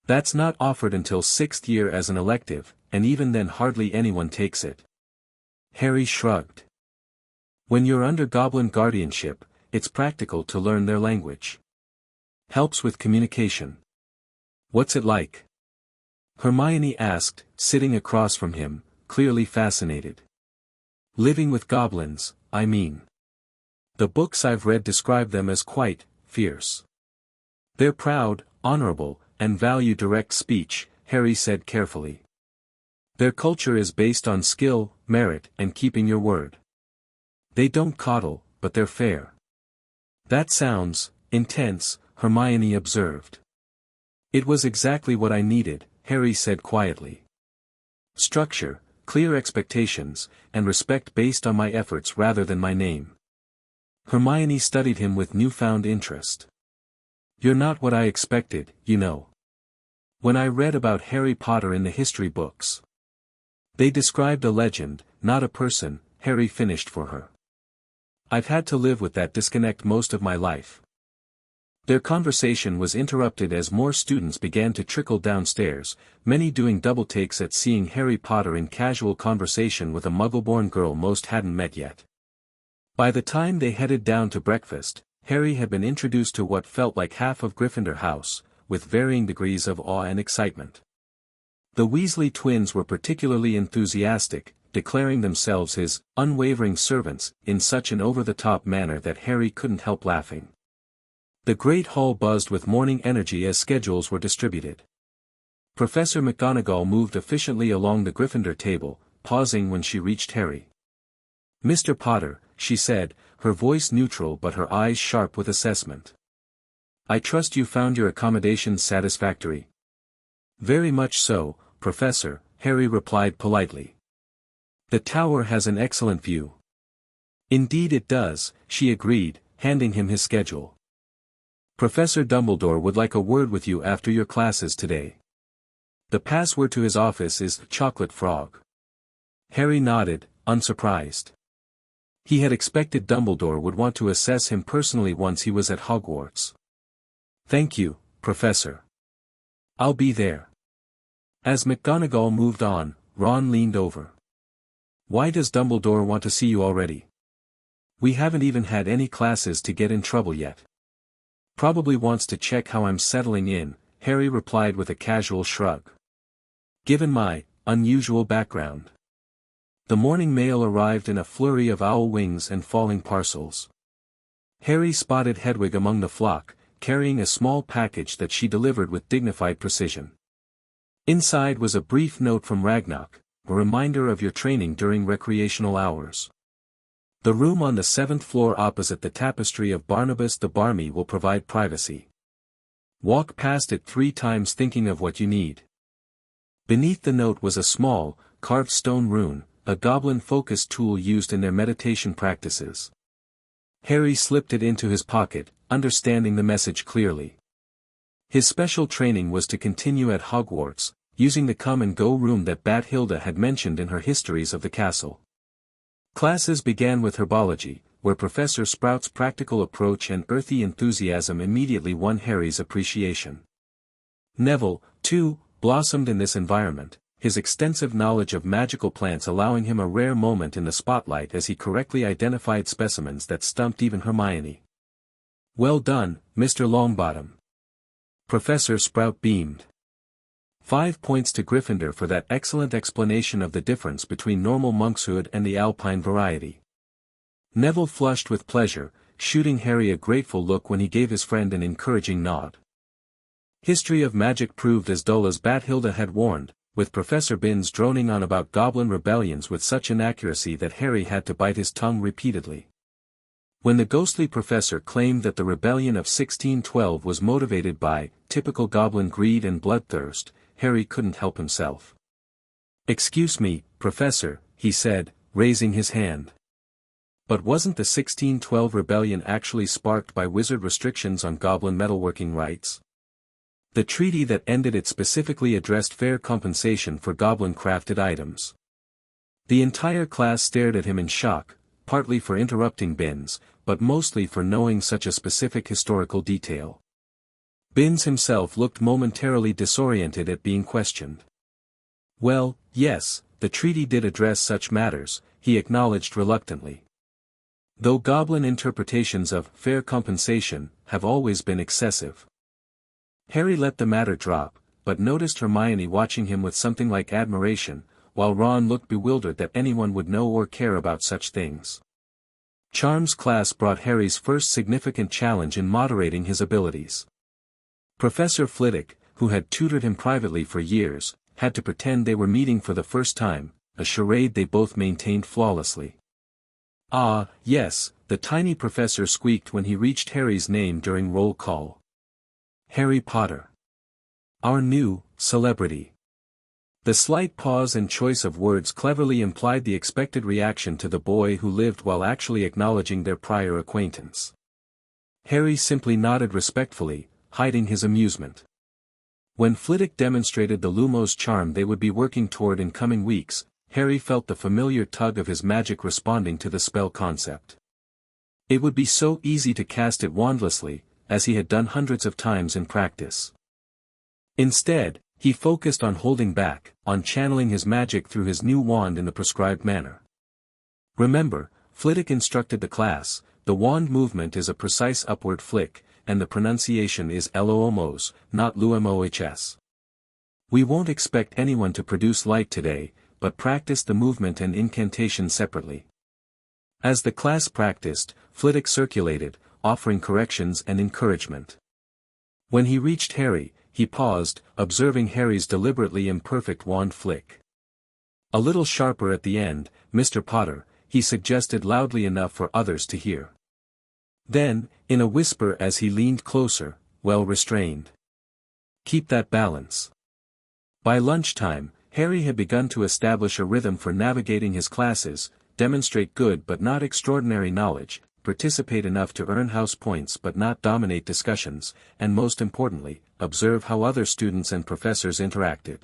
"That's not offered until 6th year as an elective, and even then hardly anyone takes it." Harry shrugged. "When you're under goblin guardianship, it's practical to learn their language. Helps with communication." "What's it like?" Hermione asked, sitting across from him, clearly fascinated. "Living with goblins, I mean. The books I've read describe them as quite fierce. They're proud, honorable, and value direct speech," Harry said carefully. "Their culture is based on skill, merit, and keeping your word. They don't coddle, but they're fair." "That sounds intense," Hermione observed. "It was exactly what I needed," Harry said quietly. "Structure, clear expectations, and respect based on my efforts rather than my name." Hermione studied him with newfound interest. "You're not what I expected, you know. When I read about Harry Potter in the history books. They described a legend, not a person," Harry finished for her. "I've had to live with that disconnect most of my life." Their conversation was interrupted as more students began to trickle downstairs, many doing double takes at seeing Harry Potter in casual conversation with a Muggle-born girl most hadn't met yet. By the time they headed down to breakfast, Harry had been introduced to what felt like half of Gryffindor House, with varying degrees of awe and excitement. The Weasley twins were particularly enthusiastic, declaring themselves his unwavering servants in such an over-the-top manner that Harry couldn't help laughing. The great hall buzzed with morning energy as schedules were distributed. Professor McGonagall moved efficiently along the Gryffindor table, pausing when she reached Harry. "Mr. Potter," she said, her voice neutral but her eyes sharp with assessment. "I trust you found your accommodations satisfactory." "Very much so, Professor," Harry replied politely. "The tower has an excellent view." "Indeed it does," she agreed, handing him his schedule. "Professor Dumbledore would like a word with you after your classes today. The password to his office is Chocolate Frog." Harry nodded, unsurprised. He had expected Dumbledore would want to assess him personally once he was at Hogwarts. "Thank you, Professor. I'll be there." As McGonagall moved on, Ron leaned over. "Why does Dumbledore want to see you already? We haven't even had any classes to get in trouble yet." "Probably wants to check how I'm settling in," Harry replied with a casual shrug. "Given my unusual background." The morning mail arrived in a flurry of owl wings and falling parcels. Harry spotted Hedwig among the flock, carrying a small package that she delivered with dignified precision. Inside was a brief note from Ragnarok, a reminder of your training during recreational hours. The room on the 7th floor opposite the tapestry of Barnabas the Barmy will provide privacy. Walk past it 3 times thinking of what you need. Beneath the note was a small, carved stone rune, a goblin-focused tool used in their meditation practices. Harry slipped it into his pocket, understanding the message clearly. His special training was to continue at Hogwarts, using the come-and-go room that Bathilda had mentioned in her histories of the castle. Classes began with herbology, where Professor Sprout's practical approach and earthy enthusiasm immediately won Harry's appreciation. Neville, too, blossomed in this environment, his extensive knowledge of magical plants allowing him a rare moment in the spotlight as he correctly identified specimens that stumped even Hermione. "Well done, Mr. Longbottom." Professor Sprout beamed. 5 points to Gryffindor for that excellent explanation of the difference between normal monkshood and the alpine variety. Neville flushed with pleasure, shooting Harry a grateful look when he gave his friend an encouraging nod. History of magic proved as dull as Bathilda had warned, with Professor Binns droning on about goblin rebellions with such inaccuracy that Harry had to bite his tongue repeatedly. When the ghostly professor claimed that the rebellion of 1612 was motivated by typical goblin greed and bloodthirst, Harry couldn't help himself. "Excuse me, Professor," he said, raising his hand. "But wasn't the 1612 rebellion actually sparked by wizard restrictions on goblin metalworking rights? The treaty that ended it specifically addressed fair compensation for goblin-crafted items." The entire class stared at him in shock, partly for interrupting Binns, but mostly for knowing such a specific historical detail. Binns himself looked momentarily disoriented at being questioned. "Well, yes, the treaty did address such matters," he acknowledged reluctantly. "Though goblin interpretations of fair compensation have always been excessive." Harry let the matter drop, but noticed Hermione watching him with something like admiration, while Ron looked bewildered that anyone would know or care about such things. Charms class brought Harry's first significant challenge in moderating his abilities. Professor Flitwick, who had tutored him privately for years, had to pretend they were meeting for the first time, a charade they both maintained flawlessly. "Ah, yes," the tiny professor squeaked when he reached Harry's name during roll call. "Harry Potter. Our new celebrity." The slight pause and choice of words cleverly implied the expected reaction to the boy who lived while actually acknowledging their prior acquaintance. Harry simply nodded respectfully, hiding his amusement. When Flitwick demonstrated the Lumos charm they would be working toward in coming weeks, Harry felt the familiar tug of his magic responding to the spell concept. It would be so easy to cast it wandlessly, as he had done hundreds of times in practice. Instead, he focused on holding back, on channeling his magic through his new wand in the prescribed manner. Remember, Flitwick instructed the class, the wand movement is a precise upward flick, and the pronunciation is LOMOS, not LUMOHS. "We won't expect anyone to produce light today," but practiced the movement and incantation separately. As the class practiced, Flitwick circulated, offering corrections and encouragement. When he reached Harry, he paused, observing Harry's deliberately imperfect wand flick. "A little sharper at the end, Mr. Potter," he suggested loudly enough for others to hear. Then, in a whisper as he leaned closer, "Well restrained. Keep that balance." By lunchtime, Harry had begun to establish a rhythm for navigating his classes, demonstrate good but not extraordinary knowledge, participate enough to earn house points but not dominate discussions, and most importantly, observe how other students and professors interacted.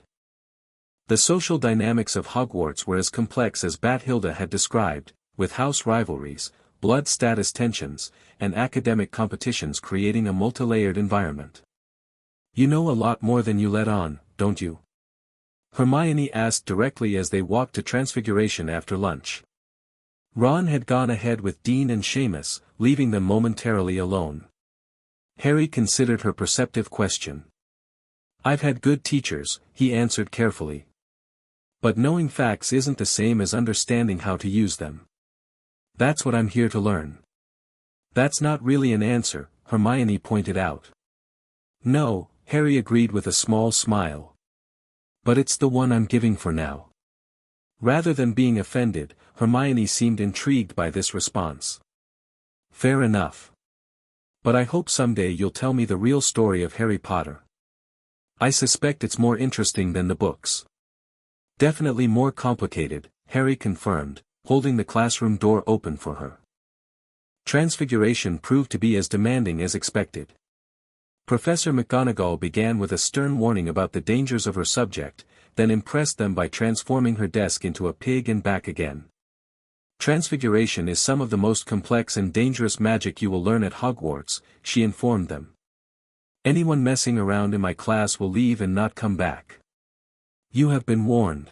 The social dynamics of Hogwarts were as complex as Bathilda had described, with house rivalries, blood status tensions, and academic competitions creating a multi-layered environment. "You know a lot more than you let on, don't you?" Hermione asked directly as they walked to Transfiguration after lunch. Ron had gone ahead with Dean and Seamus, leaving them momentarily alone. Harry considered her perceptive question. "I've had good teachers," he answered carefully. "But knowing facts isn't the same as understanding how to use them. That's what I'm here to learn." "That's not really an answer," Hermione pointed out. "No," Harry agreed with a small smile. "But it's the one I'm giving for now." Rather than being offended, Hermione seemed intrigued by this response. "Fair enough. But I hope someday you'll tell me the real story of Harry Potter. I suspect it's more interesting than the books." "Definitely more complicated," Harry confirmed, holding the classroom door open for her. Transfiguration proved to be as demanding as expected. Professor McGonagall began with a stern warning about the dangers of her subject, then impressed them by transforming her desk into a pig and back again. "Transfiguration is some of the most complex and dangerous magic you will learn at Hogwarts," she informed them. "Anyone messing around in my class will leave and not come back. You have been warned."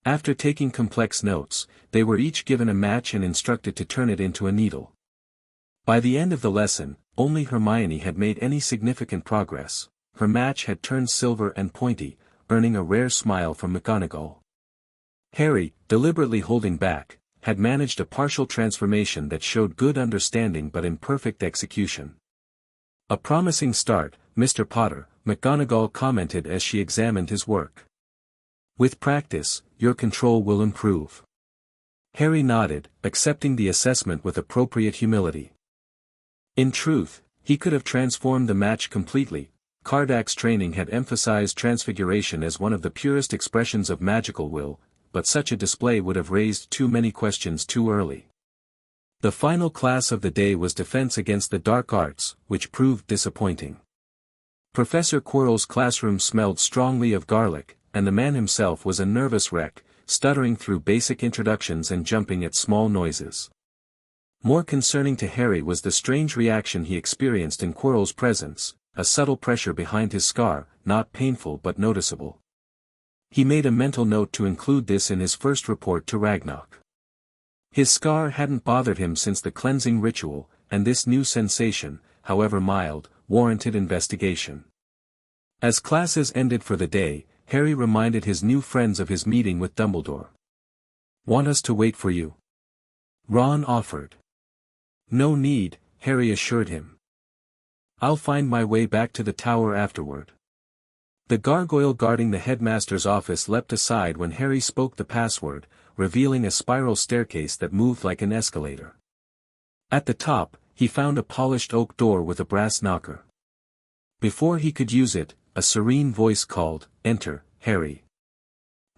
After taking complex notes, they were each given a match and instructed to turn it into a needle. By the end of the lesson, only Hermione had made any significant progress. Her match had turned silver and pointy, earning a rare smile from McGonagall. Harry, deliberately holding back, had managed a partial transformation that showed good understanding but imperfect execution. "A promising start, Mr. Potter," McGonagall commented as she examined his work. "With practice, your control will improve." Harry nodded, accepting the assessment with appropriate humility. In truth, he could have transformed the match completely. Cardac's training had emphasized transfiguration as one of the purest expressions of magical will, but such a display would have raised too many questions too early. The final class of the day was Defense Against the Dark Arts, which proved disappointing. Professor Quirrell's classroom smelled strongly of garlic, and the man himself was a nervous wreck, stuttering through basic introductions and jumping at small noises. More concerning to Harry was the strange reaction he experienced in Quirrell's presence, a subtle pressure behind his scar, not painful but noticeable. He made a mental note to include this in his first report to Ragnarok. His scar hadn't bothered him since the cleansing ritual, and this new sensation, however mild, warranted investigation. As classes ended for the day, Harry reminded his new friends of his meeting with Dumbledore. "Want us to wait for you?" Ron offered. "No need," Harry assured him. "I'll find my way back to the tower afterward." The gargoyle guarding the headmaster's office leapt aside when Harry spoke the password, revealing a spiral staircase that moved like an escalator. At the top, he found a polished oak door with a brass knocker. Before he could use it, a serene voice called, "Enter, Harry."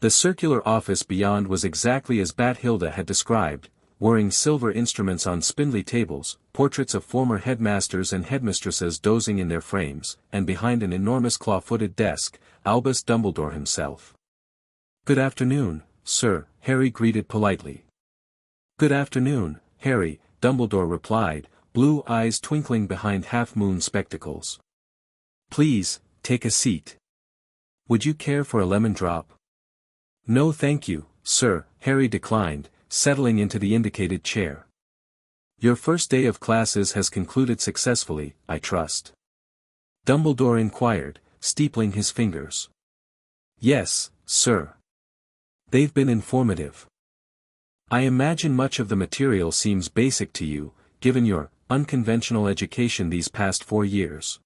The circular office beyond was exactly as Bathilda had described, whirring silver instruments on spindly tables, portraits of former headmasters and headmistresses dozing in their frames, and behind an enormous claw-footed desk, Albus Dumbledore himself. "Good afternoon, sir," Harry greeted politely. "Good afternoon, Harry," Dumbledore replied, blue eyes twinkling behind half-moon spectacles. "Please, take a seat. Would you care for a lemon drop?" "No thank you, sir," Harry declined, settling into the indicated chair. "Your first day of classes has concluded successfully, I trust?" Dumbledore inquired, steepling his fingers. "Yes, sir. They've been informative. I imagine much of the material seems basic to you, given your unconventional education these past 4 years.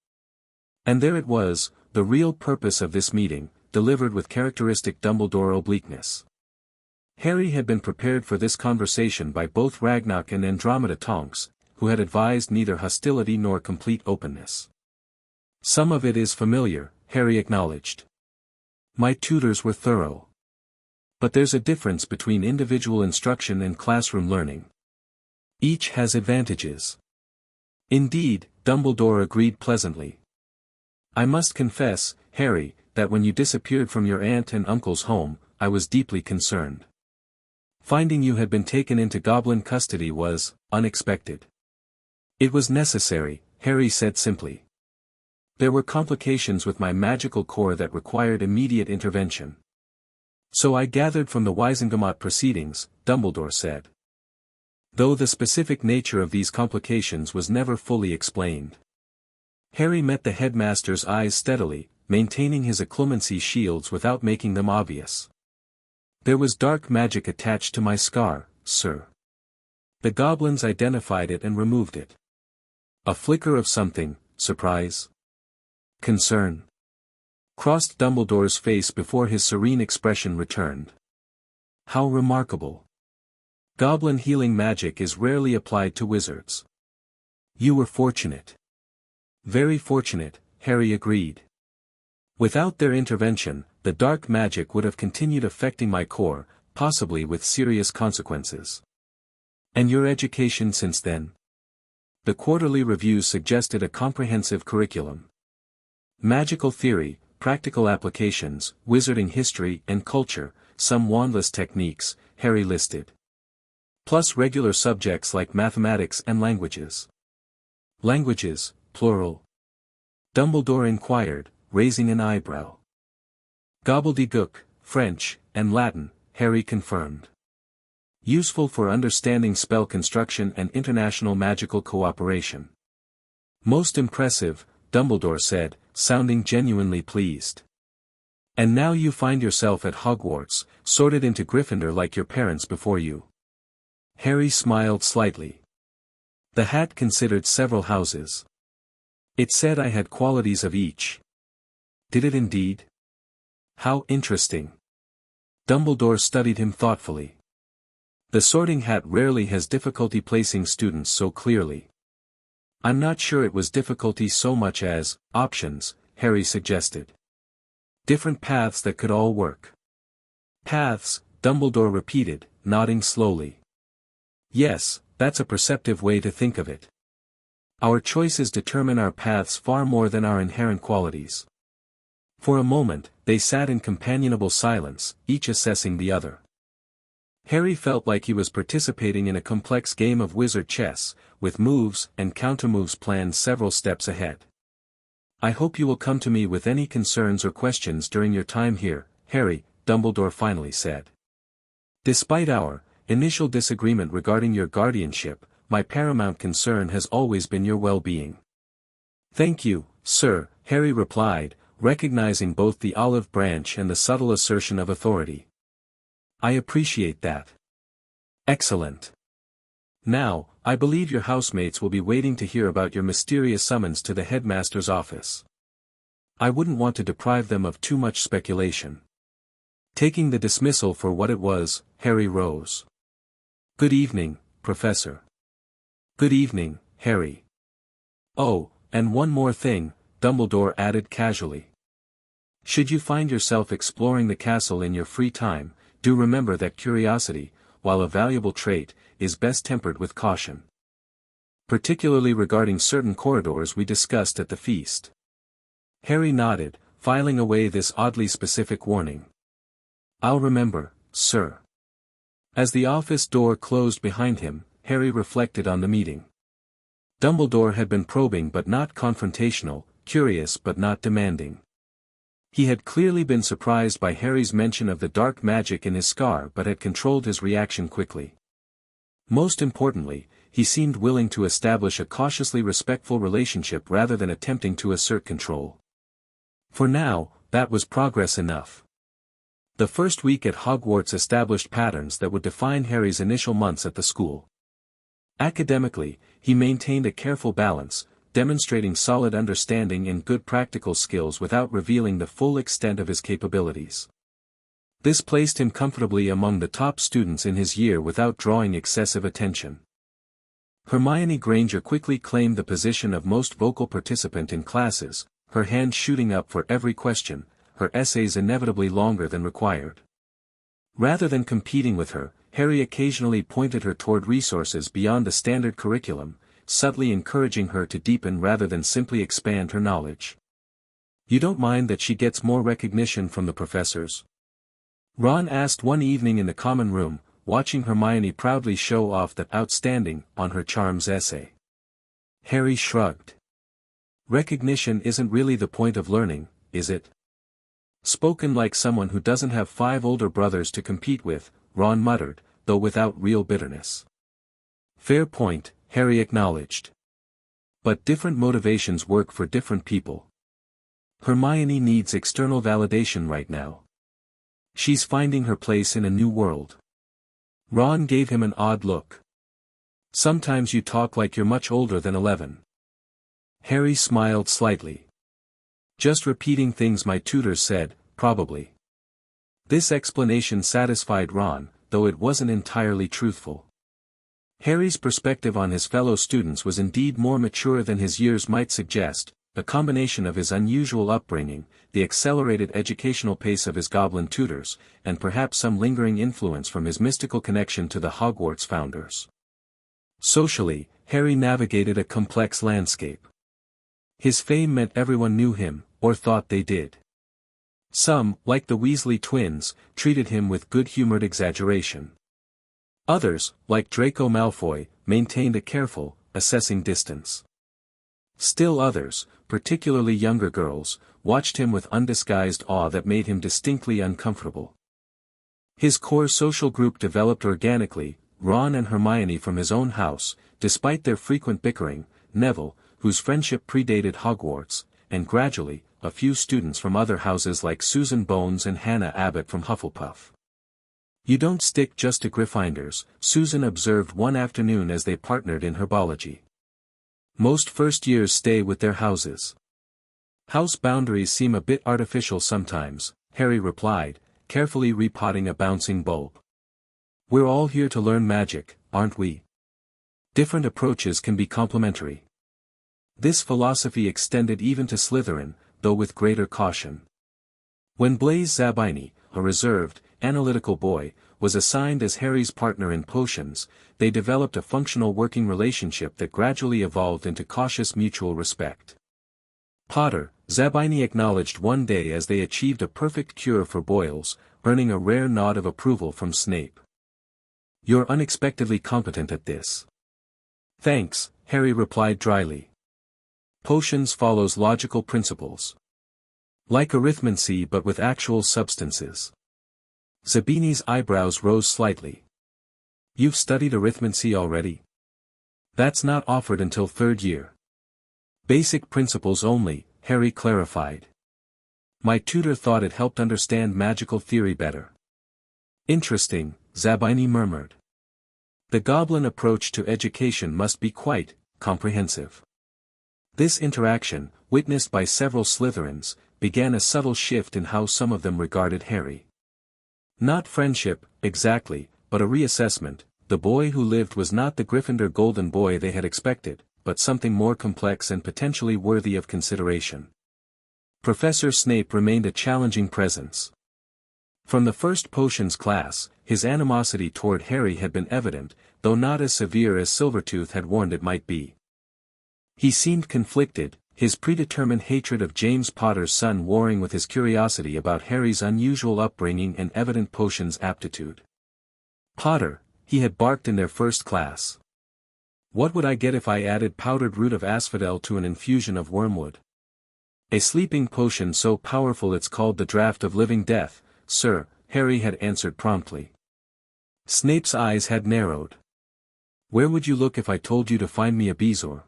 And there it was, the real purpose of this meeting, delivered with characteristic Dumbledore obliqueness. Harry had been prepared for this conversation by both Ragnarok and Andromeda Tonks, who had advised neither hostility nor complete openness. Some of it is familiar, Harry acknowledged. My tutors were thorough. But there's a difference between individual instruction and classroom learning. Each has advantages. Indeed, Dumbledore agreed pleasantly. I must confess, Harry, that when you disappeared from your aunt and uncle's home, I was deeply concerned. Finding you had been taken into goblin custody was unexpected. It was necessary, Harry said simply. There were complications with my magical core that required immediate intervention. So I gathered from the Wisengamot proceedings, Dumbledore said. Though the specific nature of these complications was never fully explained. Harry met the headmaster's eyes steadily, maintaining his occlumency shields without making them obvious. There was dark magic attached to my scar, sir. The goblins identified it and removed it. A flicker of something, surprise? Concern? Crossed Dumbledore's face before his serene expression returned. How remarkable. Goblin healing magic is rarely applied to wizards. You were fortunate. Very fortunate, Harry agreed. Without their intervention, the dark magic would have continued affecting my core, possibly with serious consequences. And your education since then? The quarterly review suggested a comprehensive curriculum. Magical theory, practical applications, wizarding history and culture, some wandless techniques, Harry listed. Plus regular subjects like mathematics and languages. Languages, plural? Dumbledore inquired, raising an eyebrow. Gobbledygook, French, and Latin, Harry confirmed. Useful for understanding spell construction and international magical cooperation. Most impressive, Dumbledore said, sounding genuinely pleased. And now you find yourself at Hogwarts, sorted into Gryffindor like your parents before you. Harry smiled slightly. The hat considered several houses. It said I had qualities of each. Did it indeed? How interesting. Dumbledore studied him thoughtfully. The Sorting Hat rarely has difficulty placing students so clearly. I'm not sure it was difficulty so much as options, Harry suggested. Different paths that could all work. Paths, Dumbledore repeated, nodding slowly. Yes, that's a perceptive way to think of it. Our choices determine our paths far more than our inherent qualities. For a moment, they sat in companionable silence, each assessing the other. Harry felt like he was participating in a complex game of wizard chess, with moves and countermoves planned several steps ahead. I hope you will come to me with any concerns or questions during your time here, Harry, Dumbledore finally said. Despite our initial disagreement regarding your guardianship, my paramount concern has always been your well-being. Thank you, sir, Harry replied, recognizing both the olive branch and the subtle assertion of authority. I appreciate that. Excellent. Now, I believe your housemates will be waiting to hear about your mysterious summons to the headmaster's office. I wouldn't want to deprive them of too much speculation. Taking the dismissal for what it was, Harry rose. Good evening, Professor. Good evening, Harry. Oh, and one more thing, Dumbledore added casually. Should you find yourself exploring the castle in your free time, do remember that curiosity, while a valuable trait, is best tempered with caution. Particularly regarding certain corridors we discussed at the feast. Harry nodded, filing away this oddly specific warning. I'll remember, sir. As the office door closed behind him, Harry reflected on the meeting. Dumbledore had been probing but not confrontational, curious but not demanding. He had clearly been surprised by Harry's mention of the dark magic in his scar but had controlled his reaction quickly. Most importantly, he seemed willing to establish a cautiously respectful relationship rather than attempting to assert control. For now, that was progress enough. The first week at Hogwarts established patterns that would define Harry's initial months at the school. Academically, he maintained a careful balance, demonstrating solid understanding and good practical skills without revealing the full extent of his capabilities. This placed him comfortably among the top students in his year without drawing excessive attention. Hermione Granger quickly claimed the position of most vocal participant in classes, her hand shooting up for every question, her essays inevitably longer than required. Rather than competing with her, Harry occasionally pointed her toward resources beyond the standard curriculum, subtly encouraging her to deepen rather than simply expand her knowledge. "You don't mind that she gets more recognition from the professors?" Ron asked one evening in the common room, watching Hermione proudly show off that outstanding on her charms essay. Harry shrugged. "Recognition isn't really the point of learning, is it?" Spoken like someone who doesn't have 5 older brothers to compete with, Ron muttered, though without real bitterness. "Fair point," Harry acknowledged. "But different motivations work for different people. Hermione needs external validation right now. She's finding her place in a new world." Ron gave him an odd look. "Sometimes you talk like you're much older than 11. Harry smiled slightly. "Just repeating things my tutors said, probably." This explanation satisfied Ron, though it wasn't entirely truthful. Harry's perspective on his fellow students was indeed more mature than his years might suggest, a combination of his unusual upbringing, the accelerated educational pace of his goblin tutors, and perhaps some lingering influence from his mystical connection to the Hogwarts founders. Socially, Harry navigated a complex landscape. His fame meant everyone knew him, or thought they did. Some, like the Weasley twins, treated him with good-humored exaggeration. Others, like Draco Malfoy, maintained a careful, assessing distance. Still others, particularly younger girls, watched him with undisguised awe that made him distinctly uncomfortable. His core social group developed organically, Ron and Hermione from his own house, despite their frequent bickering, Neville, whose friendship predated Hogwarts, and gradually, a few students from other houses like Susan Bones and Hannah Abbott from Hufflepuff. "You don't stick just to Gryffindors," Susan observed one afternoon as they partnered in herbology. "Most first years stay with their houses." "House boundaries seem a bit artificial sometimes," Harry replied, carefully repotting a bouncing bulb. "We're all here to learn magic, aren't we? Different approaches can be complementary." This philosophy extended even to Slytherin, though with greater caution. When Blaise Zabini, a reserved, analytical boy, was assigned as Harry's partner in potions, they developed a functional working relationship that gradually evolved into cautious mutual respect. "Potter," Zabini acknowledged one day as they achieved a perfect cure for boils, earning a rare nod of approval from Snape. "You're unexpectedly competent at this." "Thanks," Harry replied dryly. "Potions follows logical principles. Like arithmancy but with actual substances." Zabini's eyebrows rose slightly. "You've studied arithmancy already?" "That's not offered until 3rd year. Basic principles only," Harry clarified. "My tutor thought it helped understand magical theory better." "Interesting," Zabini murmured. "The goblin approach to education must be quite comprehensive." This interaction, witnessed by several Slytherins, began a subtle shift in how some of them regarded Harry. Not friendship, exactly, but a reassessment. The boy who lived was not the Gryffindor golden boy they had expected, but something more complex and potentially worthy of consideration. Professor Snape remained a challenging presence. From the first potions class, his animosity toward Harry had been evident, though not as severe as Silvertooth had warned it might be. He seemed conflicted, his predetermined hatred of James Potter's son warring with his curiosity about Harry's unusual upbringing and evident potions aptitude. "Potter," he had barked in their first class. "What would I get if I added powdered root of asphodel to an infusion of wormwood?" "A sleeping potion so powerful it's called the draught of living death, sir," Harry had answered promptly. Snape's eyes had narrowed. "Where would you look if I told you to find me a bezoar?"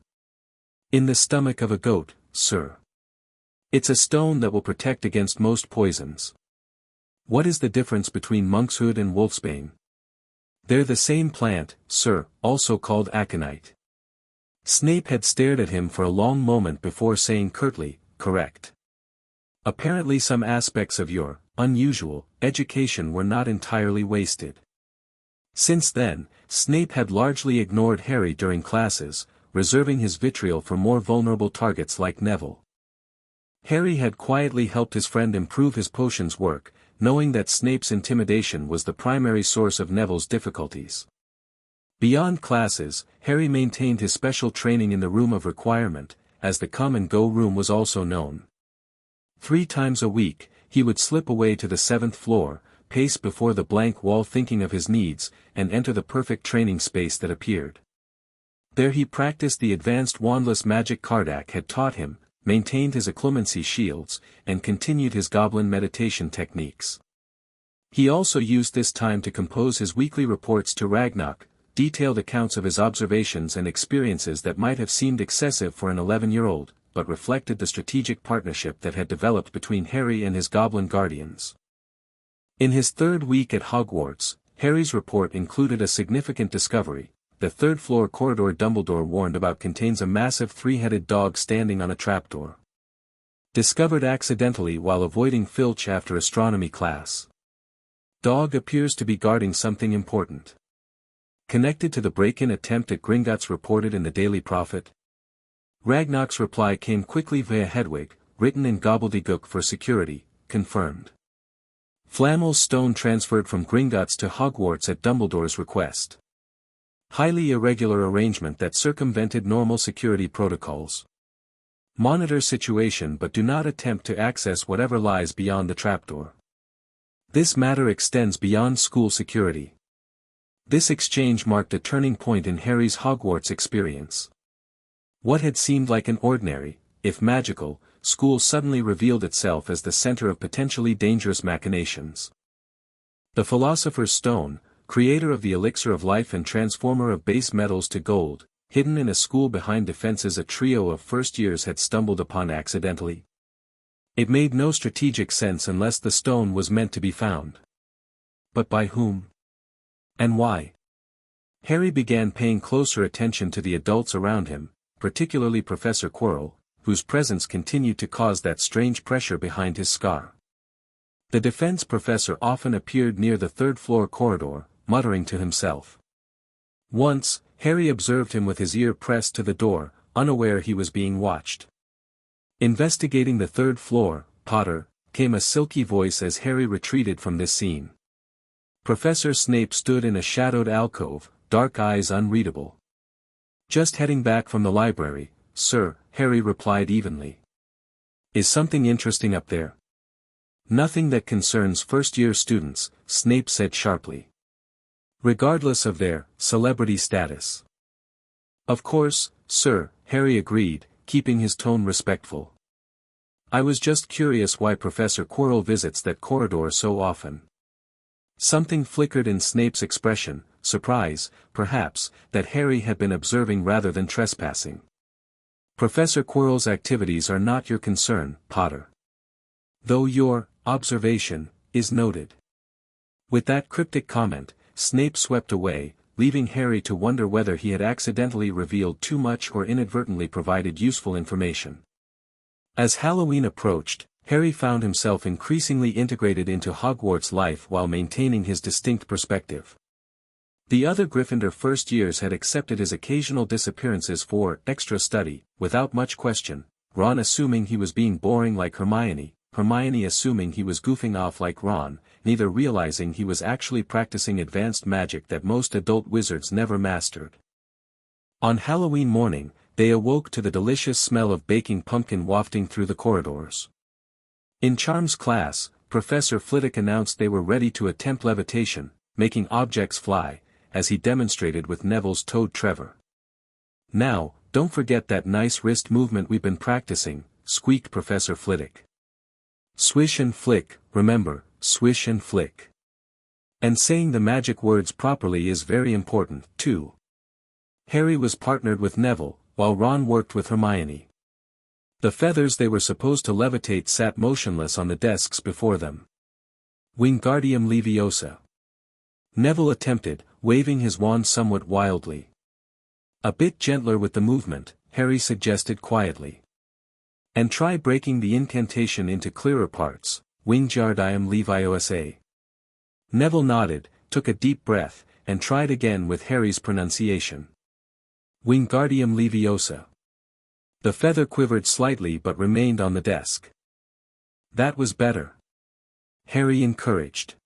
"In the stomach of a goat, sir. It's a stone that will protect against most poisons." What is the difference between monkshood and wolfsbane? They're the same plant, sir, also called aconite. Snape had stared at him for a long moment before saying curtly, correct. Apparently some aspects of your, unusual, education were not entirely wasted. Since then, Snape had largely ignored Harry during classes, reserving his vitriol for more vulnerable targets like Neville. Harry had quietly helped his friend improve his potions work, knowing that Snape's intimidation was the primary source of Neville's difficulties. Beyond classes, Harry maintained his special training in the Room of Requirement, as the Come and Go room was also known. 3 times a week, he would slip away to the 7th floor, pace before the blank wall thinking of his needs, and enter the perfect training space that appeared. There he practiced the advanced wandless magic Kardak had taught him, maintained his occlumency shields, and continued his goblin meditation techniques. He also used this time to compose his weekly reports to Ragnarok, detailed accounts of his observations and experiences that might have seemed excessive for an 11-year-old, but reflected the strategic partnership that had developed between Harry and his goblin guardians. In his 3rd week at Hogwarts, Harry's report included a significant discovery. The 3rd floor corridor Dumbledore warned about contains a massive 3-headed dog standing on a trapdoor. Discovered accidentally while avoiding Filch after astronomy class. Dog appears to be guarding something important. Connected to the break-in attempt at Gringotts reported in the Daily Prophet. Ragnarok's reply came quickly via Hedwig, written in gobbledygook for security, confirmed. Flamel's stone transferred from Gringotts to Hogwarts at Dumbledore's request. Highly irregular arrangement that circumvented normal security protocols. Monitor situation but do not attempt to access whatever lies beyond the trapdoor. This matter extends beyond school security. This exchange marked a turning point in Harry's Hogwarts experience. What had seemed like an ordinary, if magical, school suddenly revealed itself as the center of potentially dangerous machinations. The Philosopher's Stone, creator of the elixir of life and transformer of base metals to gold, hidden in a school behind defenses a trio of first-years had stumbled upon accidentally. It made no strategic sense unless the stone was meant to be found. But by whom? And why? Harry began paying closer attention to the adults around him, particularly Professor Quirrell, whose presence continued to cause that strange pressure behind his scar. The defense professor often appeared near the 3rd floor corridor, muttering to himself. Once, Harry observed him with his ear pressed to the door, unaware he was being watched. Investigating the 3rd floor, Potter, came a silky voice as Harry retreated from this scene. Professor Snape stood in a shadowed alcove, dark eyes unreadable. Just heading back from the library, sir, Harry replied evenly. Is something interesting up there? Nothing that concerns first-year students, Snape said sharply. Regardless of their celebrity status. Of course, sir, Harry agreed, keeping his tone respectful. I was just curious why Professor Quirrell visits that corridor so often. Something flickered in Snape's expression, surprise, perhaps, that Harry had been observing rather than trespassing. Professor Quirrell's activities are not your concern, Potter. Though your observation is noted. With that cryptic comment, Snape swept away, leaving Harry to wonder whether he had accidentally revealed too much or inadvertently provided useful information. As Halloween approached, Harry found himself increasingly integrated into Hogwarts life while maintaining his distinct perspective. The other Gryffindor first-years had accepted his occasional disappearances for extra study, without much question, Ron assuming he was being boring like Hermione, Hermione assuming he was goofing off like Ron, neither realizing he was actually practicing advanced magic that most adult wizards never mastered. On Halloween morning, they awoke to the delicious smell of baking pumpkin wafting through the corridors. In Charms class, Professor Flitwick announced they were ready to attempt levitation, making objects fly, as he demonstrated with Neville's toad Trevor. Now, don't forget that nice wrist movement we've been practicing, squeaked Professor Flitwick. Swish and flick, remember, swish and flick. And saying the magic words properly is very important, too. Harry was partnered with Neville, while Ron worked with Hermione. The feathers they were supposed to levitate sat motionless on the desks before them. Wingardium Leviosa. Neville attempted, waving his wand somewhat wildly. A bit gentler with the movement, Harry suggested quietly. And try breaking the incantation into clearer parts, Wingardium Leviosa. Neville nodded, took a deep breath, and tried again with Harry's pronunciation. Wingardium Leviosa. The feather quivered slightly but remained on the desk. That was better. Harry encouraged.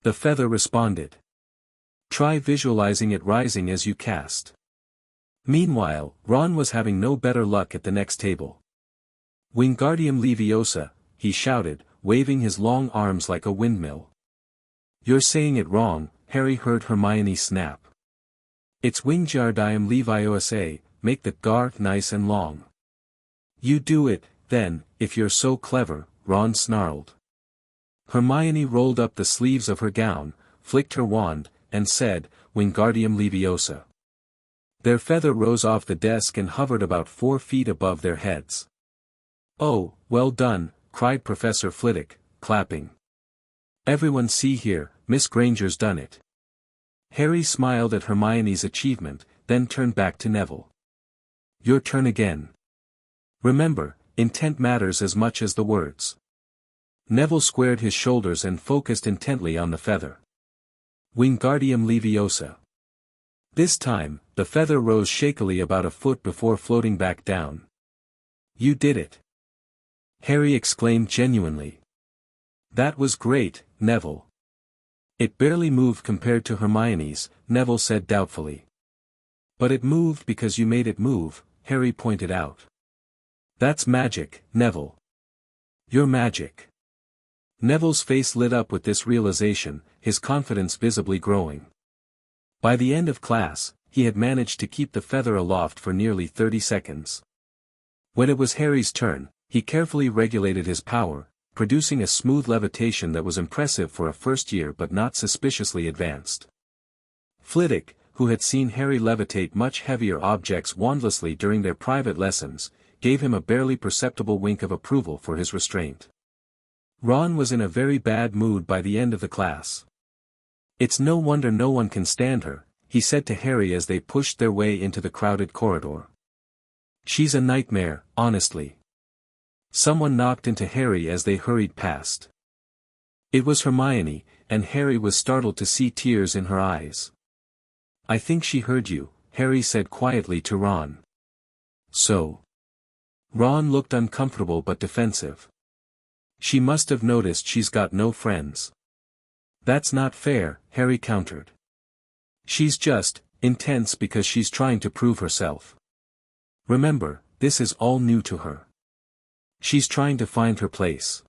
The feather responded. Try visualizing it rising as you cast. Meanwhile, Ron was having no better luck at the next table. Wingardium Leviosa, he shouted, waving his long arms like a windmill. You're saying it wrong, Harry heard Hermione snap. It's Wingardium Leviosa, make the gar nice and long. You do it, then, if you're so clever, Ron snarled. Hermione rolled up the sleeves of her gown, flicked her wand, and said, Wingardium Leviosa. Their feather rose off the desk and hovered about 4 feet above their heads. Oh, well done, cried Professor Flitwick, clapping. Everyone see here, Miss Granger's done it. Harry smiled at Hermione's achievement, then turned back to Neville. Your turn again. Remember, intent matters as much as the words. Neville squared his shoulders and focused intently on the feather. Wingardium Leviosa. This time, the feather rose shakily about a foot before floating back down. You did it. Harry exclaimed genuinely. That was great, Neville. It barely moved compared to Hermione's, Neville said doubtfully. But it moved because you made it move, Harry pointed out. That's magic, Neville. You're magic. Neville's face lit up with this realization, his confidence visibly growing. By the end of class, he had managed to keep the feather aloft for nearly 30 seconds. When it was Harry's turn, he carefully regulated his power, producing a smooth levitation that was impressive for a first year but not suspiciously advanced. Flitwick, who had seen Harry levitate much heavier objects wandlessly during their private lessons, gave him a barely perceptible wink of approval for his restraint. Ron was in a very bad mood by the end of the class. It's no wonder no one can stand her, he said to Harry as they pushed their way into the crowded corridor. She's a nightmare, honestly. Someone knocked into Harry as they hurried past. It was Hermione, and Harry was startled to see tears in her eyes. I think she heard you, Harry said quietly to Ron. So? Ron looked uncomfortable but defensive. She must have noticed she's got no friends. That's not fair, Harry countered. She's just intense because she's trying to prove herself. Remember, this is all new to her. She's trying to find her place.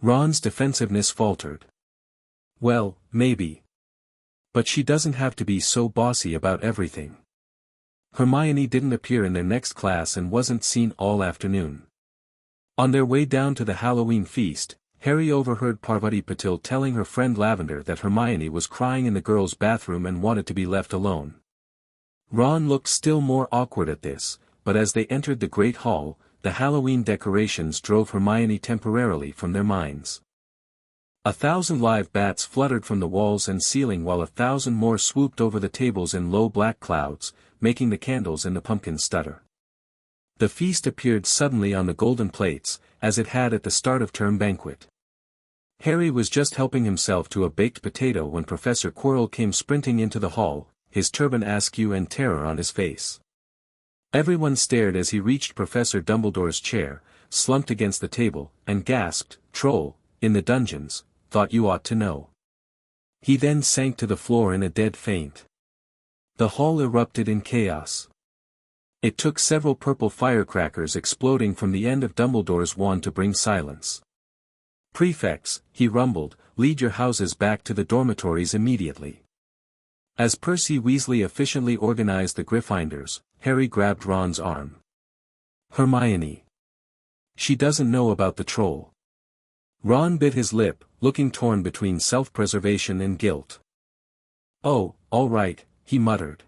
Ron's defensiveness faltered. Well, maybe. But she doesn't have to be so bossy about everything. Hermione didn't appear in their next class and wasn't seen all afternoon. On their way down to the Halloween feast, Harry overheard Parvati Patil telling her friend Lavender that Hermione was crying in the girls' bathroom and wanted to be left alone. Ron looked still more awkward at this, but as they entered the Great Hall, the Halloween decorations drove Hermione temporarily from their minds. 1,000 live bats fluttered from the walls and ceiling while 1,000 more swooped over the tables in low black clouds, making the candles in the pumpkins stutter. The feast appeared suddenly on the golden plates, as it had at the start of term banquet. Harry was just helping himself to a baked potato when Professor Quirrell came sprinting into the hall, his turban askew and terror on his face. Everyone stared as he reached Professor Dumbledore's chair, slumped against the table, and gasped, "Troll, in the dungeons, thought you ought to know." He then sank to the floor in a dead faint. The hall erupted in chaos. It took several purple firecrackers exploding from the end of Dumbledore's wand to bring silence. "Prefects," he rumbled, "lead your houses back to the dormitories immediately." As Percy Weasley efficiently organized the Gryffindors, Harry grabbed Ron's arm. "Hermione. She doesn't know about the troll." Ron bit his lip, looking torn between self-preservation and guilt. "Oh, all right," he muttered.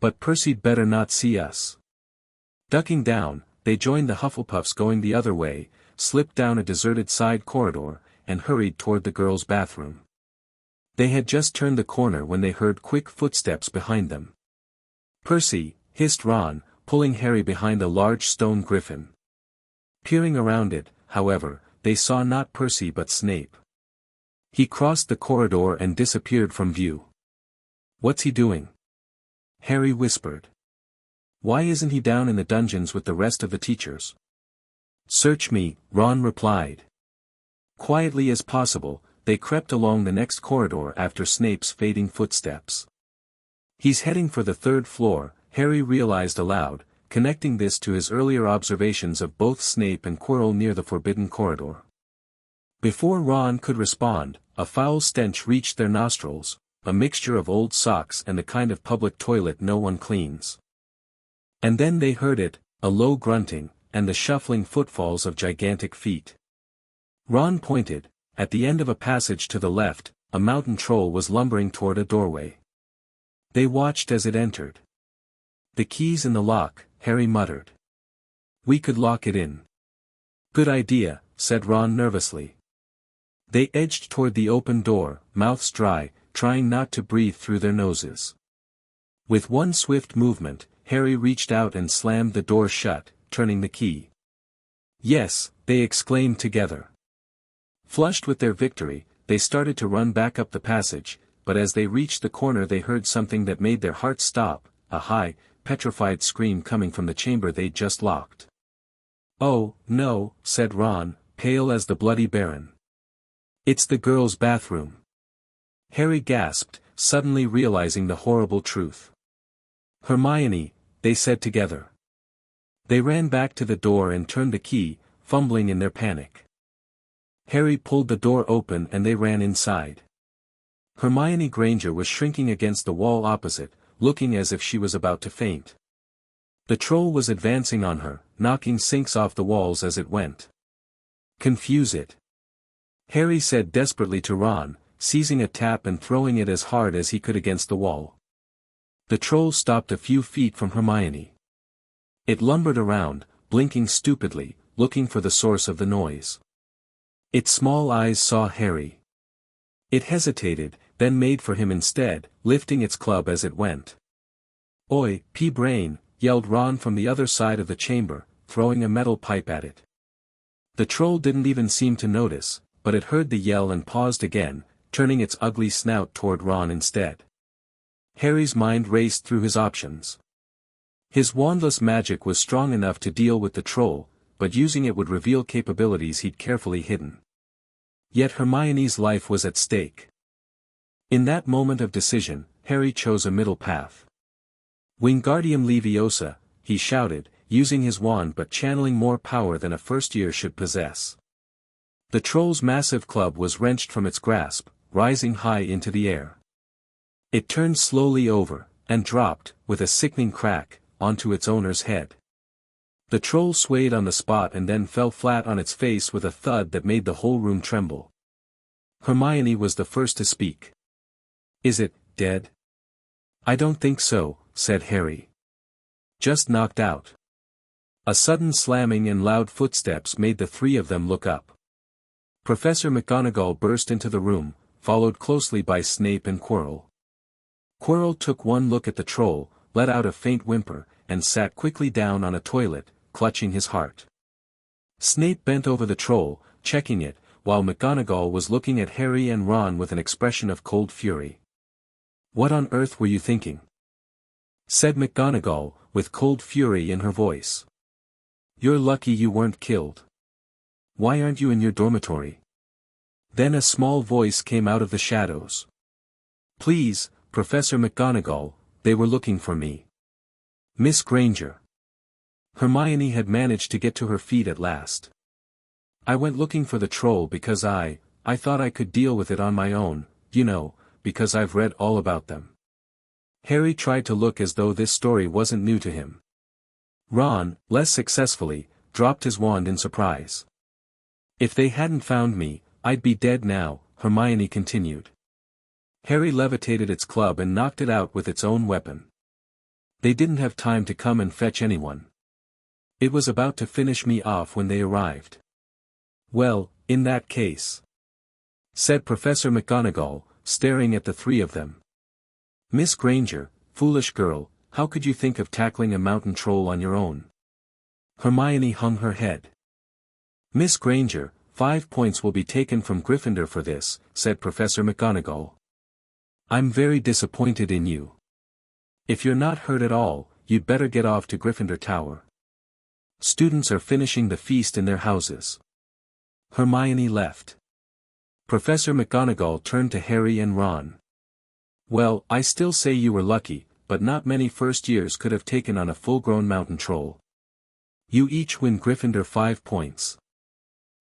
"But Percy'd better not see us." Ducking down, they joined the Hufflepuffs going the other way, slipped down a deserted side corridor, and hurried toward the girls' bathroom. They had just turned the corner when they heard quick footsteps behind them. "Percy," hissed Ron, pulling Harry behind a large stone griffin. Peering around it, however, they saw not Percy but Snape. He crossed the corridor and disappeared from view. "What's he doing?" Harry whispered. "Why isn't he down in the dungeons with the rest of the teachers?" "Search me," Ron replied. Quietly as possible, they crept along the next corridor after Snape's fading footsteps. "He's heading for the third floor," Harry realized aloud, connecting this to his earlier observations of both Snape and Quirrell near the forbidden corridor. Before Ron could respond, a foul stench reached their nostrils, a mixture of old socks and the kind of public toilet no one cleans. And then they heard it, a low grunting, and the shuffling footfalls of gigantic feet. Ron pointed. At the end of a passage to the left, a mountain troll was lumbering toward a doorway. They watched as it entered. "The key's in the lock," Harry muttered. "We could lock it in." "Good idea," said Ron nervously. They edged toward the open door, mouths dry, trying not to breathe through their noses. With one swift movement, Harry reached out and slammed the door shut, turning the key. "Yes," they exclaimed together. Flushed with their victory, they started to run back up the passage, but as they reached the corner they heard something that made their hearts stop, a high, petrified scream coming from the chamber they'd just locked. "Oh, no," said Ron, pale as the bloody Baron. "It's the girls' bathroom." Harry gasped, suddenly realizing the horrible truth. "Hermione," they said together. They ran back to the door and turned the key, fumbling in their panic. Harry pulled the door open and they ran inside. Hermione Granger was shrinking against the wall opposite, looking as if she was about to faint. The troll was advancing on her, knocking sinks off the walls as it went. "Confuse it," Harry said desperately to Ron, seizing a tap and throwing it as hard as he could against the wall. The troll stopped a few feet from Hermione. It lumbered around, blinking stupidly, looking for the source of the noise. Its small eyes saw Harry. It hesitated, then made for him instead, lifting its club as it went. "Oi, pea-brain," yelled Ron from the other side of the chamber, throwing a metal pipe at it. The troll didn't even seem to notice, but it heard the yell and paused again, turning its ugly snout toward Ron instead. Harry's mind raced through his options. His wandless magic was strong enough to deal with the troll, but using it would reveal capabilities he'd carefully hidden. Yet Hermione's life was at stake. In that moment of decision, Harry chose a middle path. "Wingardium Leviosa," he shouted, using his wand but channeling more power than a first year should possess. The troll's massive club was wrenched from its grasp, rising high into the air. It turned slowly over, and dropped, with a sickening crack, onto its owner's head. The troll swayed on the spot and then fell flat on its face with a thud that made the whole room tremble. Hermione was the first to speak. "Is it dead?" "I don't think so," said Harry. "Just knocked out." A sudden slamming and loud footsteps made the three of them look up. Professor McGonagall burst into the room, followed closely by Snape and Quirrell. Quirrell took one look at the troll, let out a faint whimper, and sat quickly down on a toilet, clutching his heart. Snape bent over the troll, checking it, while McGonagall was looking at Harry and Ron with an expression of cold fury. "What on earth were you thinking?" said McGonagall, with cold fury in her voice. "You're lucky you weren't killed. Why aren't you in your dormitory?" Then a small voice came out of the shadows. "Please, Professor McGonagall, they were looking for me. Miss Granger." Hermione had managed to get to her feet at last. "I went looking for the troll because I thought I could deal with it on my own, you know, because I've read all about them." Harry tried to look as though this story wasn't new to him. Ron, less successfully, dropped his wand in surprise. "If they hadn't found me, I'd be dead now," Hermione continued. Harry levitated its club and knocked it out with its own weapon. "They didn't have time to come and fetch anyone. It was about to finish me off when they arrived." "Well, in that case. said Professor McGonagall, staring at the three of them. "Miss Granger, foolish girl, how could you think of tackling a mountain troll on your own?" Hermione hung her head. "Miss Granger, 5 points will be taken from Gryffindor for this," said Professor McGonagall. "I'm very disappointed in you. If you're not hurt at all, you'd better get off to Gryffindor Tower. Students are finishing the feast in their houses." Hermione left. Professor McGonagall turned to Harry and Ron. "Well, I still say you were lucky, but not many first years could have taken on a full-grown mountain troll. You each win Gryffindor 5 points.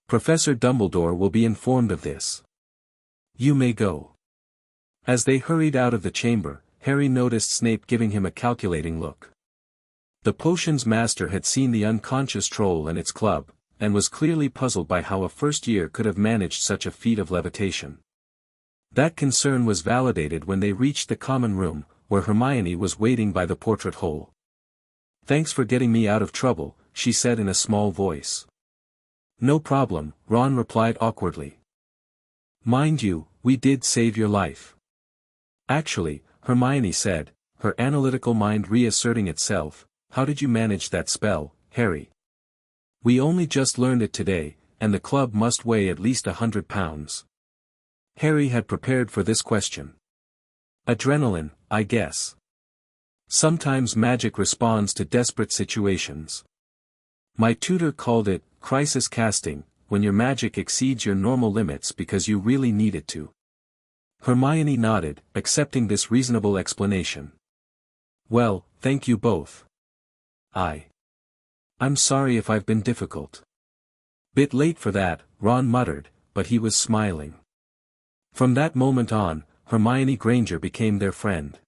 Professor Dumbledore will be informed of this. You may go." As they hurried out of the chamber, Harry noticed Snape giving him a calculating look. The potions master had seen the unconscious troll and its club, and was clearly puzzled by how a first year could have managed such a feat of levitation. That concern was validated when they reached the common room, where Hermione was waiting by the portrait hole. "Thanks for getting me out of trouble," she said in a small voice. "No problem," Ron replied awkwardly. "Mind you, we did save your life." "Actually," Hermione said, her analytical mind reasserting itself, "how did you manage that spell, Harry? We only just learned it today, and the club must weigh at least 100 pounds. Harry had prepared for this question. "Adrenaline, I guess. Sometimes magic responds to desperate situations. My tutor called it crisis casting, when your magic exceeds your normal limits because you really need it to." Hermione nodded, accepting this reasonable explanation. "Well, thank you both. I'm sorry if I've been difficult." "Bit late for that," Ron muttered, but he was smiling. From that moment on, Hermione Granger became their friend.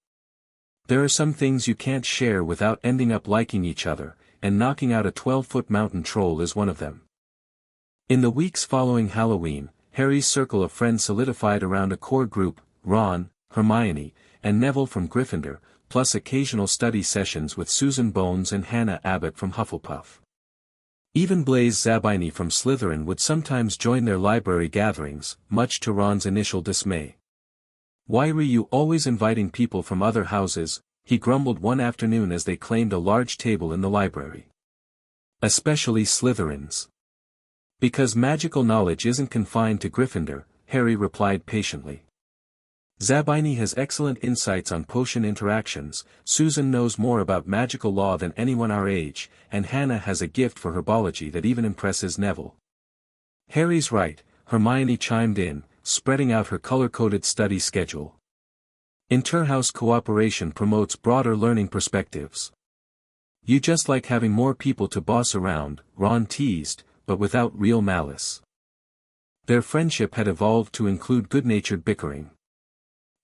There are some things you can't share without ending up liking each other, and knocking out a 12-foot mountain troll is one of them. In the weeks following Halloween, Harry's circle of friends solidified around a core group: Ron, Hermione, and Neville from Gryffindor, plus occasional study sessions with Susan Bones and Hannah Abbott from Hufflepuff. Even Blaise Zabini from Slytherin would sometimes join their library gatherings, much to Ron's initial dismay. "Why were you always inviting people from other houses?" he grumbled one afternoon as they claimed a large table in the library. "Especially Slytherins." "Because magical knowledge isn't confined to Gryffindor," Harry replied patiently. "Zabini has excellent insights on potion interactions, Susan knows more about magical law than anyone our age, and Hannah has a gift for herbology that even impresses Neville." "Harry's right," Hermione chimed in, spreading out her color-coded study schedule. "Interhouse cooperation promotes broader learning perspectives." "You just like having more people to boss around," Ron teased, but without real malice. Their friendship had evolved to include good-natured bickering.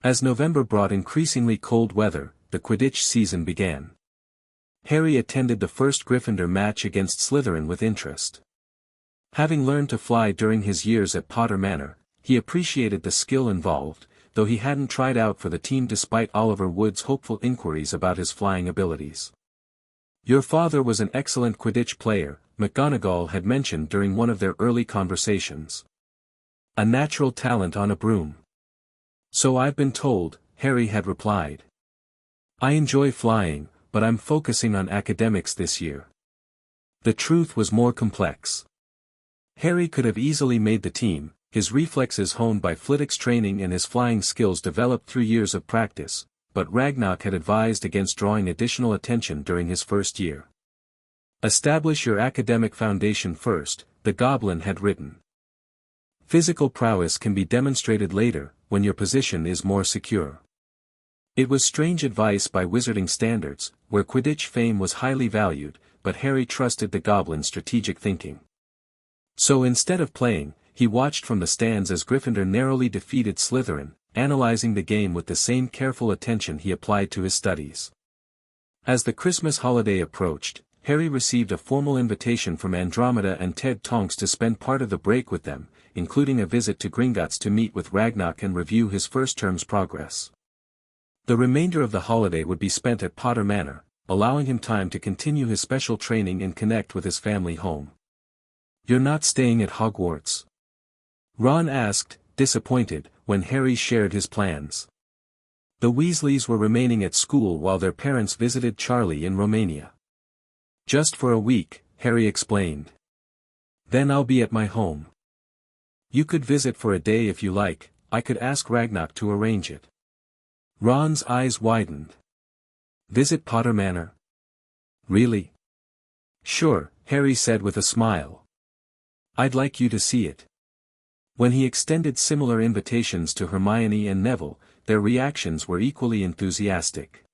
As November brought increasingly cold weather, the Quidditch season began. Harry attended the first Gryffindor match against Slytherin with interest. Having learned to fly during his years at Potter Manor, he appreciated the skill involved, though he hadn't tried out for the team despite Oliver Wood's hopeful inquiries about his flying abilities. "Your father was an excellent Quidditch player," McGonagall had mentioned during one of their early conversations. "A natural talent on a broom." "So I've been told," Harry had replied. "I enjoy flying, but I'm focusing on academics this year." The truth was more complex. Harry could have easily made the team, his reflexes honed by Flitwick's training and his flying skills developed through years of practice, but Ragnarok had advised against drawing additional attention during his first year. "Establish your academic foundation first," the Goblin had written. "Physical prowess can be demonstrated later, when your position is more secure." It was strange advice by wizarding standards, where Quidditch fame was highly valued, but Harry trusted the Goblin's strategic thinking. So instead of playing, he watched from the stands as Gryffindor narrowly defeated Slytherin, analyzing the game with the same careful attention he applied to his studies. As the Christmas holiday approached, Harry received a formal invitation from Andromeda and Ted Tonks to spend part of the break with them, including a visit to Gringotts to meet with Ragnarok and review his first term's progress. The remainder of the holiday would be spent at Potter Manor, allowing him time to continue his special training and connect with his family home. "You're not staying at Hogwarts?" Ron asked, disappointed, when Harry shared his plans. The Weasleys were remaining at school while their parents visited Charlie in Romania. "Just for a week," Harry explained. "Then I'll be at my home. You could visit for a day if you like. I could ask Ragnar to arrange it." Ron's eyes widened. "Visit Potter Manor? Really?" "Sure," Harry said with a smile. "I'd like you to see it." When he extended similar invitations to Hermione and Neville, their reactions were equally enthusiastic.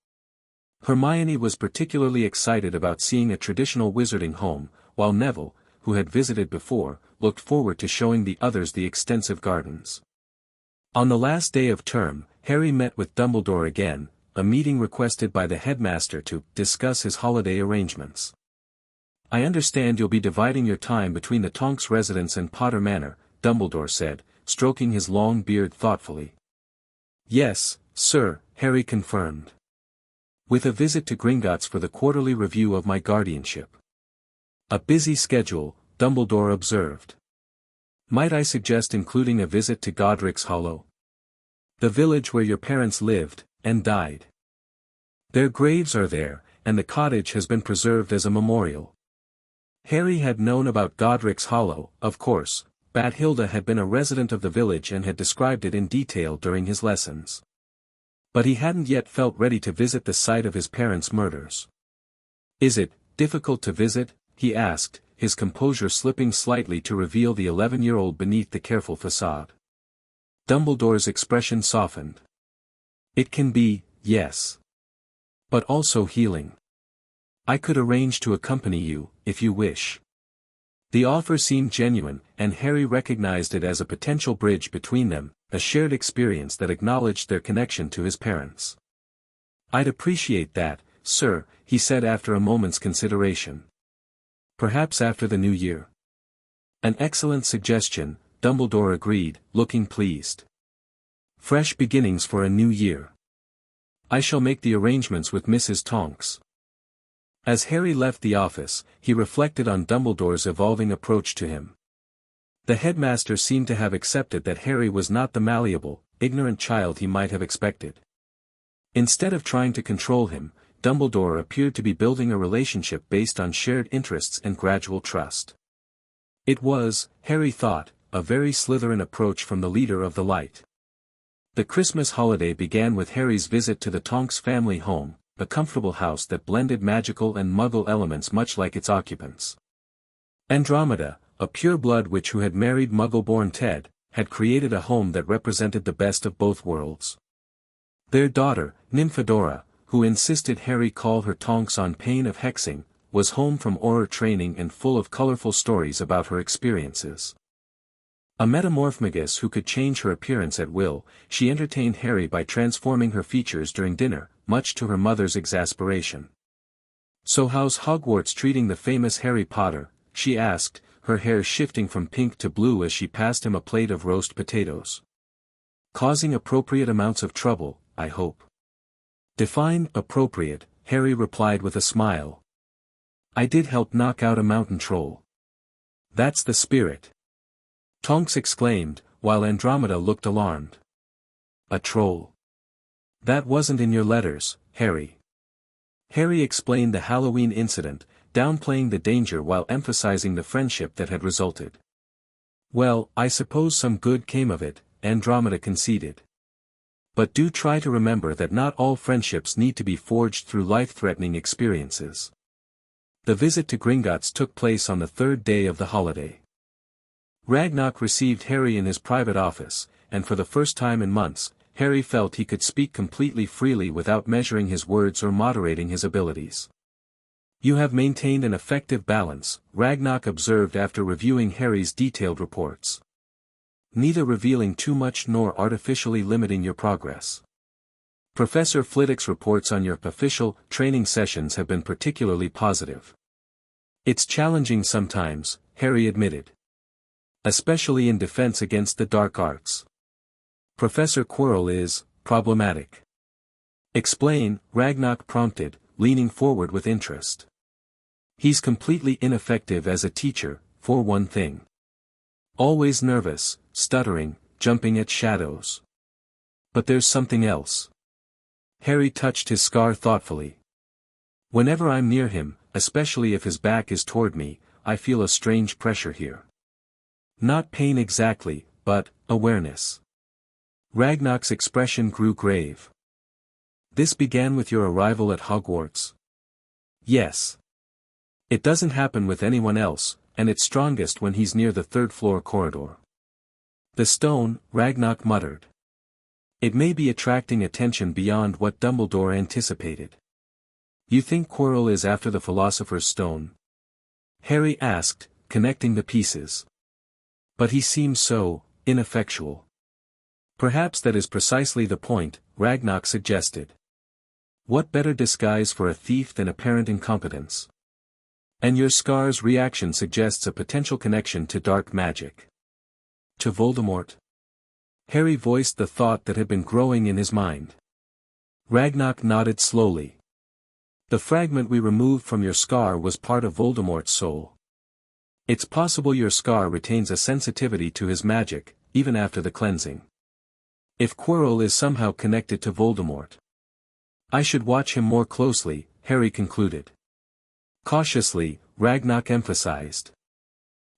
Hermione was particularly excited about seeing a traditional wizarding home, while Neville, who had visited before, looked forward to showing the others the extensive gardens. On the last day of term, Harry met with Dumbledore again, a meeting requested by the headmaster to discuss his holiday arrangements. "I understand you'll be dividing your time between the Tonks residence and Potter Manor," Dumbledore said, stroking his long beard thoughtfully. "Yes, sir," Harry confirmed. "With a visit to Gringotts for the quarterly review of my guardianship." "A busy schedule," Dumbledore observed. "Might I suggest including a visit to Godric's Hollow? The village where your parents lived, and died. Their graves are there, and the cottage has been preserved as a memorial." Harry had known about Godric's Hollow, of course. Bathilda had been a resident of the village and had described it in detail during his lessons. But he hadn't yet felt ready to visit the site of his parents' murders. "Is it difficult to visit?" he asked, his composure slipping slightly to reveal the 11-year-old beneath the careful facade. Dumbledore's expression softened. "It can be, yes. But also healing. I could arrange to accompany you, if you wish." The offer seemed genuine, and Harry recognized it as a potential bridge between them, a shared experience that acknowledged their connection to his parents. "I'd appreciate that, sir," he said after a moment's consideration. "Perhaps after the new year." "An excellent suggestion," Dumbledore agreed, looking pleased. "Fresh beginnings for a new year. I shall make the arrangements with Mrs. Tonks." As Harry left the office, he reflected on Dumbledore's evolving approach to him. The headmaster seemed to have accepted that Harry was not the malleable, ignorant child he might have expected. Instead of trying to control him, Dumbledore appeared to be building a relationship based on shared interests and gradual trust. It was, Harry thought, a very Slytherin approach from the leader of the Light. The Christmas holiday began with Harry's visit to the Tonks family home, a comfortable house that blended magical and Muggle elements much like its occupants. Andromeda, a pure-blood witch who had married Muggle-born Ted, had created a home that represented the best of both worlds. Their daughter, Nymphadora, who insisted Harry call her Tonks on pain of hexing, was home from Auror training and full of colorful stories about her experiences. A metamorphmagus who could change her appearance at will, she entertained Harry by transforming her features during dinner, much to her mother's exasperation. "So how's Hogwarts treating the famous Harry Potter?" she asked, her hair shifting from pink to blue as she passed him a plate of roast potatoes. "Causing appropriate amounts of trouble, I hope." "Define appropriate," Harry replied with a smile. "I did help knock out a mountain troll." "That's the spirit," Tonks exclaimed, while Andromeda looked alarmed. "A troll? That wasn't in your letters, Harry." Harry explained the Halloween incident, downplaying the danger while emphasizing the friendship that had resulted. "Well, I suppose some good came of it," Andromeda conceded. "But do try to remember that not all friendships need to be forged through life-threatening experiences." The visit to Gringotts took place on the third day of the holiday. Ragnar received Harry in his private office, and for the first time in months, Harry felt he could speak completely freely without measuring his words or moderating his abilities. "You have maintained an effective balance," Ragnar observed after reviewing Harry's detailed reports. "Neither revealing too much nor artificially limiting your progress. Professor Flitwick's reports on your official training sessions have been particularly positive." "It's challenging sometimes," Harry admitted. "Especially in defense against the dark arts. Professor Quirrell is problematic." "Explain," Ragnar prompted, leaning forward with interest. "He's completely ineffective as a teacher, for one thing. Always nervous, stuttering, jumping at shadows. But there's something else. Harry touched his scar thoughtfully. Whenever I'm near him, especially if his back is toward me, I feel a strange pressure here. Not pain exactly, but awareness. Ragnar's expression grew grave. This began with your arrival at Hogwarts? Yes. It doesn't happen with anyone else, and it's strongest when he's near the third-floor corridor. The stone, Ragnar muttered. It may be attracting attention beyond what Dumbledore anticipated. You think Quirrell is after the Philosopher's Stone? Harry asked, connecting the pieces. But he seems so ineffectual. Perhaps that is precisely the point, Ragnar suggested. What better disguise for a thief than apparent incompetence? And your scar's reaction suggests a potential connection to dark magic. To Voldemort? Harry voiced the thought that had been growing in his mind. Ragnar nodded slowly. The fragment we removed from your scar was part of Voldemort's soul. It's possible your scar retains a sensitivity to his magic, even after the cleansing. If Quirrell is somehow connected to Voldemort, I should watch him more closely, Harry concluded. Cautiously, Ragnar emphasized.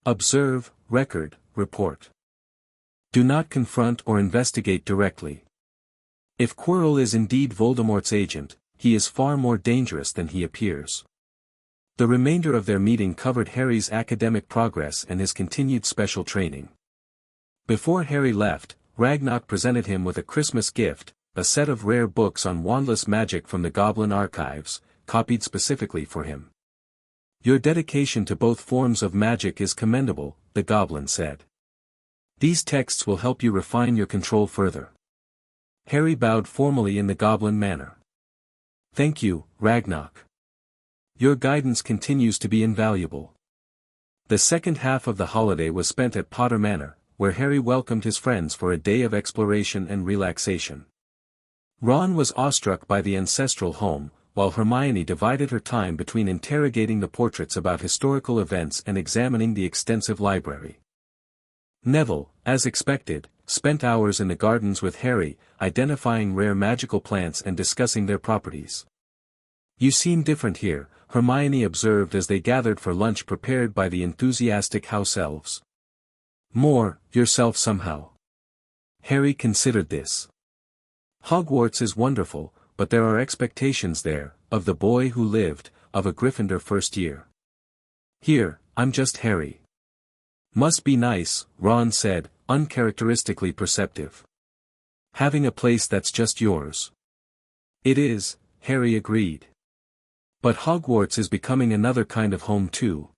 Observe, record, report. Do not confront or investigate directly. If Quirrell is indeed Voldemort's agent, he is far more dangerous than he appears. The remainder of their meeting covered Harry's academic progress and his continued special training. Before Harry left, Ragnar presented him with a Christmas gift, a set of rare books on wandless magic from the Goblin archives, copied specifically for him. Your dedication to both forms of magic is commendable, the Goblin said. These texts will help you refine your control further. Harry bowed formally in the Goblin manner. Thank you, Ragnar. Your guidance continues to be invaluable. The second half of the holiday was spent at Potter Manor, where Harry welcomed his friends for a day of exploration and relaxation. Ron was awestruck by the ancestral home, while Hermione divided her time between interrogating the portraits about historical events and examining the extensive library. Neville, as expected, spent hours in the gardens with Harry, identifying rare magical plants and discussing their properties. You seem different here, Hermione observed as they gathered for lunch prepared by the enthusiastic house elves. More, yourself somehow. Harry considered this. Hogwarts is wonderful, but there are expectations there, of the boy who lived, of a Gryffindor first year. Here, I'm just Harry. Must be nice, Ron said, uncharacteristically perceptive. Having a place that's just yours. It is, Harry agreed. But Hogwarts is becoming another kind of home too.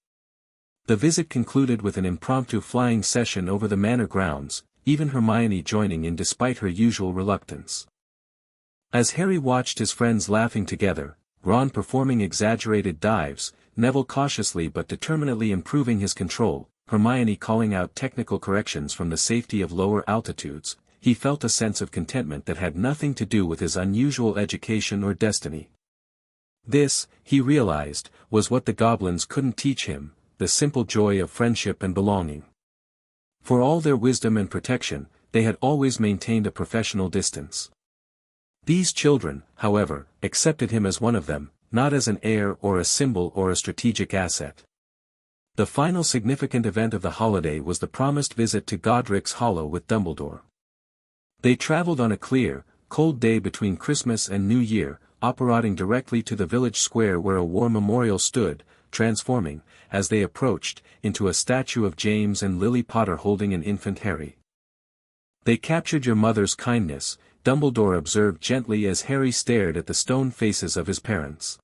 The visit concluded with an impromptu flying session over the manor grounds, even Hermione joining in despite her usual reluctance. As Harry watched his friends laughing together, Ron performing exaggerated dives, Neville cautiously but determinedly improving his control, Hermione calling out technical corrections from the safety of lower altitudes, he felt a sense of contentment that had nothing to do with his unusual education or destiny. This, he realized, was what the goblins couldn't teach him, the simple joy of friendship and belonging. For all their wisdom and protection, they had always maintained a professional distance. These children, however, accepted him as one of them, not as an heir or a symbol or a strategic asset. The final significant event of the holiday was the promised visit to Godric's Hollow with Dumbledore. They traveled on a clear, cold day between Christmas and New Year, operating directly to the village square where a war memorial stood, transforming, as they approached, into a statue of James and Lily Potter holding an infant Harry. They captured your mother's kindness, Dumbledore observed gently as Harry stared at the stone faces of his parents.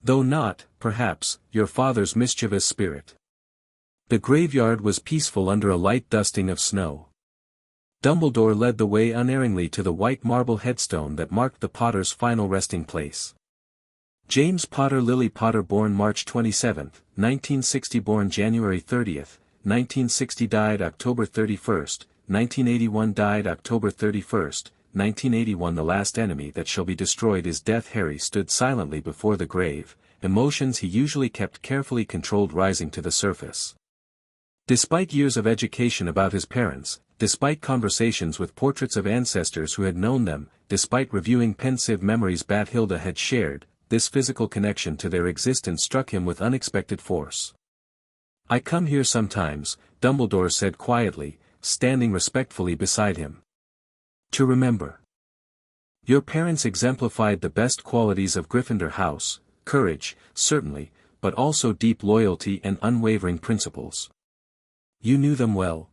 Though not, perhaps, your father's mischievous spirit. The graveyard was peaceful under a light dusting of snow. Dumbledore led the way unerringly to the white marble headstone that marked the Potter's final resting place. James Potter Lily Potter born March 27, 1960 born January 30, 1960 died October 31, 1981 died October 31, 1981 The last enemy that shall be destroyed is death. Harry stood silently before the grave, emotions he usually kept carefully controlled rising to the surface. Despite years of education about his parents, despite conversations with portraits of ancestors who had known them, despite reviewing pensive memories Bathilda had shared, this physical connection to their existence struck him with unexpected force. "I come here sometimes," Dumbledore said quietly, standing respectfully beside him. "To remember. Your parents exemplified the best qualities of Gryffindor House, courage, certainly, but also deep loyalty and unwavering principles. You knew them well?"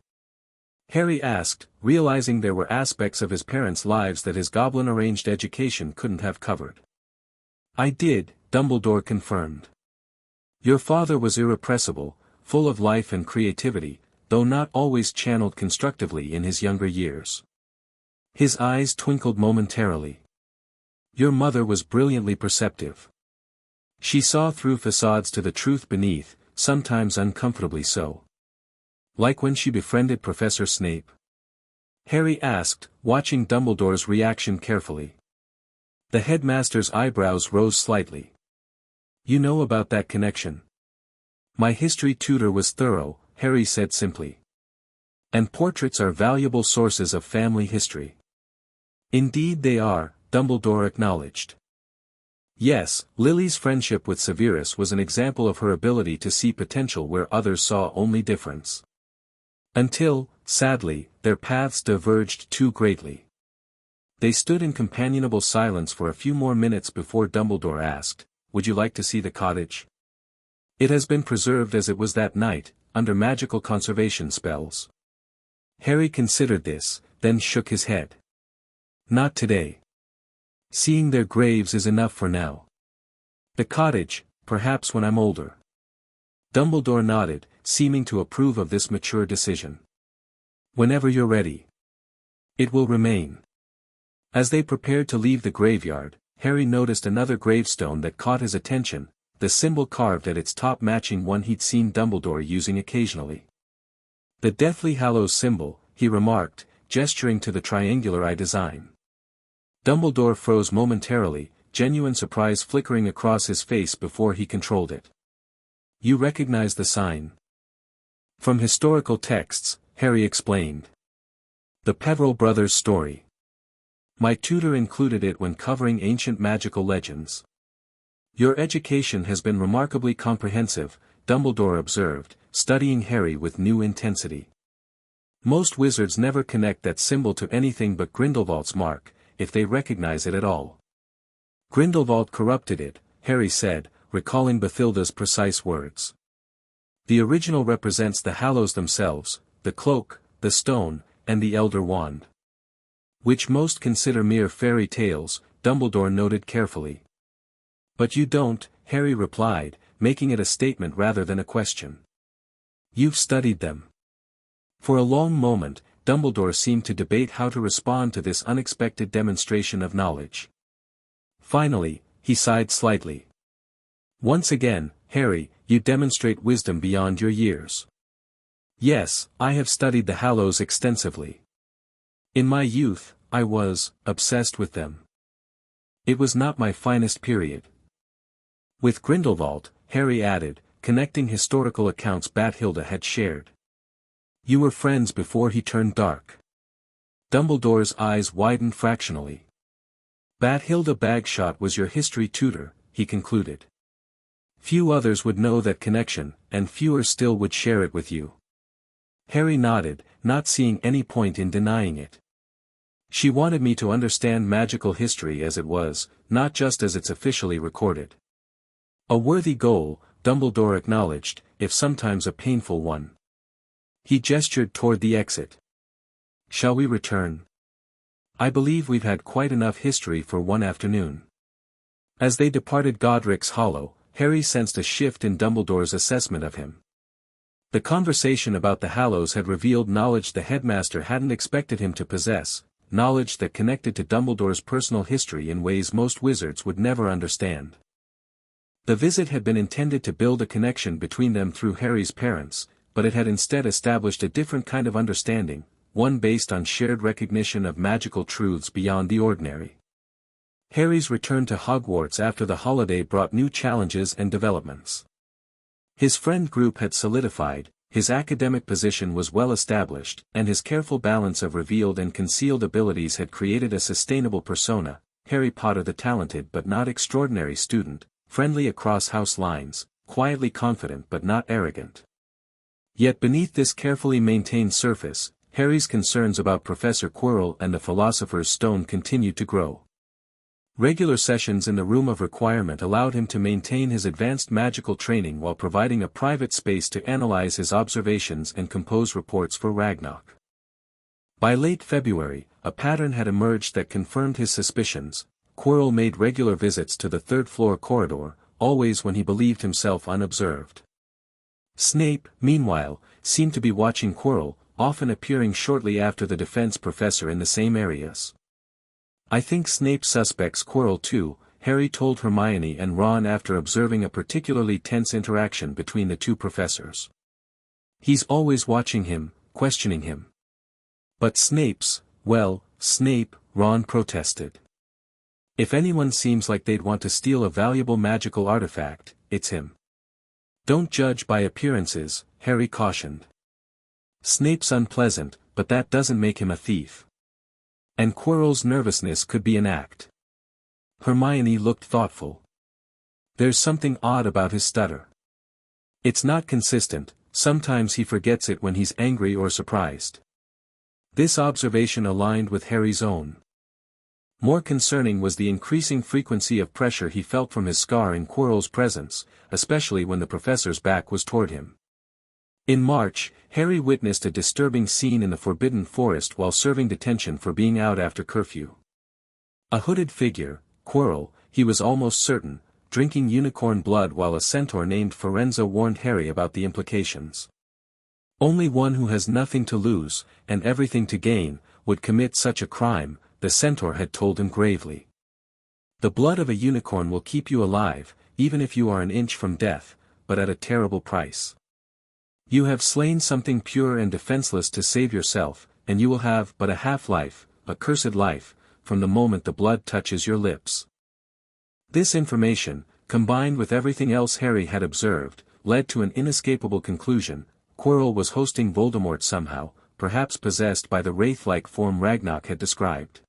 Harry asked, realizing there were aspects of his parents' lives that his goblin-arranged education couldn't have covered. "I did," Dumbledore confirmed. "Your father was irrepressible, full of life and creativity, though not always channeled constructively in his younger years." His eyes twinkled momentarily. "Your mother was brilliantly perceptive. She saw through facades to the truth beneath, sometimes uncomfortably so." "Like when she befriended Professor Snape?" Harry asked, watching Dumbledore's reaction carefully. The headmaster's eyebrows rose slightly. "You know about that connection?" "My history tutor was thorough," Harry said simply. "And portraits are valuable sources of family history." "Indeed they are," Dumbledore acknowledged. Yes, Lily's friendship with Severus was an example of her ability to see potential where others saw only difference. Until, sadly, their paths diverged too greatly. They stood in companionable silence for a few more minutes before Dumbledore asked, "Would you like to see the cottage? It has been preserved as it was that night, under magical conservation spells." Harry considered this, then shook his head. "Not today. Seeing their graves is enough for now. The cottage, perhaps when I'm older." Dumbledore nodded, seeming to approve of this mature decision. "Whenever you're ready. It will remain." As they prepared to leave the graveyard, Harry noticed another gravestone that caught his attention, the symbol carved at its top matching one he'd seen Dumbledore using occasionally. "The Deathly Hallows symbol," he remarked, gesturing to the triangular eye design. Dumbledore froze momentarily, genuine surprise flickering across his face before he controlled it. "You recognize the sign?" "From historical texts," Harry explained. "The Peverell brothers' story. My tutor included it when covering ancient magical legends." "Your education has been remarkably comprehensive," Dumbledore observed, studying Harry with new intensity. "Most wizards never connect that symbol to anything but Grindelwald's mark, if they recognize it at all." "Grindelwald corrupted it," Harry said, recalling Bathilda's precise words. "The original represents the Hallows themselves, the cloak, the stone, and the Elder Wand. Which most consider mere fairy tales," Dumbledore noted carefully. "But you don't," Harry replied, making it a statement rather than a question. "You've studied them." For a long moment, Dumbledore seemed to debate how to respond to this unexpected demonstration of knowledge. Finally, he sighed slightly. "Once again, Harry, you demonstrate wisdom beyond your years." "Yes, I have studied the Hallows extensively. In my youth, I was obsessed with them. It was not my finest period." With Grindelwald, Harry added, connecting historical accounts Bathilda had shared. "You were friends before he turned dark." Dumbledore's eyes widened fractionally. "Bathilda Bagshot was your history tutor," he concluded. "Few others would know that connection, and fewer still would share it with you." Harry nodded, not seeing any point in denying it. "She wanted me to understand magical history as it was, not just as it's officially recorded." "A worthy goal," Dumbledore acknowledged, if sometimes a painful one. He gestured toward the exit. "Shall we return? I believe we've had quite enough history for one afternoon." As they departed Godric's Hollow, Harry sensed a shift in Dumbledore's assessment of him. The conversation about the Hallows had revealed knowledge the headmaster hadn't expected him to possess, knowledge that connected to Dumbledore's personal history in ways most wizards would never understand. The visit had been intended to build a connection between them through Harry's parents, but it had instead established a different kind of understanding, one based on shared recognition of magical truths beyond the ordinary. Harry's return to Hogwarts after the holiday brought new challenges and developments. His friend group had solidified, his academic position was well established, and his careful balance of revealed and concealed abilities had created a sustainable persona, Harry Potter the talented but not extraordinary student, friendly across house lines, quietly confident but not arrogant. Yet beneath this carefully maintained surface, Harry's concerns about Professor Quirrell and the Philosopher's Stone continued to grow. Regular sessions in the Room of Requirement allowed him to maintain his advanced magical training while providing a private space to analyze his observations and compose reports for Ragnarok. By late February, a pattern had emerged that confirmed his suspicions. Quirrell made regular visits to the third-floor corridor, always when he believed himself unobserved. Snape, meanwhile, seemed to be watching Quirrell, often appearing shortly after the defense professor in the same areas. "I think Snape suspects Quirrell too," Harry told Hermione and Ron after observing a particularly tense interaction between the two professors. "He's always watching him, questioning him." "But Snape's, well, Snape," Ron protested. "If anyone seems like they'd want to steal a valuable magical artifact, it's him." "Don't judge by appearances," Harry cautioned. "Snape's unpleasant, but that doesn't make him a thief. And Quirrell's nervousness could be an act." Hermione looked thoughtful. "There's something odd about his stutter. It's not consistent, sometimes he forgets it when he's angry or surprised." This observation aligned with Harry's own. More concerning was the increasing frequency of pressure he felt from his scar in Quirrell's presence, especially when the professor's back was toward him. In March, Harry witnessed a disturbing scene in the Forbidden Forest while serving detention for being out after curfew. A hooded figure, Quirrell, he was almost certain, drinking unicorn blood while a centaur named Firenze warned Harry about the implications. Only one who has nothing to lose, and everything to gain, would commit such a crime, the centaur had told him gravely. "The blood of a unicorn will keep you alive, even if you are an inch from death, but at a terrible price. You have slain something pure and defenseless to save yourself, and you will have but a half-life, a cursed life, from the moment the blood touches your lips." This information, combined with everything else Harry had observed, led to an inescapable conclusion: Quirrell was hosting Voldemort somehow, perhaps possessed by the wraith-like form Ragnarok had described.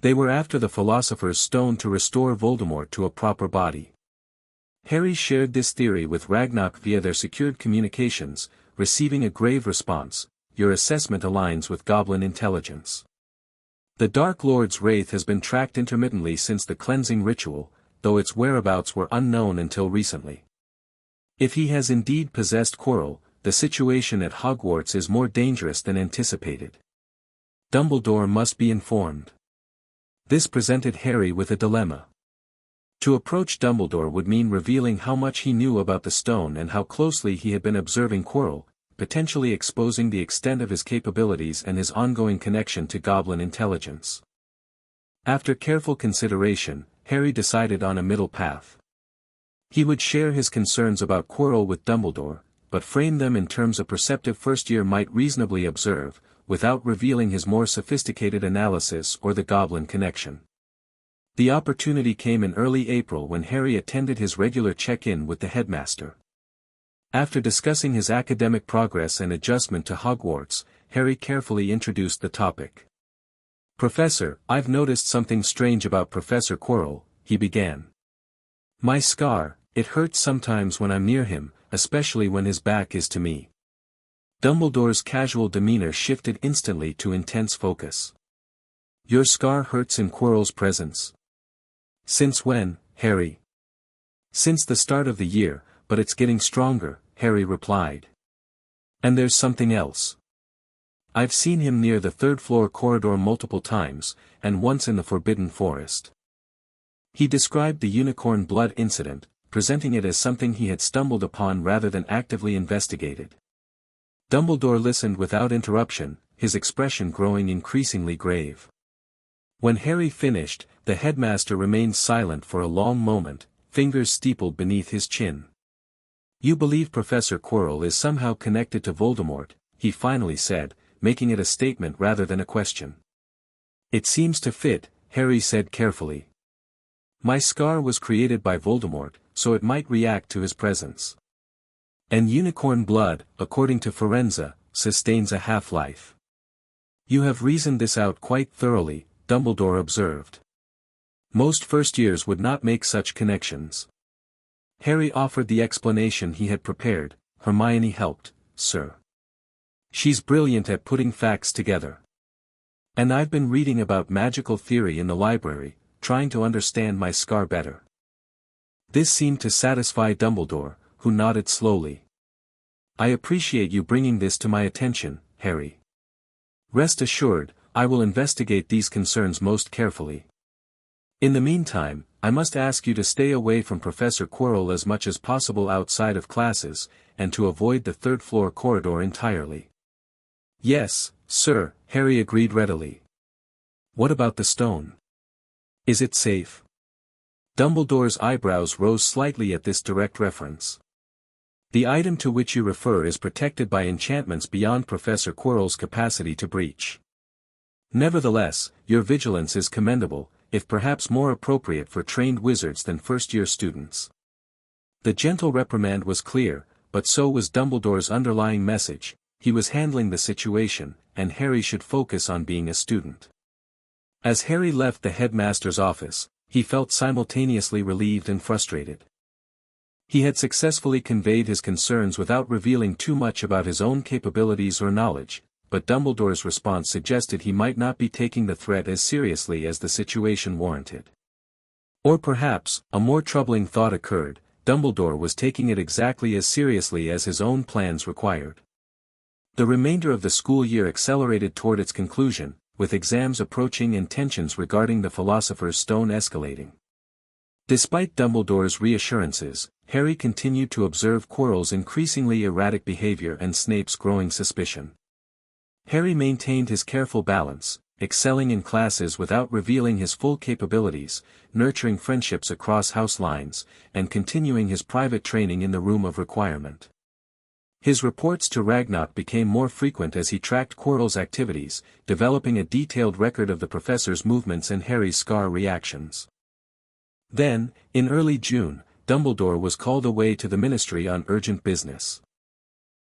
They were after the Philosopher's Stone to restore Voldemort to a proper body. Harry shared this theory with Ragnarok via their secured communications, receiving a grave response: "Your assessment aligns with Goblin intelligence. The Dark Lord's wraith has been tracked intermittently since the cleansing ritual, though its whereabouts were unknown until recently. If he has indeed possessed Quirrell, the situation at Hogwarts is more dangerous than anticipated. Dumbledore must be informed." This presented Harry with a dilemma. To approach Dumbledore would mean revealing how much he knew about the stone and how closely he had been observing Quirrell, potentially exposing the extent of his capabilities and his ongoing connection to Goblin intelligence. After careful consideration, Harry decided on a middle path. He would share his concerns about Quirrell with Dumbledore, but frame them in terms a perceptive first-year might reasonably observe, without revealing his more sophisticated analysis or the Goblin connection. The opportunity came in early April when Harry attended his regular check-in with the headmaster. After discussing his academic progress and adjustment to Hogwarts, Harry carefully introduced the topic. "Professor, I've noticed something strange about Professor Quirrell," he began. "My scar, it hurts sometimes when I'm near him, especially when his back is to me." Dumbledore's casual demeanor shifted instantly to intense focus. "Your scar hurts in Quirrell's presence?" "Since when, Harry?" "Since the start of the year, but it's getting stronger," Harry replied. "And there's something else. I've seen him near the third-floor corridor multiple times, and once in the Forbidden Forest." He described the unicorn blood incident, presenting it as something he had stumbled upon rather than actively investigated. Dumbledore listened without interruption, his expression growing increasingly grave. When Harry finished, the headmaster remained silent for a long moment, fingers steepled beneath his chin. "You believe Professor Quirrell is somehow connected to Voldemort," he finally said, making it a statement rather than a question. "It seems to fit," Harry said carefully. "My scar was created by Voldemort, so it might react to his presence." And unicorn blood, according to Forenza, sustains a half-life. You have reasoned this out quite thoroughly, Dumbledore observed. Most first-years would not make such connections. Harry offered the explanation he had prepared. Hermione helped, sir. She's brilliant at putting facts together. And I've been reading about magical theory in the library, trying to understand my scar better. This seemed to satisfy Dumbledore, who nodded slowly. I appreciate you bringing this to my attention, Harry. Rest assured, I will investigate these concerns most carefully. In the meantime, I must ask you to stay away from Professor Quirrell as much as possible outside of classes, and to avoid the third-floor corridor entirely. Yes, sir, Harry agreed readily. What about the stone? Is it safe? Dumbledore's eyebrows rose slightly at this direct reference. The item to which you refer is protected by enchantments beyond Professor Quirrell's capacity to breach. Nevertheless, your vigilance is commendable, if perhaps more appropriate for trained wizards than first-year students. The gentle reprimand was clear, but so was Dumbledore's underlying message. He was handling the situation, and Harry should focus on being a student. As Harry left the headmaster's office, he felt simultaneously relieved and frustrated. He had successfully conveyed his concerns without revealing too much about his own capabilities or knowledge, but Dumbledore's response suggested he might not be taking the threat as seriously as the situation warranted. Or perhaps, a more troubling thought occurred, Dumbledore was taking it exactly as seriously as his own plans required. The remainder of the school year accelerated toward its conclusion, with exams approaching and tensions regarding the Philosopher's Stone escalating. Despite Dumbledore's reassurances, Harry continued to observe Quirrell's increasingly erratic behavior and Snape's growing suspicion. Harry maintained his careful balance, excelling in classes without revealing his full capabilities, nurturing friendships across house lines, and continuing his private training in the Room of Requirement. His reports to Ragnarok became more frequent as he tracked Quirrell's activities, developing a detailed record of the professor's movements and Harry's scar reactions. Then, in early June, Dumbledore was called away to the Ministry on urgent business.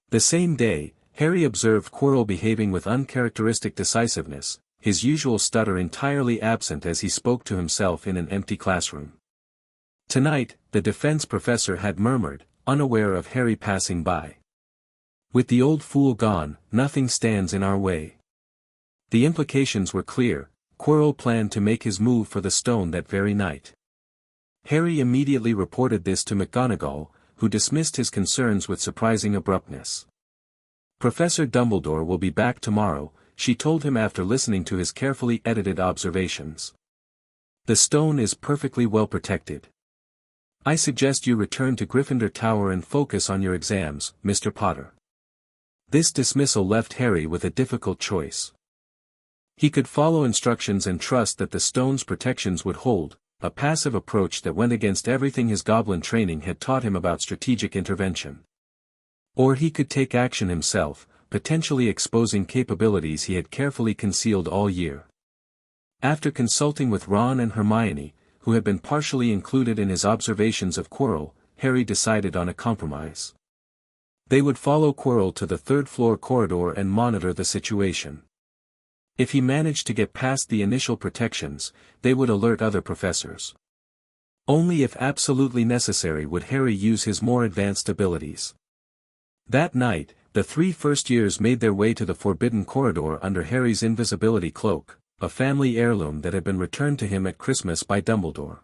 The same day, Harry observed Quirrell behaving with uncharacteristic decisiveness, his usual stutter entirely absent as he spoke to himself in an empty classroom. Tonight, the defense professor had murmured, unaware of Harry passing by. With the old fool gone, nothing stands in our way. The implications were clear. Quirrell planned to make his move for the stone that very night. Harry immediately reported this to McGonagall, who dismissed his concerns with surprising abruptness. Professor Dumbledore will be back tomorrow, she told him after listening to his carefully edited observations. The stone is perfectly well protected. I suggest you return to Gryffindor Tower and focus on your exams, Mr. Potter. This dismissal left Harry with a difficult choice. He could follow instructions and trust that the stone's protections would hold, a passive approach that went against everything his goblin training had taught him about strategic intervention. Or he could take action himself, potentially exposing capabilities he had carefully concealed all year. After consulting with Ron and Hermione, who had been partially included in his observations of Quirrell, Harry decided on a compromise. They would follow Quirrell to the third-floor corridor and monitor the situation. If he managed to get past the initial protections, they would alert other professors. Only if absolutely necessary would Harry use his more advanced abilities. That night, the three first-years made their way to the forbidden corridor under Harry's invisibility cloak, a family heirloom that had been returned to him at Christmas by Dumbledore.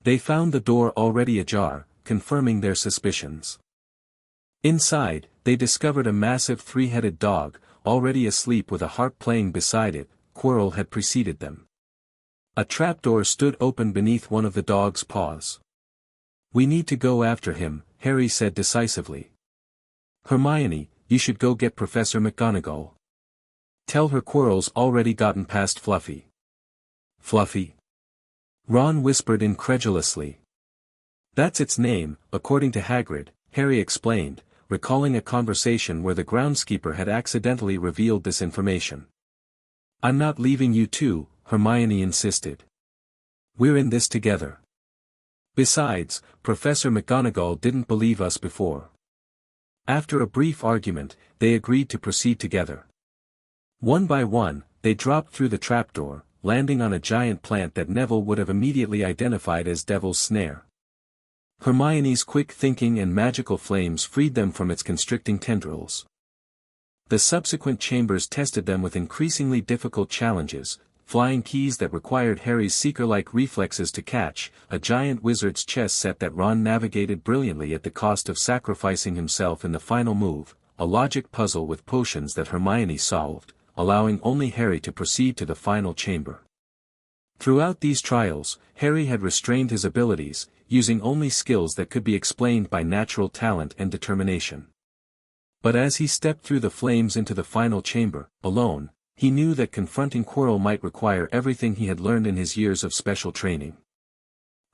They found the door already ajar, confirming their suspicions. Inside, they discovered a massive three-headed dog, already asleep with a harp playing beside it. Quirrell had preceded them. A trapdoor stood open beneath one of the dog's paws. We need to go after him, Harry said decisively. Hermione, you should go get Professor McGonagall. Tell her Quirrell's already gotten past Fluffy. Fluffy? Ron whispered incredulously. That's its name, according to Hagrid, Harry explained, recalling a conversation where the groundskeeper had accidentally revealed this information. I'm not leaving you two, Hermione insisted. We're in this together. Besides, Professor McGonagall didn't believe us before. After a brief argument, they agreed to proceed together. One by one, they dropped through the trapdoor, landing on a giant plant that Neville would have immediately identified as Devil's Snare. Hermione's quick thinking and magical flames freed them from its constricting tendrils. The subsequent chambers tested them with increasingly difficult challenges: flying keys that required Harry's seeker-like reflexes to catch, a giant wizard's chess set that Ron navigated brilliantly at the cost of sacrificing himself in the final move, a logic puzzle with potions that Hermione solved, allowing only Harry to proceed to the final chamber. Throughout these trials, Harry had restrained his abilities, using only skills that could be explained by natural talent and determination. But as he stepped through the flames into the final chamber, alone, he knew that confronting Quirrell might require everything he had learned in his years of special training.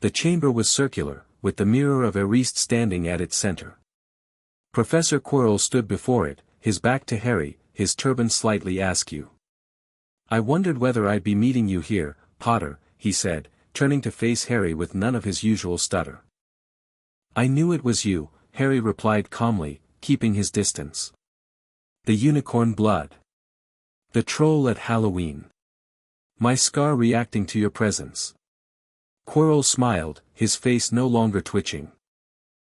The chamber was circular, with the mirror of Eriste standing at its center. Professor Quirrell stood before it, his back to Harry, his turban slightly askew. "I wondered whether I'd be meeting you here, Potter," he said, turning to face Harry with none of his usual stutter. "I knew it was you," Harry replied calmly, keeping his distance. "The unicorn blood. The troll at Halloween. My scar reacting to your presence." Quirrell smiled, his face no longer twitching.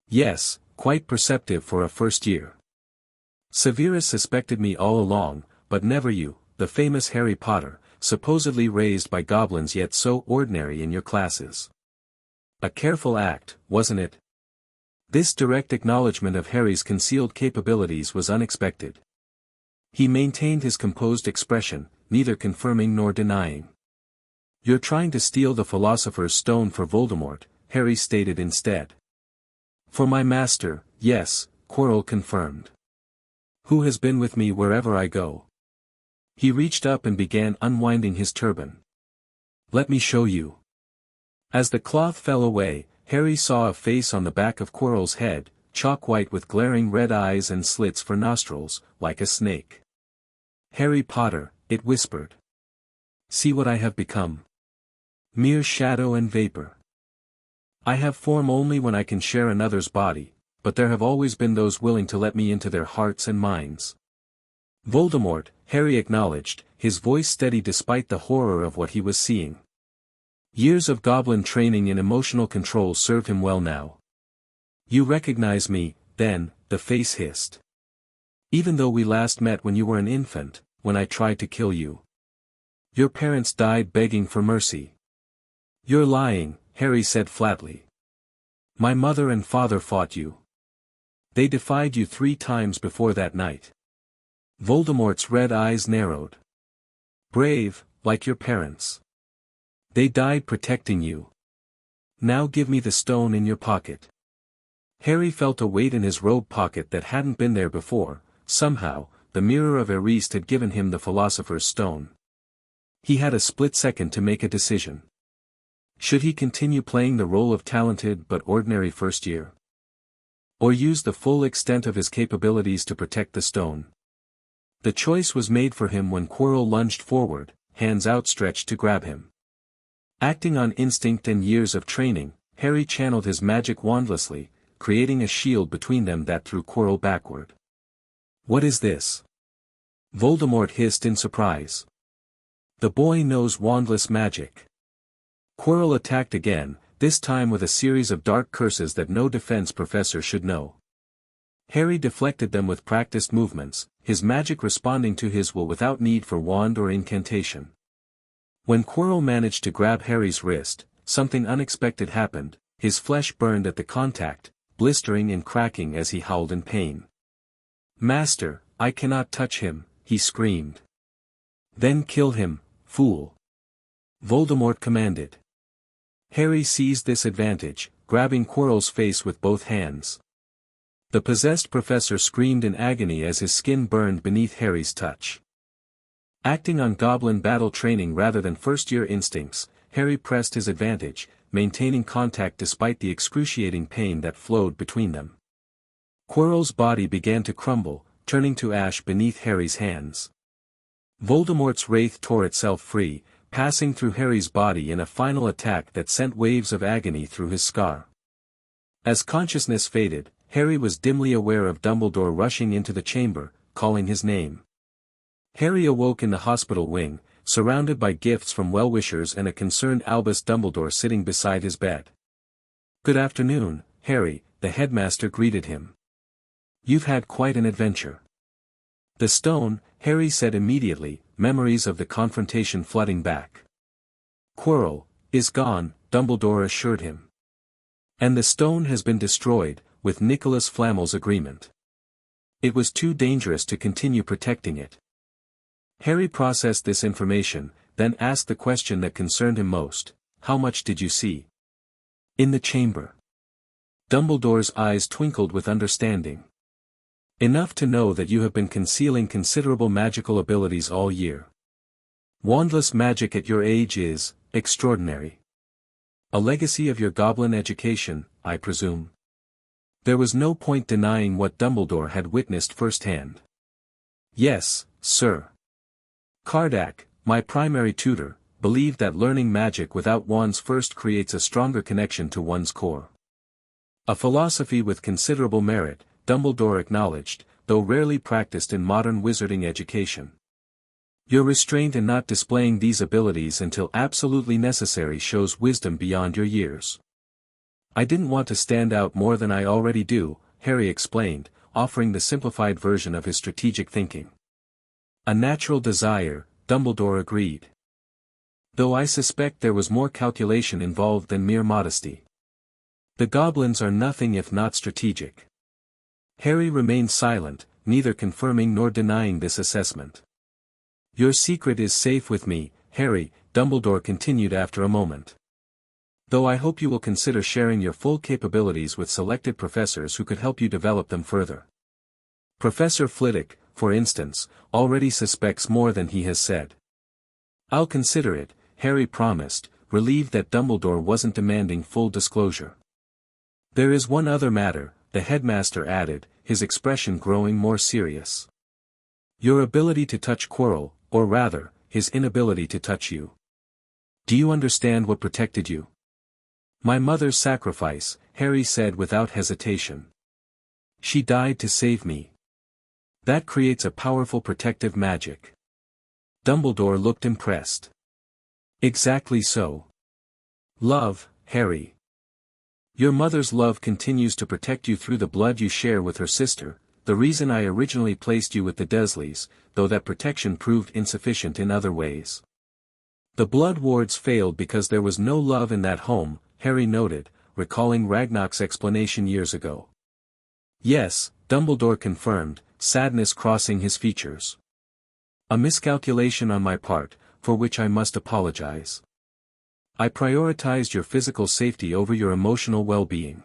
"Yes, quite perceptive for a first year. Severus suspected me all along, but never you, the famous Harry Potter, supposedly raised by goblins yet so ordinary in your classes. A careful act, wasn't it?" This direct acknowledgement of Harry's concealed capabilities was unexpected. He maintained his composed expression, neither confirming nor denying. "You're trying to steal the Philosopher's Stone for Voldemort," Harry stated instead. "For my master, yes," Quirrell confirmed. "Who has been with me wherever I go." He reached up and began unwinding his turban. "Let me show you." As the cloth fell away, Harry saw a face on the back of Quirrell's head, chalk white with glaring red eyes and slits for nostrils, like a snake. "Harry Potter," it whispered. "See what I have become. Mere shadow and vapor. I have form only when I can share another's body, but there have always been those willing to let me into their hearts and minds." "Voldemort," Harry acknowledged, his voice steady despite the horror of what he was seeing. Years of goblin training in emotional control served him well now. "You recognize me, then," the face hissed. "Even though we last met when you were an infant, when I tried to kill you. Your parents died begging for mercy." "You're lying," Harry said flatly. "My mother and father fought you. They defied you 3 times before that night." Voldemort's red eyes narrowed. "Brave, like your parents. They died protecting you. Now give me the stone in your pocket." Harry felt a weight in his robe pocket that hadn't been there before. Somehow, the mirror of Eriste had given him the Philosopher's Stone. He had a split second to make a decision. Should he continue playing the role of talented but ordinary first year? Or use the full extent of his capabilities to protect the stone? The choice was made for him when Quirrell lunged forward, hands outstretched to grab him. Acting on instinct and years of training, Harry channeled his magic wandlessly, creating a shield between them that threw Quirrell backward. "What is this?" Voldemort hissed in surprise. "The boy knows wandless magic." Quirrell attacked again, this time with a series of dark curses that no defense professor should know. Harry deflected them with practiced movements, his magic responding to his will without need for wand or incantation. When Quirrell managed to grab Harry's wrist, something unexpected happened. His flesh burned at the contact, blistering and cracking as he howled in pain. "Master, I cannot touch him," he screamed. "Then kill him, fool," Voldemort commanded. Harry seized this advantage, grabbing Quirrell's face with both hands. The possessed professor screamed in agony as his skin burned beneath Harry's touch. Acting on goblin battle training rather than first-year instincts, Harry pressed his advantage, maintaining contact despite the excruciating pain that flowed between them. Quirrell's body began to crumble, turning to ash beneath Harry's hands. Voldemort's wraith tore itself free, passing through Harry's body in a final attack that sent waves of agony through his scar. As consciousness faded, Harry was dimly aware of Dumbledore rushing into the chamber, calling his name. Harry awoke in the hospital wing, surrounded by gifts from well-wishers and a concerned Albus Dumbledore sitting beside his bed. "Good afternoon, Harry," the headmaster greeted him. "You've had quite an adventure." "The stone," Harry said immediately, memories of the confrontation flooding back. "Quirrell is gone," Dumbledore assured him. "And the stone has been destroyed, with Nicholas Flamel's agreement. It was too dangerous to continue protecting it." Harry processed this information, then asked the question that concerned him most: "How much did you see?" "In the chamber." Dumbledore's eyes twinkled with understanding. "Enough to know that you have been concealing considerable magical abilities all year. Wandless magic at your age is extraordinary. A legacy of your goblin education, I presume." There was no point denying what Dumbledore had witnessed firsthand. "Yes, sir. Cardack, my primary tutor, believed that learning magic without wands first creates a stronger connection to one's core. A philosophy with considerable merit," Dumbledore acknowledged, "though rarely practiced in modern wizarding education. Your restraint in not displaying these abilities until absolutely necessary shows wisdom beyond your years." "I didn't want to stand out more than I already do," Harry explained, offering the simplified version of his strategic thinking. "A natural desire," Dumbledore agreed. "Though I suspect there was more calculation involved than mere modesty. The goblins are nothing if not strategic." Harry remained silent, neither confirming nor denying this assessment. "Your secret is safe with me, Harry," Dumbledore continued after a moment. "Though I hope you will consider sharing your full capabilities with selected professors who could help you develop them further. Professor Flitwick, for instance, already suspects more than he has said." "I'll consider it," Harry promised, relieved that Dumbledore wasn't demanding full disclosure. "There is one other matter," the headmaster added, his expression growing more serious. "Your ability to touch Quirrell, or rather, his inability to touch you. Do you understand what protected you?" "My mother's sacrifice," Harry said without hesitation. "She died to save me. That creates a powerful protective magic." Dumbledore looked impressed. "Exactly so. Love, Harry. Your mother's love continues to protect you through the blood you share with her sister, the reason I originally placed you with the Dursleys, though that protection proved insufficient in other ways. The blood wards failed because there was no love in that home," Harry noted, recalling Ragnarok's explanation years ago. "Yes," Dumbledore confirmed, sadness crossing his features. "A miscalculation on my part, for which I must apologize. I prioritized your physical safety over your emotional well-being.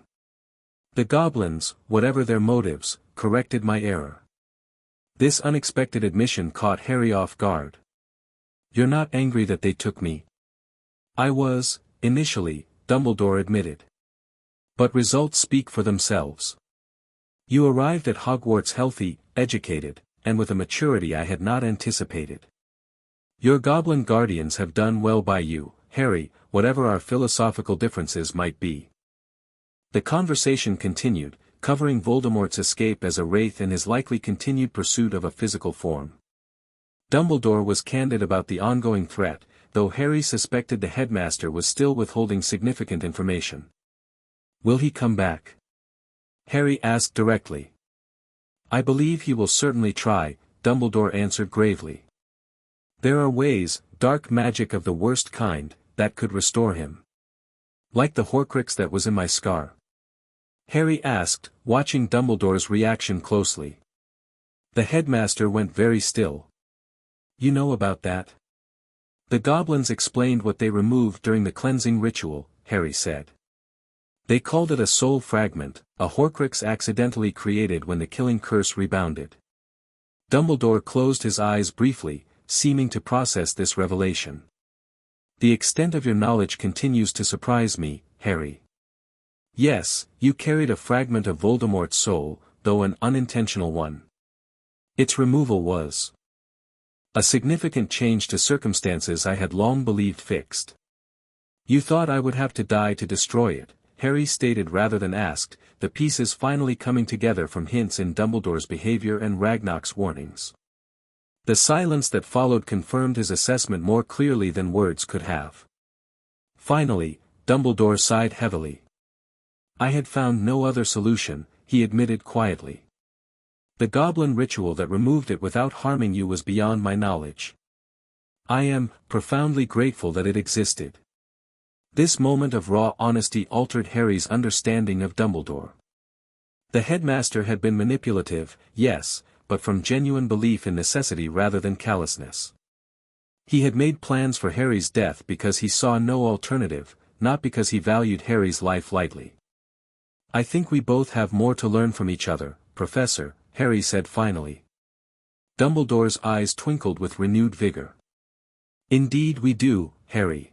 The goblins, whatever their motives, corrected my error." This unexpected admission caught Harry off guard. "You're not angry that they took me?" "I was, initially," Dumbledore admitted. "But results speak for themselves. You arrived at Hogwarts healthy, educated, and with a maturity I had not anticipated. Your goblin guardians have done well by you, Harry, whatever our philosophical differences might be." The conversation continued, covering Voldemort's escape as a wraith and his likely continued pursuit of a physical form. Dumbledore was candid about the ongoing threat, though Harry suspected the headmaster was still withholding significant information. "Will he come back?" Harry asked directly. "I believe he will certainly try," Dumbledore answered gravely. "There are ways, dark magic of the worst kind, that could restore him. Like the Horcrux that was in my scar?" Harry asked, watching Dumbledore's reaction closely. The headmaster went very still. "You know about that?" "The goblins explained what they removed during the cleansing ritual," Harry said. "They called it a soul fragment, a Horcrux accidentally created when the killing curse rebounded." Dumbledore closed his eyes briefly, seeming to process this revelation. "The extent of your knowledge continues to surprise me, Harry. Yes, you carried a fragment of Voldemort's soul, though an unintentional one. Its removal was a significant change to circumstances I had long believed fixed. You thought I would have to die to destroy it," Harry stated rather than asked, the pieces finally coming together from hints in Dumbledore's behavior and Ragnar's warnings. The silence that followed confirmed his assessment more clearly than words could have. Finally, Dumbledore sighed heavily. I had found no other solution, he admitted quietly. The goblin ritual that removed it without harming you was beyond my knowledge. I am profoundly grateful that it existed. This moment of raw honesty altered Harry's understanding of Dumbledore. The headmaster had been manipulative, yes, but from genuine belief in necessity rather than callousness. He had made plans for Harry's death because he saw no alternative, not because he valued Harry's life lightly. I think we both have more to learn from each other, Professor, Harry said finally. Dumbledore's eyes twinkled with renewed vigor. Indeed we do, Harry.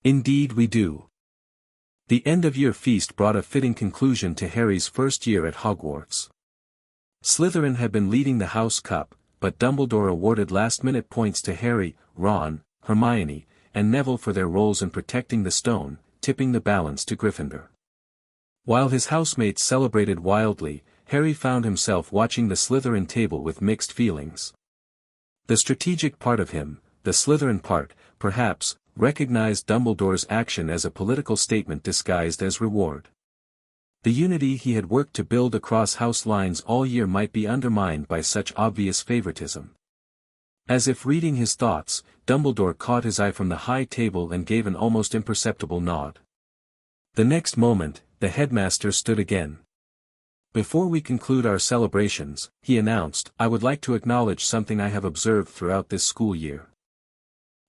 Indeed we do. The end-of-year feast brought a fitting conclusion to Harry's first year at Hogwarts. Slytherin had been leading the House Cup, but Dumbledore awarded last-minute points to Harry, Ron, Hermione, and Neville for their roles in protecting the stone, tipping the balance to Gryffindor. While his housemates celebrated wildly, Harry found himself watching the Slytherin table with mixed feelings. The strategic part of him, the Slytherin part, perhaps, recognized Dumbledore's action as a political statement disguised as reward. The unity he had worked to build across house lines all year might be undermined by such obvious favoritism. As if reading his thoughts, Dumbledore caught his eye from the high table and gave an almost imperceptible nod. The next moment, the headmaster stood again. Before we conclude our celebrations, he announced, I would like to acknowledge something I have observed throughout this school year.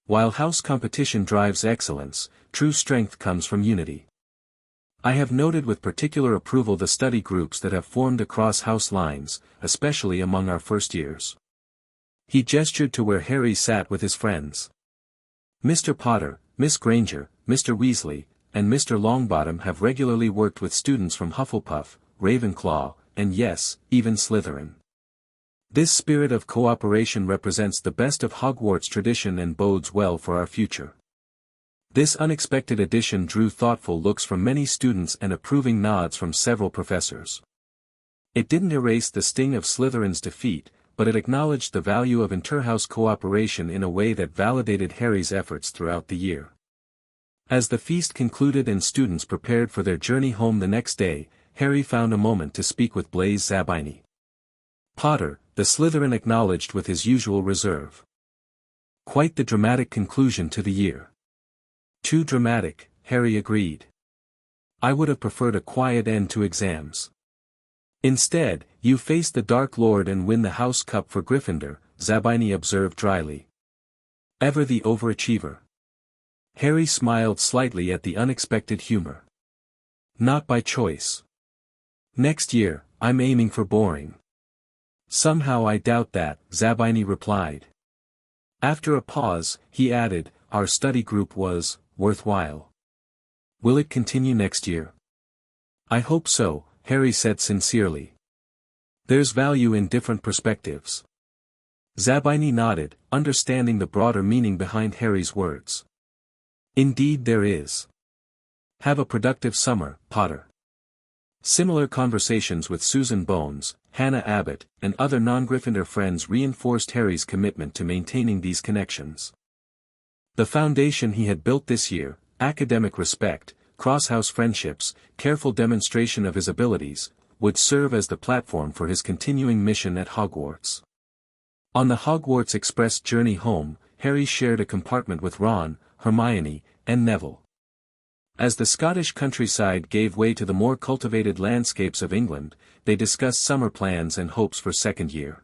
While house competition drives excellence, true strength comes from unity. I have noted with particular approval the study groups that have formed across house lines, especially among our first years. He gestured to where Harry sat with his friends. Mr. Potter, Miss Granger, Mr. Weasley, and Mr. Longbottom have regularly worked with students from Hufflepuff, Ravenclaw, and yes, even Slytherin. This spirit of cooperation represents the best of Hogwarts tradition and bodes well for our future. This unexpected addition drew thoughtful looks from many students and approving nods from several professors. It didn't erase the sting of Slytherin's defeat, but it acknowledged the value of inter-house cooperation in a way that validated Harry's efforts throughout the year. As the feast concluded and students prepared for their journey home the next day, Harry found a moment to speak with Blaise Zabini. Potter, the Slytherin acknowledged with his usual reserve. Quite the dramatic conclusion to the year. Too dramatic, Harry agreed. I would have preferred a quiet end to exams. Instead, you face the Dark Lord and win the House Cup for Gryffindor, Zabini observed dryly. Ever the overachiever. Harry smiled slightly at the unexpected humor. Not by choice. Next year, I'm aiming for boring. Somehow I doubt that, Zabini replied. After a pause, he added, our study group was worthwhile. Will it continue next year? I hope so, Harry said sincerely. There's value in different perspectives. Zabini nodded, understanding the broader meaning behind Harry's words. Indeed there is. Have a productive summer, Potter. Similar conversations with Susan Bones, Hannah Abbott, and other non-Gryffindor friends reinforced Harry's commitment to maintaining these connections. The foundation he had built this year, academic respect, cross-house friendships, careful demonstration of his abilities, would serve as the platform for his continuing mission at Hogwarts. On the Hogwarts Express journey home, Harry shared a compartment with Ron, Hermione, and Neville. As the Scottish countryside gave way to the more cultivated landscapes of England, they discussed summer plans and hopes for second year.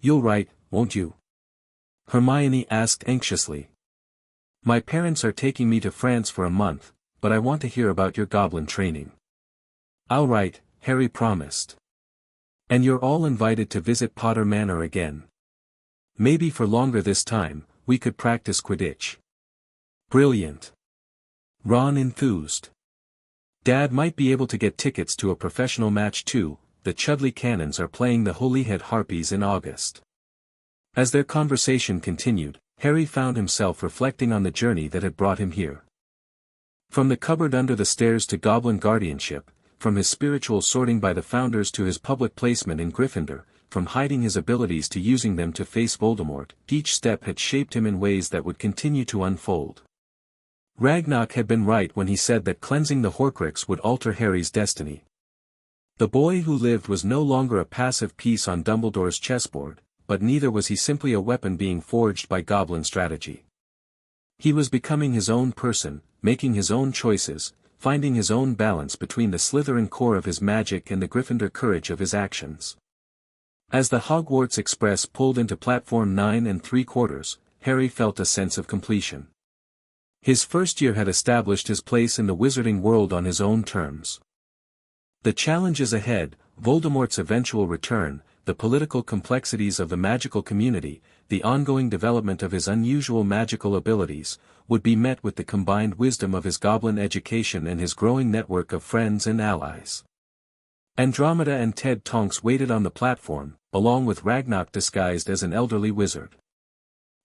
You'll write, won't you? Hermione asked anxiously. My parents are taking me to France for a month, but I want to hear about your goblin training. I'll write, Harry promised. And you're all invited to visit Potter Manor again. Maybe for longer this time, we could practice Quidditch. Brilliant. Ron enthused. Dad might be able to get tickets to a professional match too. The Chudley Cannons are playing the Holyhead Harpies in August. As their conversation continued, Harry found himself reflecting on the journey that had brought him here. From the cupboard under the stairs to goblin guardianship, from his spiritual sorting by the founders to his public placement in Gryffindor, from hiding his abilities to using them to face Voldemort, each step had shaped him in ways that would continue to unfold. Ragnarok had been right when he said that cleansing the Horcrux would alter Harry's destiny. The boy who lived was no longer a passive piece on Dumbledore's chessboard, but neither was he simply a weapon being forged by goblin strategy. He was becoming his own person, making his own choices, finding his own balance between the Slytherin core of his magic and the Gryffindor courage of his actions. As the Hogwarts Express pulled into platform 9 3/4, Harry felt a sense of completion. His first year had established his place in the wizarding world on his own terms. The challenges ahead, Voldemort's eventual return, the political complexities of the magical community, the ongoing development of his unusual magical abilities, would be met with the combined wisdom of his goblin education and his growing network of friends and allies. Andromeda and Ted Tonks waited on the platform, along with Ragnarok disguised as an elderly wizard.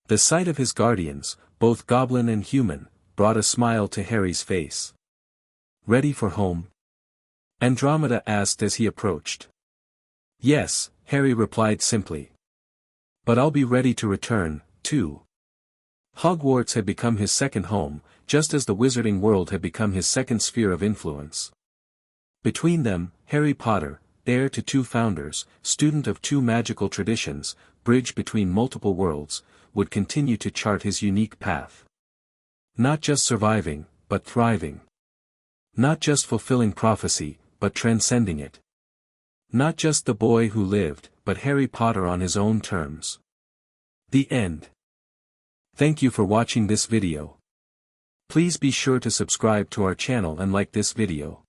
The sight of his guardians, both goblin and human, brought a smile to Harry's face. "Ready for home?" Andromeda asked as he approached. "Yes," Harry replied simply. "But I'll be ready to return, too." Hogwarts had become his second home, just as the wizarding world had become his second sphere of influence. Between them, Harry Potter, heir to two founders, student of two magical traditions, bridge between multiple worlds, would continue to chart his unique path. Not just surviving, but thriving. Not just fulfilling prophecy, but transcending it. Not just the boy who lived, but Harry Potter on his own terms. The end. Thank you for watching this video. Please be sure to subscribe to our channel and like this video.